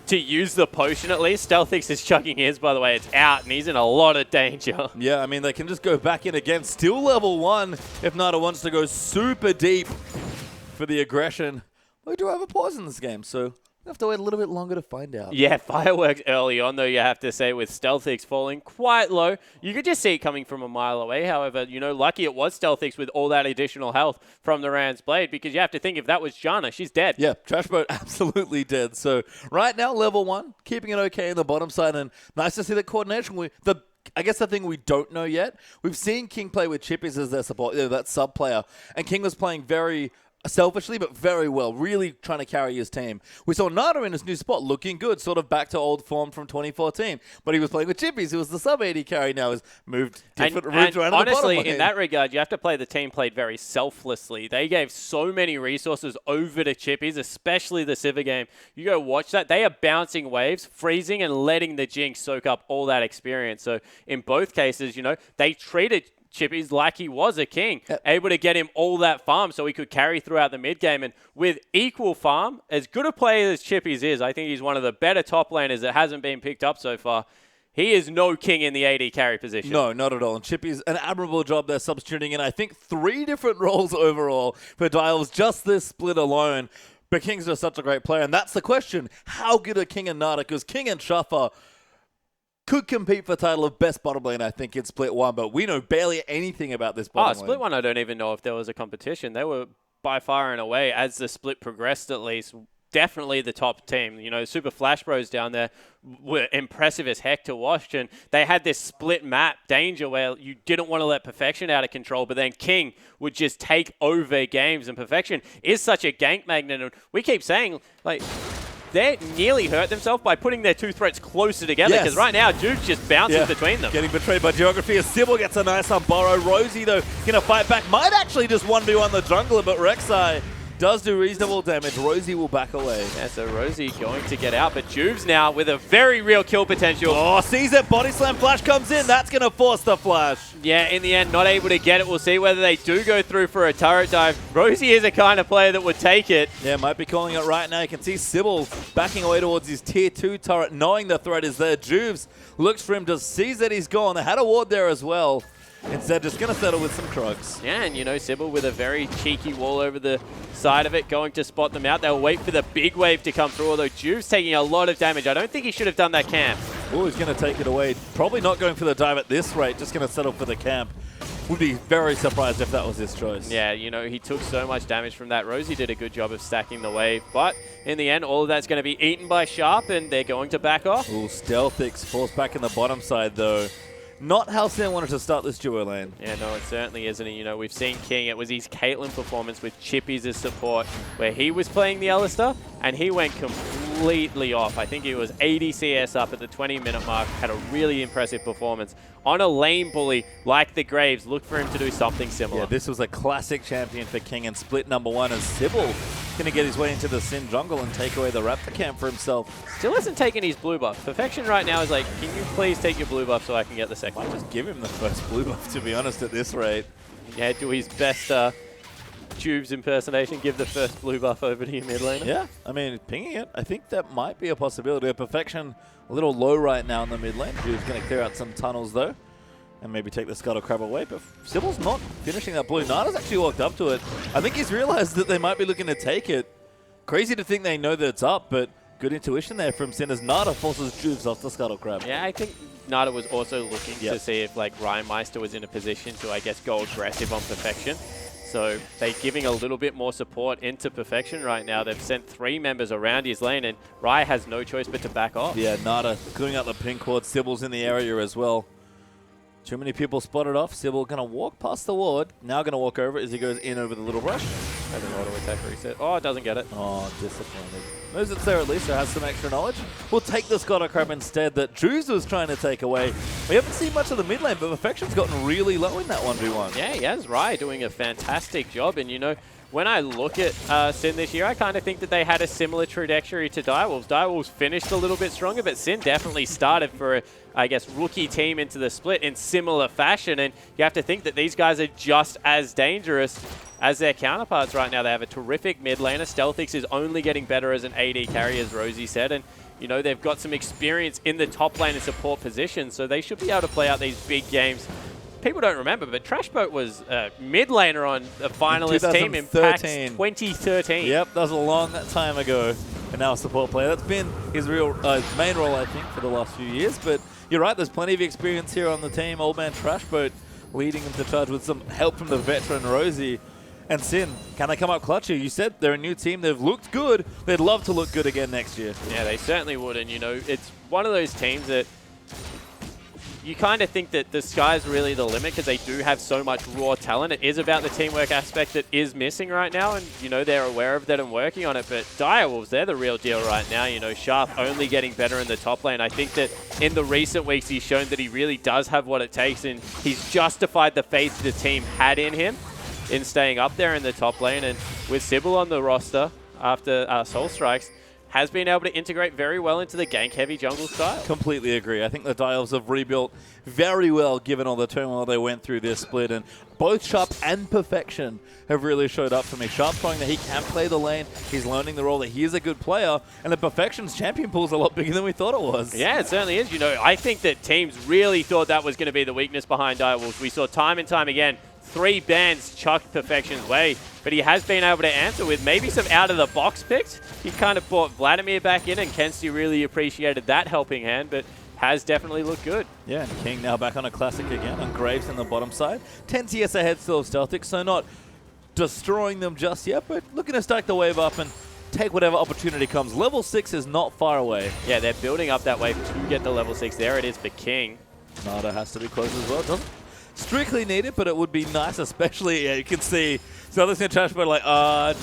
to use the potion at least. Stealthix is chucking his, by the way. It's out, and he's in a lot of danger. Yeah, I mean, they can just go back in again. Still level 1 if Nada wants to go super deep for the aggression. We do have a pause in this game, so we have to wait a little bit longer to find out. Yeah, fireworks early on, though, you have to say, with Stealthix falling quite low. You could just see it coming from a mile away. However, you know, lucky it was Stealthix with all that additional health from the Rand's Blade, because you have to think if that was Janna, she's dead. Yeah, Trashboat absolutely dead. So right now, level 1, keeping it okay in the bottom side, and nice to see that coordination. I guess the thing we don't know yet, we've seen King play with Chippies as their support, that sub player, and King was playing very selfishly, but very well, really trying to carry his team. We saw Nada in his new spot looking good, sort of back to old form from 2014, but he was playing with Chippies, who was the sub-AD carry now, has moved different routes around honestly, the bottom lane. In that regard, you have to play the team played very selflessly. They gave so many resources over to Chippies, especially the Sivir game. You go watch that. They are bouncing waves, freezing, and letting the Jinx soak up all that experience. So in both cases, you know, they treated Chippies like he was a king, able to get him all that farm so he could carry throughout the mid game. And with equal farm, as good a player as Chippies is, I think he's one of the better top laners that hasn't been picked up so far. He is no king in the AD carry position. No, not at all. And Chippy's an admirable job there substituting in, I think, 3 different roles overall for Dials, just this split alone. But King's just such a great player. And that's the question. How good are King and Nada? Because King and Shuffer, could compete for the title of best bottom lane, I think, in Split 1, but we know barely anything about this bottom lane. Split 1, I don't even know if there was a competition. They were by far and away, as the split progressed at least, definitely the top team. You know, Super Flash Bros down there were impressive as heck to watch, and they had this split map danger where you didn't want to let Perfection out of control, but then King would just take over games, and Perfection is such a gank magnet, and we keep saying, like, they nearly hurt themselves by putting their two threats closer together, because right now, Jude's just bounces between them. Getting betrayed by geography as Sybil gets a nice unborrow. Rosie, though, going to fight back. Might actually just 1v1 the jungler, but Rek'Sai does do reasonable damage. Rosie will back away. Yeah, so Rosie going to get out, but Juve's now with a very real kill potential. Oh, sees it. Body slam flash comes in. That's going to force the flash. Yeah, in the end, not able to get it. We'll see whether they do go through for a turret dive. Rosie is a kind of player that would take it. Yeah, might be calling it right now. You can see Sybil backing away towards his tier 2 turret, knowing the threat is there. Juves looks for him, just sees that he's gone. They had a ward there as well. Instead, just going to settle with some Krugs. Yeah, and you know, Sybil with a very cheeky wall over the side of it, going to spot them out. They'll wait for the big wave to come through, although Juve's taking a lot of damage. I don't think he should have done that camp. Oh, he's going to take it away. Probably not going for the dive at this rate, just going to settle for the camp. Would be very surprised if that was his choice. Yeah, you know, he took so much damage from that. Rosie did a good job of stacking the wave, but in the end, all of that's going to be eaten by Sharp, and they're going to back off. Ooh, Stealthix falls back in the bottom side, though. Not how Sin wanted to start this duo lane. Yeah, no, it certainly isn't. You know, we've seen King. It was his Caitlyn performance with Chippies as support, where he was playing the Alistair, and he went completely off. I think he was 80 CS up at the 20-minute mark, had a really impressive performance. On a lane bully like the Graves, look for him to do something similar. Yeah, this was a classic champion for King, and Split #1 as Sybil going to get his way into the Sin jungle and take away the Raptor camp for himself. Still hasn't taken his blue buff. Perfection right now is like, can you please take your blue buff so I can get the second Might one? just give him the first blue buff, to be honest, at this rate. Yeah, do his best Tubes impersonation, give the first blue buff over to your mid laner. Yeah, I mean, pinging it, I think that might be a possibility. Perfection a little low right now in the mid lane. Tube's going to clear out some tunnels, though, and maybe take the Scuttle Crab away. But Sybil's not finishing that blue. Nada's actually walked up to it. I think he's realized that they might be looking to take it. Crazy to think they know that it's up, but good intuition there from Sin as Nada forces Juves off the Scuttle Crab. Yeah, I think Nada was also looking to see if like Ryan Meister was in a position to, I guess, go aggressive on Perfection. So they're giving a little bit more support into Perfection right now. They've sent 3 members around his lane, and Rye has no choice but to back off. Yeah, Nada clearing out the pin cord. Sybil's in the area as well. Too many people spotted off. Sybil going to walk past the ward. Now going to walk over it as he goes in over the little brush. Has an auto attack reset. Oh, it doesn't get it. Oh, disappointed. Knows it's there at least, so has some extra knowledge. We'll take the Scuttle Crab instead that Drews was trying to take away. We haven't seen much of the mid lane, but Perfection's gotten really low in that 1v1. Yeah, he has. Rye doing a fantastic job. And, you know, when I look at Sin this year, I kind of think that they had a similar trajectory to Direwolves. Direwolves finished a little bit stronger, but Sin definitely started for, I guess, rookie team into the split in similar fashion. And you have to think that these guys are just as dangerous as their counterparts right now. They have a terrific mid laner. Stealthix is only getting better as an AD carry, as Rosie said. And, you know, they've got some experience in the top lane and support position, so they should be able to play out these big games. People don't remember, but Trashboat was a mid laner on a finalist team in PAX 2013. Yep, that was a long time ago. And now a support player. That's been his real main role, I think, for the last few years. But you're right, there's plenty of experience here on the team. Old man Trashboat leading him to charge with some help from the veteran Rosie. And Sin, can they come up clutch here? You said they're a new team. They've looked good. They'd love to look good again next year. Yeah, they certainly would. And, you know, it's one of those teams that you kind of think that the sky's really the limit because they do have so much raw talent. It is about the teamwork aspect that is missing right now, and, you know, they're aware of that and working on it. But Direwolves, they're the real deal right now. You know, Sharp only getting better in the top lane. I think that in the recent weeks, he's shown that he really does have what it takes, and he's justified the faith the team had in him in staying up there in the top lane. And with Sybil on the roster after Soul Strikes, has been able to integrate very well into the gank-heavy jungle style. Completely agree. I think the Dials have rebuilt very well given all the turmoil they went through this split, and both Sharp and Perfection have really showed up for me. Sharp showing that he can play the lane, he's learning the role that he is a good player, and the Perfection's champion pool is a lot bigger than we thought it was. Yeah, it certainly is. You know, I think that teams really thought that was going to be the weakness behind Direwolves. We saw time and time again 3 bans chucked Perfection's way, but he has been able to answer with maybe some out-of-the-box picks. He kind of brought Vladimir back in, and Kenzie really appreciated that helping hand, but has definitely looked good. Yeah, and King now back on a classic again, on Graves in the bottom side. 10 CS ahead still of Stealthix, so not destroying them just yet, but looking to stack the wave up and take whatever opportunity comes. Level 6 is not far away. Yeah, they're building up that wave to get the level 6. There it is for King. Nada has to be close as well. Doesn't strictly need it, but it would be nice, especially, yeah, you can see Stealthix and Trashboat like,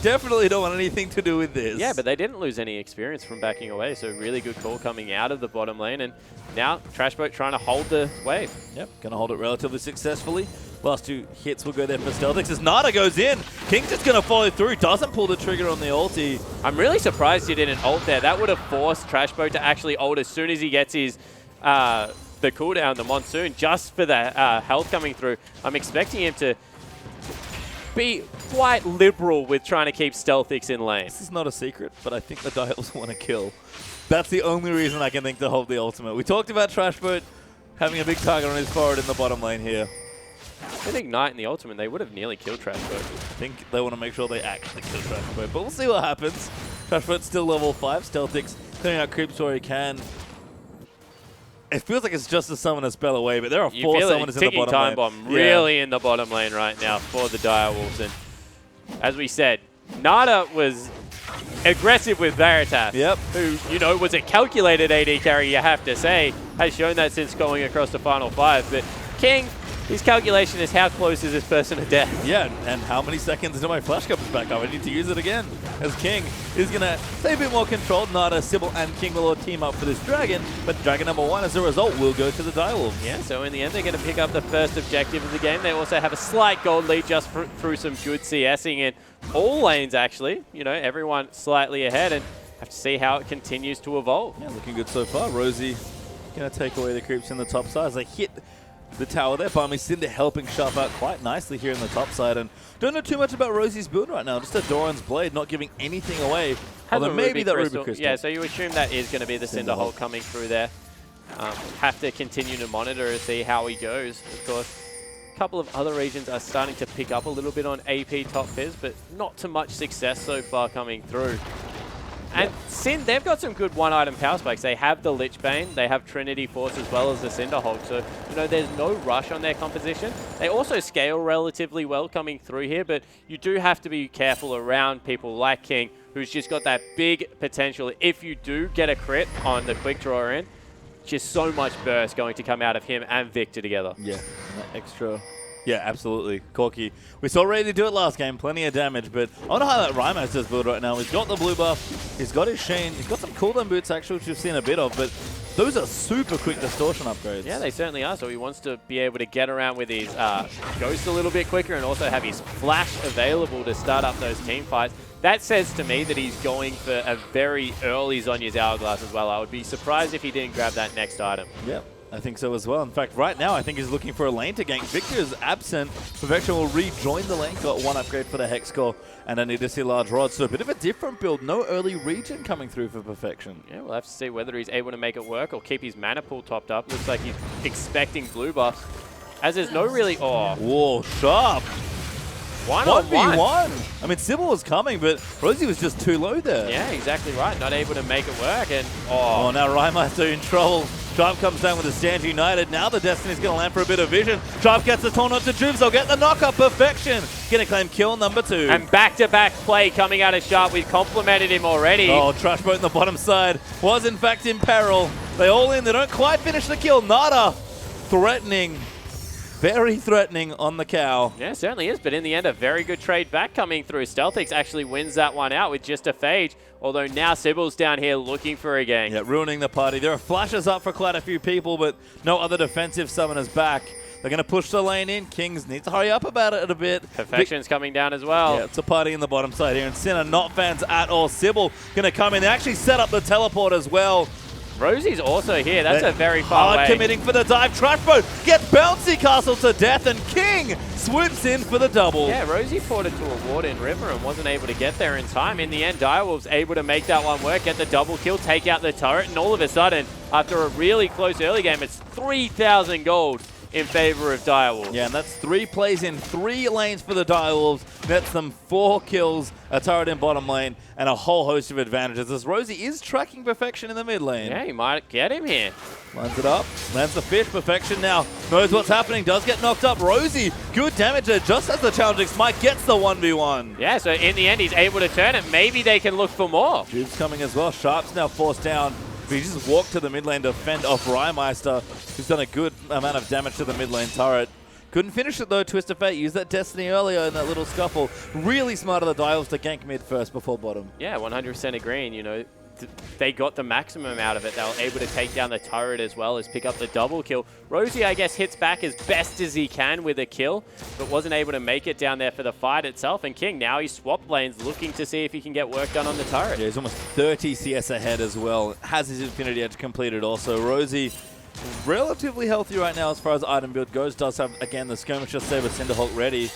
definitely don't want anything to do with this. Yeah, but they didn't lose any experience from backing away, so really good call coming out of the bottom lane, and now Trashboat trying to hold the wave. Yep, gonna hold it relatively successfully. Last 2 hits will go there for Stealthix as Nada goes in. King's just gonna follow through, doesn't pull the trigger on the ulti. I'm really surprised he didn't ult there. That would have forced Trashboat to actually ult as soon as he gets his the cooldown, the Monsoon, just for the health coming through. I'm expecting him to be quite liberal with trying to keep Stealthix in lane. This is not a secret, but I think the Dials want to kill. That's the only reason I can think to hold the ultimate. We talked about Trashboat having a big target on his forward in the bottom lane here. With Ignite in the ultimate, they would have nearly killed Trashboat. I think they want to make sure they actually kill Trashboat, but we'll see what happens. Trashboat's still level 5. Stealthix clearing out creeps where he can. It feels like it's just a summon a spell away, but there are 4 summoners in the bottom time lane. bomb really in the bottom lane right now for the Direwolves. And as we said, Nada was aggressive with Veritas, Yep. who, you know, was a calculated AD carry, you have to say, has shown that since going across the final 5. But King, his calculation is how close is this person to death? Yeah, and how many seconds until my flash comes back up? I need to use it again. As King is going to stay a bit more controlled. Nada, Sybil, and King will all team up for this Dragon, but Dragon number 1, as a result, will go to the Direwolves. Yeah, so in the end, they're going to pick up the first objective of the game. They also have a slight gold lead just through some good CSing in all lanes, actually. You know, everyone slightly ahead, and have to see how it continues to evolve. Yeah, looking good so far. Rosie going to take away the creeps in the top side as they hit the tower there. Palmy Cinder helping Sharp out quite nicely here in the top side. And don't know too much about Rosie's build right now. Just a Doran's Blade, not giving anything away. Although maybe that Ruby Crystal. Yeah, so you assume that is going to be the Cinderhulk coming through there. Have to continue to monitor and see how he goes. Of course, a couple of other regions are starting to pick up a little bit on AP top Fizz, but not too much success so far coming through. And Sin, they've got some good one-item power spikes. They have the Lich Bane, they have Trinity Force as well as the Cinderhulk. So, you know, there's no rush on their composition. They also scale relatively well coming through here, but you do have to be careful around people like King, who's just got that big potential. If you do get a crit on the quick draw in, just so much burst going to come out of him and Victor together. Yeah, that extra. Yeah, absolutely. Corky. We saw Ready do it last game, plenty of damage, but I want to highlight Rymaster's build right now. He's got the blue buff, he's got his Shane, he's got some cooldown boots actually, which we've seen a bit of, but those are super quick distortion upgrades. Yeah, they certainly are. So he wants to be able to get around with his Ghost a little bit quicker and also have his Flash available to start up those team fights. That says to me that he's going for a very early Zhonya's Hourglass as well. I would be surprised if he didn't grab that next item. Yep. I think so as well. In fact, right now, I think he's looking for a lane to gank. Victor is absent. Perfection will rejoin the lane. Got 1 upgrade for the Hex Core, and I need to see Large Rod. So a bit of a different build. No early regen coming through for Perfection. Yeah, we'll have to see whether he's able to make it work or keep his mana pool topped up. Looks like he's expecting blue buffs. As there's no really... Oh. Whoa, Sharp. 1v1. I mean, Sybil was coming, but Rosie was just too low there. Yeah, exactly right. Not able to make it work. And oh now Rymaster in trouble. Sharp comes down with the Stand United. Now the Destiny's going to land for a bit of vision. Sharp gets the Torn to Jubes. They'll get the knock-up. Perfection. Going to claim kill number 2. And back-to-back play coming out of Sharp. We've complimented him already. Oh, Trashboat in the bottom side was in fact in peril. They all in. They don't quite finish the kill. Nada threatening. Very threatening on the cow. Yeah, it certainly is. But in the end, a very good trade back coming through. Stealthix actually wins that one out with just a Phage. Although now Sybil's down here looking for a gank. Yeah, ruining the party. There are flashes up for quite a few people, but no other defensive summoners back. They're going to push the lane in. Kings need to hurry up about it a bit. Perfection's coming down as well. Yeah, it's a party in the bottom side here. And Sinner not fans at all. Sybil going to come in. They actually set up the teleport as well. Rosie's also here. That's a very far away. Committing for the dive. Trashboat gets Bouncy Castle to death, and King swoops in for the double. Yeah, Rosie ported to a ward in River and wasn't able to get there in time. In the end, Direwolves able to make that one work, get the double kill, take out the turret, and all of a sudden, after a really close early game, it's 3,000 gold in favor of Direwolves. Yeah, and that's 3 plays in 3 lanes for the Direwolves. nets them 4 kills, a turret in bottom lane, and a whole host of advantages as Rosie is tracking Perfection in the mid lane. Yeah, you might get him here. Lines it up, lands the fish. Perfection now knows what's happening, does get knocked up. Rosie, good damage there, just as the challenging Smite gets the 1v1. Yeah, so in the end, he's able to turn it. Maybe they can look for more. Jube's coming as well. Sharp's now forced down. But he just walked to the mid lane to fend off Rymeister, who's done a good amount of damage to the mid lane turret. Couldn't finish it though, Twist of Fate. Used that Destiny earlier in that little scuffle. Really smart of the Dials to gank mid first before bottom. Yeah, 100% agreeing. You know, they got the maximum out of it. They were able to take down the turret as well as pick up the double kill. Rosie, I guess, hits back as best as he can with a kill, but wasn't able to make it down there for the fight itself. And King, now he's swapped lanes, looking to see if he can get work done on the turret. Yeah, he's almost 30 CS ahead as well. Has his Infinity Edge completed also. Rosie, relatively healthy right now as far as item build goes. Does have, again, the Skirmisher Saber Cinderhawk ready.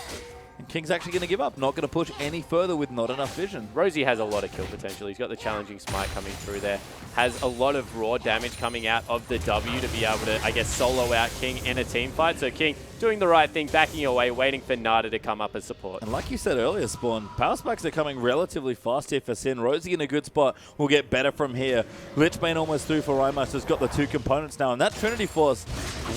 And King's actually going to give up. Not going to push any further with not enough vision. Rosie has a lot of kill potential. He's got the challenging Smite coming through there. Has a lot of raw damage coming out of the W to be able to, I guess, solo out King in a team fight. So King doing the right thing, backing away, waiting for Nada to come up as support. And like you said earlier, Spawn, power spikes are coming relatively fast here for Sin. Rosie in a good spot will get better from here. Lichbane almost through for Rymeister's got the 2 components now. And that Trinity Force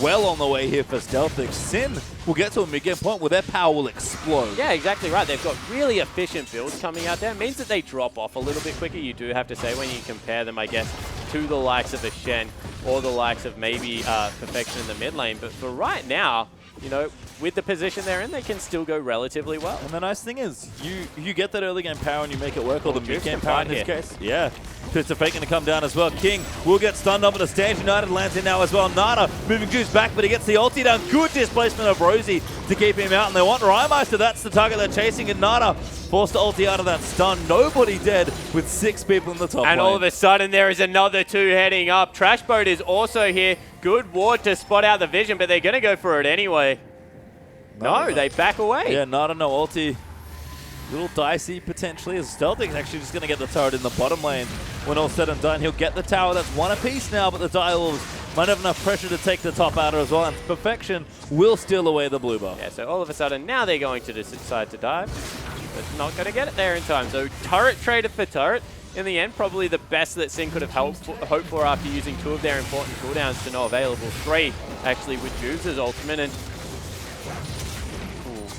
well on the way here for Stealthix. Sin will get to a mid-game point where their power will explode. Yeah, exactly right. They've got really efficient builds coming out there. It means that they drop off a little bit quicker, you do have to say, when you compare them, I guess, to the likes of a Shen or the likes of maybe Perfection in the mid lane. But for right now, you know, with the position they're in, they can still go relatively well. And the nice thing is, you get that early game power and you make it work, or the mid game power in this case. Yeah. Twist of Fate going to come down as well. King will get stunned onto the stage. United lands in now as well. Nada moving Juice back, but he gets the ulti down. Good displacement of Rosie to keep him out. And they want Rymeister. That's the target they're chasing. And Nada forced to ulti out of that stun. Nobody dead with 6 people in the top lane. And all of a sudden, there is another 2 heading up. Trash Boat is also here. Good ward to spot out the vision, but they're going to go for it anyway. No, they back away. Yeah, Nada no ulti. Little dicey potentially, as Stealthix actually just going to get the turret in the bottom lane. When all said and done, he'll get the tower. That's 1 apiece now, but the Dials might have enough pressure to take the top outer as well. And Perfection will steal away the blue buff. Yeah, so all of a sudden, now they're going to decide to dive. But not going to get it there in time. So turret traded for turret. In the end, probably the best that Sin could have hoped for after using 2 of their important cooldowns to no available. 3, actually, with Juves' ultimate. And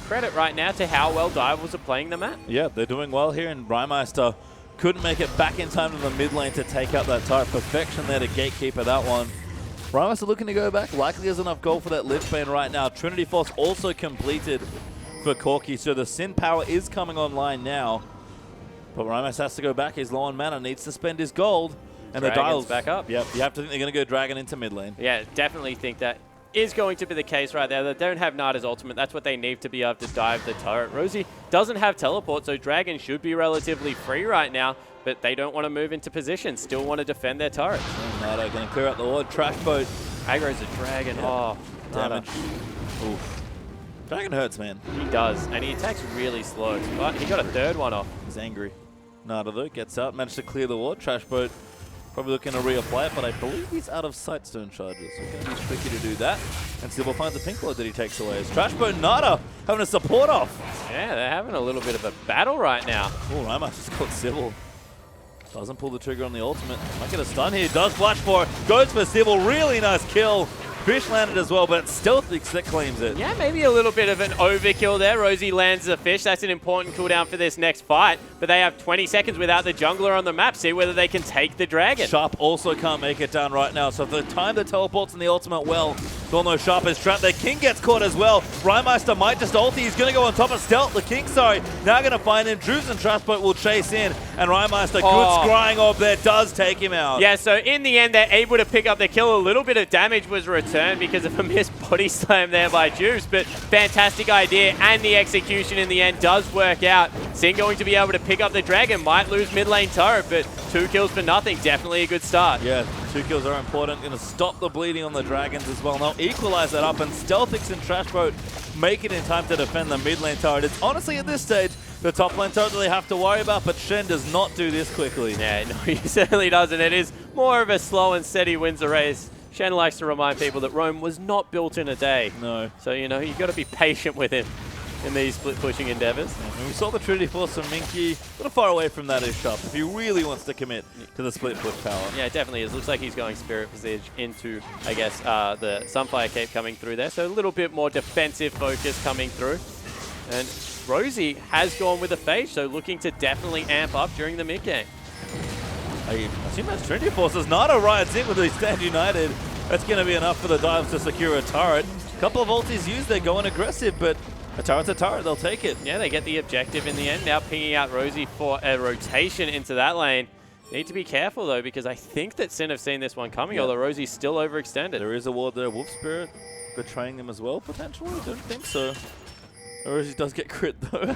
credit right now to how well Divals are playing the map. Yeah, they're doing well here, and Rymeister couldn't make it back in time to the mid lane to take out that turret. Perfection there to gatekeeper that one. Rymeister looking to go back. Likely has enough gold for that Lichbane right now. Trinity Force also completed for Corki, so the Sin power is coming online now. But Rymeister has to go back. He's low on mana, needs to spend his gold. And the Dials back up. Yep, you have to think they're going to go Dragon into mid lane. Yeah, definitely think that is going to be the case right there. They don't have Nada's ultimate. That's what they need to be able to dive the turret. Rosie doesn't have teleport, so Dragon should be relatively free right now, but they don't want to move into position. Still want to defend their turret. Nada going to clear out the ward. Trash Boat. Aggro's a Dragon. Yeah. Oh, damage. Oof. Dragon hurts, man. He does, and he attacks really slow, but he got a 3rd one off. He's angry. Nada, though, gets out, managed to clear the ward. Trash Boat probably looking to reapply it, but I believe he's out of Sightstone charges. So it's going to be tricky to do that. And Sybil finds a Pink Lord that he takes away. As Trash Boat Nada having a support off. Yeah, they're having a little bit of a battle right now. Oh, Rima just got Sybil. Doesn't pull the trigger on the ultimate. Might get a stun here. Does flash for it. Goes for Sybil. Really nice kill. Fish landed as well, but it's Stealthix that claims it. Yeah, maybe a little bit of an overkill there. Rosie lands the fish. That's an important cooldown for this next fight. But they have 20 seconds without the jungler on the map. See whether they can take the dragon. Sharp also can't make it down right now. So if the time the teleports and the ultimate well, they'll know Sharp is trapped. The King gets caught as well. Rymeister might just ulti. He's going to go on top of Stealth. The King, sorry, now going to find him. Druze and Trashboat will chase in. And Rymeister, good scrying orb there, does take him out. Yeah, so in the end, they're able to pick up the kill. A little bit of damage was returned because of a missed body slam there by Juice, but fantastic idea, and the execution in the end does work out. Sin going to be able to pick up the dragon, might lose mid lane turret, but 2 kills for nothing, definitely a good start. Yeah, 2 kills are important. Going to stop the bleeding on the dragons as well. Now equalize that up, and Stealthix and Trashboat make it in time to defend the mid lane turret. It's honestly at this stage the top lane turret that they have to worry about, but Shen does not do this quickly. Yeah, no, he certainly doesn't. It is more of a slow and steady wins the race. Shen likes to remind people that Rome was not built in a day. No. So, you know, you got to be patient with him. in these split pushing endeavors. And we saw the Trinity Force from Minky. A little far away from that is Sharp if he really wants to commit to the split push power. Yeah, it definitely is. Looks like he's going Spirit Visage into, I guess, the Sunfire Cape coming through there. So a little bit more defensive focus coming through. And Rosie has gone with a Phage, so looking to definitely amp up during the mid game. I assume that's Trinity Force. As Nada rides in with the Stand United, that's going to be enough for the Dives to secure a turret. A couple of ultis used, they're going aggressive, but a turret's a turret, they'll take it. Yeah, they get the objective in the end. Now pinging out Rosie for a rotation into that lane. Need to be careful, though, because I think that Sin have seen this one coming, although Rosie's still overextended. There is a ward there. Wolf Spirit betraying them as well, potentially? I don't think so. Rosie does get crit, though.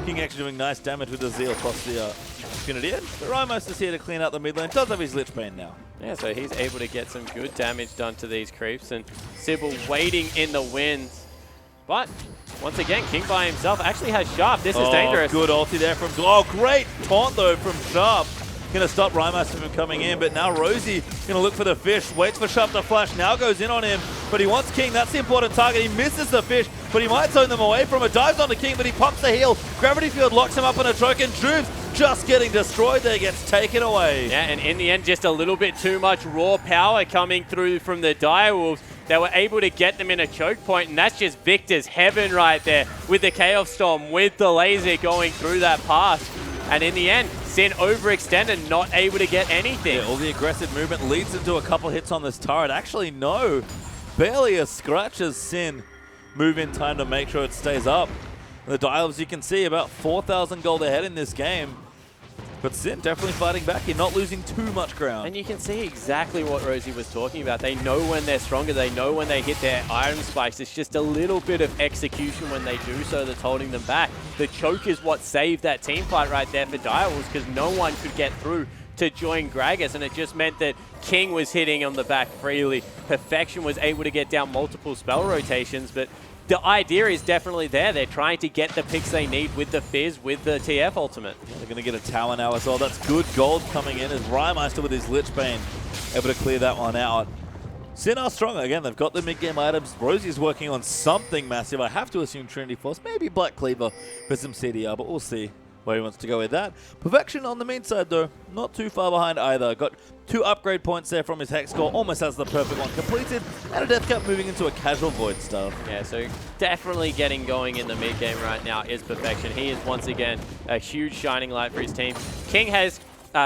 King actually doing nice damage with the Zeal across the Infinity Edge. But Rymos is here to clean out the mid lane. Does have his Lich Bane now. Yeah, so he's able to get some good damage done to these creeps. And Sybil waiting in the winds. But once again, King by himself actually has Sharp. This is dangerous. Good ulti there from... Oh, great taunt, though, from Sharp. Going to stop Rymos from coming in, but now Rosie going to look for the fish, waits for Sharp to flash, now goes in on him, but he wants King, that's the important target. He misses the fish, but he might zone them away from it, dives onto King, but he pops the heal. Gravity Field locks him up on a choke, and Jubes just getting destroyed there, gets taken away. Yeah, and in the end, just a little bit too much raw power coming through from the Direwolves. They were able to get them in a choke point, and that's just Victor's heaven right there with the Chaos Storm, with the laser going through that pass. And in the end, Sin overextended, not able to get anything. Yeah, all the aggressive movement leads into a couple hits on this turret. Actually, no. Barely a scratch as Sin move in time to make sure it stays up. The Dials, you can see, about 4,000 gold ahead in this game. But Sin definitely fighting back here, not losing too much ground. And you can see exactly what Rosie was talking about. They know when they're stronger. They know when they hit their iron spikes. It's just a little bit of execution when they do so that's holding them back. The choke is what saved that team fight right there for Direwolves, because no one could get through to join Gragas, and it just meant that King was hitting on the back freely. Perfection was able to get down multiple spell rotations, but the idea is definitely there. They're trying to get the picks they need with the Fizz, with the TF ultimate. Yeah, they're going to get a tower now as well. That's good gold coming in as Rymeister with his Lich Bane able to clear that one out. Sin are stronger. Again, they've got the mid-game items. Rosie's working on something massive. I have to assume Trinity Force, maybe Black Cleaver for some CDR, but we'll see where he wants to go with that. Perfection on the main side, though, not too far behind either. Got 2 upgrade points there from his Hex Core, almost has the perfect one completed, and a Death Cup moving into a casual Void stuff. Yeah, so definitely getting going in the mid game right now is Perfection. He is once again a huge shining light for his team. King has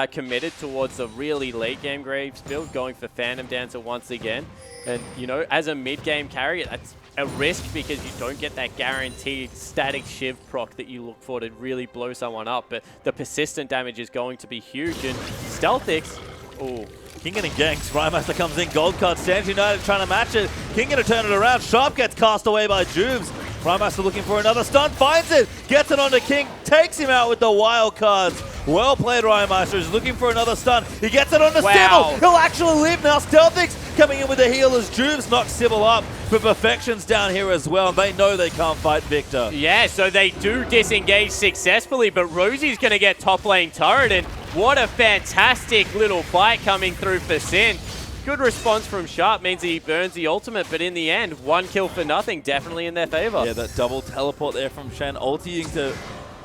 committed towards the really late game Graves build, going for Phantom Dancer once again. And, you know, as a mid game carry, that's a risk because you don't get that guaranteed static Shiv proc that you look for to really blow someone up. But the persistent damage is going to be huge. And Stealthix, oh, King getting ganks. Rymeister comes in, gold card. Stands United trying to match it. King going to turn it around. Sharp gets cast away by Jubes. Rymeister looking for another stun, finds it, gets it onto King, takes him out with the wild cards. Well played, Rymeister. He's looking for another stun. He gets it onto Sybil. He'll actually live now. Stealthix coming in with the heal as Jubes knocks Sybil up. But Perfection's down here as well. They know they can't fight Victor. Yeah, so they do disengage successfully, but Rosie's going to get top lane turret, and what a fantastic little bite coming through for Sin. Good response from Sharp means he burns the ultimate, but in the end, 1 kill for nothing, definitely in their favor. Yeah, that double teleport there from Shen, ulting to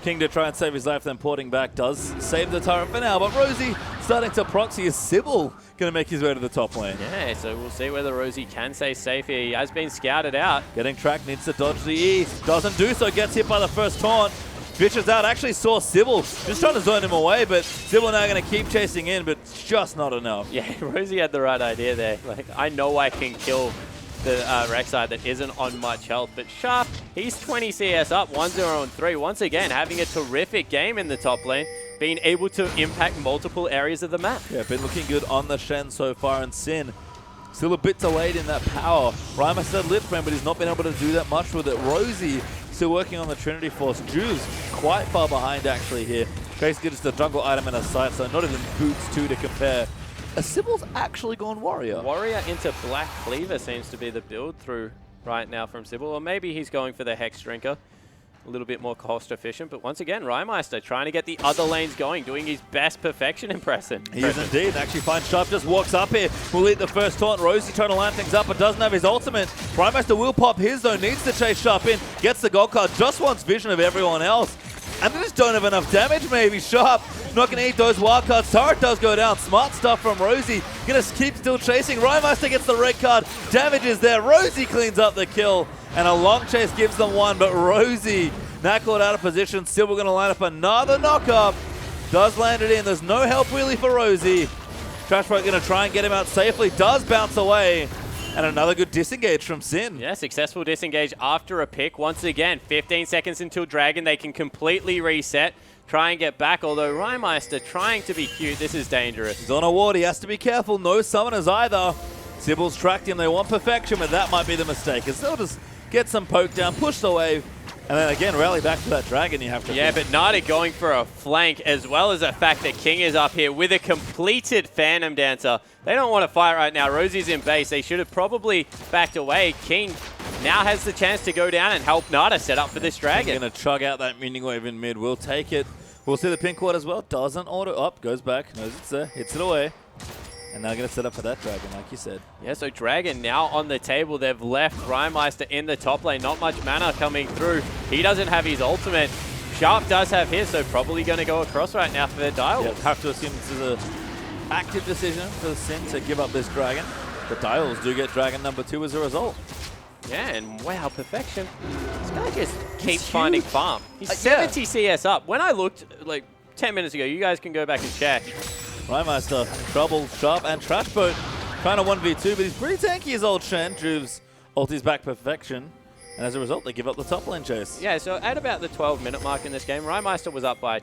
King to try and save his life, then porting back does save the turret for now. But Rosie starting to proxy as Sybil going to make his way to the top lane. Yeah, so we'll see whether Rosie can stay safe here. He has been scouted out. Getting tracked, needs to dodge the E. Doesn't do so, gets hit by the first taunt. Fishes out, actually saw Sybil, just trying to zone him away, but Sybil now going to keep chasing in, but it's just not enough. Yeah, Rosie had the right idea there. Like, I know I can kill the Rek'Sai that isn't on much health, but Sharp, he's 20 CS up, 1-0-3. Once again, having a terrific game in the top lane, being able to impact multiple areas of the map. Yeah, been looking good on the Shen so far, and Sin still a bit delayed in that power. Rymer said Lich Bane, but he's not been able to do that much with it. Rosie still working on the Trinity Force. Juice quite far behind actually here. Trace gets the jungle item in her sight, so not even Boots 2 to compare. Sybil's actually gone Warrior. Warrior into Black Cleaver seems to be the build through right now from Sybil, or maybe he's going for the Hex Drinker. a little bit more cost efficient. But once again, Rymeister trying to get the other lanes going, doing his best perfection impression. He is indeed. Actually finds Sharp, just walks up here. Will eat the first taunt. Rosie trying to line things up, but doesn't have his ultimate. Rymeister will pop his though, needs to chase Sharp in. Gets the gold card, just wants vision of everyone else. And they just don't have enough damage maybe. Sharp not going to eat those wild cards. Turret does go down. Smart stuff from Rosie. Going to keep still chasing. Rymeister gets the red card. Damage is there. Rosie cleans up the kill. And a long chase gives them one. But Rosie, now caught out of position. Still we're going to line up another knock-up. Does land it in. There's no help really for Rosie. Trashboat going to try and get him out safely. Does bounce away. And another good disengage from Sin. Yeah, successful disengage after a pick. Once again, 15 seconds until Dragon. They can completely reset, try and get back. Although Rymeister trying to be cute, this is dangerous. He's on a ward. He has to be careful. No summoners either. Sybil's tracked him. They want perfection, but that might be the mistake. As they'll just get some poke down, push the wave, and then again rally back to that Dragon you have to Yeah, think. but Nada going for a flank, as well as the fact that King is up here with a completed Phantom Dancer. They don't want to fight right now. Rosie's in base. They should have probably backed away. King now has the chance to go down and help Nada set up for this Dragon. Going to chug out that minion wave in mid. We'll take it. We'll see the pink ward as well. Doesn't auto up. Goes back. Knows it's there. Hits it away. And now going to set up for that Dragon, like you said. Yeah, so Dragon now on the table. They've left Rymeister in the top lane. Not much mana coming through. He doesn't have his ultimate. Sharp does have his, so probably going to go across right now for their dial. Yeah, have to assume this is a active decision for the Sin to give up this Dragon. The Dials do get Dragon number 2 as a result. Yeah, and wow, perfection. This guy just keeps finding farm. He's yeah. 70 CS up. When I looked like 10 minutes ago, you guys can go back and check. Rymeister, Trouble, Sharp, and Trashboat trying to 1v2, but he's pretty tanky, his old Shen. Juve's ulti's back perfection. And as a result, they give up the top lane chase. Yeah, so at about the 12-minute mark in this game, Rymeister was up by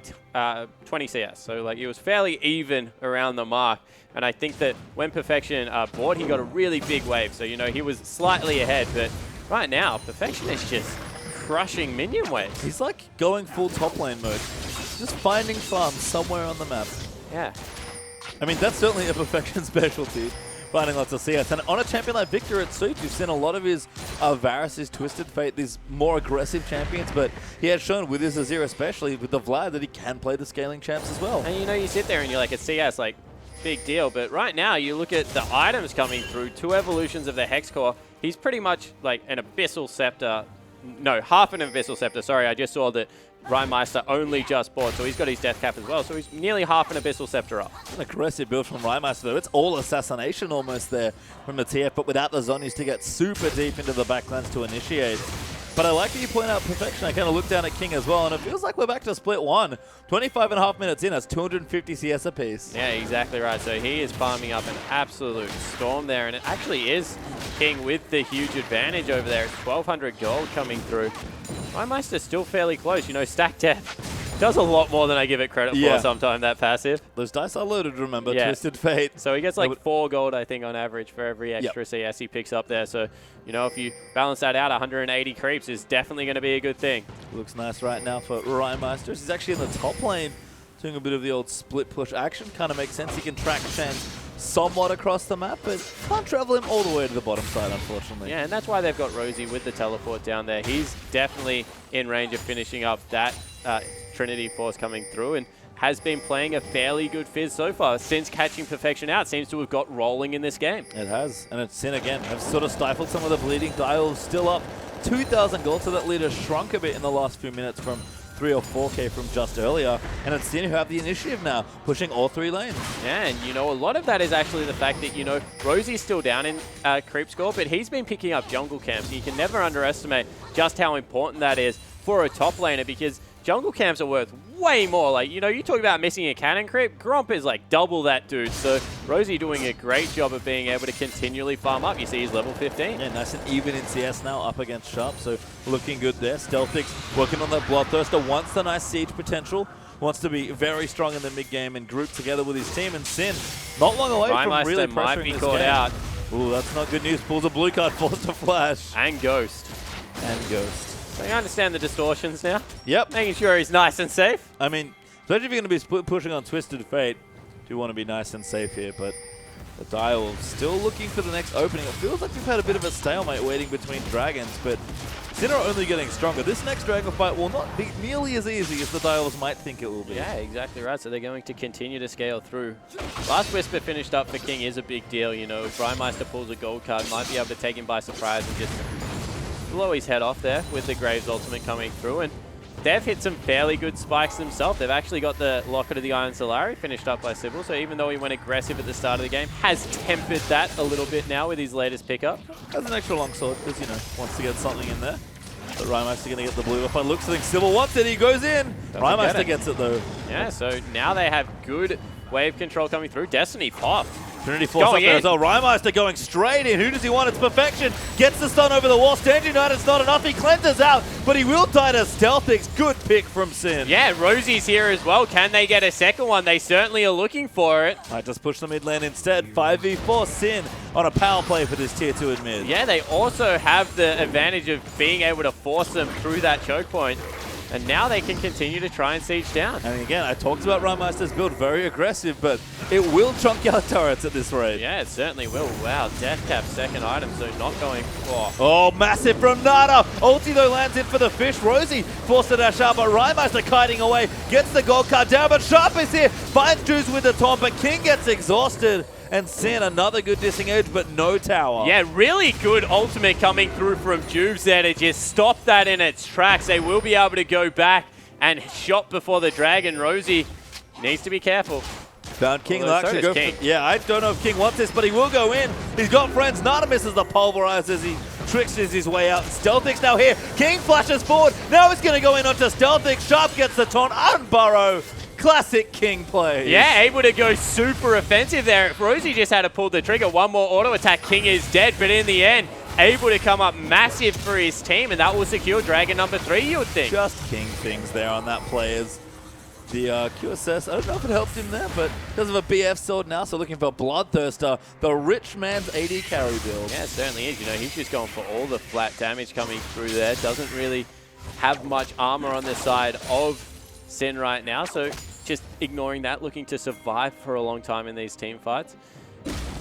20 CS. So like it was fairly even around the mark. And I think that when Perfection bought, he got a really big wave. So, you know, he was slightly ahead. But right now, Perfection is just crushing minion waves. He's like going full top lane mode. Just finding farms somewhere on the map. Yeah. I mean, that's certainly a Perfection specialty. Finding lots of CS. And on a champion like Victor, it suits. You've seen a lot of his Varus, his Twisted Fate, these more aggressive champions, but he has shown with his Azir, especially with the Vlad, that he can play the scaling champs as well. And you know, you sit there and you're like, a CS, like, big deal. But right now, you look at the items coming through, 2 evolutions of the Hex Core. He's pretty much like an Abyssal Scepter. No, half an Abyssal Scepter. Sorry, I just saw that Rymeister only just bought, so he's got his Death Cap as well. So he's nearly half an Abyssal Scepter up. An aggressive build from Rymeister, though. It's all assassination almost there from the TF, but without the Zonies to get super deep into the backlands to initiate. But I like that you point out Perfection. I kind of look down at King as well, and it feels like we're back to split 1. 25.5 minutes in, that's 250 CS apiece. Yeah, exactly right. So he is farming up an absolute storm there, and it actually is King with the huge advantage over there. It's 1,200 gold coming through. Rymeister's still fairly close. You know, Stack Death does a lot more than I give it credit for sometimes, that passive. Those dice are loaded, remember, Yeah. Twisted Fate. So he gets like 4 gold, I think, on average for every extra CS he picks up there. So, you know, if you balance that out, 180 creeps is definitely going to be a good thing. Looks nice right now for Rymeister. He's actually in the top lane, doing a bit of the old split push action. Kind of makes sense. He can track Shen somewhat across the map, but can't travel him all the way to the bottom side, unfortunately. Yeah, and that's why they've got Rosie with the teleport down there. He's definitely in range of finishing up that Trinity Force coming through, and has been playing a fairly good Fizz so far since catching Perfection out. Seems to have got rolling in this game. It has, and it's Sin again. Have sort of stifled some of the bleeding. Dial still up 2,000 gold, so that lead has shrunk a bit in the last few minutes from 3 or 4k from just earlier. And it's Sin who have the initiative now, pushing all 3 lanes. Yeah, and you know, a lot of that is actually the fact that, you know, Rosie's still down in creep score, but he's been picking up jungle camps. You can never underestimate just how important that is for a top laner, because jungle camps are worth way more. Like, you know, you talk about missing a cannon creep, Gromp is like double that dude. So Rosie doing a great job of being able to continually farm up. You see he's level 15. Yeah, nice and even in CS now, up against Sharp, so looking good there. Stealthix working on that Bloodthirster, wants the nice siege potential, wants to be very strong in the mid game and group together with his team. And Sin, not long away from really pressuring might be this caught game. out. Ooh, that's not good news. Pulls a blue card, forced to flash. And Ghost. And Ghost. So you understand the distortions now? Yep. Making sure he's nice and safe. I mean, especially if you're going to be split pushing on Twisted Fate, do want to be nice and safe here, but the Dial still looking for the next opening. It feels like we've had a bit of a stalemate waiting between dragons, but Sin are only getting stronger. This next Dragon fight will not be nearly as easy as the Direwolves might think it will be. Yeah, exactly right. So they're going to continue to scale through. Last Whisper finished up for King is a big deal, you know. If Brymeister pulls a gold card, might be able to take him by surprise and just blow his head off there with the Graves ultimate coming through. And they've hit some fairly good spikes themselves. They've actually got the Locket of the Iron Solari finished up by Sybil. So even though he went aggressive at the start of the game, has tempered that a little bit now with his latest pickup. Has an extra longsword because, you know, wants to get something in there. But Rymeister going to get the blue up. Looks like Sybil wants it. He goes in. Rymeister gets it though. Yeah, so now they have good wave control coming through. Destiny pop. Trinity force up there as well. Rymeister going straight in. Who does he want? It's Perfection. Gets the stun over the wall. Stand United's not enough. He cleanses out, but he will die to Stealthix. Good pick from Sin. Yeah, Rosie's here as well. Can they get a second one? They certainly are looking for it. Might just push the mid lane instead. 5v4 Sin on a power play for this tier 2 in mid. Yeah, they also have the advantage of being able to force them through that choke point. And now they can continue to try and siege down. And again, I talked about Rymeister's build, very aggressive, but it will chunk out turrets at this rate. Yeah, it certainly will. Wow, Death Cap second item, so not going... Oh, massive from Nada. Ulti though lands in for the fish. Rosie forced to dash out, but Rymeister kiting away. Gets the gold card down, but Sharp is here. Finds Juice with the taunt, but King gets exhausted. And Sin, another good disengage, but no tower. Yeah, really good ultimate coming through from Juves there to just stop that in its tracks. They will be able to go back and shot before the dragon. Rosie needs to be careful. Found King. Although Actually go King. yeah, I don't know if King wants this, but he will go in. He's got friends. Nada misses the pulverize as he tricksters his way out. Stealthix now here. King flashes forward. Now he's going to go in onto Stealthix. Sharp gets the taunt. Unburrow. Classic King play. Yeah, able to go super offensive there. Rosie just had to pull the trigger. One more auto attack. King is dead, but in the end, able to come up massive for his team, and that will secure Dragon number 3, you would think. Just King things there on that player's. The QSS, I don't know if it helped him there, but because of a BF sword now, so looking for Bloodthirster, the rich man's AD carry build. Yeah, it certainly is. You know, he's just going for all the flat damage coming through there. Doesn't really have much armor on the side of Sin right now, so just ignoring that, looking to survive for a long time in these team fights.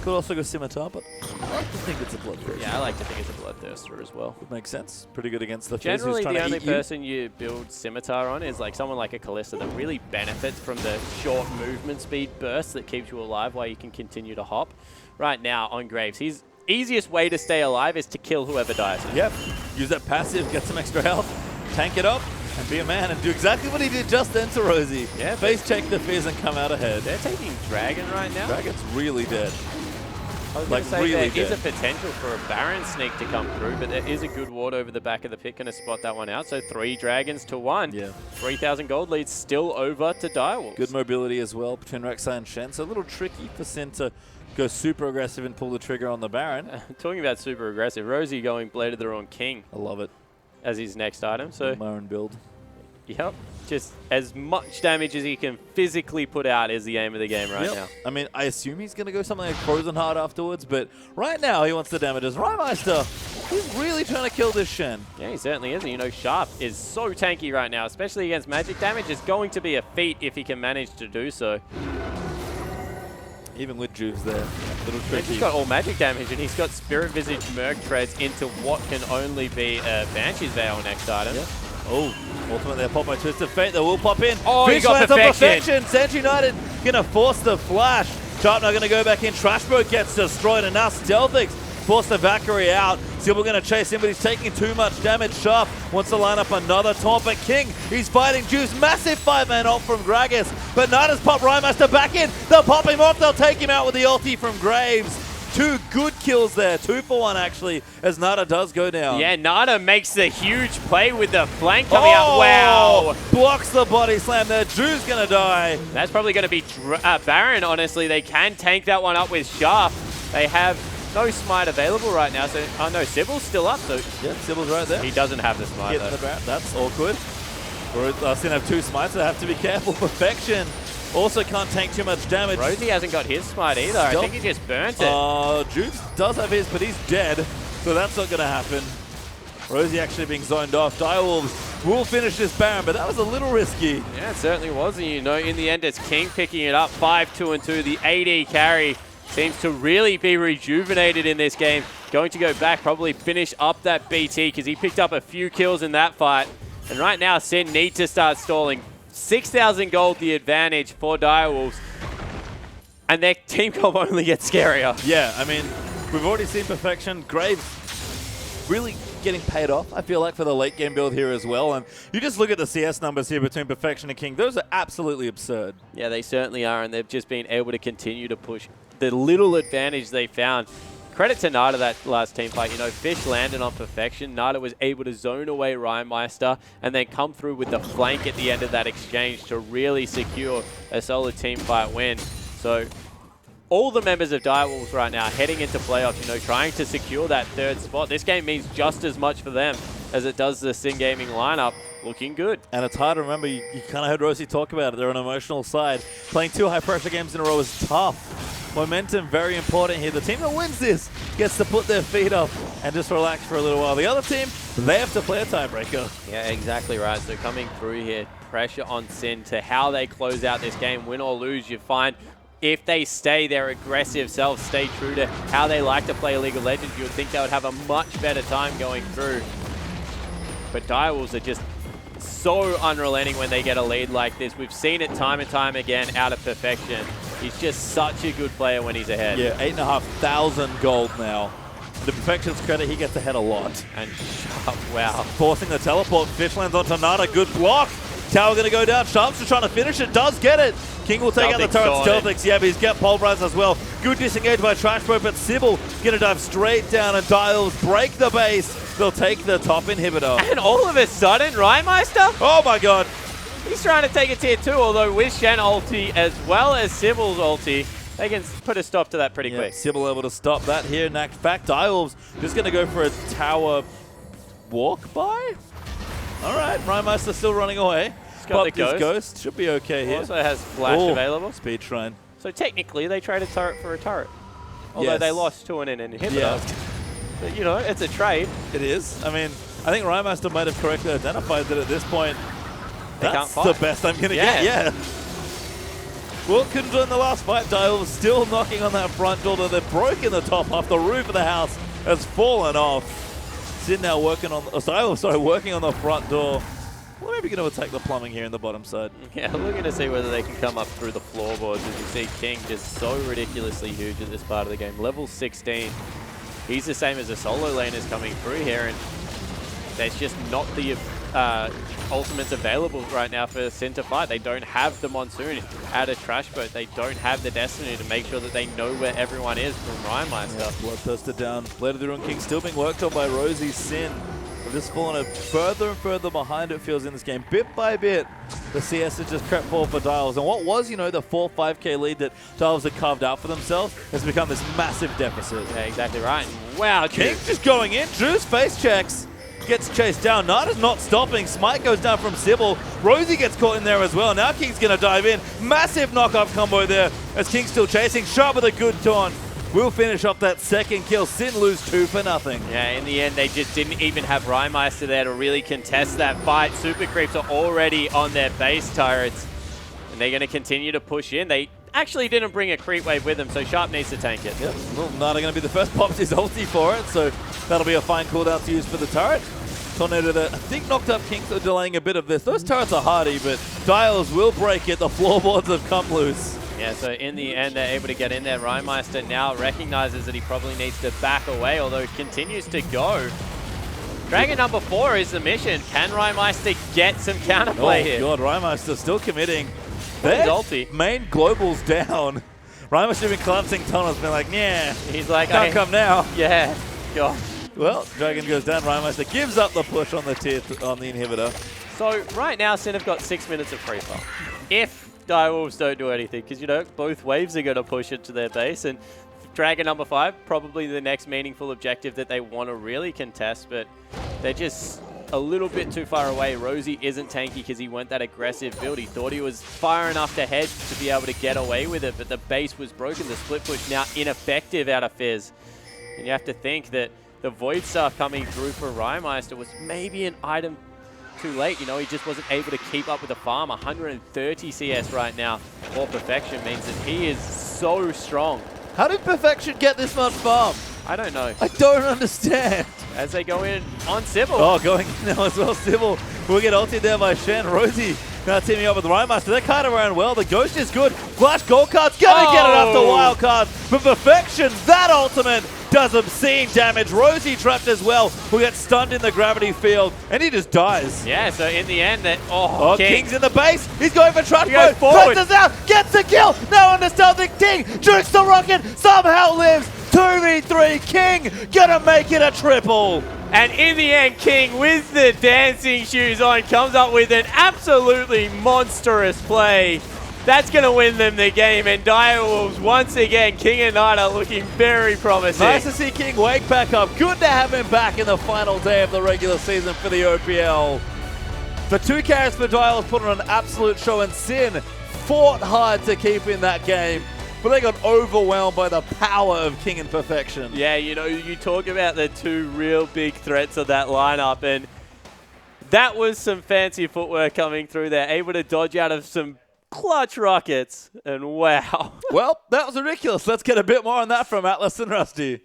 Could also go Scimitar, but I like to think it's a Bloodthirster. Yeah, I like to think it's a Bloodthirster as well. Would make sense. Pretty good against the Fizz Generally, who's trying the to only eat you. person you build Scimitar on is like someone like a Kalista that really benefits from the short movement speed burst that keeps you alive while you can continue to hop. Right now on Graves, his easiest way to stay alive is to kill whoever dies. Yep. Use that passive, get some extra health, tank it up, and be a man and do exactly what he did just then to Rosie. Yeah, face check the Fizz and come out ahead. They're taking Dragon right now. Dragon's really dead. I was Like, going to say really there is dead. a potential for a Baron sneak to come through, but there is a good ward over the back of the pit. Going to spot that one out. So 3 Dragons to 1. Yeah. 3,000 gold lead still over to Direwolves. Good mobility as well between Rek'Sai and Shen. So a little tricky for Sin to go super aggressive and pull the trigger on the Baron. Talking about super aggressive, Rosie going Blade of the Wrong King I love it. as his next item. So, Marin build. yep, just as much damage as he can physically put out is the aim of the game right now. I mean, I assume he's going to go something like Frozen Heart afterwards, but right now he wants the damages. Rymeister, he's really trying to kill this Shen. Yeah, he certainly is. And, you know, Sharp is so tanky right now, especially against magic damage. It's going to be a feat if he can manage to do so. Even with Juves there, a little He's tricky. got all magic damage, and he's got Spirit Visage Merc Treads into what can only be a Banshee's Veil next item. Yeah. Oh, ultimate there, pop by Twisted Fate, that will pop in. Oh, he Fish got lands on perfection. Sand United gonna force the flash. Sharp now gonna go back in. Trashboat gets destroyed, and now Stealthix forced the Valkyrie out. Sybil gonna chase him, but he's taking too much damage. Sharp wants to line up another taunt, but King, he's fighting Juice. Massive 5-man ult from Gragas, but Nada's pop Rymeister back in. They'll pop him off, they'll take him out with the ulti from Graves. 2 good kills there, 2 for 1 actually, as Nada does go down. Yeah, Nada makes the huge play with the flank coming up. Wow. Blocks the body slam there. Drew's gonna die. That's probably going to be Baron, honestly. They can tank that one up with Sharp. They have no smite available right now. So, oh no, Sybil's still up. So Yeah, Sybil's right there. he doesn't have the smite Hitting though. the Baron. That's awkward. We're gonna have 2 smites, so they have to be careful. Perfection. Also can't tank too much damage. Rosie hasn't got his smite either. I think he just burnt it. Juice does have his, but he's dead, so that's not gonna happen. Rosie actually being zoned off. Direwolves will finish this Baron, but that was a little risky. Yeah, it certainly was. And you know, in the end, it's King picking it up. 5-2-2. The AD carry seems to really be rejuvenated in this game. going to go back, probably finish up that BT because he picked up a few kills in that fight. And right now, Sin need to start stalling. 6,000 gold, the advantage for Direwolves. And their team comp only gets scarier. Yeah, I mean, we've already seen Perfection. Graves really getting paid off, I feel like, for the late game build here as well. And you just look at the CS numbers here between Perfection and King. Those are absolutely absurd. Yeah, they certainly are, and they've just been able to continue to push the little advantage they found. Credit to Nada that last team fight. You know, Fish landed on Perfection. Nada was able to zone away Rhymemeister and then come through with the flank at the end of that exchange to really secure a solid team fight win. So all the members of Direwolves right now heading into playoffs, you know, trying to secure that third spot. This game means just as much for them as it does the Sin Gaming lineup. Looking good. And it's hard to remember. You kind of heard Rosie talk about it. They're on an emotional side. Playing 2 high-pressure games in a row is tough. Momentum, very important here. The team that wins this gets to put their feet up and just relax for a little while. The other team, they have to play a tiebreaker. Yeah, exactly right. So coming through here, pressure on Sin to how they close out this game. Win or lose, you find if they stay their aggressive selves, stay true to how they like to play League of Legends, you would think they would have a much better time going through. But Direwolves are just so unrelenting when they get a lead like this. We've seen it time and time again out of Perfection. He's just such a good player when he's ahead. Yeah, 8,500 gold now. To Perfection's credit, he gets ahead a lot. And Sharp, wow. Forcing the teleport. Fish lands onto Nada. Good block. Tower going to go down. Sharp's just trying to finish it. Does get it. King will take out the turret. Stealthix, yeah, but he's got pulverized as well. Good disengage by Trashboat, but Sybil going to dive straight down and Dials break the base. They'll take the top inhibitor. And all of a sudden, Rhymemeister? Oh my god. He's trying to take a tier 2, although with Shen ulti as well as Sybil's ulti, they can put a stop to that pretty quick. Sybil able to stop that here. In fact, Direwolves just going to go for a tower walk by. All right, Rhymemeister still running away. He's got the ghost. Should be okay here. Also has flash available. Speed shrine. So technically, they traded turret for a turret. Although they lost to an inhibitor. Yeah. But, you know, it's a trade. It is. I mean, I think Rhymemeister might have correctly identified that at this point, that's the best I'm going to get. Yeah. Well, couldn't do in the last fight. Dial still knocking on that front door. They're broken the top half. The roof of the house has fallen off. Sin now working on working on the front door. Well, maybe going to attack the plumbing here in the bottom side. Yeah, looking to see whether they can come up through the floorboards. As you see, King just so ridiculously huge at this part of the game. Level 16. He's the same as the solo laners coming through here, and there's just not the ultimates available right now for Sin to fight. They don't have the Monsoon at a trash boat. They don't have the Destiny to make sure that they know where everyone is from Rhymemeister. Yeah, Bloodthirster down. Blade of the Ruined King still being worked on by Rosie. Sin just falling further and further behind, it feels, in this game. Bit by bit, the CS has just crept forward for Dials. And what was, you know, the 4-5k lead that Dials had carved out for themselves has become this massive deficit. Yeah, exactly right. Wow, King just going in. Drew's face checks. Gets chased down. Nada's not stopping. Smite goes down from Sybil. Rosie gets caught in there as well. Now King's going to dive in. Massive knock-off combo there as King's still chasing. Sharp with a good taunt. Will finish off that second kill. Sin lose 2-0. Yeah, in the end, they just didn't even have Rhymemeister there to really contest that fight. Super Creeps are already on their base turrets, and they're going to continue to push in. They actually didn't bring a creep wave with them, so Sharp needs to tank it. Yep, well, Nada going to be the first pops his ulti for it, so that'll be a fine cooldown to use for the turret. Tornado that I think knocked up King, so delaying a bit of this. Those turrets are hardy, but Dials will break it. The floorboards have come loose. Yeah, so in the end, they're able to get in there. Rhymemeister now recognizes that he probably needs to back away, although he continues to go. Dragon number 4 is the mission. Can Rhymemeister get some counterplay here? Oh, God, Rhymemeister still committing. Their ulti. Main global's down. Rhymemeister been collapsing tunnels, been like, yeah. He's like, can't come now. Yeah, God. Well, Dragon goes down. Rhymemeister gives up the push on the on the inhibitor. So right now, Sin have got 6 minutes of free fire. If Direwolves don't do anything, because, you know, both waves are going to push into their base, and Dragon number 5, probably the next meaningful objective that they want to really contest, but they're just a little bit too far away. Rosie isn't tanky because he went that aggressive build. He thought he was far enough to hedge to be able to get away with it, but the base was broken. The split push now ineffective out of Fizz. And you have to think that the Void Star coming through for Rhymemeister was maybe an item too late. You know, he just wasn't able to keep up with the farm. 130 CS right now for Perfection means that he is so strong. How did Perfection get this much farm? I don't know. I don't understand. As they go in on Sybil. Oh, going in now as well. Sybil will get ulted there by Shen. Rosie now teaming up with Rhymaster. They're kind of around well. The Ghost is good. Flash Gold Card's going to get it after Wild Card. But Perfection, that ultimate does obscene damage. Rosie trapped as well. Will get stunned in the gravity field. And he just dies. Yeah, so in the end, King's in the base. He's going for trap mode. forward. Presses out. Gets the kill. Now on the stealthy King. Jukes the rocket. Somehow lives. 2v3. King gonna make it a triple. And in the end, King, with the dancing shoes on, comes up with an absolutely monstrous play. That's going to win them the game. And Direwolves, once again, King and Knight are looking very promising. Nice to see King wake back up. Good to have him back in the final day of the regular season for the OPL. The two carries for Direwolves put on an absolute show, and Sin fought hard to keep in that game. But they got overwhelmed by the power of King and Perfection. Yeah, you know, you talk about the two real big threats of that lineup, and that was some fancy footwork coming through there. Able to dodge out of some clutch rockets, and wow. Well, that was ridiculous. Let's get a bit more on that from Atlas and Rusty.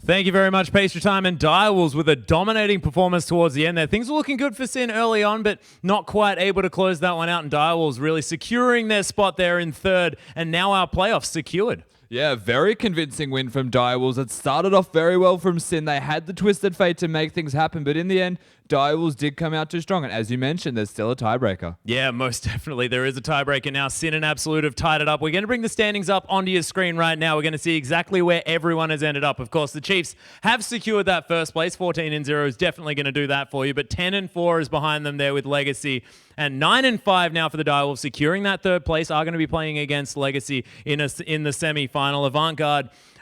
Thank you very much, Pastry Time, and Direwolves with a dominating performance towards the end there. Things were looking good for Sin early on, but not quite able to close that one out, and Direwolves really securing their spot there in third, and now our playoffs secured. Yeah, very convincing win from Direwolves. It started off very well from Sin. They had the Twisted Fate to make things happen, but in the end, Direwolves did come out too strong. And as you mentioned, there's still a tiebreaker. Yeah, most definitely. There is a tiebreaker now. Sin and Absolute have tied it up. We're going to bring the standings up onto your screen right now. We're going to see exactly where everyone has ended up. Of course, the Chiefs have secured that first place. 14-0 is definitely going to do that for you, but 10-4 is behind them there with Legacy. And 9-5 now for the Direwolves, securing that third place, are going to be playing against Legacy in the semi-final. Avant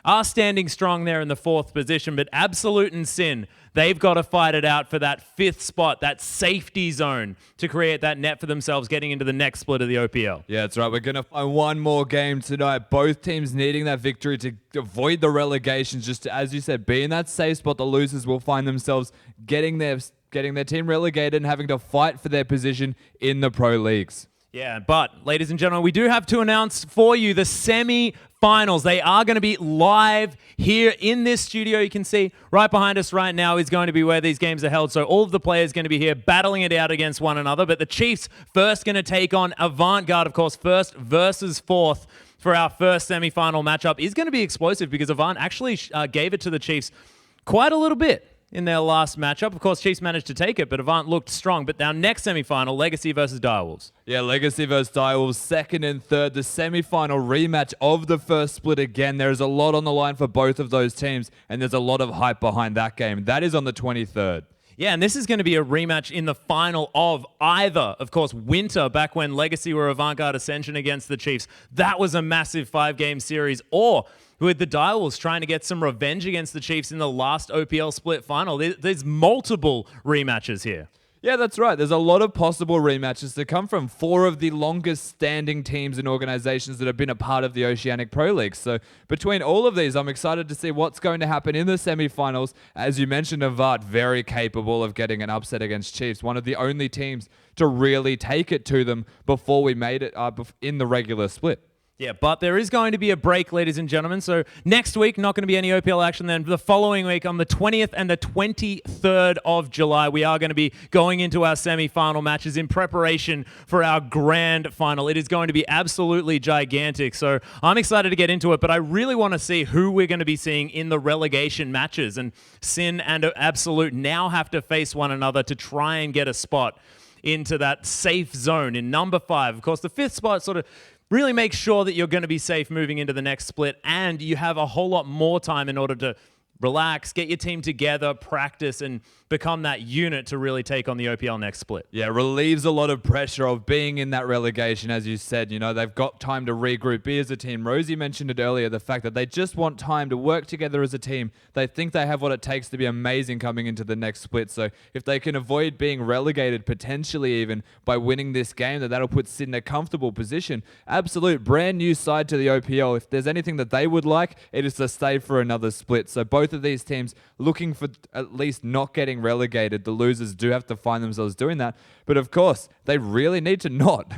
are standing strong there in the fourth position, but Absolute and Sin, they've got to fight it out for that fifth spot, that safety zone, to create that net for themselves getting into the next split of the OPL. Yeah, that's right. We're going to find one more game tonight. Both teams needing that victory to avoid the relegations, just to, as you said, be in that safe spot. The losers will find themselves getting their team relegated and having to fight for their position in the pro leagues. Yeah, but, ladies and gentlemen, we do have to announce for you the semi-finals. They are going to be live here in this studio. You can see right behind us right now is going to be where these games are held. So all of the players going to be here battling it out against one another. But the Chiefs first going to take on Avant, of course, first versus fourth for our first semi-final matchup. Is going to be explosive because Avant actually gave it to the Chiefs quite a little bit in their last matchup. Of course, Chiefs managed to take it, but Avant looked strong. But our next semi-final, Legacy versus Direwolves. Yeah, Legacy versus Direwolves, second and third, the semi-final rematch of the first split again. There's a lot on the line for both of those teams, and there's a lot of hype behind that game. That is on the 23rd. Yeah, and this is going to be a rematch in the final of either, of course, Winter, back when Legacy were Avant-Garde Ascension against the Chiefs. That was a massive 5-game series. Or with the Direwolves trying to get some revenge against the Chiefs in the last OPL Split final. There's multiple rematches here. Yeah, that's right. There's a lot of possible rematches to come from 4 of the longest standing teams and organizations that have been a part of the Oceanic Pro League. So between all of these, I'm excited to see what's going to happen in the semifinals. As you mentioned, Avant, very capable of getting an upset against Chiefs. One of the only teams to really take it to them before we made it in the regular split. Yeah, but there is going to be a break, ladies and gentlemen. So next week, not going to be any OPL action. Then the following week, on the 20th and the 23rd of July, we are going to be going into our semi-final matches in preparation for our grand final. It is going to be absolutely gigantic. So I'm excited to get into it, but I really want to see who we're going to be seeing in the relegation matches. And Sin and Absolute now have to face one another to try and get a spot into that safe zone in number 5. Of course, the 5th spot sort of really make sure that you're going to be safe moving into the next split, and you have a whole lot more time in order to relax, get your team together, practice, and become that unit to really take on the OPL next split. Yeah, relieves a lot of pressure of being in that relegation, as you said. You know, they've got time to regroup, be as a team. Rosie mentioned it earlier, the fact that they just want time to work together as a team. They think they have what it takes to be amazing coming into the next split. So if they can avoid being relegated, potentially even by winning this game, that'll put Sid in a comfortable position. Absolute brand new side to the OPL. If there's anything that they would like, it is to stay for another split. So both of these teams looking for at least not getting relegated. The losers do have to find themselves doing that. But of course, they really need to not.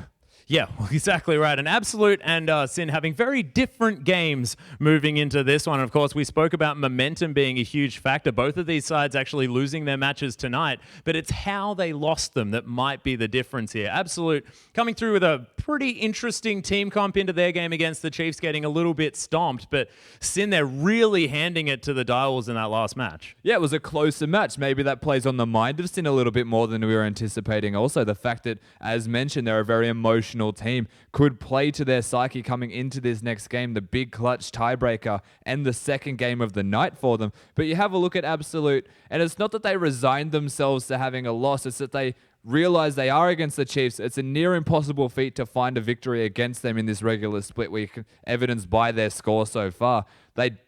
Yeah, well, exactly right. And Absolute and Sin having very different games moving into this one. Of course, we spoke about momentum being a huge factor. Both of these sides actually losing their matches tonight, but it's how they lost them that might be the difference here. Absolute coming through with a pretty interesting team comp into their game against the Chiefs, getting a little bit stomped, but Sin, they're really handing it to the Direwolves in that last match. Yeah, it was a closer match. Maybe that plays on the mind of Sin a little bit more than we were anticipating. Also, the fact that, as mentioned, they're a very emotional team could play to their psyche coming into this next game, the big clutch tiebreaker and the second game of the night for them. But you have a look at Absolute, and it's not that they resigned themselves to having a loss, it's that they realize they are against the Chiefs. It's a near impossible feat to find a victory against them in this regular split week, evidenced by their score so far. They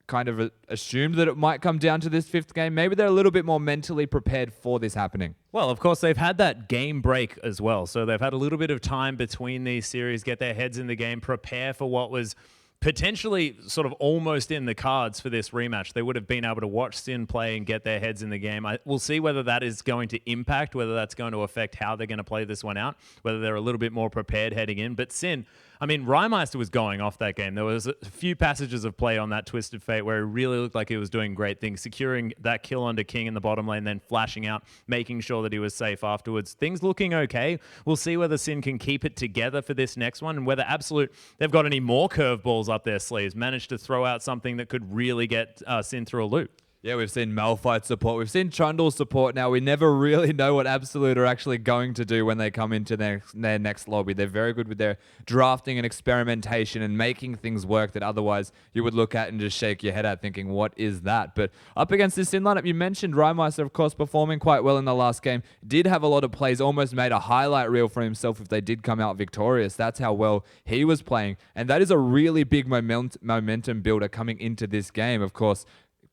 kind of assumed that it might come down to this fifth game. Maybe they're a little bit more mentally prepared for this happening. Well, of course, they've had that game break as well. So they've had a little bit of time between these series, get their heads in the game, prepare for what was potentially sort of almost in the cards for this rematch. They would have been able to watch Sin play and get their heads in the game. We'll see whether that is going to impact, whether that's going to affect how they're going to play this one out, whether they're a little bit more prepared heading in. But Sin, I mean, Rymeister was going off that game. There was a few passages of play on that Twisted Fate where it really looked like he was doing great things, securing that kill onto King in the bottom lane, then flashing out, making sure that he was safe afterwards. Things looking okay. We'll see whether Sin can keep it together for this next one and whether Absolute, they've got any more curveballs up their sleeves, managed to throw out something that could really get Sin through a loop. Yeah, we've seen Malphite support. We've seen Trundle support. Now, we never really know what Absolute are actually going to do when they come into their next lobby. They're very good with their drafting and experimentation and making things work that otherwise you would look at and just shake your head at thinking, what is that? But up against this Sin lineup, you mentioned Rymeister, of course, performing quite well in the last game. Did have a lot of plays, almost made a highlight reel for himself if they did come out victorious. That's how well he was playing. And that is a really big momentum builder coming into this game, of course.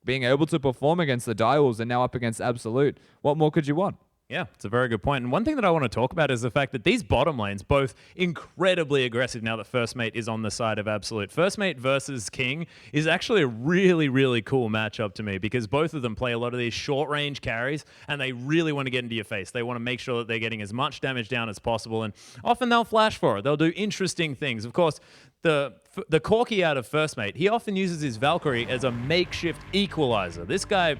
Being able to perform against the Direwolves and now up against Absolute. What more could you want? Yeah, it's a very good point. And one thing that I want to talk about is the fact that these bottom lanes, both incredibly aggressive now that First Mate is on the side of Absolute. First Mate versus King is actually a really, really cool matchup to me because both of them play a lot of these short-range carries and they really want to get into your face. They want to make sure that they're getting as much damage down as possible, and often they'll flash for it. They'll do interesting things. Of course, the Corki out of First Mate, he often uses his Valkyrie as a makeshift equalizer. This guy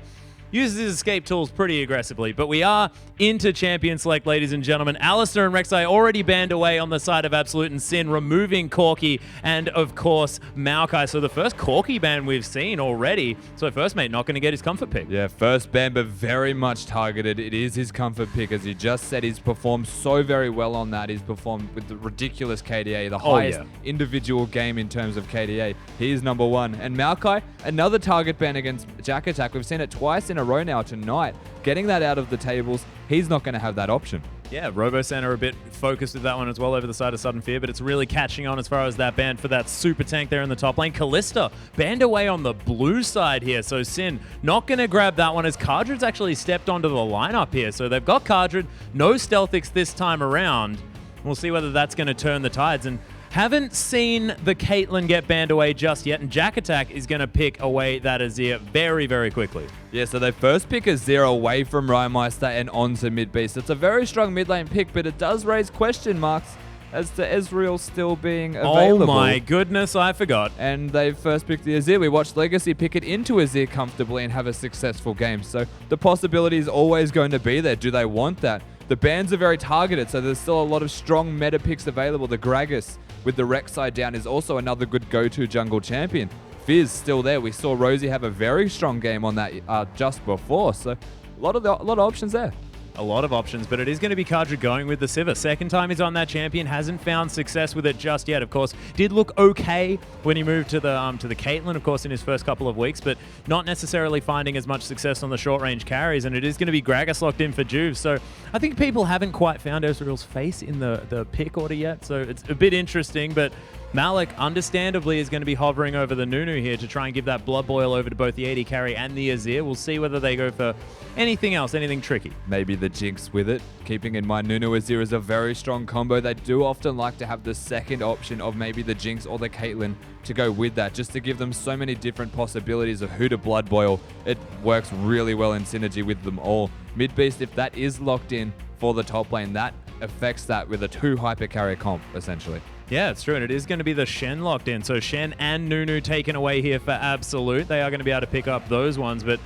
uses his escape tools pretty aggressively, but we are into Champion Select, ladies and gentlemen. Alistair and Rek'Sai already banned away on the side of Absolute and Sin, removing Corki and, of course, Maokai. So the first Corki ban we've seen already. So First Mate not going to get his comfort pick. Yeah, first ban, but very much targeted. It is his comfort pick, as you just said. He's performed so very well on that. He's performed with the ridiculous KDA, the highest individual game in terms of KDA. He is number one. And Maokai, another target ban against Jack Attack. We've seen it twice in a row now tonight. Getting that out of the tables, he's not going to have that option. Yeah, Robo-Center a bit focused with that one as well over the side of Sudden Fear, but it's really catching on as far as that ban for that super tank there in the top lane. Callista banned away on the blue side here, so Sin not going to grab that one as Cardred's actually stepped onto the lineup here. So they've got Cardred, no Stealthix this time around. We'll see whether that's going to turn the tides, and haven't seen the Caitlyn get banned away just yet, and Jack Attack is going to pick away that Azir very, very quickly. Yeah, so they first pick Azir away from Rymeister and onto mid beast. It's a very strong mid lane pick, but it does raise question marks as to Ezreal still being available. Oh my goodness, I forgot. And they first picked the Azir. We watched Legacy pick it into Azir comfortably and have a successful game. So the possibility is always going to be there. Do they want that? The bans are very targeted, so there's still a lot of strong meta picks available. The Gragas with the Rek'Sai down is also another good go-to jungle champion. Fizz still there. We saw Rosie have a very strong game on that just before, so a lot of options there. A lot of options, but it is going to be Cardred going with the Sivir. Second time he's on that champion, hasn't found success with it just yet. Of course, did look okay when he moved to the Caitlyn, of course, in his first couple of weeks, but not necessarily finding as much success on the short-range carries, and it is going to be Gragas locked in for Juve. So I think people haven't quite found Ezreal's face in the pick order yet, so it's a bit interesting, but Malik, understandably, is going to be hovering over the Nunu here to try and give that blood boil over to both the AD carry and the Azir. We'll see whether they go for anything else, anything tricky. Maybe the Jinx with it. Keeping in mind, Nunu Azir is a very strong combo. They do often like to have the second option of maybe the Jinx or the Caitlyn to go with that, just to give them so many different possibilities of who to blood boil. It works really well in synergy with them all. Mid Beast, if that is locked in for the top lane, that affects that with a 2 hyper carry comp, essentially. Yeah, it's true, and it is going to be the Shen locked in. So Shen and Nunu taken away here for Absolute. They are going to be able to pick up those ones, but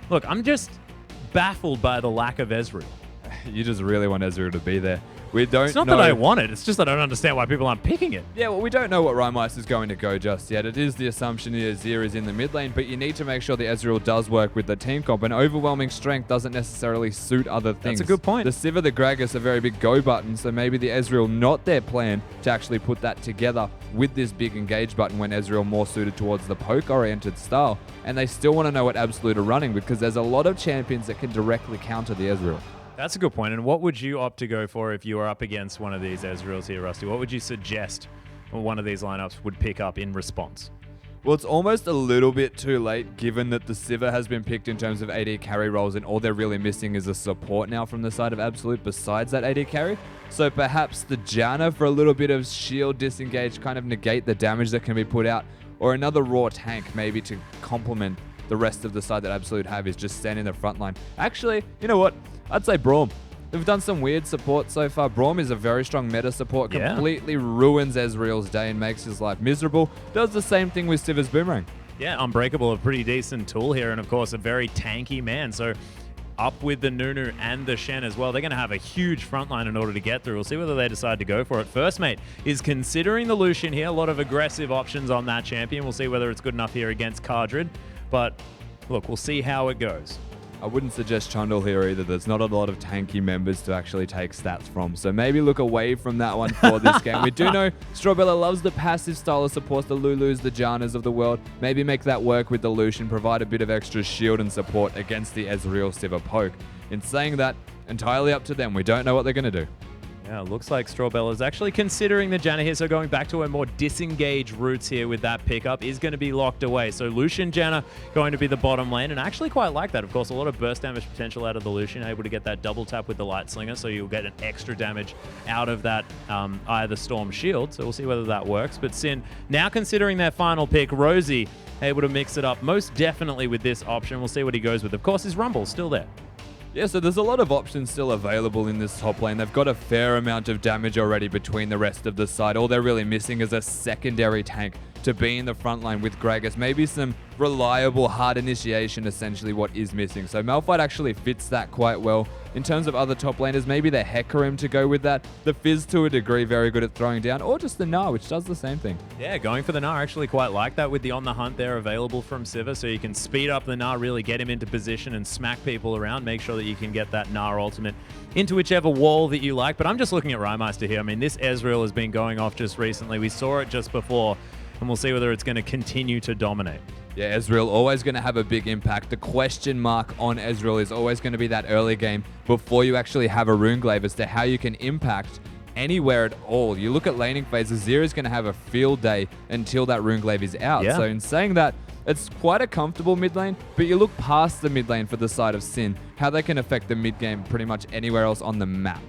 look, I'm just baffled by the lack of Ezreal. You just really want Ezreal to be there. We don't It's not know. that I want it, it's just that I don't understand why people aren't picking it. Yeah, well, we don't know what Rhymice is going to go just yet. It is the assumption the Azir is in the mid lane, but you need to make sure the Ezreal does work with the team comp, and overwhelming strength doesn't necessarily suit other things. That's a good point. The Sivir, the Gragas are very big go buttons, so maybe the Ezreal not their plan to actually put that together with this big engage button when Ezreal more suited towards the poke-oriented style, and they still want to know what Absolute are running because there's a lot of champions that can directly counter the Ezreal. That's a good point. And what would you opt to go for if you were up against one of these Ezreals here, Rusty? What would you suggest one of these lineups would pick up in response? Well, it's almost a little bit too late given that the Sivir has been picked in terms of AD carry roles and all they're really missing is a support now from the side of Absolute besides that AD carry. So perhaps the Janna for a little bit of shield disengage, kind of negate the damage that can be put out, or another raw tank maybe to complement the rest of the side that Absolute have is just stand in the front line. Actually, you know what? I'd say Braum. They've done some weird support so far. Braum is a very strong meta support. Completely ruins Ezreal's day and makes his life miserable. Does the same thing with Sivir's Boomerang. Yeah, Unbreakable, a pretty decent tool here, and of course a very tanky man. So up with the Nunu and the Shen as well. They're going to have a huge front line in order to get through. We'll see whether they decide to go for it. First Mate is considering the Lucian here. A lot of aggressive options on that champion. We'll see whether it's good enough here against Cardred. But look, we'll see how it goes. I wouldn't suggest Trundle here either. There's not a lot of tanky members to actually take stats from. So maybe look away from that one for this game. We do know Strawbella loves the passive style of support, the Lulus, the Jannas of the world. Maybe make that work with the Lucian, provide a bit of extra shield and support against the Ezreal Sivir poke. In saying that, entirely up to them. We don't know what they're going to do. Yeah, it looks like Strawbella is actually considering the Janna here, so going back to her more disengaged routes here with that pickup is going to be locked away. So Lucian Janna going to be the bottom lane, and I actually quite like that. Of course, a lot of burst damage potential out of the Lucian, able to get that double tap with the Light Slinger, so you'll get an extra damage out of that Eye of the Storm shield, so we'll see whether that works. But Sin, now considering their final pick, Rosie able to mix it up most definitely with this option. We'll see what he goes with. Of course, his Rumble still there. Yeah, so there's a lot of options still available in this top lane. They've got a fair amount of damage already between the rest of the side. All they're really missing is a secondary tank to be in the front line with Gragas. Maybe some reliable hard initiation, essentially what is missing. So Malphite actually fits that quite well. In terms of other top laners, maybe the Hecarim to go with that. The Fizz to a degree, very good at throwing down, or just the Gnar, which does the same thing. Yeah, going for the Gnar, actually quite like that with the On The Hunt there available from Sivir, so you can speed up the Gnar, really get him into position and smack people around. Make sure that you can get that Gnar ultimate into whichever wall that you like. But I'm just looking at Rymeister here. I mean, this Ezreal has been going off just recently. We saw it just before, and we'll see whether it's going to continue to dominate. Yeah, Ezreal always going to have a big impact. The question mark on Ezreal is always going to be that early game before you actually have a Runeglaive as to how you can impact anywhere at all. You look at laning phase, Azir is going to have a field day until that Runeglaive is out. Yeah. So in saying that, it's quite a comfortable mid lane, but you look past the mid lane for the side of Sin, how they can affect the mid game pretty much anywhere else on the map.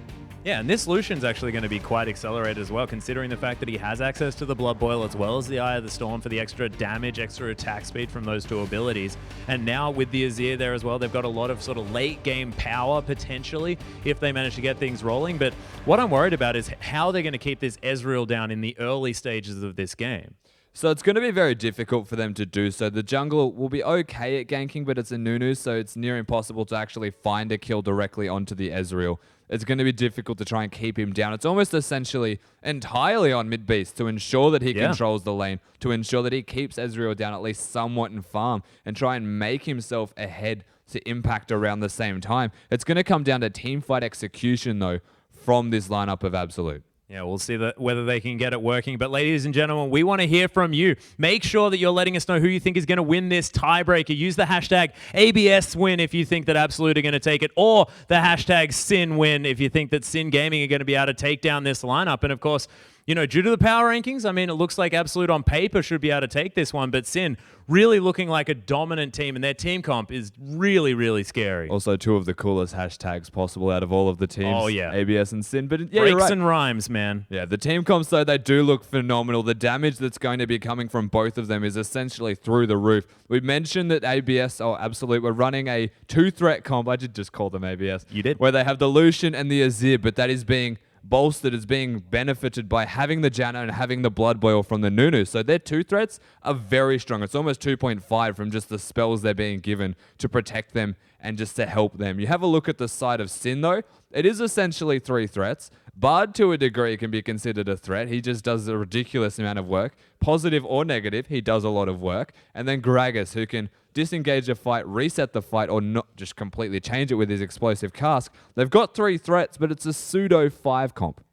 Yeah, and this Lucian's actually going to be quite accelerated as well, considering the fact that he has access to the Blood Boil as well as the Eye of the Storm for the extra damage, extra attack speed from those two abilities. And now with the Azir there as well, they've got a lot of sort of late game power potentially if they manage to get things rolling. But what I'm worried about is how they're going to keep this Ezreal down in the early stages of this game. So it's going to be very difficult for them to do so. The jungle will be okay at ganking, but it's a Nunu, so it's near impossible to actually find a kill directly onto the Ezreal. It's going to be difficult to try and keep him down. It's almost essentially entirely on mid-beast to ensure that he controls the lane, to ensure that he keeps Ezreal down at least somewhat in farm, and try and make himself ahead to impact around the same time. It's going to come down to teamfight execution, though, from this lineup of Absolute. Yeah, we'll see whether they can get it working. But ladies and gentlemen, we want to hear from you. Make sure that you're letting us know who you think is going to win this tiebreaker. Use the hashtag ABSWin if you think that Absolute are going to take it, or the hashtag SinWin if you think that Sin Gaming are going to be able to take down this lineup. And of course, due to the power rankings, I mean, it looks like Absolute on paper should be able to take this one, but Sin really looking like a dominant team, and their team comp is really, really scary. Also, two of the coolest hashtags possible out of all of the teams. Oh, yeah. ABS and Sin. But yeah, Breaks you're right. and rhymes, man. Yeah, the team comps, though, they do look phenomenal. The damage that's going to be coming from both of them is essentially through the roof. We mentioned that ABS, Absolute, were running a 2-threat comp. I did just call them ABS. You did. Where they have the Lucian and the Azir, but that is being bolstered, is being benefited by having the Janna and having the Blood Boil from the Nunu. So their 2 threats are very strong. It's almost 2.5 from just the spells they're being given to protect them and just to help them. You have a look at the side of Sin, though. It is essentially 3 threats. Bard, to a degree, can be considered a threat. He just does a ridiculous amount of work. Positive or negative, he does a lot of work. And then Gragas, who can disengage a fight, reset the fight, or not just completely change it with his explosive cask. They've got 3 threats, but it's a pseudo 5 comp.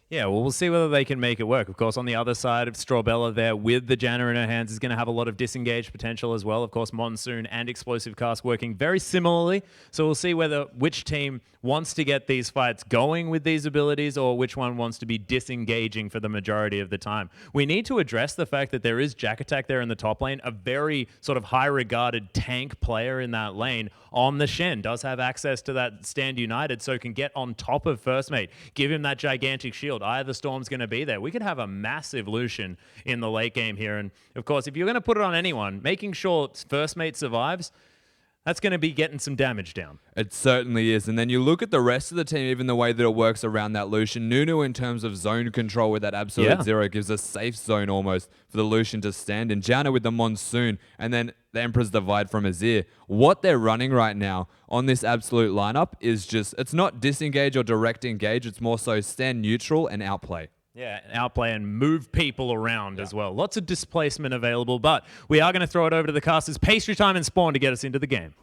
Yeah, well, we'll see whether they can make it work. Of course, on the other side of Strawbella there, with the Janna in her hands, is going to have a lot of disengaged potential as well. Of course, Monsoon and Explosive Cask working very similarly. So we'll see which team wants to get these fights going with these abilities or which one wants to be disengaging for the majority of the time. We need to address the fact that there is Jack Attack there in the top lane, a very sort of high-regarded tank player in that lane on the Shen. Does have access to that Stand United, so can get on top of First Mate, give him that gigantic shield. Eye of the Storm's going to be there. We could have a massive Lucian in the late game here. And of course, if you're going to put it on anyone, making sure First Mate survives, that's going to be getting some damage down. It certainly is. And then you look at the rest of the team, even the way that it works around that Lucian. Nunu, in terms of zone control with that Absolute Zero, gives a safe zone almost for the Lucian to stand in. Janna with the Monsoon, and then the Emperor's Divide from Azir. What they're running right now on this Absolute lineup is just, it's not disengage or direct engage. It's more so stand neutral and outplay. Yeah, outplay and move people around as well. Lots of displacement available, but we are going to throw it over to the casters. Pastry Time and Spawn to get us into the game.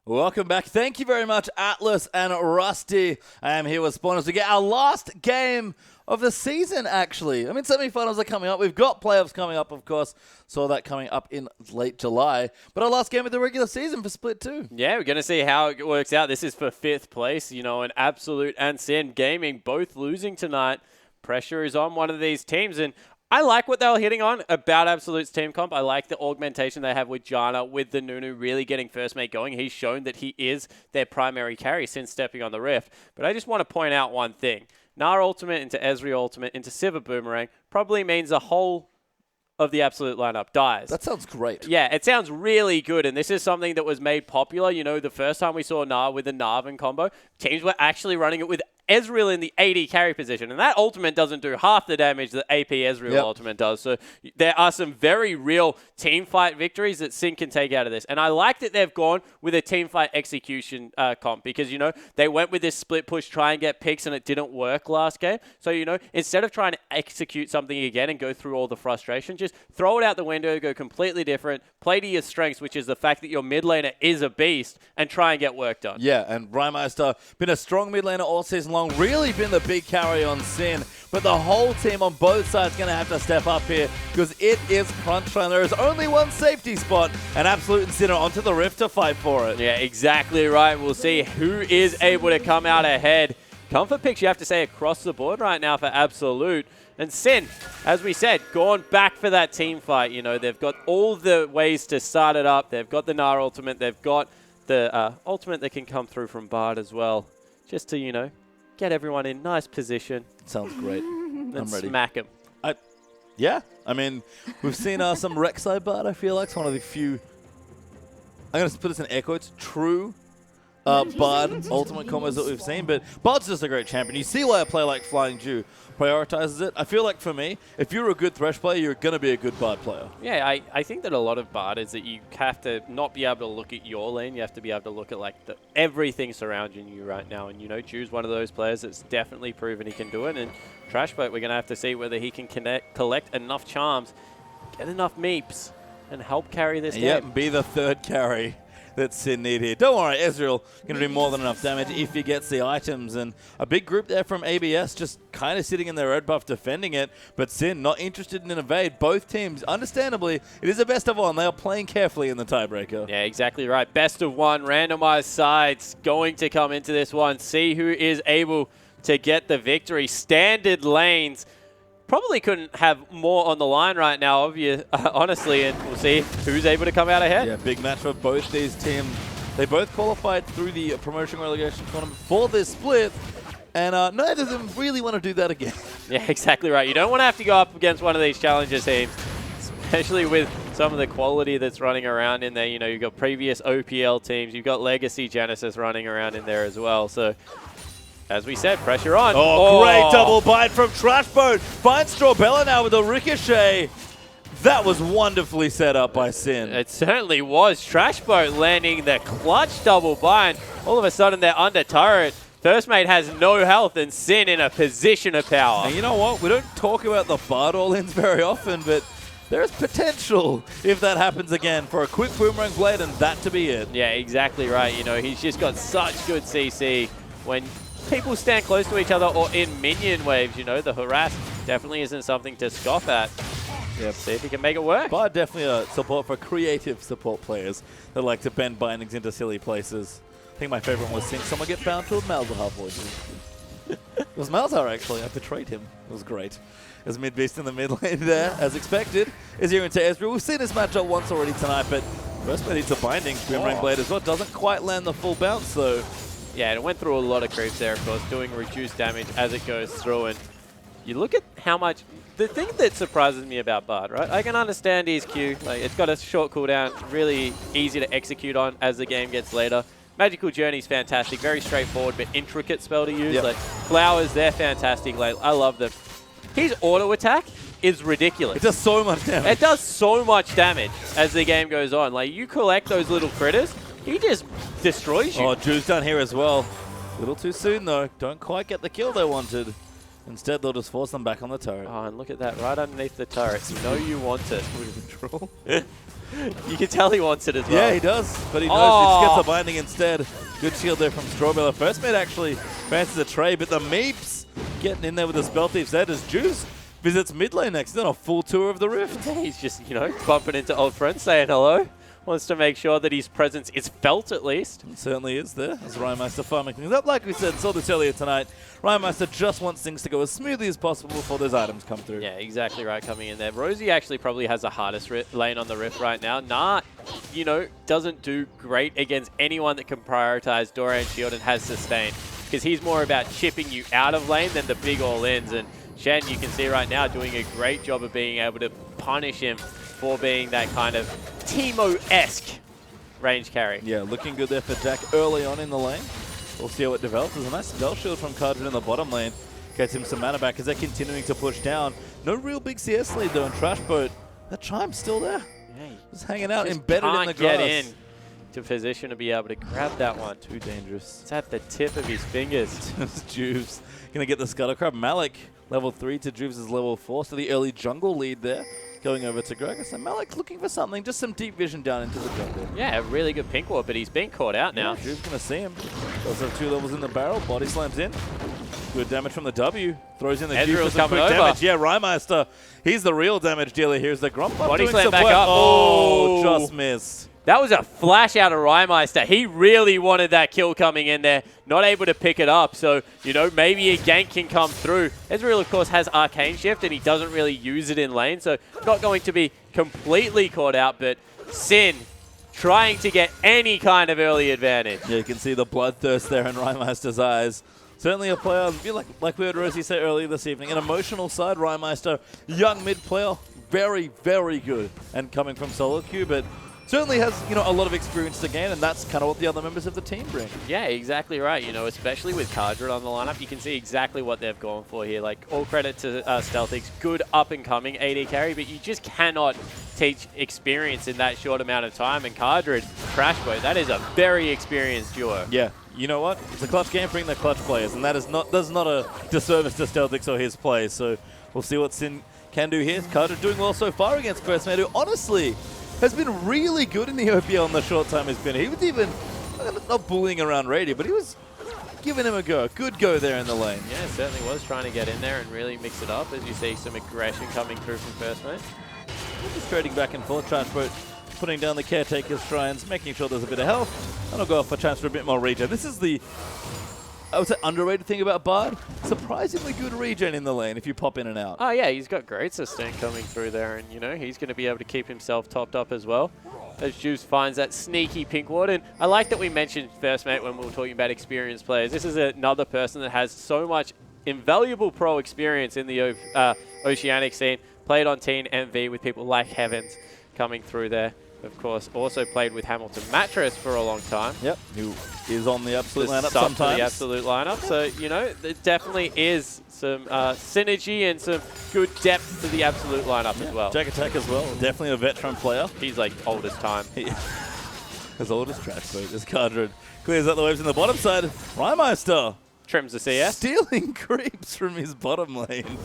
Welcome back. Thank you very much, Atlas and Rusty. I am here with Spawn as we get our last game of the season, actually. I mean, semi-finals are coming up. We've got playoffs coming up, of course. Saw that coming up in late July. But our last game of the regular season for Split 2. Yeah, we're going to see how it works out. This is for 5th place. An Absolute and Sin Gaming both losing tonight. Pressure is on one of these teams, and I like what they were hitting on about Absolute's team comp. I like the augmentation they have with Janna, with the Nunu really getting First Mate going. He's shown that he is their primary carry since stepping on the Rift. But I just want to point out one thing. Gnar ultimate into Ezreal ultimate into Sivir Boomerang probably means the whole of the Absolute lineup dies. That sounds great. Yeah, it sounds really good, and this is something that was made popular. The first time we saw Gnar with the Narvan combo, teams were actually running it with Ezreal in the AD carry position, and that ultimate doesn't do half the damage that AP Ezreal ultimate does. So there are some very real team fight victories that Sin can take out of this. And I like that they've gone with a team fight execution comp because, they went with this split push, try and get picks, and it didn't work last game. So, instead of trying to execute something again and go through all the frustration, just throw it out the window, go completely different, play to your strengths, which is the fact that your mid laner is a beast, and try and get work done. Yeah, and Rymeister, been a strong mid laner all season long, really been the big carry on Sin, but the whole team on both sides going to have to step up here because it is crunch time. There is only one safety spot, and Absolute and Sin are onto the Rift to fight for it. Yeah, exactly right. We'll see who is able to come out ahead. Comfort picks, you have to say, across the board right now for Absolute. And Sin, as we said, gone back for that team fight. They've got all the ways to start it up. They've got the Gnar ultimate. They've got the ultimate that can come through from Bard as well. Just to, get everyone in nice position. Sounds great. I'm ready. Smack him. Yeah, I mean, we've seen some Rek'Sai Bard, I feel like. It's one of the few, I'm going to put this in air quotes, true Bard ultimate combos that we've seen. But Bard's just a great champion. You see why a player like Flying Dew prioritizes it. I feel like for me, if you're a good Thresh player, you're going to be a good Bard player. Yeah, I think that a lot of Bard is that you have to not be able to look at your lane. You have to be able to look at everything surrounding you right now. And, choose one of those players that's definitely proven he can do it. And Trashboat, we're going to have to see whether he can collect enough charms, get enough meeps, and help carry this game. Yep, be the third carry that Sin need here. Don't worry, Ezreal going to do more than enough damage if he gets the items. And a big group there from ABS just kind of sitting in their red buff defending it. But Sin not interested in evade. Both teams, understandably, it is a best of one. They are playing carefully in the tiebreaker. Yeah, exactly right. Best of one, randomized sides going to come into this one. See who is able to get the victory. Standard lanes. probably couldn't have more on the line right now, honestly, and we'll see who's able to come out ahead. Yeah, big match for both these teams. They both qualified through the promotion relegation tournament for this split, and neither of them really want to do that again. Yeah, exactly right. You don't want to have to go up against one of these challenger teams, especially with some of the quality that's running around in there. You know, you've got previous OPL teams, you've got Legacy Genesis running around in there as well. So, as we said, pressure on. Oh, great double bite from Trashboat. Finds Strawbella now with a ricochet. That was wonderfully set up by Sin. It certainly was. Trashboat landing the clutch double bind. All of a sudden, they're under turret. First Mate has no health and Sin in a position of power. And you know what? We don't talk about the Bard all-ins very often, but there's potential if that happens again for a quick Boomerang Blade and that to be it. Yeah, exactly right. You know, he's just got such good CC when people stand close to each other or in minion waves. You know, the harass definitely isn't something to scoff at. Yep. See if he can make it work. Bard definitely a support for creative support players that like to bend bindings into silly places. I think my favorite one was seeing someone get bound to a Malzahar voice. It was Malzahar, actually. I betrayed him. It was great. As mid beast in the mid lane there, as expected, is here into Ezreal. We've seen this matchup once already tonight, but first needs a binding. Boomerang Blade as well. Doesn't quite land the full bounce, though. Yeah, it went through a lot of creeps there, of course, doing reduced damage as it goes through. And you look at how much... The thing that surprises me about Bard, right? I can understand his Q. Like, it's got a short cooldown, really easy to execute on as the game gets later. Magical Journey's fantastic, very straightforward, but intricate spell to use. Yep. Like, Flowers, they're fantastic. Like, I love them. His auto attack is ridiculous. It does so much damage. It does so much damage as the game goes on. Like, you collect those little critters, he just destroys you. Oh, Drew's down here as well. A little too soon, though. Don't quite get the kill they wanted. Instead, they'll just force them back on the turret. Oh, and look at that, right underneath the turret. You know you want it. You can tell he wants it as well. Yeah, he does, but he knows he just gets a binding instead. Good shield there from Strawbella. First Mate actually fancies a trade, but the Meeps getting in there with the Spell Thief's Head as Juice visits mid lane next. He's on a full tour of the Rift. He's just, you know, bumping into old friends, saying hello. Wants to make sure that his presence is felt at least. It certainly is there, as Rhymeister farming things up. Like we said, saw this earlier tonight, Rhymeister just wants things to go as smoothly as possible before those items come through. Yeah, exactly right, coming in there. Rosie actually probably has the hardest lane on the Rift right now. Nah, you know, doesn't do great against anyone that can prioritize Dora and Shield and has sustain, because he's more about chipping you out of lane than the big all-ins. And Shen, you can see right now, doing a great job of being able to punish him for being that kind of Teemo-esque range carry. Yeah, looking good there for Jack early on in the lane. We'll see how it develops. There's a nice spell shield from Cardred in the bottom lane. Gets him some mana back as they're continuing to push down. No real big CS lead though in Trashboat. That chime's still there. Yeah, just hanging out, embedded in the grass. Can't get in to position to be able to grab that one. Too dangerous. It's at the tip of his fingers. Juves gonna get the Scuttle Crab. Malik, level 3 to Juves' level 4. So the early jungle lead there. Going over to Gregor. So Malik looking for something, just some deep vision down into the jungle. Yeah, a really good pink ward, but he's been caught out now. Yeah, Drew's going to see him. Does have 2 levels in the barrel. Body slams in. Good damage from the W. Throws in the Q for some quick damage. Yeah, Rhymeister, he's the real damage dealer here. Is the Grump body slam back up. Oh, just missed. That was a flash out of Rhymeister. He really wanted that kill coming in there. Not able to pick it up. So, you know, maybe a gank can come through. Ezreal, of course, has Arcane Shift, and he doesn't really use it in lane. So, not going to be completely caught out. But Sin trying to get any kind of early advantage. Yeah, you can see the bloodthirst there in Rhymeister's eyes. Certainly a player, like we heard Rosie say earlier this evening, an emotional side. Rhymeister, young mid player, very, very good. And coming from solo queue, but certainly has, you know, a lot of experience to gain, and that's kind of what the other members of the team bring. Yeah, exactly right. You know, especially with Cardred on the lineup, you can see exactly what they've gone for here. Like, all credit to Stealthix, good up-and-coming AD carry, but you just cannot teach experience in that short amount of time. And Cardred, Trashboat, that is a very experienced duo. Yeah. You know what? It's a clutch game, bring the clutch players, and that's not a disservice to Stealthix or his play. So we'll see what Sin can do here. Cardred doing well so far against First Mate, who honestly has been really good in the OPL in the short time he's been here. He was even, not bullying around Radio, but he was giving him a go. Good go there in the lane. Yeah, certainly was trying to get in there and really mix it up, as you see some aggression coming through from First Mate. Just trading back and forth, Trashboat putting down the Caretaker's shrines, making sure there's a bit of health, and I'll go off for chance for a bit more regen. This is the I would say underrated thing about Bard, surprisingly good regen in the lane if you pop in and out. Oh yeah, he's got great sustain coming through there, and you know he's going to be able to keep himself topped up as well. As Juice finds that sneaky pink ward, and I like that we mentioned First Mate when we were talking about experienced players. This is another person that has so much invaluable pro experience in the Oceanic scene. Played on Teen MV with people like Heavens coming through there. Of course, also played with Hamilton Mattress for a long time. Yep, who is on the Absolute lineup Sub sometimes. to the Absolute lineup. So, you know, there definitely is some synergy and some good depth to the Absolute lineup as well. Jack Attack as well, definitely a veteran player. He's like old as time. As old as trash, so this Cardred clears out the waves in the bottom side. Rymeister Trims the CS. stealing creeps from his bottom lane.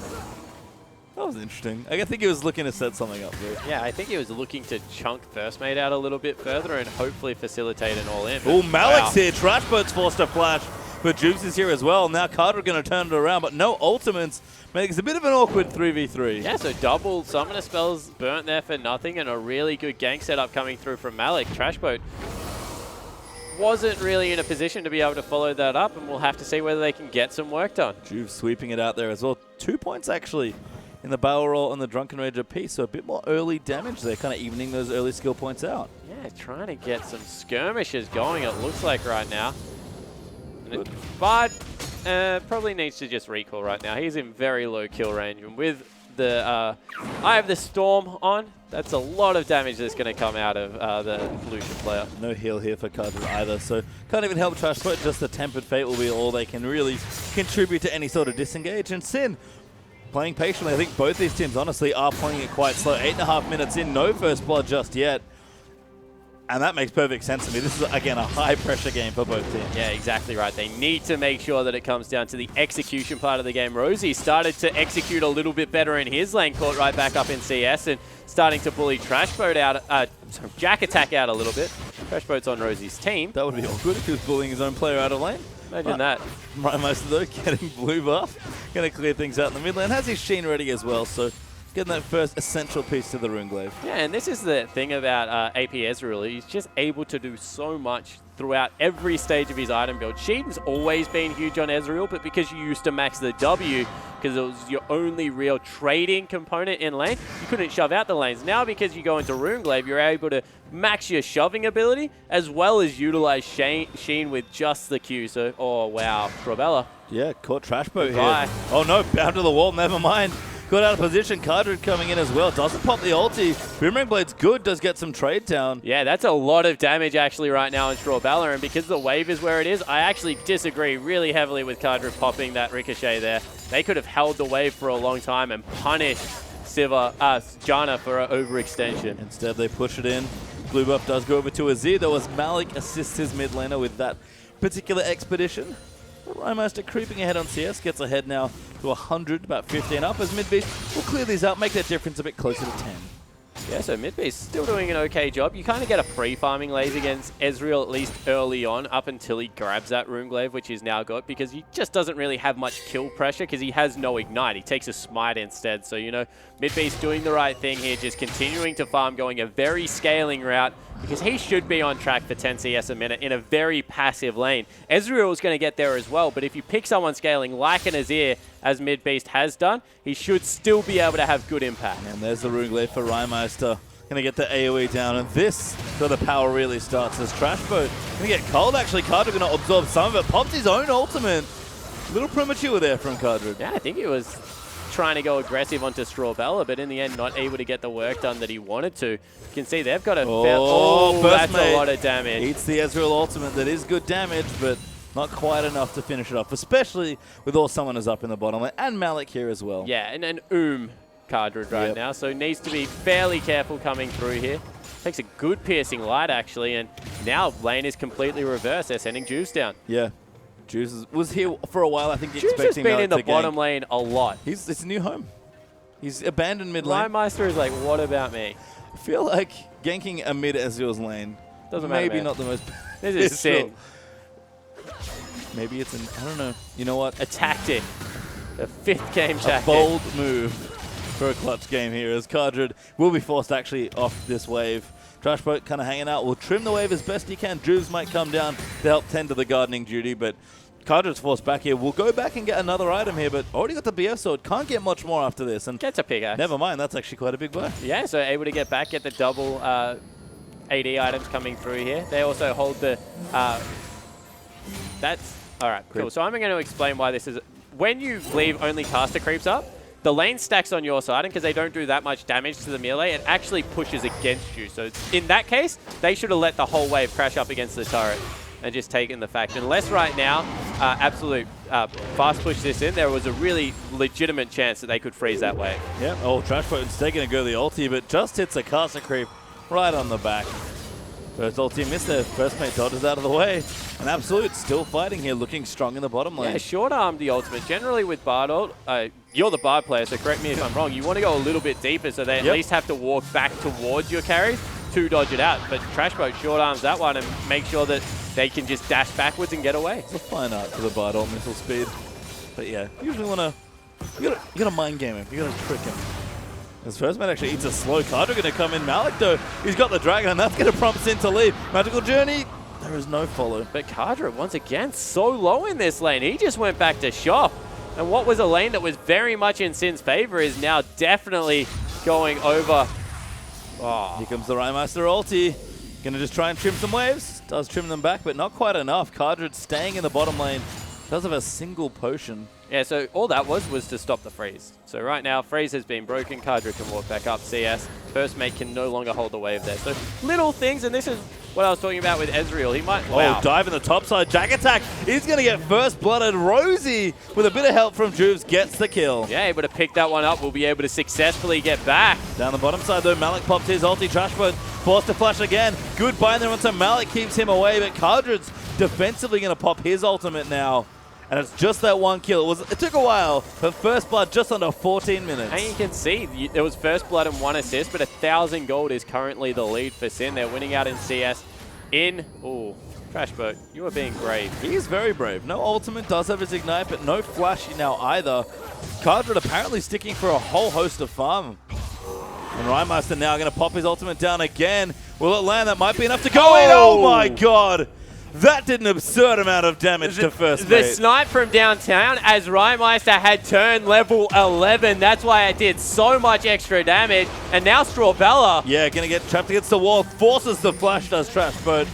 That was interesting. I think he was looking to set something up there. Yeah, I think he was looking to chunk First Mate out a little bit further and hopefully facilitate an all-in. Oh, Malik's here. Trashboat's forced to flash, but Juice is here as well. Now Carter going to turn it around, but no ultimates. Makes a bit of an awkward 3v3. Yeah, so double summoner spells burnt there for nothing, and a really good gank setup coming through from Malik. Trashboat wasn't really in a position to be able to follow that up, and we'll have to see whether they can get some work done. Juve sweeping it out there as well. 2 points actually in the Barrel Roll and the Drunken Rager piece, so a bit more early damage there, kind of evening those early skill points out. Yeah, trying to get some skirmishes going, it looks like right now. Bard probably needs to just recall right now. He's in very low kill range, and with the Eye of the Storm on, that's a lot of damage that's going to come out of the Lucian player. No heal here for Cardred either, so can't even help Trashboat. Just the Tempered Fate will be all they can really contribute to any sort of disengage. And Sin playing patiently. I think both these teams, honestly, are playing it quite slow. 8.5 minutes in, no first blood just yet. And that makes perfect sense to me. This is, again, a high-pressure game for both teams. Yeah, exactly right. They need to make sure that it comes down to the execution part of the game. Rosie started to execute a little bit better in his lane, caught right back up in CS, and starting to bully Trashboat out, Jack Attack out a little bit. Trashboat's on Rosie's team. That would be awkward if he was bullying his own player out of lane. Imagine that. Rymeister, though, getting blue buff. Going to clear things out in the mid lane. Has his Sheen ready as well, so getting that first essential piece to the Runeglaive. Yeah, and this is the thing about AP Ezreal. He's just able to do so much throughout every stage of his item build. Sheen's always been huge on Ezreal, but because you used to max the W, because it was your only real trading component in lane, you couldn't shove out the lanes. Now, because you go into Runeglaive, you're able to max your shoving ability, as well as utilize Sheen with just the Q. So, oh wow, Probella. Yeah, caught Trashboat here. Oh no, bound to the wall, never mind. Got out of position, Cardred coming in as well. Doesn't pop the ulti. Boomerang Blade's good, does get some trade down. Yeah, that's a lot of damage actually right now in Strawbella, and because the wave is where it is, I actually disagree really heavily with Cardred popping that Ricochet there. They could have held the wave for a long time and punished Janna for an overextension. Instead, they push it in. Blue buff does go over to Azir, though, as Malik assists his mid laner with that particular expedition. Rymeister creeping ahead on CS, gets ahead now to 100, about 15 up, as Midbeast will clear these out, make that difference a bit closer to 10. Yeah, so Midbeast still doing an okay job. You kind of get a pre-farming laze against Ezreal, at least early on, up until he grabs that Runeglaive, which he's now got, because he just doesn't really have much kill pressure, because he has no Ignite. He takes a Smite instead. So, you know, Midbeast doing the right thing here, just continuing to farm, going a very scaling route, because he should be on track for 10 CS a minute in a very passive lane. Ezreal is going to get there as well, but if you pick someone scaling like an Azir, as Midbeast has done, he should still be able to have good impact. And there's the Runeglaive for Rymeister. Going to get the AoE down, and this is where the power really starts as Trashboat. Going to get cold, actually. Cardred going to absorb some of it. Pops his own ultimate. A little premature there from Cardred. Yeah, I think he was trying to go aggressive onto Strawbella, but in the end, not able to get the work done that he wanted to. You can see they've got a that's a lot of damage. Eats the Ezreal ultimate. That is good damage, but not quite enough to finish it off, especially with all summoners up in the bottom lane, and Malik here as well. Yeah, and Cardred right now, so needs to be fairly careful coming through here. Takes a good piercing light, actually, and now lane is completely reversed. They're sending Juice down. Yeah. Juice was here for a while, I think, Juice expecting has been in the gank. bottom lane a lot. It's a new home. He's abandoned mid lane. Rymeister is like, what about me? I feel like ganking a mid Ezreal's lane Doesn't matter, maybe man. not the most This is sin. Maybe it's an, I don't know. You know what? A tactic. The 5th game tactic. A bold move for a clutch game here, as Cardred will be forced actually off this wave. Trashboat kind of hanging out. Will trim the wave as best he can. Juves might come down to help tend to the gardening duty, but Cardred's forced back here. We'll go back and get another item here, but already got the BF sword. Can't get much more after this. And Gets a pickaxe. never mind, that's actually quite a big buy. Yeah, so able to get back, get the double AD items coming through here. They also hold the... that's... Alright, cool. So I'm going to explain why this is... When you leave only caster creeps up, the lane stacks on your side, and because they don't do that much damage to the melee, it actually pushes against you. So in that case, they should have let the whole wave crash up against the turret and just taken the fact. Unless right now, absolute fast push this in, there was a really legitimate chance that they could freeze that wave. Yep. Oh, Trashboat's taking a go to the ulti, but just hits a caster creep right on the back. First ulti missed there. First mate dodges out of the way. And Absolute still fighting here, looking strong in the bottom lane. Yeah, short arm the ultimate. Generally with Bard ult, you're the Bard player, so correct me if I'm wrong. You want to go a little bit deeper so they at least have to walk back towards your carries to dodge it out. But Trashboat short arms that one and make sure that they can just dash backwards and get away. It's a fine art for the Bard ult missile speed. But yeah, you usually want to... You gotta mind game him. You gotta trick him. His first man actually eats a slow. Cardra going to come in. Malik, though, he's got the dragon, and that's going to prompt Sin to leave. Magical Journey, there is no follow. But Cardra, once again, so low in this lane. He just went back to shop. And what was a lane that was very much in Sin's favor is now definitely going over. Oh. Here comes the Rhymeister ulti. Going to just try and trim some waves. Does trim them back, but not quite enough. Cardra staying in the bottom lane. Does have a single potion. Yeah, so all that was to stop the freeze. So right now, freeze has been broken. Cardra can walk back up. CS, first mate can no longer hold the wave there. So little things, and this is what I was talking about with Ezreal. He might... Wow. Oh, dive in the top side. Jack attack. He's going to get first blooded. Rosie, with a bit of help from Juves, gets the kill. Yeah, able to pick that one up. We'll be able to successfully get back. Down the bottom side, though, Malik pops his ulti. Trashboat forced to flash again. Good bind there onto Malik, keeps him away, but Cardra's defensively going to pop his ultimate now. And it's just that one kill. It took a while, but first blood just under 14 minutes. And you can see there was first blood and 1 assist, but 1,000 gold is currently the lead for Sin. They're winning out in CS. Oh, Trashboat, you are being brave. He is very brave. No ultimate, does have his ignite, but no flashy now either. Cardred apparently sticking for a whole host of farm. And Rhymeister now going to pop his ultimate down again. Will it land? That might be enough to go in. Oh my god! That did an absurd amount of damage to first mate. The snipe from downtown as Rhymeister had turned level 11. That's why it did so much extra damage. And now Strawbella. Yeah, going to get trapped against the wall. Forces the flash, does Trashboat.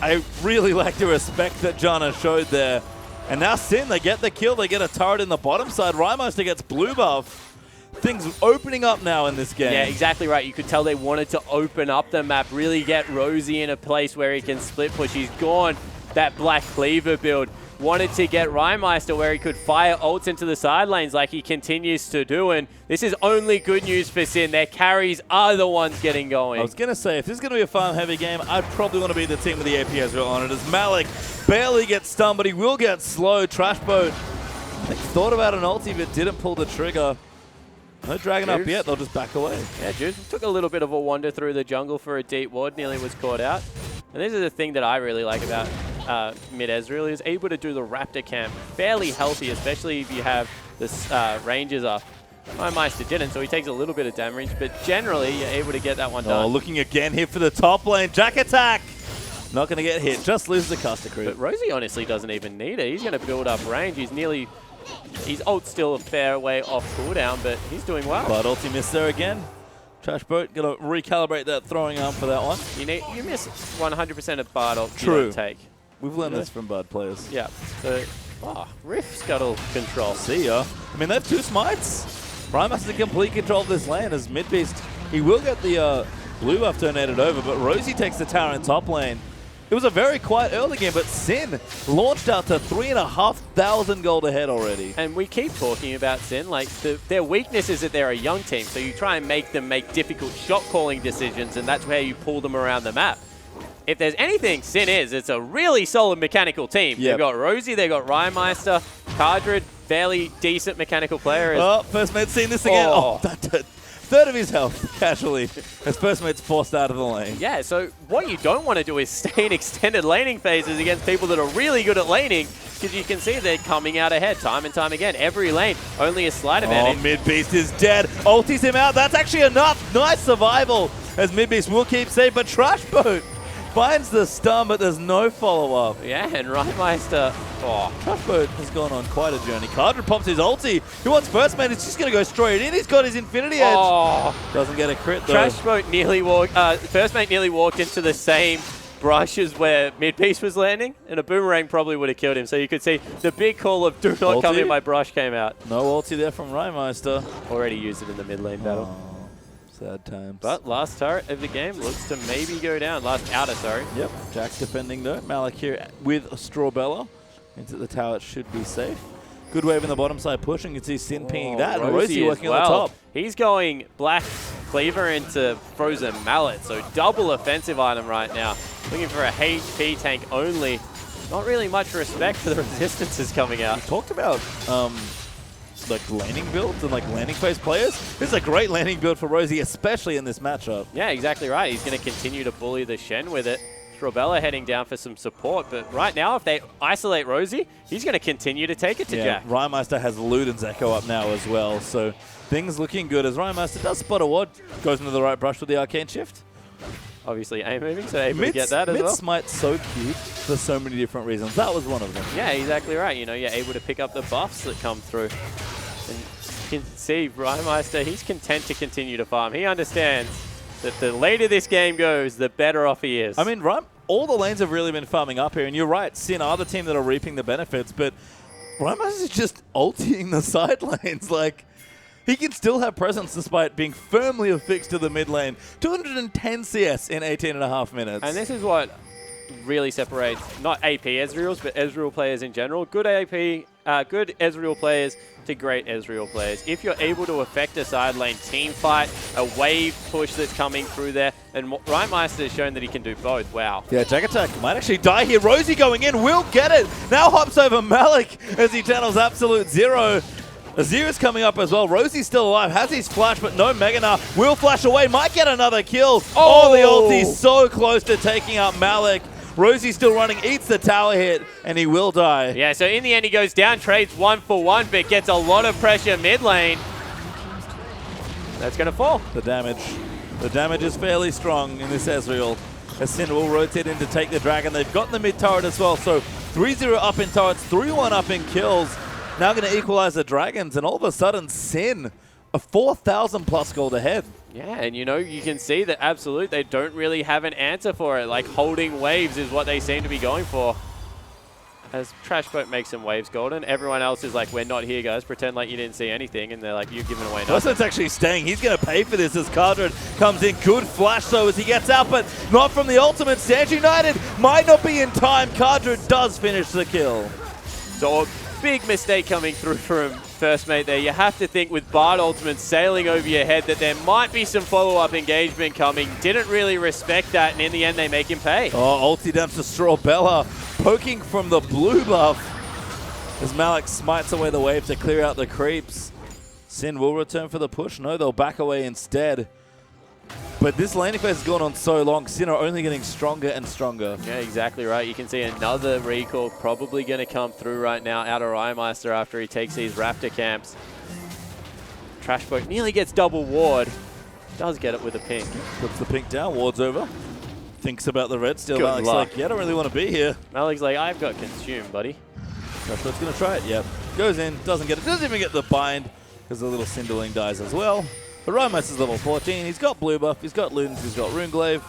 I really like the respect that Jana showed there. And now Sin, they get the kill. They get a turret in the bottom side. Rhymeister gets blue buff. Things opening up now in this game. Yeah, exactly right. You could tell they wanted to open up the map, really get Rosie in a place where he can split push. He's gone that Black Cleaver build. Wanted to get Rhymeister where he could fire ults into the side lanes like he continues to do. And this is only good news for Sin. Their carries are the ones getting going. I was going to say, if this is going to be a farm-heavy game, I'd probably want to be the team with the AP Ezreal on it. As Malik barely gets stunned, but he will get slow. Trashboat thought about an ulti, but didn't pull the trigger. No dragon up yet, they'll just back away. Yeah, Juice took a little bit of a wander through the jungle for a deep ward, nearly was caught out. And this is the thing that I really like about mid Ezreal, is able to do the Raptor camp fairly healthy, especially if you have the ranges up. Rhymeister didn't, so he takes a little bit of damage, but generally you're able to get that one done. Oh, looking again here for the top lane. Jack attack! Not going to get hit, just loses the caster creep. But Rosie honestly doesn't even need it. He's going to build up range. His ult's still a fair way off cooldown, but he's doing well. But ulti missed there again. Trashboat, got to recalibrate that throwing arm for that one. You miss 100% of Bard ult True. you don't take. We've learned this from Bard players. Yeah. So, Rift Scuttle control. See ya. I mean, they have 2 smites. Rhymeister's in complete control of this lane as Midbeast. He will get the blue buff donated over, but Rosie takes the tower in top lane. It was a very quiet early game, but Sin launched out to 3,500 gold ahead already. And we keep talking about Sin, like their weakness is that they're a young team, so you try and make them make difficult shot calling decisions, and that's where you pull them around the map. If there's anything Sin is, it's a really solid mechanical team. Yep. They've got Rosie, they've got Rhymeister, Cardred, fairly decent mechanical player. Oh, first mate's seen this again. Oh, that third of his health, casually, as first mate's forced out of the lane. Yeah, so what you don't want to do is stay in extended laning phases against people that are really good at laning, because you can see they're coming out ahead time and time again. Every lane, only a slight advantage. Oh, Midbeast is dead. Ultis him out. That's actually enough. Nice survival, as Midbeast will keep safe, but Trashboat finds the stun, but there's no follow-up. Yeah, and Rhymeister. Oh, Trashboat has gone on quite a journey. Cardred pops his ulti. He wants first mate. It's just going to go straight in. He's got his Infinity Edge. oh. Doesn't get a crit, though. Trashboat nearly walked. First mate nearly walked into the same brush as where mid-piece was landing, and a boomerang probably would have killed him. So you could see the big call of "Do not come in my brush" came out. No ulti there from Rhymeister. Already used it in the mid lane battle. Sad times. But last turret of the game looks to maybe go down. Last outer, sorry. Yep, Jack defending though. Malik here with a Strawbella. Into the tower, it should be safe. Good wave in the bottom side pushing. You can see Sin pinging that, and Rosie working on the top. He's going Black Cleaver into Frozen Mallet, so double offensive item right now. Looking for a HP tank only. Not really much respect for the resistances coming out. We talked about like laning builds and like landing phase players. This is a great landing build for Rosie, especially in this matchup. Yeah, exactly right. He's going to continue to bully the Shen with it. Strawbella heading down for some support, but right now, if they isolate Rosie, he's going to continue to take it to Jack. Rhymeister has Luden's Echo up now as well, so things looking good as Rhymeister does spot a ward, goes into the right brush with the Arcane Shift. Obviously, A moving, so able to get that as well. Mid-Smite's so cute for so many different reasons. That was one of them. Yeah, exactly right. You know, you're able to pick up the buffs that come through. And you can see Rhymeister, he's content to continue to farm. He understands that the later this game goes, the better off he is. I mean, all the lanes have really been farming up here, and you're right, Sin are the team that are reaping the benefits, but Rhymeister is just ulting the side lanes. Like, he can still have presence despite being firmly affixed to the mid lane. 210 CS in 18.5 minutes. And this is what really separates not AP Ezreals, but Ezreal players in general. Good AP, good Ezreal players to great Ezreal players. If you're able to affect a side lane team fight, a wave push that's coming through there, and Rhymeister has shown that he can do both. Wow. Yeah, Jack Attack might actually die here. Rosie going in, will get it. Now hops over Malik as he channels Absolute Zero. Azir's coming up as well. Rosie's still alive, has his flash, but no Meganar. Will flash away, might get another kill. Oh, the ulti's so close to taking out Malik. Rosie's still running, eats the tower hit, and he will die. Yeah, so in the end he goes down, trades 1-for-1, but gets a lot of pressure mid lane. That's going to fall. The damage is fairly strong in this Ezreal. As Sin will rotate in to take the dragon. They've got the mid turret as well, so 3-0 up in turrets, 3-1 up in kills. Now going to equalize the dragons, and all of a sudden Sin, a 4,000 plus gold ahead. Yeah, and you know, you can see that Absolute, they don't really have an answer for it. Like, holding waves is what they seem to be going for. As Trashboat makes some waves golden, everyone else is like, we're not here, guys. Pretend like you didn't see anything, and they're like, you've given away nothing. Wilson's actually staying. He's going to pay for this as Cardred comes in. Good flash, though, as he gets out, but not from the ultimate. Stand United might not be in time. Cardred does finish the kill. So a big mistake coming through from first mate there. You have to think with Bard ultimate sailing over your head that there might be some follow-up engagement coming. Didn't really respect that, and in the end they make him pay. Oh, ulti down to Strawbella, poking from the blue buff as Malik smites away the wave to clear out the creeps. Sin will return for the push. No, they'll back away instead. But this laning phase has gone on so long. Sin are only getting stronger and stronger. Yeah, exactly right. You can see another recall probably going to come through right now out of Rhymeister after he takes these Raptor camps. Trashboat nearly gets double ward. Does get it with a pink. Puts the pink down, ward's over. Thinks about the red still. Good Malik's luck. like, yeah, I don't really want to be here. Malik's like, I've got consumed, buddy. Trashboat's going to try it, yeah. Goes in, doesn't get it, doesn't even get the bind because the little Cinderling dies as well. But Rhymeister's level 14, he's got blue buff, he's got Ludens, he's got Runeglaive,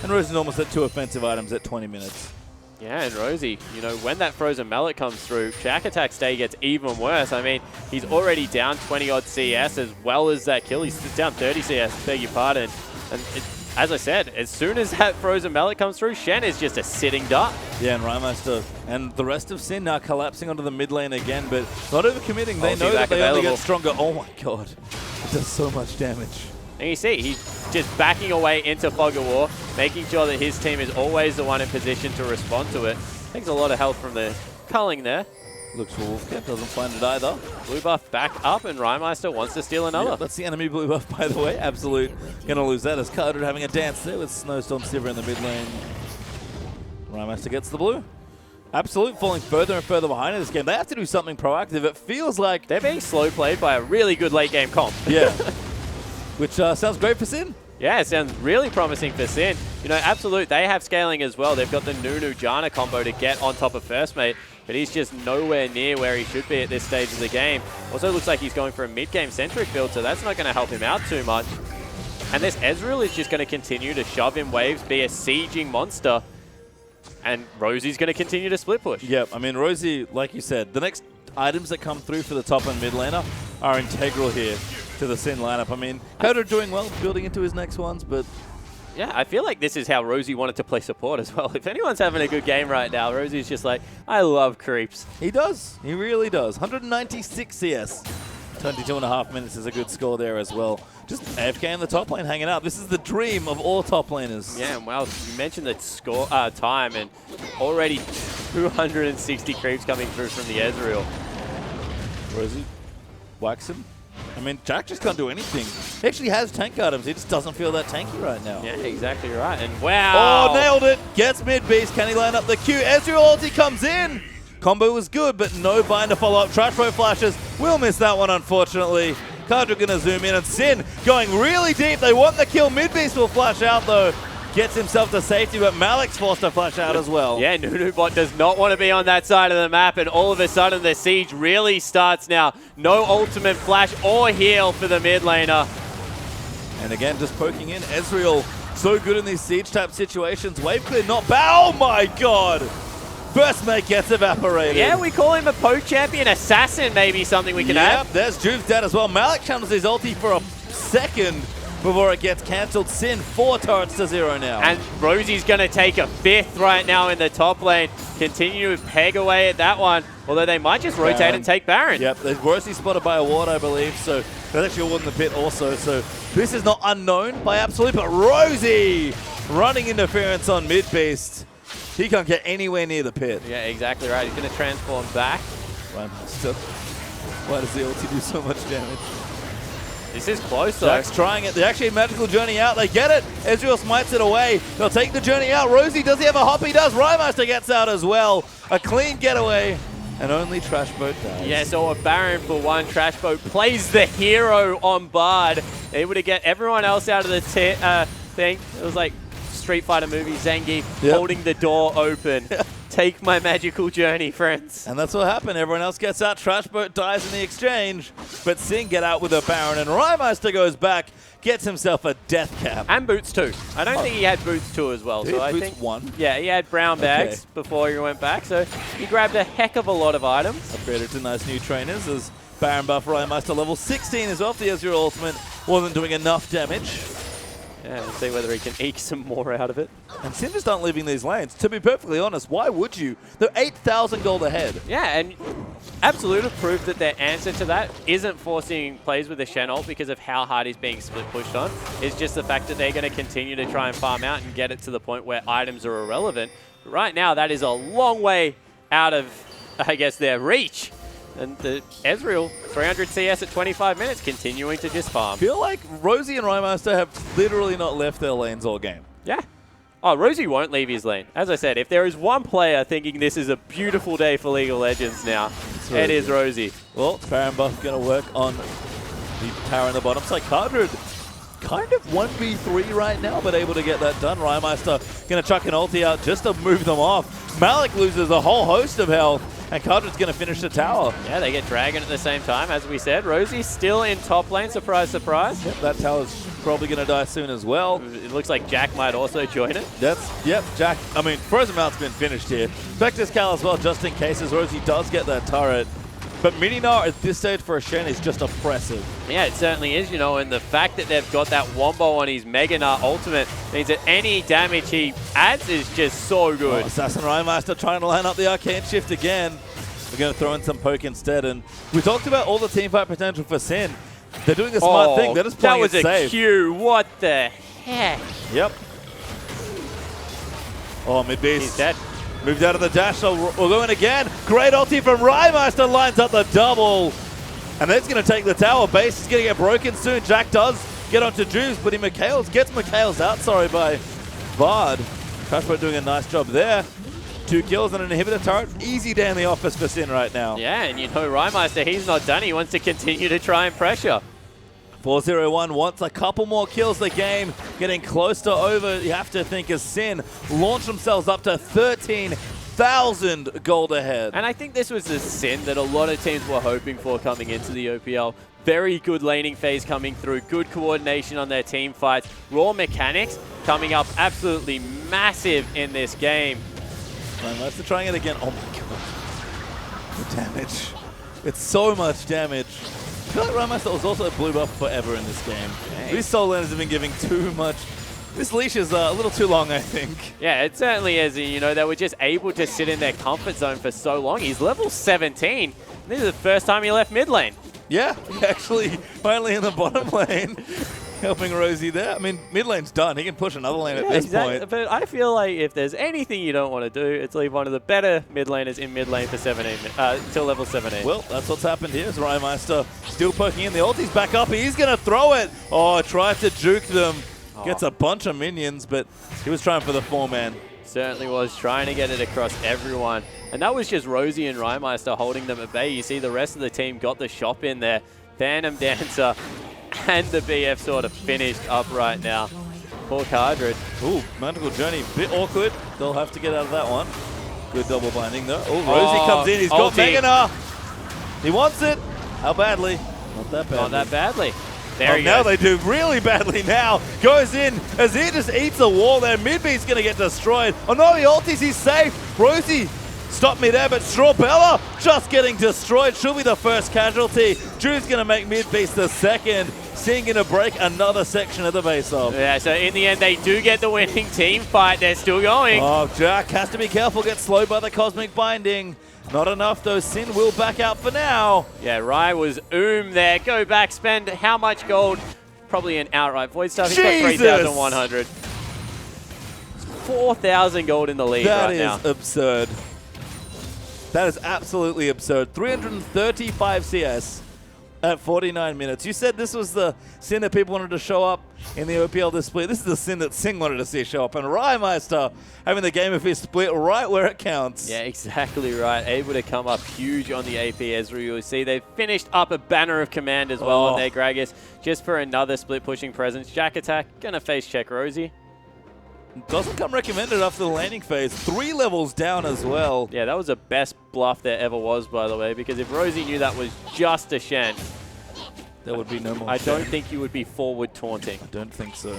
and Rosie's almost at 2 offensive items at 20 minutes. Yeah, and Rosie, you know, when that Frozen Mallet comes through, Jack Attack's day gets even worse. I mean, he's already down 20-odd CS as well as that kill. He's down 30 CS, beg your pardon. And as I said, as soon as that Frozen Mallet comes through, Shen is just a sitting duck. Yeah, and Rhymeister and the rest of Sin now collapsing onto the mid lane again, but not overcommitting. They know that they only get stronger. Oh my god. It does so much damage. And you see, he's just backing away into Fog of War, making sure that his team is always the one in position to respond to it. Takes a lot of health from the culling there. Looks for Wolfcap, doesn't find it either. Blue buff back up, and Rhymeister wants to steal another. Yeah, that's the enemy blue buff, by the way. Absolute gonna lose that as Cardred having a dance there with Snowstorm Sivir in the mid lane. Rhymeister gets the blue. Absolute falling further and further behind in this game. They have to do something proactive. It feels like they're being slow played by a really good late game comp. Yeah. Which sounds great for Sin. Yeah, it sounds really promising for Sin. You know, Absolute, they have scaling as well. They've got the Nunu Janna combo to get on top of First Mate, but he's just nowhere near where he should be at this stage of the game. Also looks like he's going for a mid-game centric build, so that's not going to help him out too much. And this Ezreal is just going to continue to shove in waves, be a sieging monster, and Rosie's going to continue to split push. Yep, I mean, Rosie, like you said, the next items that come through for the top and mid laner are integral here to the Sin lineup. I mean, Coder doing well, building into his next ones, but... Yeah, I feel like this is how Rosie wanted to play support as well. If anyone's having a good game right now, Rosie's just like, I love creeps. He does. He really does. 196 CS. 22.5 minutes is a good score there as well. Just AFK in the top lane hanging out. This is the dream of all top laners. Yeah, well, you mentioned the score time, and already 260 creeps coming through from the Ezreal. Rosie whacks him. I mean, Jack just can't do anything. He actually has tank items. He just doesn't feel that tanky right now. Yeah, exactly right. And wow! Oh, nailed it. Gets mid beast. Can he line up the Q? Ezreal ulti comes in. Combo was good, but no bind to follow up. Trash boat flashes. We'll miss that one, unfortunately. Kadra gonna zoom in, and Sin going really deep. They want the kill. Mid beast will flash out though. Gets himself to safety, but Malik's forced to flash out as well. Yeah, Nunubot does not want to be on that side of the map, and all of a sudden the siege really starts now. No ultimate flash or heal for the mid laner. And again, just poking in. Ezreal, so good in these siege type situations. Wave clear, not bad. Oh my god! First mate gets evaporated. Yeah, we call him a poke champion assassin, maybe something we can add. Yep, there's Juve's dead as well. Malik channels his ulti for a second before it gets cancelled. Sin 4 turrets to 0 now. And Rosie's going to take a 5th right now in the top lane. Continue to peg away at that one. Although they might just rotate Baron. and take Baron. Yep, there's Rosie spotted by a ward, I believe. So there's actually a ward in the pit also. So this is not unknown by Absolute, but Rosie running interference on mid beast. He can't get anywhere near the pit. Yeah, exactly right. He's going to transform back. Why does the ulti do so much damage? This is close though. Jack's trying it. They actually magical journey out. They get it. Ezreal smites it away. They'll take the journey out. Rosie, does he have a hop? He does. Rymeister gets out as well. A clean getaway. And only Trash Boat dies. Yeah, so a Baron for one. Trash Boat plays the hero on Bard. Able to get everyone else out of the thing. It was like Street Fighter movie, Zangief holding the door open. Take my magical journey, friends. And that's what happened. Everyone else gets out. Trash Boat dies in the exchange. But Sin get out with a Baron. And Rymeister goes back, gets himself a death cap. And boots too. I don't think he had boots too as well. So I think one. Yeah, he had brown bags before he went back. So he grabbed a heck of a lot of items. Upgraded to nice new trainers as Baron buff Rymeister level 16 as well. The Ezreal ultimate wasn't doing enough damage. Yeah, we'll see whether he can eke some more out of it. And Sin just aren't leaving these lanes. To be perfectly honest, why would you? They're 8,000 gold ahead. Yeah, and Absolute have proved that their answer to that isn't forcing plays with the Shen ult because of how hard he's being split pushed on. It's just the fact that they're going to continue to try and farm out and get it to the point where items are irrelevant. But right now, that is a long way out of, I guess, their reach. And the Ezreal, 300 CS at 25 minutes, continuing to just farm. I feel like Rosie and Rymeister have literally not left their lanes all game. Yeah. Oh, Rosie won't leave his lane. As I said, if there is one player thinking this is a beautiful day for League of Legends now, it is Rosie. Well, Baron buff going to work on the tower in the bottom side. Kadra kind of 1v3 right now, but able to get that done. Rymeister going to chuck an ulti out just to move them off. Malik loses a whole host of health. And Kadra's going to finish the tower. Yeah, they get Dragon at the same time, as we said. Rosie's still in top lane, surprise, surprise. Yep, that tower's probably going to die soon as well. It looks like Jack might also join it. Yep, Jack. I mean, Frozen Mount's been finished here. Vector's Cal as well, just in case, as Rosie does get that turret. But Mininar at this stage for a Shen is just oppressive. Yeah, it certainly is, you know, and the fact that they've got that Wombo on his Mega Nut ultimate means that any damage he adds is just so good. Oh, Assassin Rymeister trying to line up the Arcane Shift again. We're going to throw in some poke instead. And we talked about all the teamfight potential for Sin. They're doing the smart thing. They're just playing it safe. That was a Q. What the heck? Yep. Oh, mid-beast. He's dead. Moved out of the dash, so we're going again. Great ulti from Rymeister, lines up the double. And that's going to take the tower. Base is going to get broken soon. Jack does get onto Juice, but he gets Mikhail's out, by Bard. Crashbot doing a nice job there. 2 kills and an inhibitor turret. Easy day in the office for Sin right now. Yeah, and you know Rymeister, he's not done. He wants to continue to try and pressure. 4-0-1 wants a couple more kills the game, getting close to over. You have to think as Sin launch themselves up to 13,000 gold ahead. And I think this was the Sin that a lot of teams were hoping for coming into the OPL. Very good laning phase coming through, good coordination on their team fights, raw mechanics coming up absolutely massive in this game. Let's trying it again. Oh my god. The damage. It's so much damage. I feel like Ramos was also a blue buff forever in this game. Hey. These soul laners have been giving too much. This leash is a little too long, I think. Yeah, it certainly is. You know, they were just able to sit in their comfort zone for so long. He's level 17. This is the first time he left mid lane. Yeah, actually, finally in the bottom lane, helping Rosie there. I mean, mid lane's done. He can push another lane at this point. But I feel like if there's anything you don't want to do, it's leave one of the better mid laners in mid lane for 17 till level 17. Well, that's what's happened here. Rymeister still poking in. The ulti's back up. He's going to throw it. Oh, tried to juke them. Gets a bunch of minions, but he was trying for the 4-man. Certainly was trying to get it across everyone. And that was just Rosie and Rymeister holding them at bay. You see the rest of the team got the shop in there. Phantom Dancer and the BF sort of finished up right now. Poor Cardred. Ooh, Magical Journey, bit awkward. They'll have to get out of that one. Good double binding though. Oh, Rosie comes in. He's got Meganar. He wants it. How badly? Not that badly. Not that badly. There he now goes. they do really badly now. Goes in as he just eats a wall there. Mid-B's going to get destroyed. Oh no, he ultis, he's safe. Rosie stopped mid-air, but Strawbella just getting destroyed. She'll be the first casualty. Drew's going to make Mid-Beast the second. Sin going to break another section of the base off. Yeah, so in the end, they do get the winning team fight. They're still going. Oh, Jack has to be careful. Gets slowed by the Cosmic Binding. Not enough, though. Sin will back out for now. Yeah, Rye was there. Go back, spend how much gold? Probably an outright void stuff. He's got 3,100. 4,000 gold in the lead right now. That is absurd. That is absolutely absurd. 335 CS at 49 minutes. You said this was the Sin that people wanted to show up in the OPL this split. This is the Sin that Sing wanted to see show up. And Rymeister having the game of his split right where it counts. Yeah, exactly right. Able to come up huge on the AP Ezreal. You see they've finished up a banner of command as well on their Gragas just for another split pushing presence. Jack attack, gonna face check Rosie. Doesn't come recommended after the landing phase. 3 levels down as well. Yeah, that was the best bluff there ever was, by the way, because if Rosie knew that was just a Shen, there would be no more I don't think you would be forward taunting. I don't think so.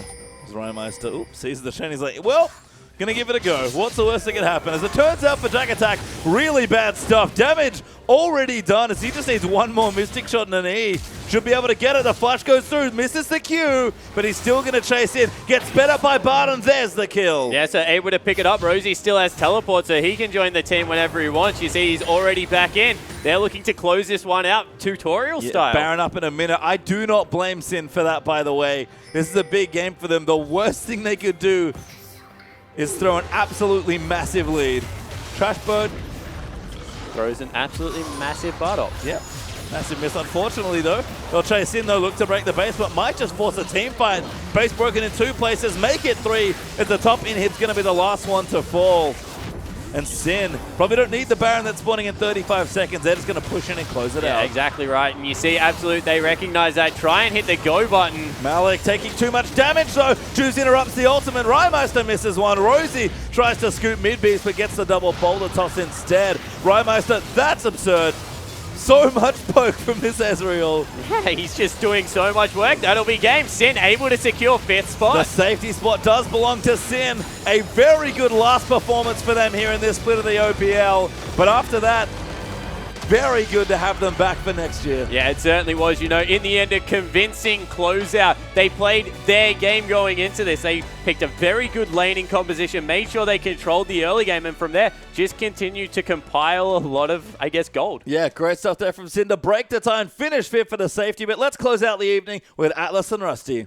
Rymeister, sees the Shen. He's like, well, gonna give it a go. What's the worst that could happen? As it turns out for Jack Attack, really bad stuff. Damage already done as he just needs one more Mystic Shot and an E. Should be able to get it. The flash goes through, misses the Q, but he's still gonna chase in. Gets better up by Barton. There's the kill. Yeah, so able to pick it up. Rosie still has teleport, so he can join the team whenever he wants. You see he's already back in. They're looking to close this one out tutorial style. Baron up in a minute. I do not blame Sin for that, by the way. This is a big game for them. The worst thing they could do is throw an absolutely massive lead. Trash Bird throws an absolutely massive butt up. Yep. Massive miss, unfortunately, though. They'll chase in, though, look to break the base, but might just force a team fight. Base broken in 2 places, make it 3. As the top inhib's going to be the last one to fall. And Sin probably don't need the Baron that's spawning in 35 seconds. They're just going to push in and close it out. Yeah, exactly right. And you see Absolute, they recognize that. Try and hit the go button. Malik taking too much damage, though. Juice interrupts the ultimate. Rymeister misses one. Rosie tries to scoop mid-beast, but gets the double boulder toss instead. Rymeister, that's absurd. So much poke from this Ezreal. Yeah, he's just doing so much work. That'll be game. Sin able to secure 5th spot. The safety spot does belong to Sin. A very good last performance for them here in this split of the OPL. But after that, very good to have them back for next year. Yeah, it certainly was. You know, in the end, a convincing closeout. They played their game going into this. They picked a very good laning composition, made sure they controlled the early game, and from there, just continued to compile a lot of, I guess, gold. Yeah, great stuff there from Sin to break the time, finish 5th for the safety, but let's close out the evening with Atlas and Rusty.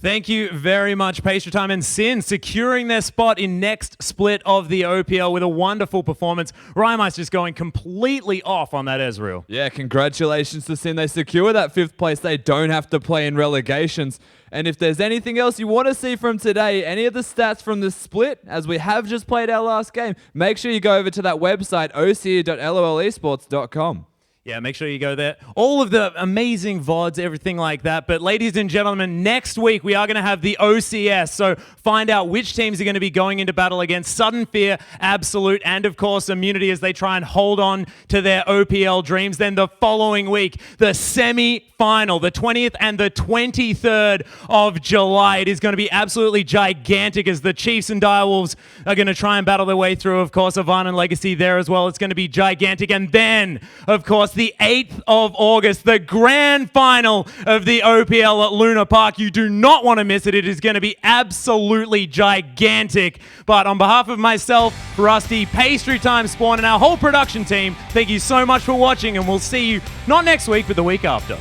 Thank you very much, Pastry Time and Sin, securing their spot in next split of the OPL with a wonderful performance. Rymeister just going completely off on that Ezreal. Yeah, congratulations to Sin. They secure that 5th place. They don't have to play in relegations. And if there's anything else you want to see from today, any of the stats from the split, as we have just played our last game, make sure you go over to that website, ocu.lolesports.com. Yeah, make sure you go there. All of the amazing VODs, everything like that. But ladies and gentlemen, next week we are going to have the OCS. So find out which teams are going to be going into battle against Sudden Fear, Absolute, and of course Immunity as they try and hold on to their OPL dreams. Then the following week, the semi-final, the 20th and the 23rd of July. It is going to be absolutely gigantic as the Chiefs and Direwolves are going to try and battle their way through. Of course, Avant and Legacy there as well. It's going to be gigantic. And then, of course, the 8th of August, the grand final of the OPL at Luna Park. You do not want to miss it. It is going to be absolutely gigantic. But on behalf of myself, Rusty, Pastry Time Spawn, and our whole production team, thank you so much for watching, and we'll see you not next week, but the week after.